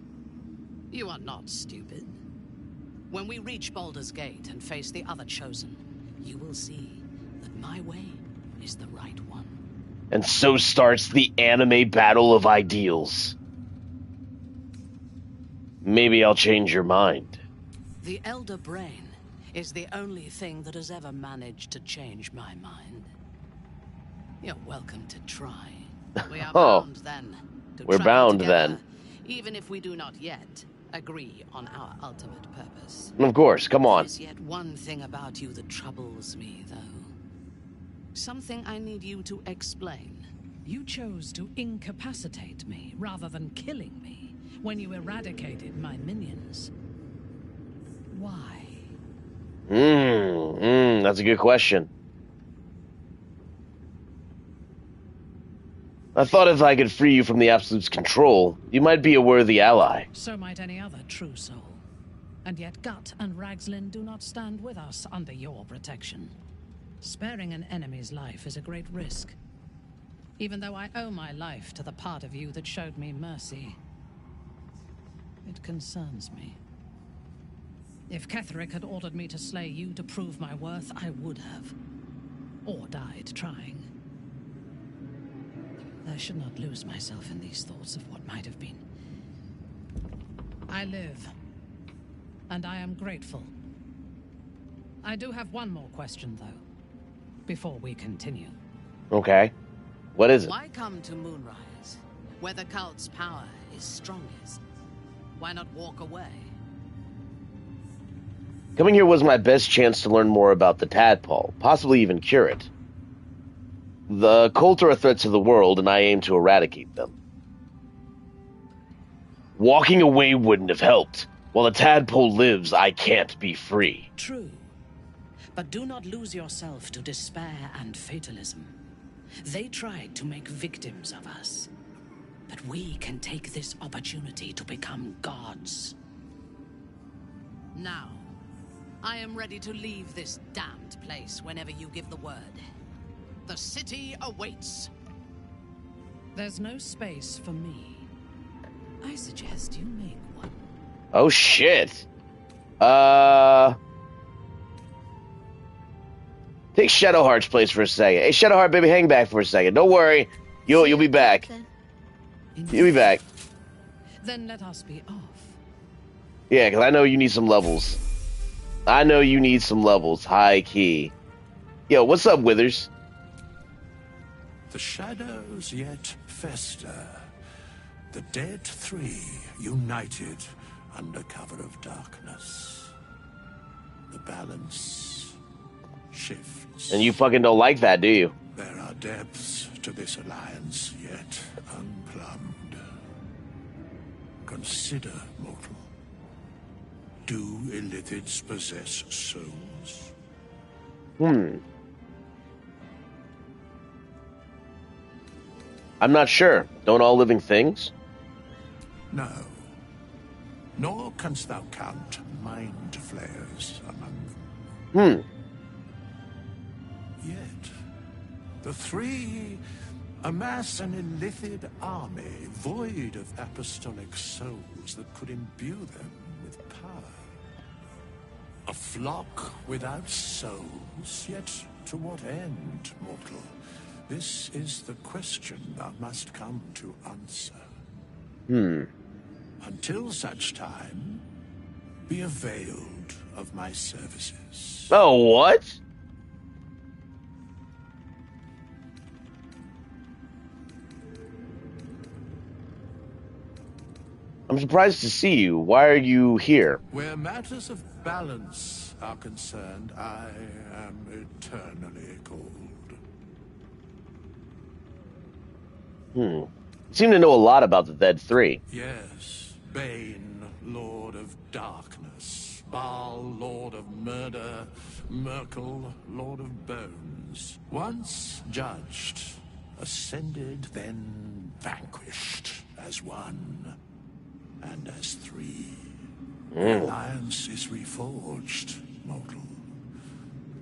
You are not stupid. When we reach Baldur's Gate and face the other Chosen, you will see that my way is the right one. And so starts the anime battle of ideals. Maybe I'll change your mind. The Elder Brain is the only thing that has ever managed to change my mind. You're welcome to try. We are bound then. We're bound then. Even if we do not yet agree on our ultimate purpose. Of course, come on. There's yet one thing about you that troubles me, though. Something I need you to explain. You chose to incapacitate me rather than killing me when you eradicated my minions. Why? That's a good question. I thought if I could free you from the Absolute's control, you might be a worthy ally. So might any other true soul. And yet Gut and Ragslin do not stand with us under your protection. Sparing an enemy's life is a great risk. Even though I owe my life to the part of you that showed me mercy, it concerns me. If Ketheric had ordered me to slay you to prove my worth, I would have. Or died trying. I should not lose myself in these thoughts of what might have been. I live. And I am grateful. I do have one more question, though, before we continue. Okay. What is it? Why come to Moonrise, where the cult's power is strongest? Why not walk away? Coming here was my best chance to learn more about the tadpole, possibly even cure it. The cult are a threat to the world, and I aim to eradicate them. Walking away wouldn't have helped. While the tadpole lives, I can't be free. True. But do not lose yourself to despair and fatalism. They tried to make victims of us. But we can take this opportunity to become gods. Now, I am ready to leave this damned place whenever you give the word. The city awaits. There's no space for me. I suggest you make one. Oh shit. Take Shadowheart's place for a second. Hey Shadowheart, baby, hang back for a second. Don't worry. You'll be back. You'll be back. Then let us be off. Yeah, because I know you need some levels. I know you need some levels. High key. Yo, what's up, Withers? The shadows yet fester. The dead three united under cover of darkness. The balance shifts. And you fucking don't like that, do you? There are depths to this alliance yet unplumbed. Consider, mortal. Do Illithids possess souls? I'm not sure. Don't all living things? No. Nor canst thou count mind flayers among them. Yet, the three amass an Illithid army void of apostolic souls that could imbue them with power. A flock without souls, yet to what end, mortal? This is the question thou must come to answer. Until such time, be availed of my services. Oh, what? I'm surprised to see you. Why are you here? Where matters of balance are concerned, I am eternally cold. You seem to know a lot about the Dead Three. Yes, Bane, Lord of Darkness, Baal, Lord of Murder, Merkel, Lord of Bones. Once judged, ascended, then vanquished as one and as three. The alliance is reforged, mortal.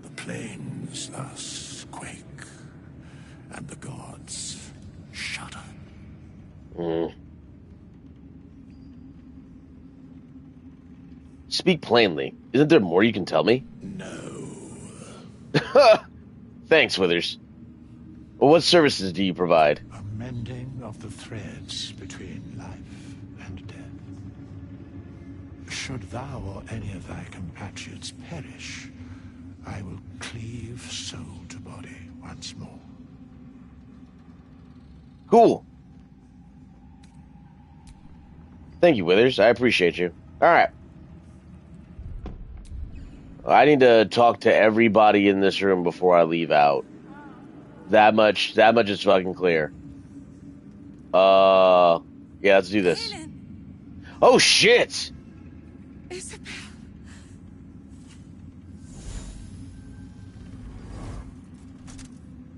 The plains thus quake, and the gods shudder. Speak plainly. Isn't there more you can tell me? No. Thanks, Withers. Well, what services do you provide? A mending of the threads between life and death. Should thou or any of thy compatriots perish, I will cleave soul to body once more. Cool. Thank you, Withers. I appreciate you. Alright. I need to talk to everybody in this room before I leave out. That much is fucking clear. Yeah, let's do this. Oh, shit! Isabel.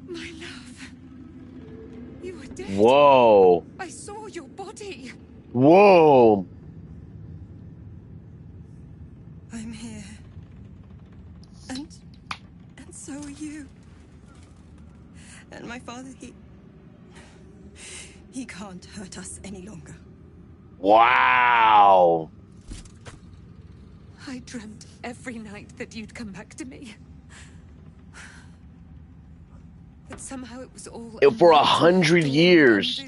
My love. You were dead. Whoa. I saw your body. Whoa. I'm here. And so are you. And my father, he can't hurt us any longer. Wow. I dreamt every night that you'd come back to me. That somehow it was all For 100 years.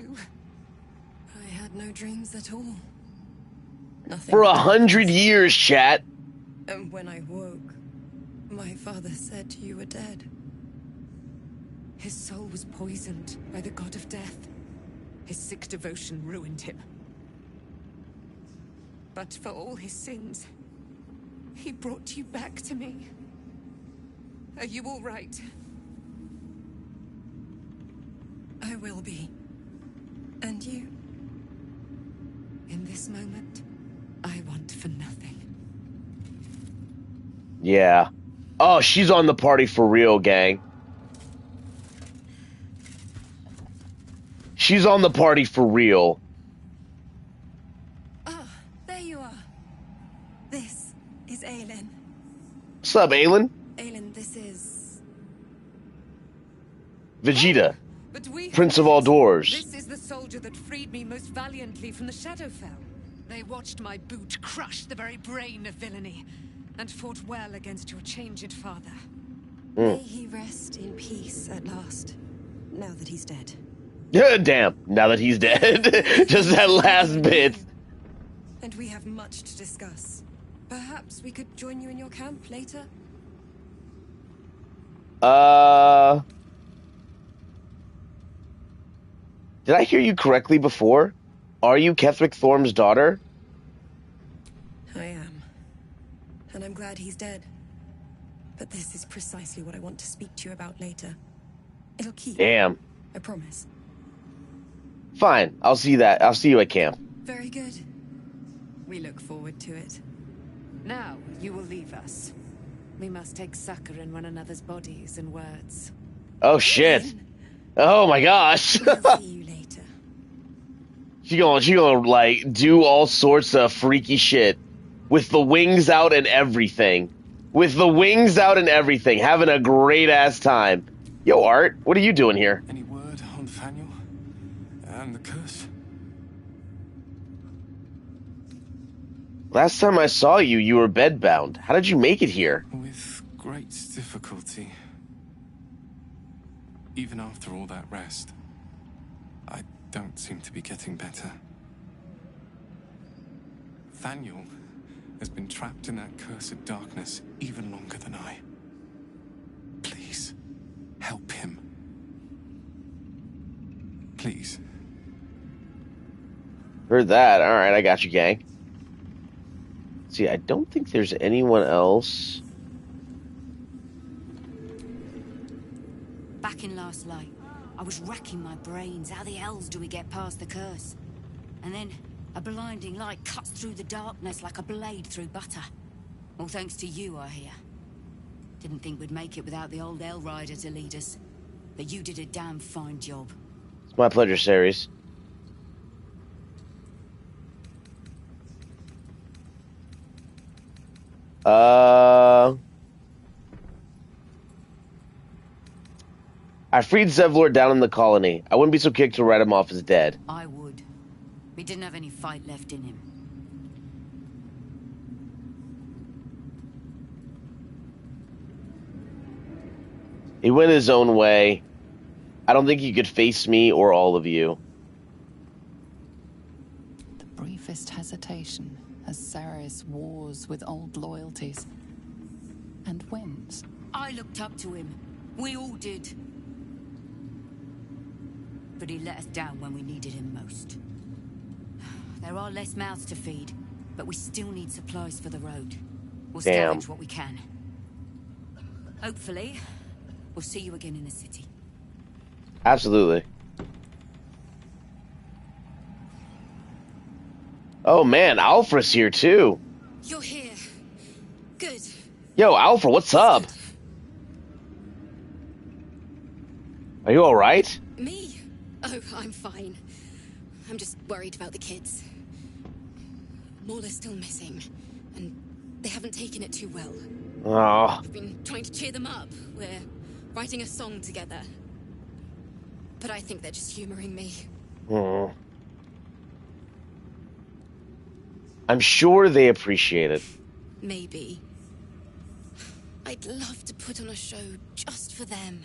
I had no dreams at all. Nothing. For 100 years, chat. And when I woke, my father said you were dead. His soul was poisoned by the god of death. His sick devotion ruined him. But for all his sins, he brought you back to me. Are you all right? I will be. And you? In this moment, I want for nothing. Yeah. Oh, she's on the party for real, gang. She's on the party for real. Ah, there you are. This is Aelin. What's up, Aelin? Aelin, this is... Vegeta. But we Prince of all doors. This is the soldier that freed me most valiantly from the Shadowfell. They watched my boot crush the very brain of villainy, and fought well against your changed father. May he rest in peace at last, now that he's dead. Yeah, damn, now that he's dead. Just that last bit. And we have much to discuss. Perhaps we could join you in your camp later? Did I hear you correctly before? Are you Ketheric Thorm's daughter? I am. And I'm glad he's dead. But this is precisely what I want to speak to you about later. It'll keep. Damn. I promise. Fine, I'll see that. I'll see you at camp. Very good. We look forward to it. Now, you will leave us. We must take succor in one another's bodies and words. Oh, shit. Oh, my gosh. I'll see you later. She gonna, like, do all sorts of freaky shit. With the wings out and everything. With the wings out and everything. Having a great-ass time. Yo, Art, what are you doing here? Any word on Thaniel? And the curse? Last time I saw you, you were bedbound. How did you make it here? With great difficulty. Even after all that rest, I don't seem to be getting better. Thaniel has been trapped in that cursed darkness even longer than I. Please, help him. Please. Heard that. Alright, I got you, gang. See, I don't think there's anyone else. Back in last light, I was racking my brains. How the hells do we get past the curse? And then a blinding light cuts through the darkness like a blade through butter. All thanks to you, I hear. Didn't think we'd make it without the old El Rider to lead us. But you did a damn fine job. It's my pleasure, Ceres. I freed Zevlor down in the colony. I wouldn't be so kicked to write him off as dead. I would. We didn't have any fight left in him. He went his own way. I don't think he could face me or all of you. The briefest hesitation as Ceres wars with old loyalties and wins. I looked up to him. We all did. But he let us down when we needed him most. There are less mouths to feed, but we still need supplies for the road. We'll scavenge what we can. Hopefully, we'll see you again in the city. Absolutely. Oh man, Alfred's here too. You're here. Good. Yo, Alfred, what's up? Are you alright? Me? Oh, I'm fine. I'm just worried about the kids. Mauler's still missing, and they haven't taken it too well. Oh. We've been trying to cheer them up. We're writing a song together. But I think they're just humoring me. I'm sure they appreciate it. Maybe. I'd love to put on a show just for them.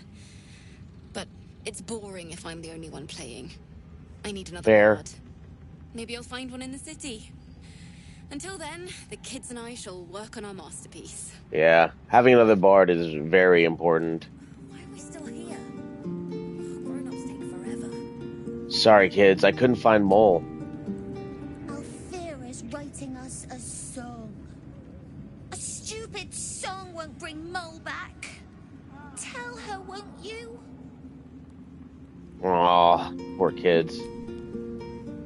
But it's boring if I'm the only one playing. I need another bard. Maybe I'll find one in the city. Until then, the kids and I shall work on our masterpiece. Yeah, having another bard is very important. Why are we still here? Grown-ups take forever. Sorry, kids, I couldn't find Mole. Alfira's writing us a song. A stupid song won't bring Mole back. Tell her, won't you? Aw, poor kids.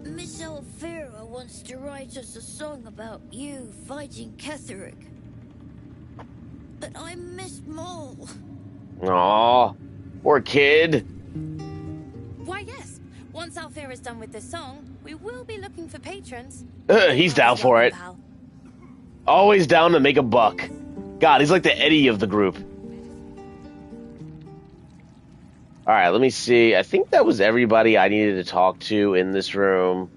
Miss Alfira wants to write us a song about you fighting Ketheric. But I miss Mole. Aw, poor kid. Why, yes. Once Alfira's done with this song, we will be looking for patrons. He's down for it. Always down to make a buck. God, he's like the Eddie of the group. Alright, let me see. I think that was everybody I needed to talk to in this room.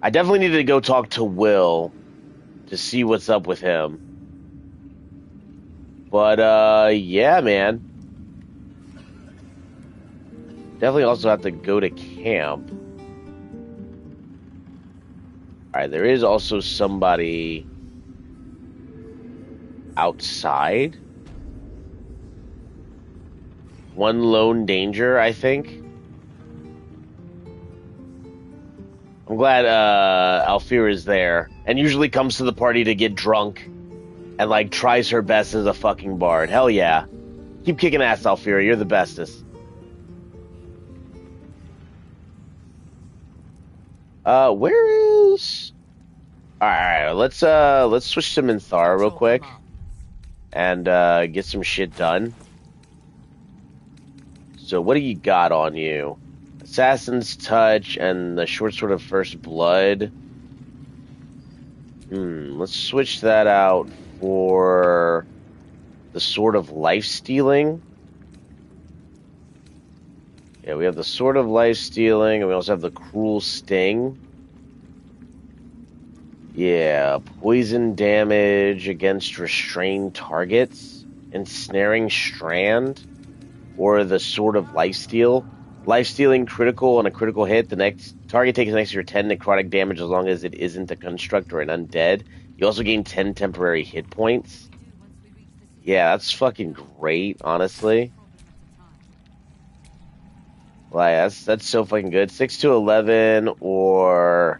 I definitely needed to go talk to Will to see what's up with him. But, yeah, man. Definitely also have to go to camp. Alright, there is also somebody outside. One lone danger, I think. I'm glad Alfira is there, and usually comes to the party to get drunk, and like tries her best as a fucking bard. Hell yeah! Keep kicking ass, Alfira. You're the bestest. Where is? All right, let's switch to Minthara real quick, and get some shit done. So what do you got on you? Assassin's Touch and the short sword of First Blood. Let's switch that out for the Sword of Life Stealing. Yeah, we have the Sword of Life Stealing, and we also have the Cruel Sting. Yeah, poison damage against restrained targets, ensnaring strand. Or the Sword of Lifesteal. Lifestealing critical on a critical hit. The next target takes an extra 10 necrotic damage as long as it isn't a construct or an undead. You also gain 10 temporary hit points. Yeah, that's fucking great, honestly. Like, that's so fucking good. 6 to 11 or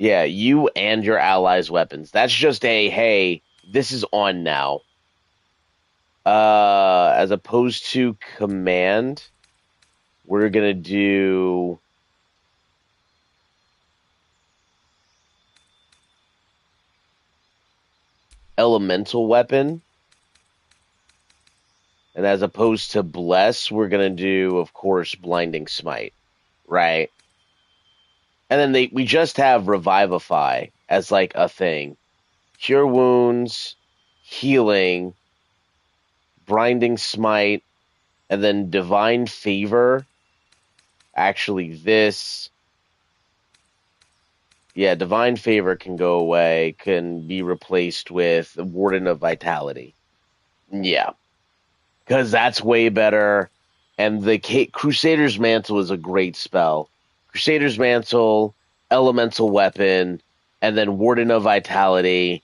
Yeah, you and your allies' weapons. That's just a, hey, this is on now. As opposed to command, we're going to do... elemental weapon. And as opposed to bless, we're going to do, of course, blinding smite. Right? And then we just have revivify as like a thing. Cure wounds, healing, blinding smite, and then divine favor. Actually, this... Yeah, divine favor can go away, can be replaced with Warden of Vitality. Yeah. Because that's way better. And the Crusader's Mantle is a great spell. Crusader's Mantle, elemental weapon, and then Warden of Vitality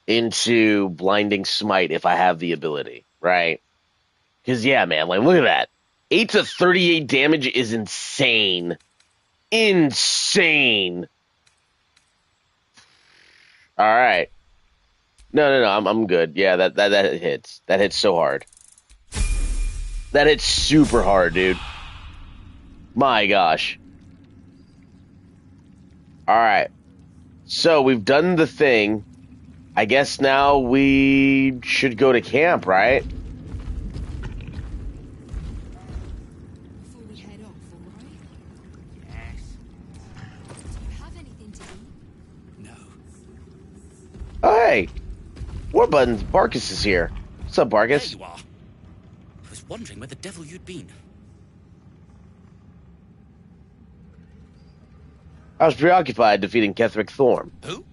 into Blinding Smite if I have the ability, right? Because, yeah, man, like, look at that. 8 to 38 damage is insane. Insane. All right. No, I'm good. Yeah, that hits. That hits so hard. That hits super hard, dude. My gosh. All right. So we've done the thing. I guess now we should go to camp, right? Before we head off, all right? Yes. Do you have anything to eat? No. Oh, hey. War Buttons, Barkus is here. What's up, Barkus? There you are. I was wondering where the devil you'd been. I was preoccupied defeating Ketheric Thorm. Who?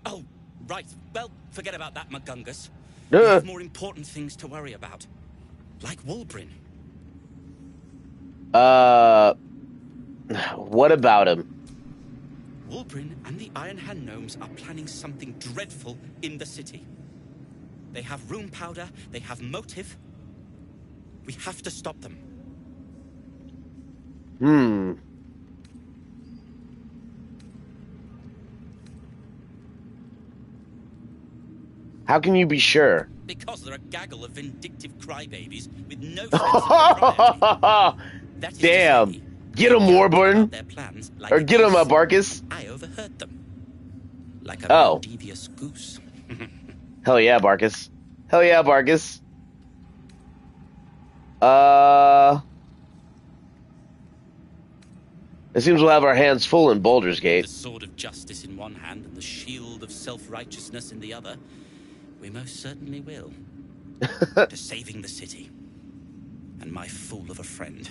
Oh, right. Well, forget about that, McGungus. We have more important things to worry about. Like Wulbrin. What about him? Wulbrin and the Iron Hand Gnomes are planning something dreadful in the city. They have rune powder, they have motive. We have to stop them. How can you be sure? Because they're a gaggle of vindictive crybabies with no sense of propriety. Damn. Get him, Warburn. Like or get him, Barkus. I overheard them. Like a devious goose. Hell yeah, Barkus. Hell yeah, Barkus. It seems we'll have our hands full in Baldur's Gate. The sword of justice in one hand and the shield of self-righteousness in the other. We most certainly will. To saving the city. And my fool of a friend.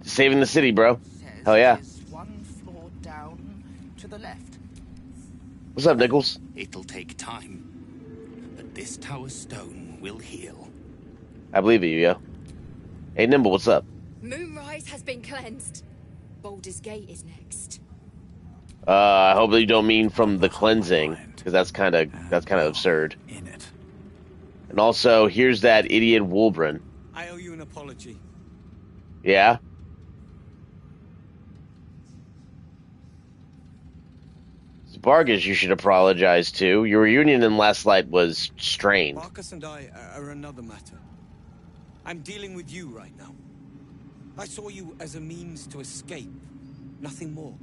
Saving the city, bro. Hell yeah. One floor down to the left. What's up, Nichols? It'll take time. But this tower stone will heal. I believe you, yo. Hey, Nimble, what's up? Moonrise has been cleansed. Baldur's Gate is next. I hope that you don't mean from the cleansing, because that's kind of absurd. In it. And also, here's that idiot Wulbrin. I owe you an apology. Yeah? Bargus, you should apologize to. Your reunion in Last Light was strained. Marcus and I are another matter. I'm dealing with you right now. I saw you as a means to escape, nothing more.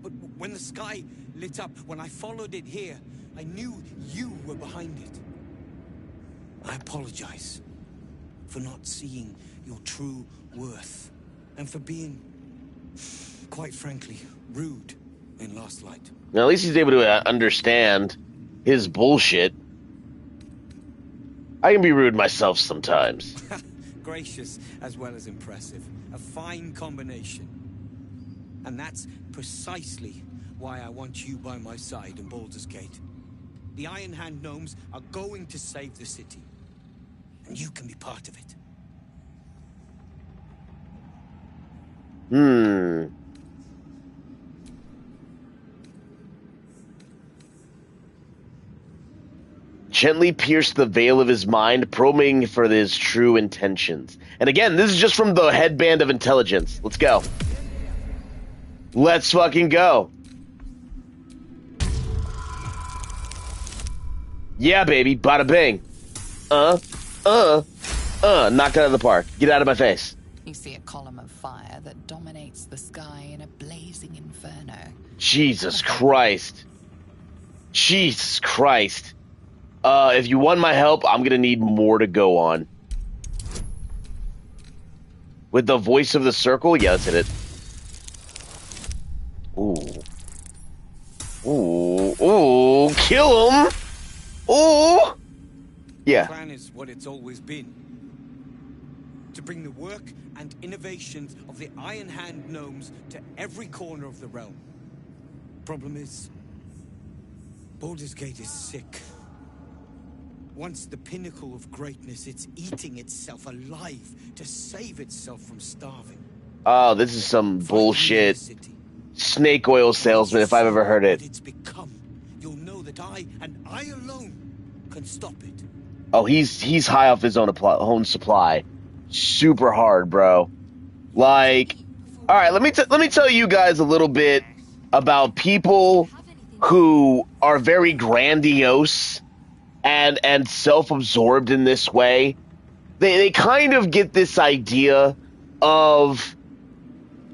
But when the sky lit up, when I followed it here, I knew you were behind it. I apologize for not seeing your true worth, and for being, quite frankly, rude in Last Light. Now, at least he's able to understand his bullshit. I can be rude myself sometimes. Gracious as well as impressive. A fine combination. And that's precisely why I want you by my side in Baldur's Gate. The Iron Hand Gnomes are going to save the city. And you can be part of it. Gently pierce the veil of his mind, probing for his true intentions. And again, this is just from the headband of intelligence. Let's go. Let's fucking go. Yeah, baby. Bada bing. Knocked out of the park. Get out of my face. You see a column of fire that dominates the sky in a blazing inferno. Jesus Christ. Jesus Christ. If you want my help, I'm gonna need more to go on. With the voice of the circle? Yeah, let's hit it. Ooh. Ooh. Ooh. Kill him! Ooh! Yeah. The plan is what it's always been. To bring the work and innovations of the Iron Hand gnomes to every corner of the realm. Problem is, Baldur's Gate is sick. Once the pinnacle of greatness, it's eating itself alive to save itself from starving. Oh, this is some bullshit snake oil salesman if I've ever heard it. It's become. You'll know that I, and I alone, can stop it. Oh, he's high off his own supply. Super hard, bro. Like, all right, let me tell you guys a little bit about people who are very grandiose and self-absorbed in this way. They kind of get this idea of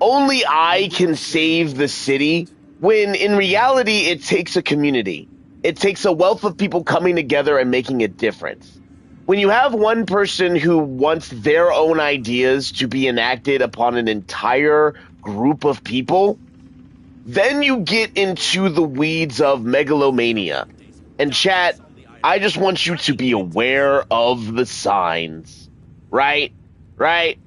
only I can save the city, when in reality it takes a community. It takes a wealth of people coming together and making a difference. When you have one person who wants their own ideas to be enacted upon an entire group of people, then you get into the weeds of megalomania. And chat, I just want you to be aware of the signs. Right? Right?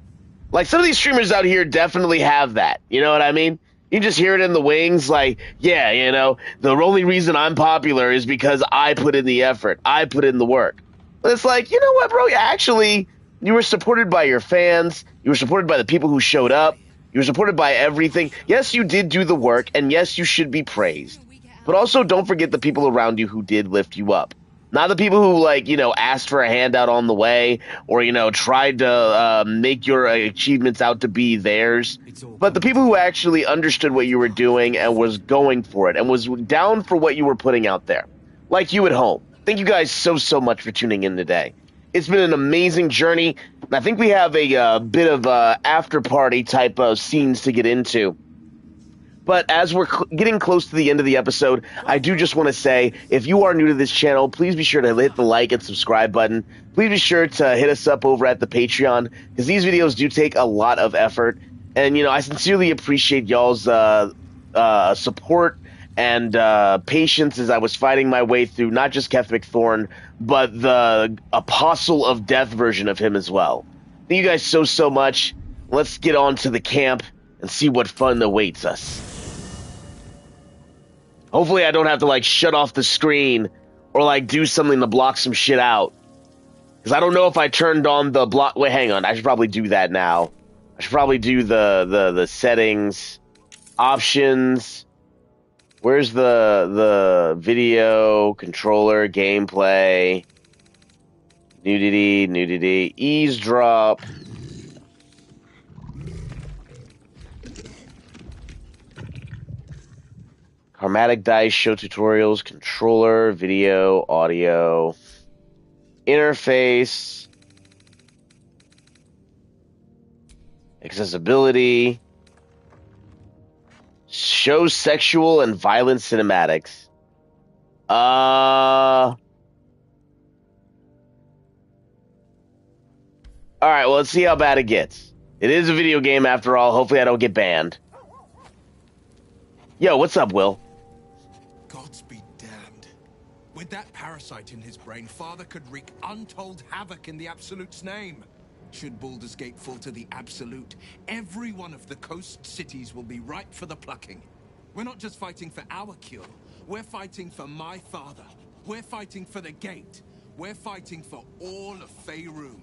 Like, some of these streamers out here definitely have that. You know what I mean? You just hear it in the wings, like, yeah, you know, the only reason I'm popular is because I put in the effort. I put in the work. But it's like, you know what, bro? Actually, you were supported by your fans. You were supported by the people who showed up. You were supported by everything. Yes, you did do the work, and yes, you should be praised. But also, don't forget the people around you who did lift you up. Not the people who, like, you know, asked for a handout on the way or, you know, tried to make your achievements out to be theirs. But the people who actually understood what you were doing and was going for it and was down for what you were putting out there. Like you at home. Thank you guys so much for tuning in today. It's been an amazing journey. I think we have a bit of after-party type of scenes to get into. But as we're getting close to the end of the episode, I do just want to say, if you are new to this channel, please be sure to hit the like and subscribe button. Please be sure to hit us up over at the Patreon, because these videos do take a lot of effort. And, you know, I sincerely appreciate y'all's support and patience as I was fighting my way through not just Ketheric Thorm, but the Apostle of Death version of him as well. Thank you guys so much. Let's get on to the camp and see what fun awaits us. Hopefully I don't have to, like, shut off the screen or, like, do something to block some shit out. Because I don't know if I turned on the block... Wait, hang on. I should probably do that now. I should probably do the settings. Options. Where's the video, controller, gameplay, nudity, eavesdrop. Chromatic dice, show tutorials, controller, video, audio, interface, accessibility, show sexual and violent cinematics. Alright, well, let's see how bad it gets. It is a video game after all. Hopefully I don't get banned. Yo, what's up, Will? Gods be damned. With that parasite in his brain, Father could wreak untold havoc in the Absolute's name. Should Baldur's Gate fall to the Absolute, every one of the coast cities will be ripe for the plucking. We're not just fighting for our cure. We're fighting for my father. We're fighting for the Gate. We're fighting for all of Faerun.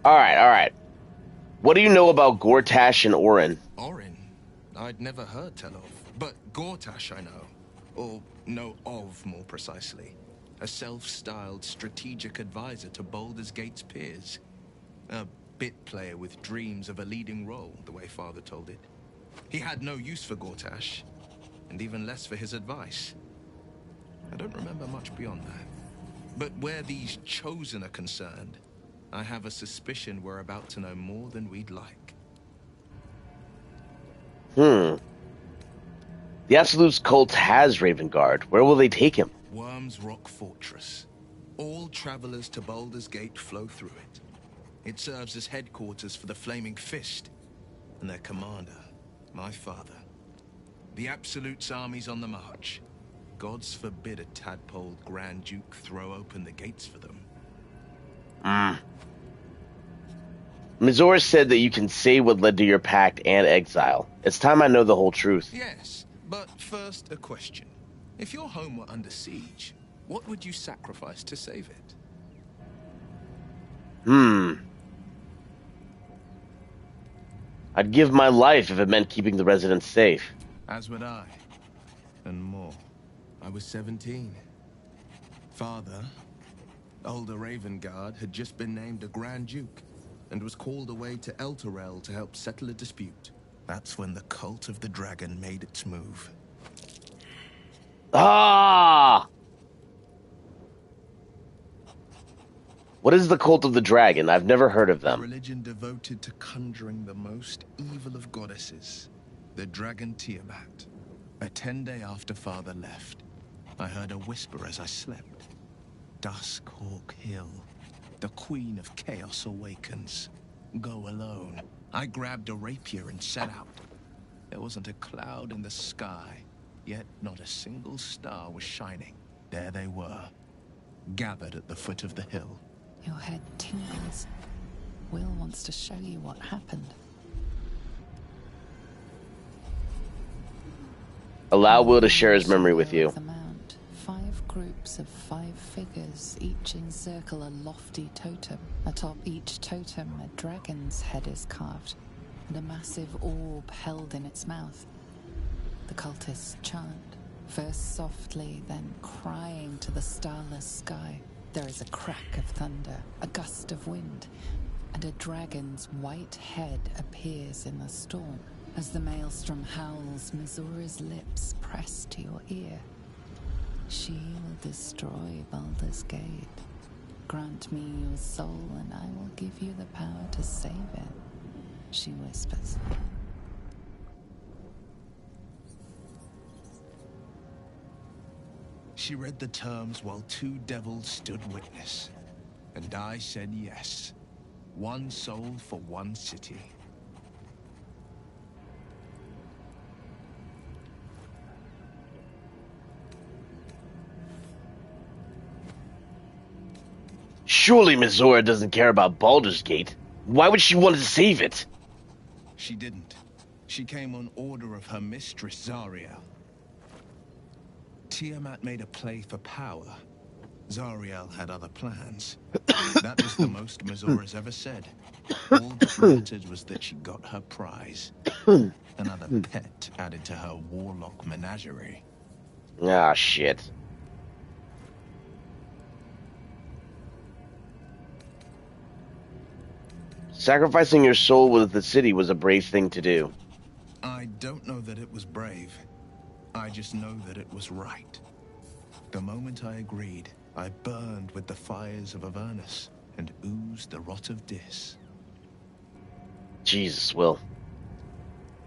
Alright. What do you know about Gortash and Orin? Orin? I'd never heard tell of. But Gortash I know. Or know of, more precisely. A self-styled strategic advisor to Baldur's Gate's peers. A bit player with dreams of a leading role, the way Father told it. He had no use for Gortash, and even less for his advice. I don't remember much beyond that. But where these Chosen are concerned, I have a suspicion we're about to know more than we'd like. The Absolute's cult has Ravengard. Where will they take him? Worm's Rock Fortress. All travelers to Baldur's Gate flow through it. It serves as headquarters for the Flaming Fist, and their commander, my father. The Absolute's army's on the march. Gods forbid a tadpole Grand Duke throw open the gates for them. Mizora said that you can say what led to your pact and exile. It's time I know the whole truth. Yes, but first a question. If your home were under siege, what would you sacrifice to save it? I'd give my life if it meant keeping the residents safe. As would I. And more. I was 17. Father, older Ravengard, had just been named a Grand Duke and was called away to Elturel to help settle a dispute. That's when the Cult of the Dragon made its move. What is the Cult of the Dragon? I've never heard of them. A religion devoted to conjuring the most evil of goddesses, the Dragon Tiamat. A 10-day after Father left, I heard a whisper as I slept. Duskhawk Hill. The Queen of Chaos awakens. Go alone. I grabbed a rapier and set out. There wasn't a cloud in the sky, yet not a single star was shining. There they were, gathered at the foot of the hill. Your head tingles. Will wants to show you what happened. Allow Will to share his memory with you. 5 groups of 5 figures, each encircle a lofty totem. Atop each totem, a dragon's head is carved, and a massive orb held in its mouth. The cultists chant, first softly, then crying to the starless sky. There is a crack of thunder, a gust of wind, and a dragon's white head appears in the storm. As the maelstrom howls, Mizora's lips press to your ear. She will destroy Baldur's Gate. Grant me your soul, and I will give you the power to save it, she whispers. She read the terms while 2 devils stood witness, and I said yes. 1 soul for 1 city. Surely Mizora doesn't care about Baldur's Gate. Why would she want to save it? She didn't. She came on order of her mistress, Zariel. Tiamat made a play for power. Zariel had other plans. That was the most Mizora's ever said. All that mattered was that she got her prize. Another pet added to her warlock menagerie. Ah, shit. Sacrificing your soul with the city was a brave thing to do. I don't know that it was brave. I just know that it was right. The moment I agreed, I burned with the fires of Avernus and oozed the rot of Dis. Jesus, Will.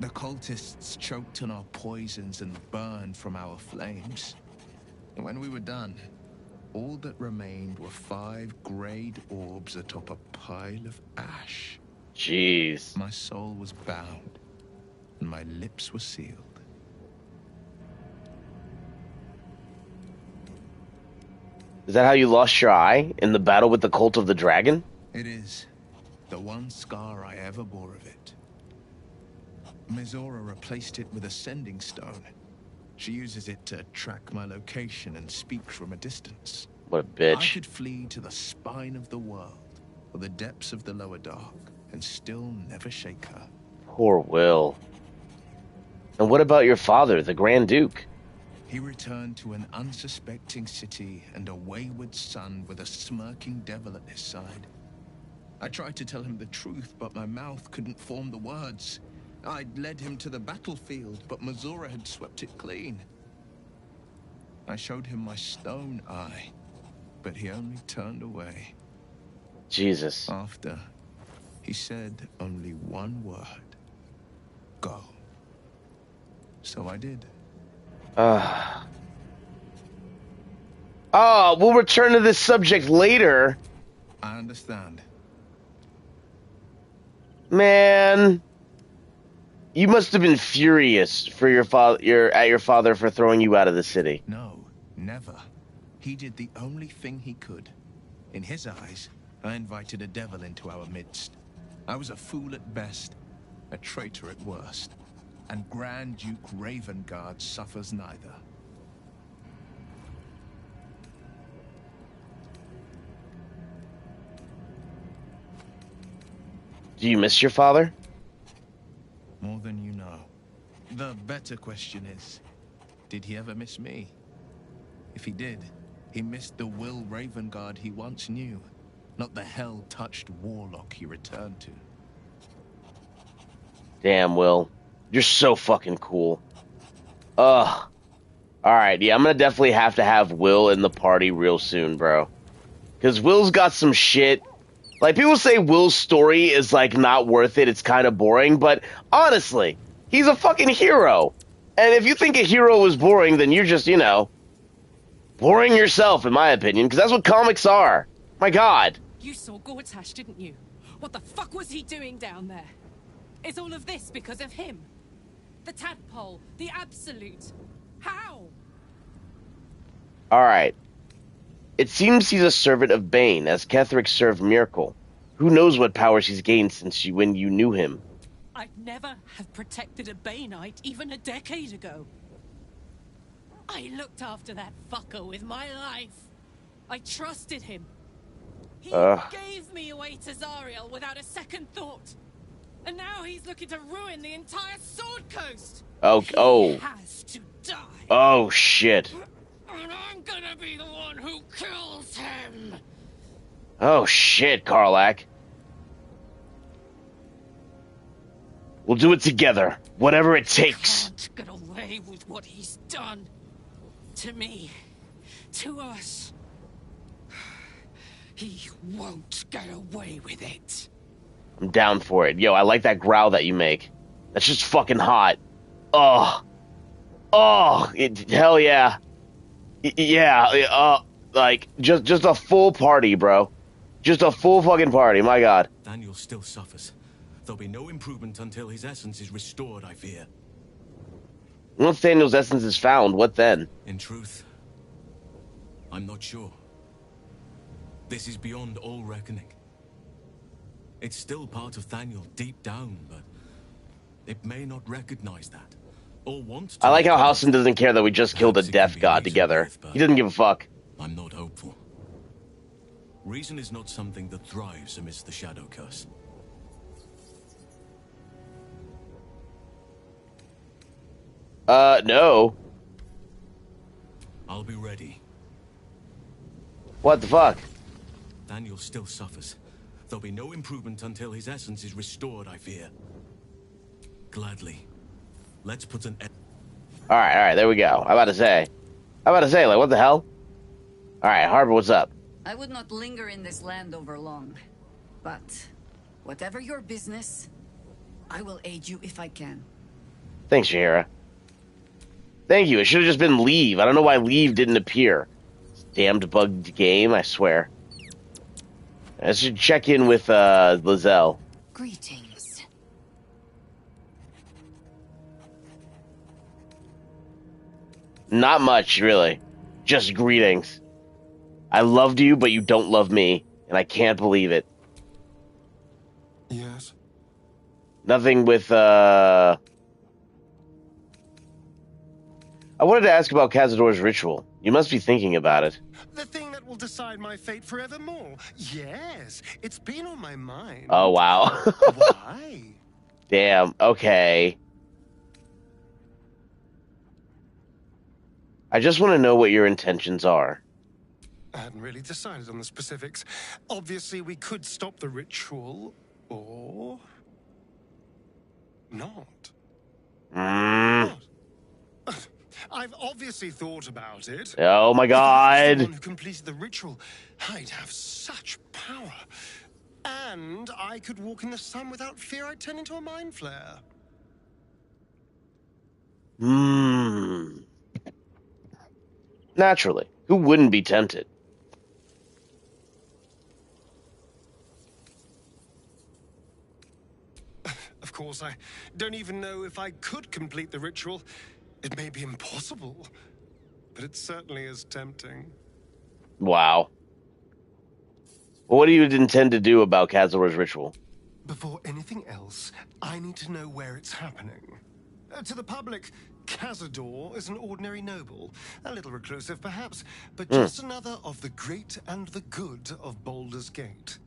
The cultists choked on our poisons and burned from our flames. And when we were done, all that remained were 5 grayed orbs atop a pile of ash. Jeez. My soul was bound, and my lips were sealed. Is that how you lost your eye? In the battle with the Cult of the Dragon? It is. The one scar I ever bore of it. Mizora replaced it with a sending stone. She uses it to track my location and speak from a distance. What a bitch. I could flee to the spine of the world, or the depths of the lower dark, and still never shake her. Poor Will. And what about your father, the Grand Duke? He returned to an unsuspecting city and a wayward son with a smirking devil at his side. I tried to tell him the truth, but my mouth couldn't form the words. I'd led him to the battlefield, but Mazura had swept it clean. I showed him my stone eye, but he only turned away. Jesus. After, he said only one word. Go. So I did. We'll return to this subject later. I understand. Man, you must have been furious for your father for throwing you out of the city. No, never. He did the only thing he could. In his eyes, I invited a devil into our midst. I was a fool at best, a traitor at worst, and Grand Duke Ravengard suffers neither. Do you miss your father? More than you know. The better question is, did he ever miss me? If he did, he missed the Will Ravengard he once knew, not the hell-touched warlock he returned to. Damn, Will. You're so fucking cool. Ugh. Alright, yeah, I'm gonna definitely have to have Will in the party real soon, bro. Because Will's got some shit. Like, people say Will's story is, like, not worth it, it's kind of boring, but honestly, he's a fucking hero. And if you think a hero is boring, then you're just, you know, boring yourself, in my opinion, because that's what comics are. My god. You saw Gortash, didn't you? What the fuck was he doing down there? Is all of this because of him? The tadpole, the absolute. How? Alright. It seems he's a servant of Bane, as Ketheric served Miracle. Who knows what powers he's gained since when you knew him? I'd never have protected a Baneite even a decade ago. I looked after that fucker with my life. I trusted him. He gave me away to Zariel without a second thought. And now he's looking to ruin the entire Sword Coast. Oh. He has to die. Oh, shit. And I'm gonna be the one who kills him. Oh, shit, Karlach. We'll do it together. Whatever it takes. Can't get away with what he's done. To me. To us. He won't get away with it. I'm down for it. Yo, I like that growl that you make. That's just fucking hot. Oh. Oh. Hell yeah. Yeah. Like, just a full party, bro. Just a full fucking party, my god. Daniel still suffers. There'll be no improvement until his essence is restored, I fear. Once Daniel's essence is found, what then? In truth, I'm not sure. This is beyond all reckoning. It's still part of Daniel deep down, but it may not recognize that. Or want to. I like how Halsin doesn't care that we just killed a death god together. He doesn't give a fuck. I'm not hopeful. Reason is not something that thrives amidst the shadow curse. No. I'll be ready. What the fuck? Daniel still suffers. There'll be no improvement until his essence is restored, I fear. Gladly. Let's put an end. Alright, there we go. I'm about to say, like, what the hell? Alright, Harper, what's up? I would not linger in this land over long. But, whatever your business, I will aid you if I can. Thanks, Shahira. Thank you. It should have just been leave. I don't know why leave didn't appear. Damned bugged game, I swear. I should check in with, Lizelle. Greetings. Not much, really. Just greetings. I loved you, but you don't love me, and I can't believe it. Yes? Nothing with, I wanted to ask about Cazador's ritual. You must be thinking about it. The thing that will decide my fate forevermore. Yes, it's been on my mind. Oh, wow. Why? Damn, okay. I just want to know what your intentions are. At hadn't really decided on the specifics. Obviously, we could stop the ritual, or not. What? I've obviously thought about it. Oh my If I was the god. one who completed the ritual, I'd have such power. And I could walk in the sun without fear I'd turn into a mind flare. Naturally. Who wouldn't be tempted? Of course, I don't even know if I could complete the ritual. It may be impossible, but it certainly is tempting. Wow. What do you intend to do about Kazor's ritual? Before anything else, I need to know where it's happening. To the public, Cazador is an ordinary noble, a little reclusive perhaps, but just another of the great and the good of Baldur's Gate.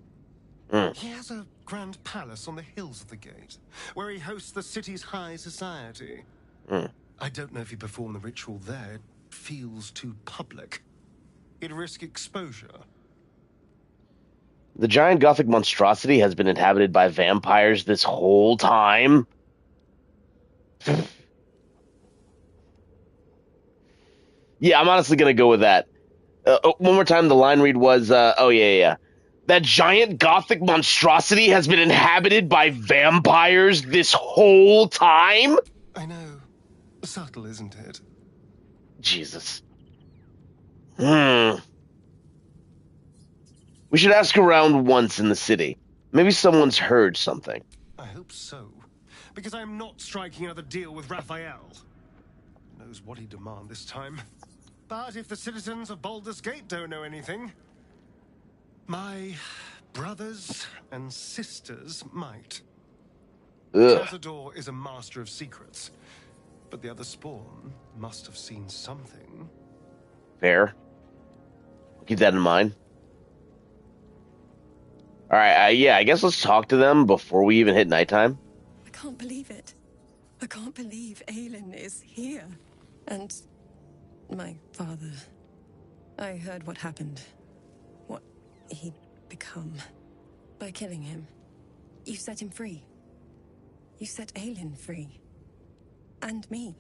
He has a grand palace on the hills of the gate, where he hosts the city's high society. I don't know if he performed the ritual there. It feels too public. He'd risk exposure. The giant gothic monstrosity has been inhabited by vampires this whole time? Yeah, I'm honestly gonna go with that. One more time, the line read was, oh yeah. That giant gothic monstrosity has been inhabited by vampires this whole time? I know. Subtle, isn't it? Jesus. We should ask around once in the city. Maybe someone's heard something. I hope so. Because I'm not striking another deal with Raphael. Knows what he'd demand this time. But if the citizens of Baldur's Gate don't know anything, my brothers and sisters might. Cazador is a master of secrets, but the other spawn must have seen something. Fair. Keep that in mind. Alright, yeah, I guess let's talk to them before we even hit nighttime. I can't believe it. I can't believe Aelin is here. And my father. I heard what happened. What he'd become. By killing him. You set him free. You set Aelin free. And me.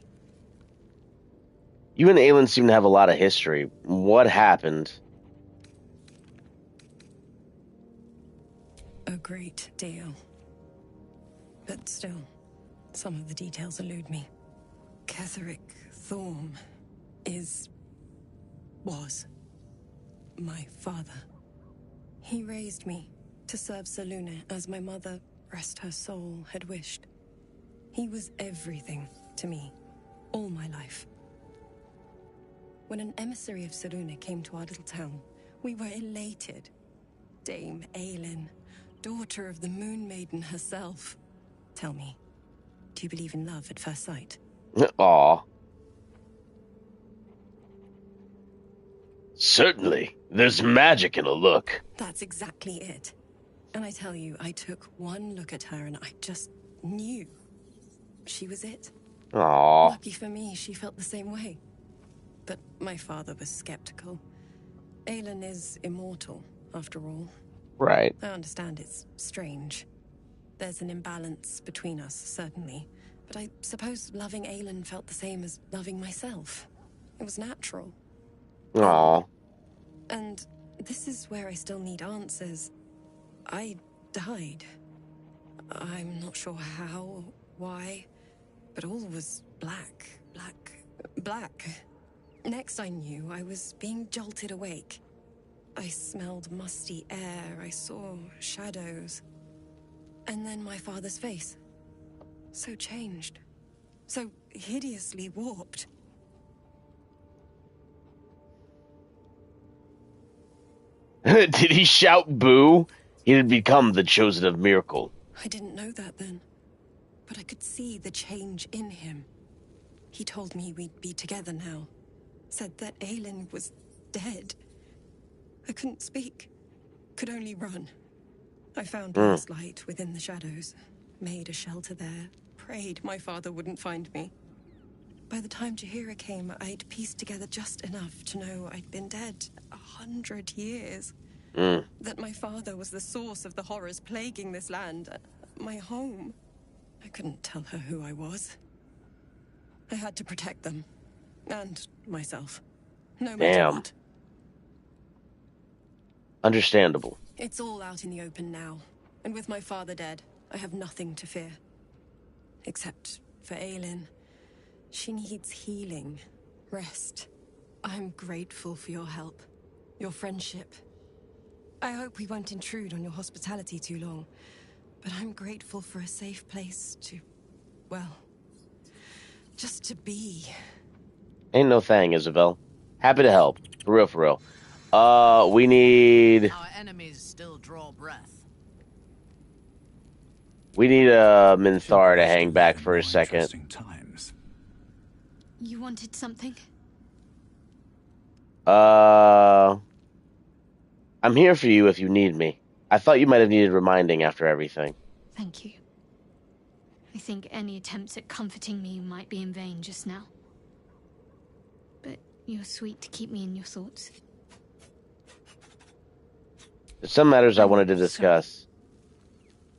You and Aelin seem to have a lot of history. What happened? A great deal. But still, some of the details elude me. Ketheric Thorm was my father. He raised me to serve Selûne as my mother, rest her soul, had wished. He was everything to me, all my life. When an emissary of Selûne came to our little town, we were elated. Dame Aelin, daughter of the Moonmaiden herself. Tell me, do you believe in love at first sight? Aw. Certainly. There's magic in a look. That's exactly it. And I tell you, I took one look at her and I just knew. She was it. Aw. Lucky for me, she felt the same way. But my father was skeptical. Aelin is immortal, after all. Right. I understand it's strange. There's an imbalance between us, certainly. But I suppose loving Aelin felt the same as loving myself. It was natural. Aw. And this is where I still need answers. I died. I'm not sure how or why, but all was black. Next I knew, I was being jolted awake. I smelled musty air, I saw shadows. And then my father's face. So changed. So hideously warped. Did he shout boo? He had become the chosen of miracle. I didn't know that then. But I could see the change in him. He told me we'd be together now. Said that Aelin was dead. I couldn't speak. Could only run. I found his light within the shadows. Made a shelter there. Prayed my father wouldn't find me. By the time Jaheira came, I'd pieced together just enough to know I'd been dead 100 years. That my father was the source of the horrors plaguing this land, my home. I couldn't tell her who I was. I had to protect them. And myself. No matter what. Understandable. It's all out in the open now. And with my father dead, I have nothing to fear. Except for Aelin. She needs healing. Rest. I'm grateful for your help. Your friendship. I hope we won't intrude on your hospitality too long. But I'm grateful for a safe place to... well... just to be. Ain't no thing, Isabel. Happy to help. For real, for real. We need... Our enemies still draw breath. We need Minthara to hang back for a second. You wanted something? I'm here for you if you need me. I thought you might have needed reminding after everything. Thank you. I think any attempts at comforting me might be in vain just now. But you're sweet to keep me in your thoughts. There's some matters I wanted to discuss.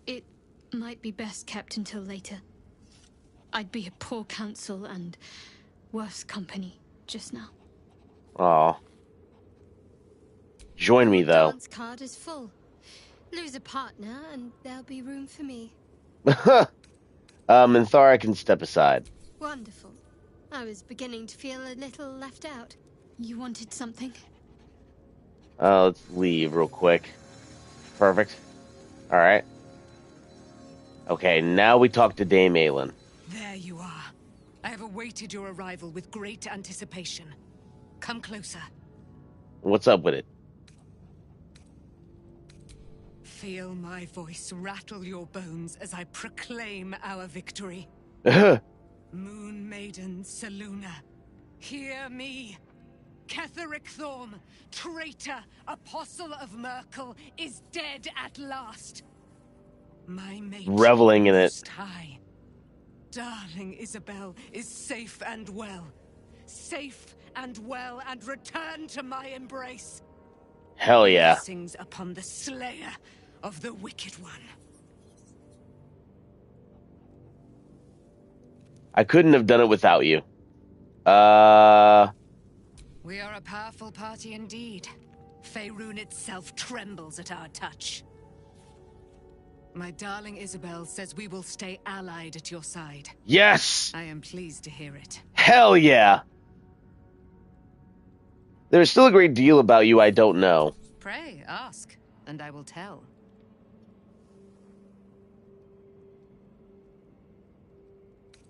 It might be best kept until later. I'd be a poor counsel and worse company just now. Aw. Join me, though. Dance card is full. Lose a partner and there'll be room for me. Minthara can step aside. Wonderful. I was beginning to feel a little left out. You wanted something? Let's leave real quick. Perfect. Alright. Okay, now we talk to Dame Aelin. There you are. I have awaited your arrival with great anticipation. Come closer. What's up with it? Feel my voice rattle your bones as I proclaim our victory. Moonmaiden Selûne, hear me. Ketheric Thorm, traitor, apostle of Merkel, is dead at last. My mate, reveling in it. Most High. Darling Isabel is safe and well. Safe and well and return to my embrace. Hell yeah. Blessings upon the slayer of the wicked one. I couldn't have done it without you. We are a powerful party indeed. Faerun itself trembles at our touch. My darling Isabel says we will stay allied at your side. Yes! I am pleased to hear it. Hell yeah! There's still a great deal about you I don't know. Pray, ask, and I will tell.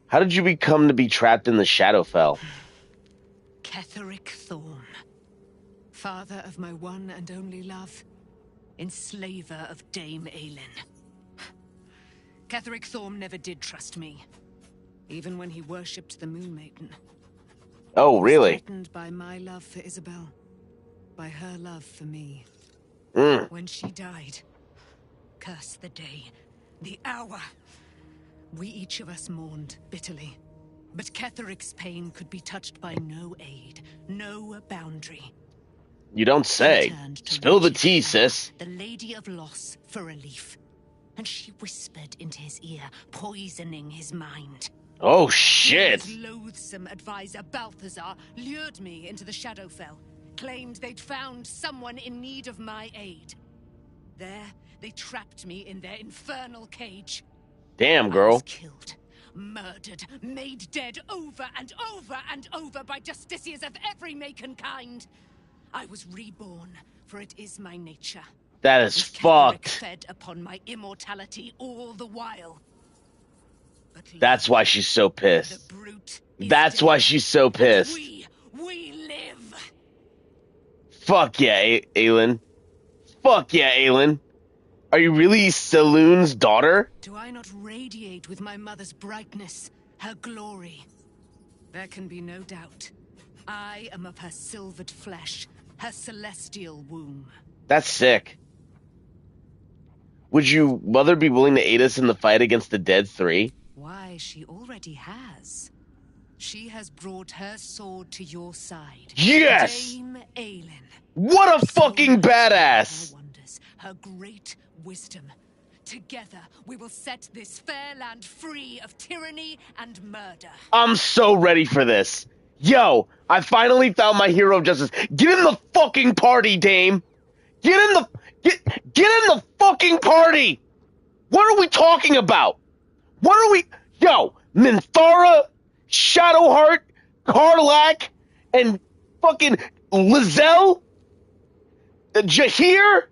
How did you become to be trapped in the Shadowfell? Ketheric Thorm. Father of my one and only love. Enslaver of Dame Aelin. Ketheric Thorm never did trust me. Even when he worshipped the Moonmaiden. Oh, really? He was threatened by my love for Isabel. By her love for me. When she died. Curse the day. The hour. We each of us mourned bitterly. But Ketheric's pain could be touched by no aid, no boundary. You don't say. Spill the tea, sis. The Lady of Loss, for relief. And she whispered into his ear, poisoning his mind. Oh, shit. His loathsome advisor, Balthazar, lured me into the Shadowfell. Claimed they'd found someone in need of my aid. There, they trapped me in their infernal cage. Damn, girl. I was killed. Murdered, made dead over and over and over by justiciars of every make and kind. I was reborn, for it is my nature. That is fucked. Fed upon my immortality all the while. That's why she's so pissed. That's why she's so pissed. We live. Fuck yeah, Aelin. Fuck yeah, Aelin. Are you really Selûne's daughter? Do I not radiate with my mother's brightness, her glory? There can be no doubt. I am of her silvered flesh, her celestial womb. That's sick. Would you, mother, be willing to aid us in the fight against the Dead 3? Why, she already has. She has brought her sword to your side. Yes! Dame Aelin. What a fucking badass! Her wonders, her great wisdom. Together, we will set this fair land free of tyranny and murder. I'm so ready for this. Yo, I finally found my hero of justice. Get in the fucking party, Dame. Get in the fucking party. What are we talking about? Yo, Minthara, Shadowheart, Karlak, and fucking Lizelle, Jahir,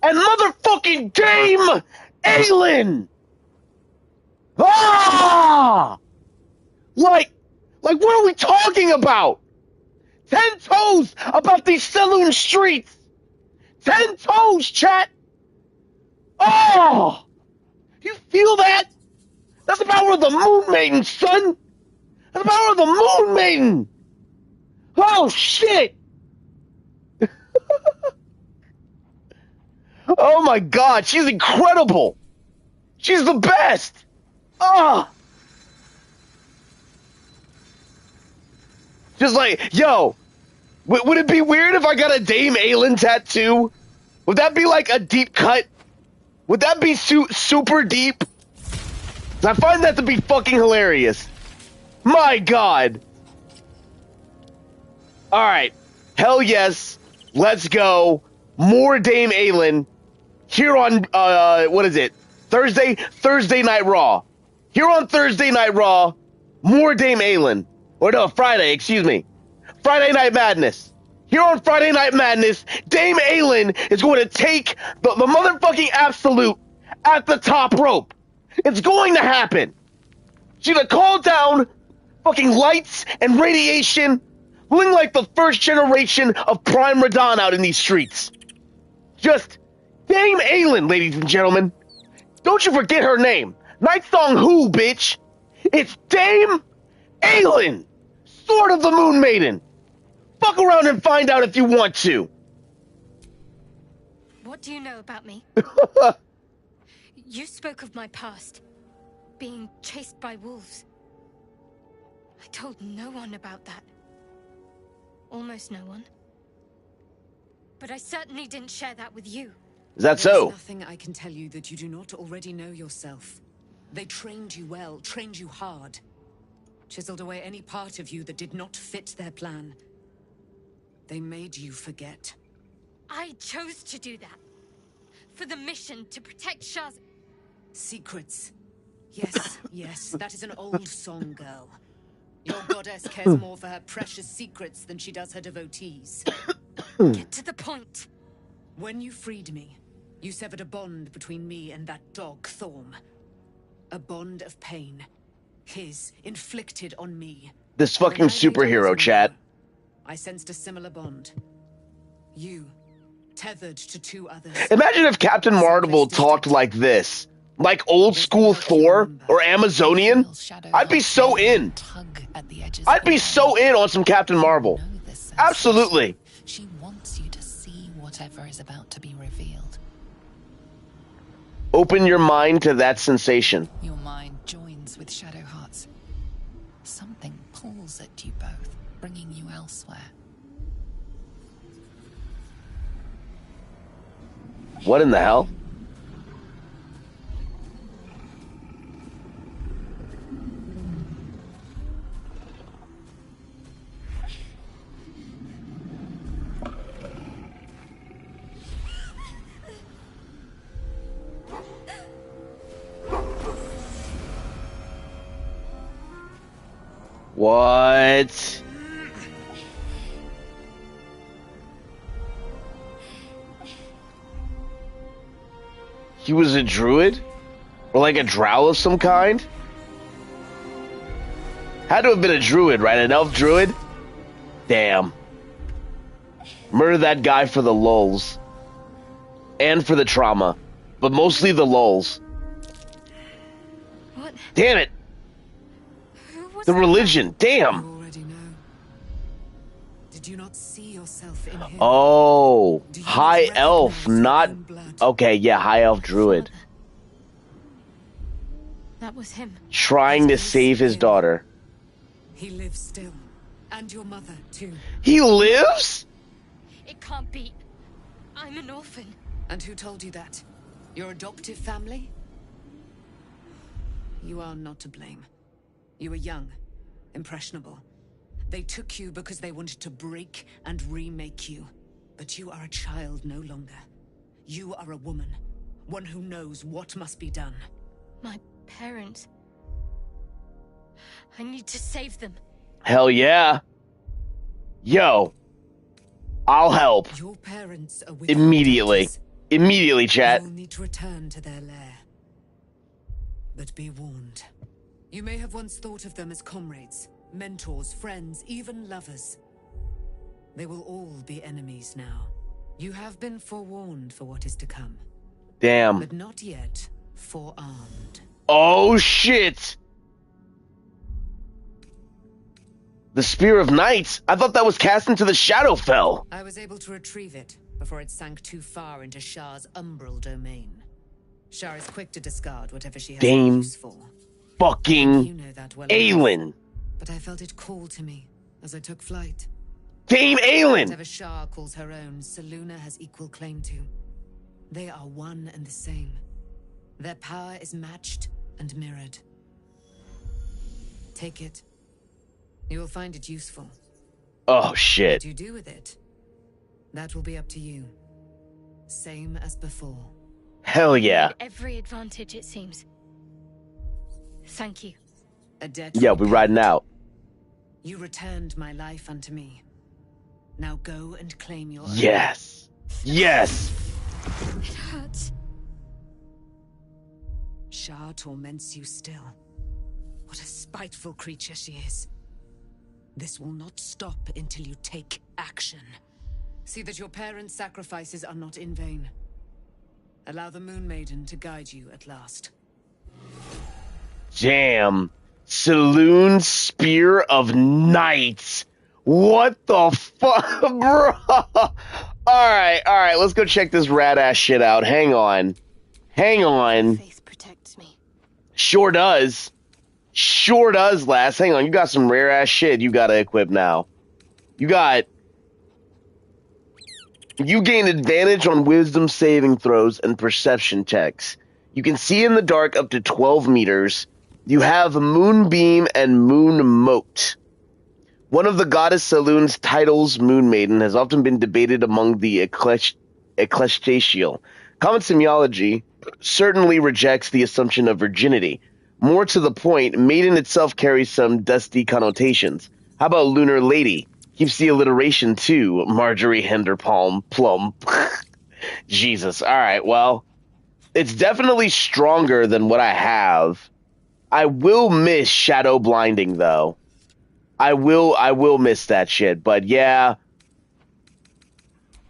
and motherfucking Dame Aelin! Ah! Like, what are we talking about? 10 toes about these saloon streets! 10 toes, chat! Oh! You feel that? That's the power of the Moonmaiden, son! That's the power of the Moonmaiden! Oh, shit! Oh my god, she's incredible! She's the best! Ah! Just like, yo, would it be weird if I got a Dame Aelin tattoo? Would that be like a deep cut? Would that be super deep? I find that to be fucking hilarious. My god. Alright. Hell yes. Let's go. More Dame Aelin. Here on, what is it? Thursday Night Raw. Here on Thursday Night Raw, more Dame Aelin. Or no, Friday, excuse me. Friday Night Madness. Here on Friday Night Madness, Dame Aelin is going to take the motherfucking absolute at the top rope. It's going to happen. She's gonna call down fucking lights and radiation, looking like the first generation of Prime Radon out in these streets. Just Dame Aelin, ladies and gentlemen. Don't you forget her name. Nightsong who, bitch? It's Dame Aelin, Sword of the Moonmaiden. Fuck around and find out if you want to. What do you know about me? You spoke of my past, being chased by wolves. I told no one about that. Almost no one. But I certainly didn't share that with you. Is that so? There's nothing I can tell you that you do not already know yourself. They trained you well, trained you hard. Chiseled away any part of you that did not fit their plan. They made you forget. I chose to do that. For the mission to protect Shah's... Secrets. Yes, yes, that is an old song, girl. Your goddess cares more for her precious secrets than she does her devotees. Get to the point. When you freed me, you severed a bond between me and that dog, Thorm. A bond of pain. His, inflicted on me. This fucking superhero, chat. I sensed a similar bond. You, tethered to two others. Imagine if Captain Marvel talked like this. Like old school Thor or Amazonian. I'd be so in. I'd be so in on some Captain Marvel. Absolutely. She wants you to see whatever is about to be revealed. Open your mind to that sensation. Your mind joins with Shadowheart's. Something pulls at you both, bringing you elsewhere. What in the hell? What? He was a druid? Or like a drow of some kind? Had to have been a druid, right? An elf druid? Damn. Murder that guy for the lulz. And for the trauma. But mostly the lulz. What? Damn it! The religion, damn! You already know. Did you not see yourself in him? Oh, high elf, not... Okay, yeah, high elf druid. That was him. Trying to save his daughter. He lives still. And your mother, too. He lives? It can't be. I'm an orphan. And who told you that? Your adoptive family? You are not to blame. You were young, impressionable. They took you because they wanted to break and remake you. But you are a child no longer. You are a woman. One who knows what must be done. My parents. I need to save them. Hell yeah. Yo. I'll help. Your parents are with Immediately. Immediately, chat. You will need to return to their lair. But be warned. You may have once thought of them as comrades, mentors, friends, even lovers. They will all be enemies now. You have been forewarned for what is to come. Damn. But not yet forearmed. Oh, shit. The Spear of Knights? I thought that was cast into the Shadowfell. I was able to retrieve it before it sank too far into Shah's umbral domain. Shah is quick to discard whatever she has Dame use for. fucking You know that well Aelin. enough, but I felt it call to me as I took flight. Dame Aelin. Whatever Shah calls her own, Selûne has equal claim to. They are one and the same. Their power is matched and mirrored. Take it. You will find it useful. Oh, shit. What you do with it, that will be up to you. Same as before. Hell yeah. Every advantage, it seems. Thank you. A debt Yeah, we're riding out. You returned my life unto me. Now go and claim your own. Yes. Yes. It hurts. Shah torments you still. What a spiteful creature she is. This will not stop until you take action. See that your parents' sacrifices are not in vain. Allow the Moonmaiden to guide you at last. Damn. Selûne's Spear of Knights. What the fuck, bro? Alright, let's go check this rad-ass shit out. Hang on. Faith protects me. Sure does. Sure does, lass. Hang on, you got some rare-ass shit you gotta equip now. You gain advantage on wisdom saving throws and perception checks. You can see in the dark up to 12 meters. You have Moonbeam and Moon Moat. One of the goddess Selûne's titles, Moonmaiden, has often been debated among the ecclesiastical. Common semiology certainly rejects the assumption of virginity. More to the point, maiden itself carries some dusty connotations. How about Lunar Lady? Keeps the alliteration too. Marjorie Henderpalm Plum. Jesus. Alright, well, it's definitely stronger than what I have. I will miss Shadow Blinding, though. I will miss that shit, but yeah.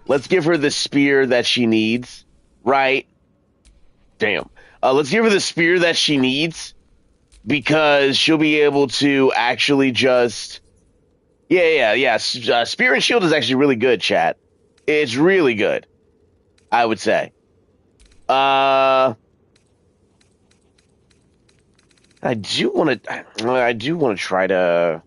Let's give her the spear that she needs. Right? Damn. Let's give her the spear that she needs. Because she'll be able to actually just... Yeah. Spear and Shield is actually really good, chat. It's really good. I would say. I do want to try to...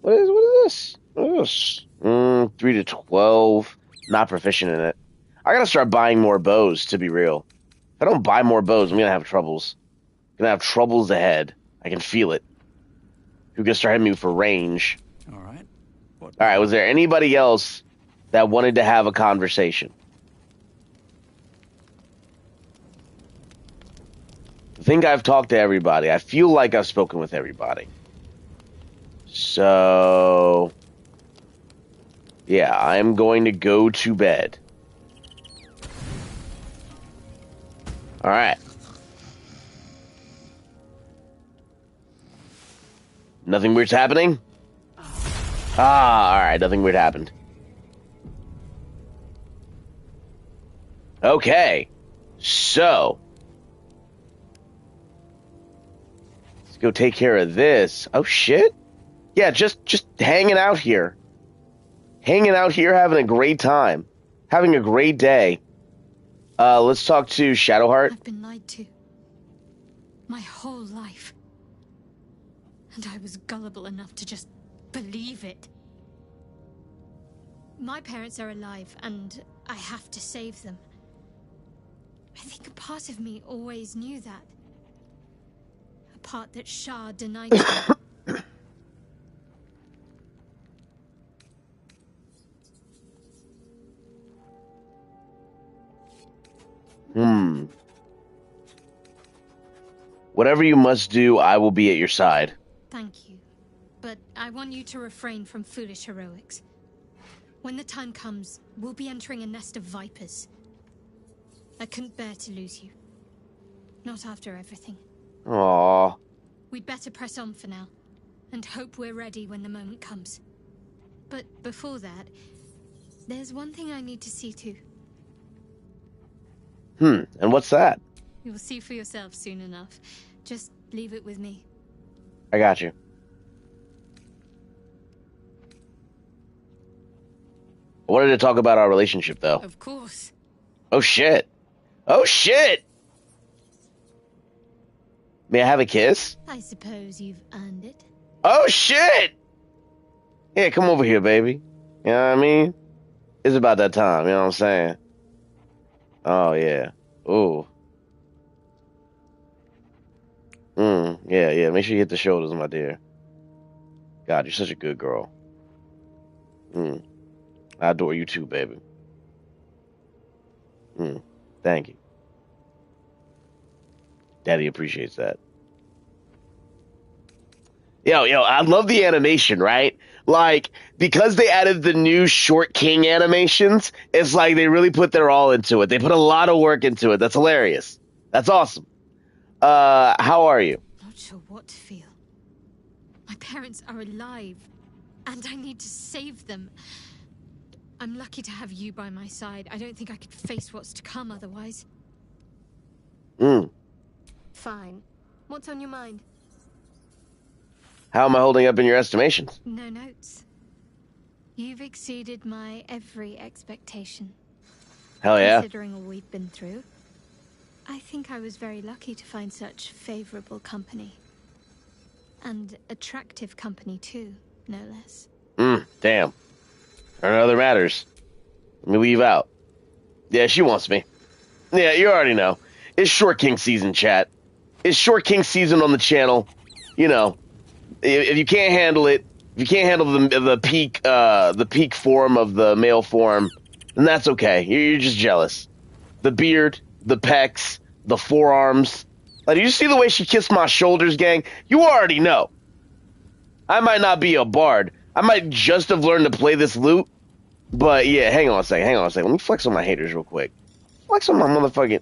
What is this? What is this? 3 to 12. Not proficient in it. I gotta start buying more bows, to be real. If I don't buy more bows, I'm gonna have troubles. I'm gonna have troubles ahead. I can feel it. Who's gonna start hitting me for range? Alright, was there anybody else that wanted to have a conversation? I think I've talked to everybody. I feel like I've spoken with everybody. So... yeah, I'm going to go to bed. Alright. Nothing weird's happening? Alright, nothing weird happened. Okay. So. Let's go take care of this. Oh, shit. Yeah, just hanging out here. Hanging out here, having a great time. Having a great day. Let's talk to Shadowheart. I've been lied to. My whole life. And I was gullible enough to just believe it. My parents are alive, and I have to save them. I think a part of me always knew that. A part that Shah denied to me. Whatever you must do, I will be at your side. Thank you. But I want you to refrain from foolish heroics. When the time comes, we'll be entering a nest of vipers. I couldn't bear to lose you. Not after everything. Aww. We'd better press on for now, and hope we're ready when the moment comes. But before that, there's one thing I need to see to. And what's that? You'll see for yourself soon enough. Just leave it with me. I got you. I wanted to talk about our relationship, though. Of course. Oh, shit. Oh, shit! May I have a kiss? I suppose you've earned it. Oh, shit! Yeah, come over here, baby. You know what I mean? It's about that time, you know what I'm saying? Oh, yeah. Ooh. Yeah. Make sure you hit the shoulders, my dear. God, you're such a good girl. I adore you too, baby. Thank you. Daddy appreciates that. Yo, I love the animation, right? Like, because they added the new Short King animations, it's like they really put their all into it. They put a lot of work into it. That's hilarious. That's awesome. How are you? Not sure what to feel. My parents are alive, and I need to save them. I'm lucky to have you by my side. I don't think I could face what's to come otherwise. Fine. What's on your mind? How am I holding up in your estimations? No notes. You've exceeded my every expectation. Hell yeah. Considering all we've been through, I think I was very lucky to find such favorable company. And attractive company too, no less. Damn. Or other matters. Let me leave out. Yeah, she wants me. Yeah, you already know. It's Short King season, chat. It's Short King season on the channel. You know, if you can't handle it, if you can't handle the peak form of the male form, then that's okay. You're just jealous. The beard, the pecs, the forearms. Like, did you see the way she kissed my shoulders, gang? You already know. I might not be a bard. I might just have learned to play this lute. But yeah, hang on a second. Let me flex on my haters real quick. Flex on my motherfucking...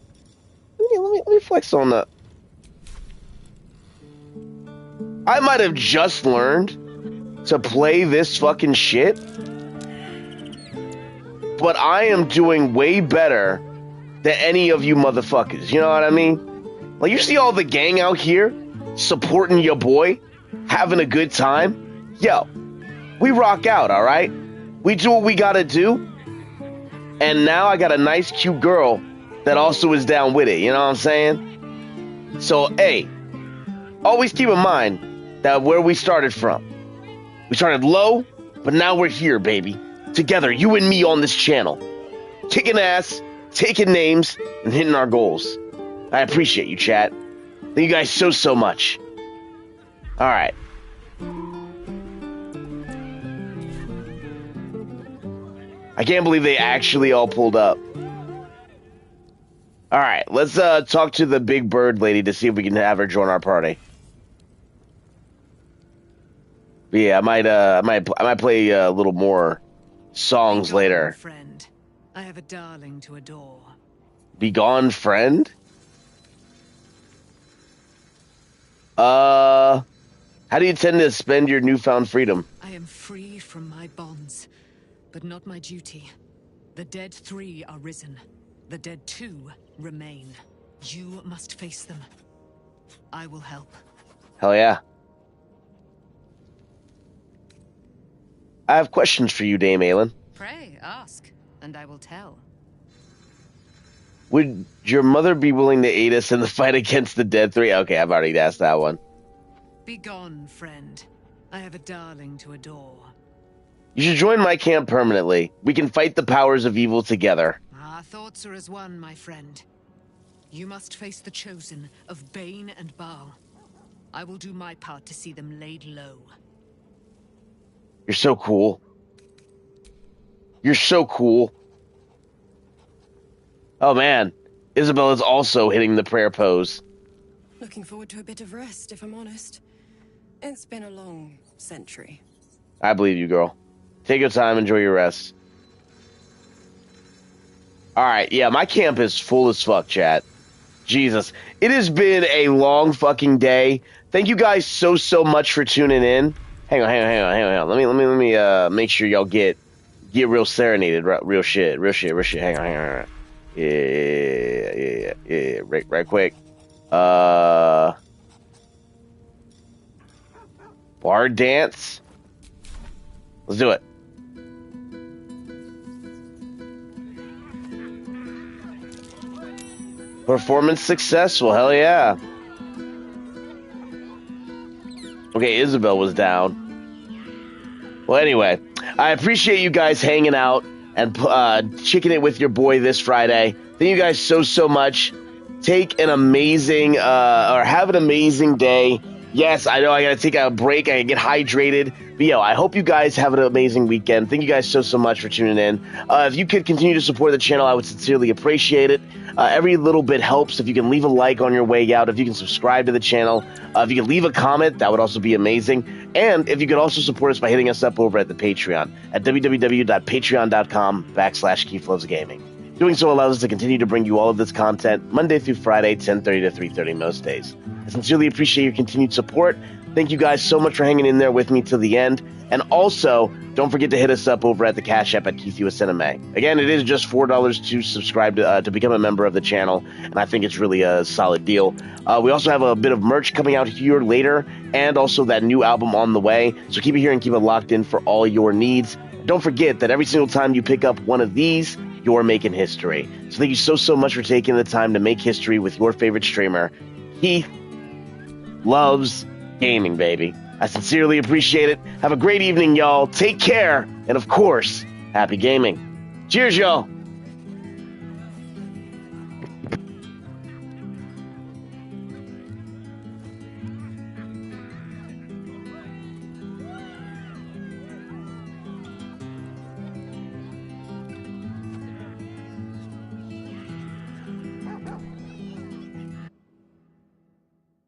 Let me flex on the... I might have just learned to play this fucking shit, but I am doing way better than any of you motherfuckers. You know what I mean? Like, you see all the gang out here supporting your boy, having a good time? Yo, we rock out, all right? We do what we gotta do, and now I got a nice, cute girl that also is down with it. You know what I'm saying? So, hey, always keep in mind that where we started from. We started low, but now we're here, baby. Together, you and me on this channel. Kicking ass, taking names, and hitting our goals. I appreciate you, chat. Thank you guys so much. Alright. I can't believe they actually all pulled up. Alright, let's talk to the big bird lady to see if we can have her join our party. But yeah, I might play a little more songs later. Friend, I have a darling to adore. Be gone, friend? How do you intend to spend your newfound freedom? I am free from my bonds, but not my duty. The dead 3 are risen. The dead 2 remain. You must face them. I will help. Hell yeah. I have questions for you, Dame Aelin. Pray, ask, and I will tell. Would your mother be willing to aid us in the fight against the dead 3? Okay, I've already asked that one. Begone, friend. I have a darling to adore. You should join my camp permanently. We can fight the powers of evil together. Our thoughts are as one, my friend. You must face the chosen of Bane and Baal. I will do my part to see them laid low. You're so cool. You're so cool. Oh man, Isabella's also hitting the prayer pose. Looking forward to a bit of rest, if I'm honest. It's been a long century. I believe you, girl. Take your time, enjoy your rest. Alright, yeah, my camp is full as fuck, chat. Jesus. It has been a long fucking day. Thank you guys so much for tuning in. Hang on. Let me make sure y'all get real serenaded, real shit. Hang on. Yeah. Right quick. Bar dance. Let's do it. Performance successful, hell yeah. Okay, Isabel was down. Well, anyway, I appreciate you guys hanging out and chicking it with your boy this Friday. Thank you guys so much. Take an amazing, or have an amazing day. Yes, I know I gotta take a break. I get hydrated. But yo, I hope you guys have an amazing weekend. Thank you guys so much for tuning in. If you could continue to support the channel, I would sincerely appreciate it. Every little bit helps. If you can leave a like on your way out, if you can subscribe to the channel, if you can leave a comment, that would also be amazing. And if you could also support us by hitting us up over at the Patreon at www.patreon.com/KeithLovesGaming. Doing so allows us to continue to bring you all of this content Monday through Friday, 10:30 to 3:30 most days. I sincerely appreciate your continued support. Thank you guys so much for hanging in there with me till the end. And also, don't forget to hit us up over at the CashApp at Keithusnma. Again, it is just $4 to subscribe to become a member of the channel, and I think it's really a solid deal. We also have a bit of merch coming out here later, and also that new album on the way. So keep it here and keep it locked in for all your needs. Don't forget that every single time you pick up one of these, you're making history. So thank you so much for taking the time to make history with your favorite streamer. Keith loves gaming, baby. I sincerely appreciate it. Have a great evening, y'all. Take care. And of course, happy gaming. Cheers, y'all.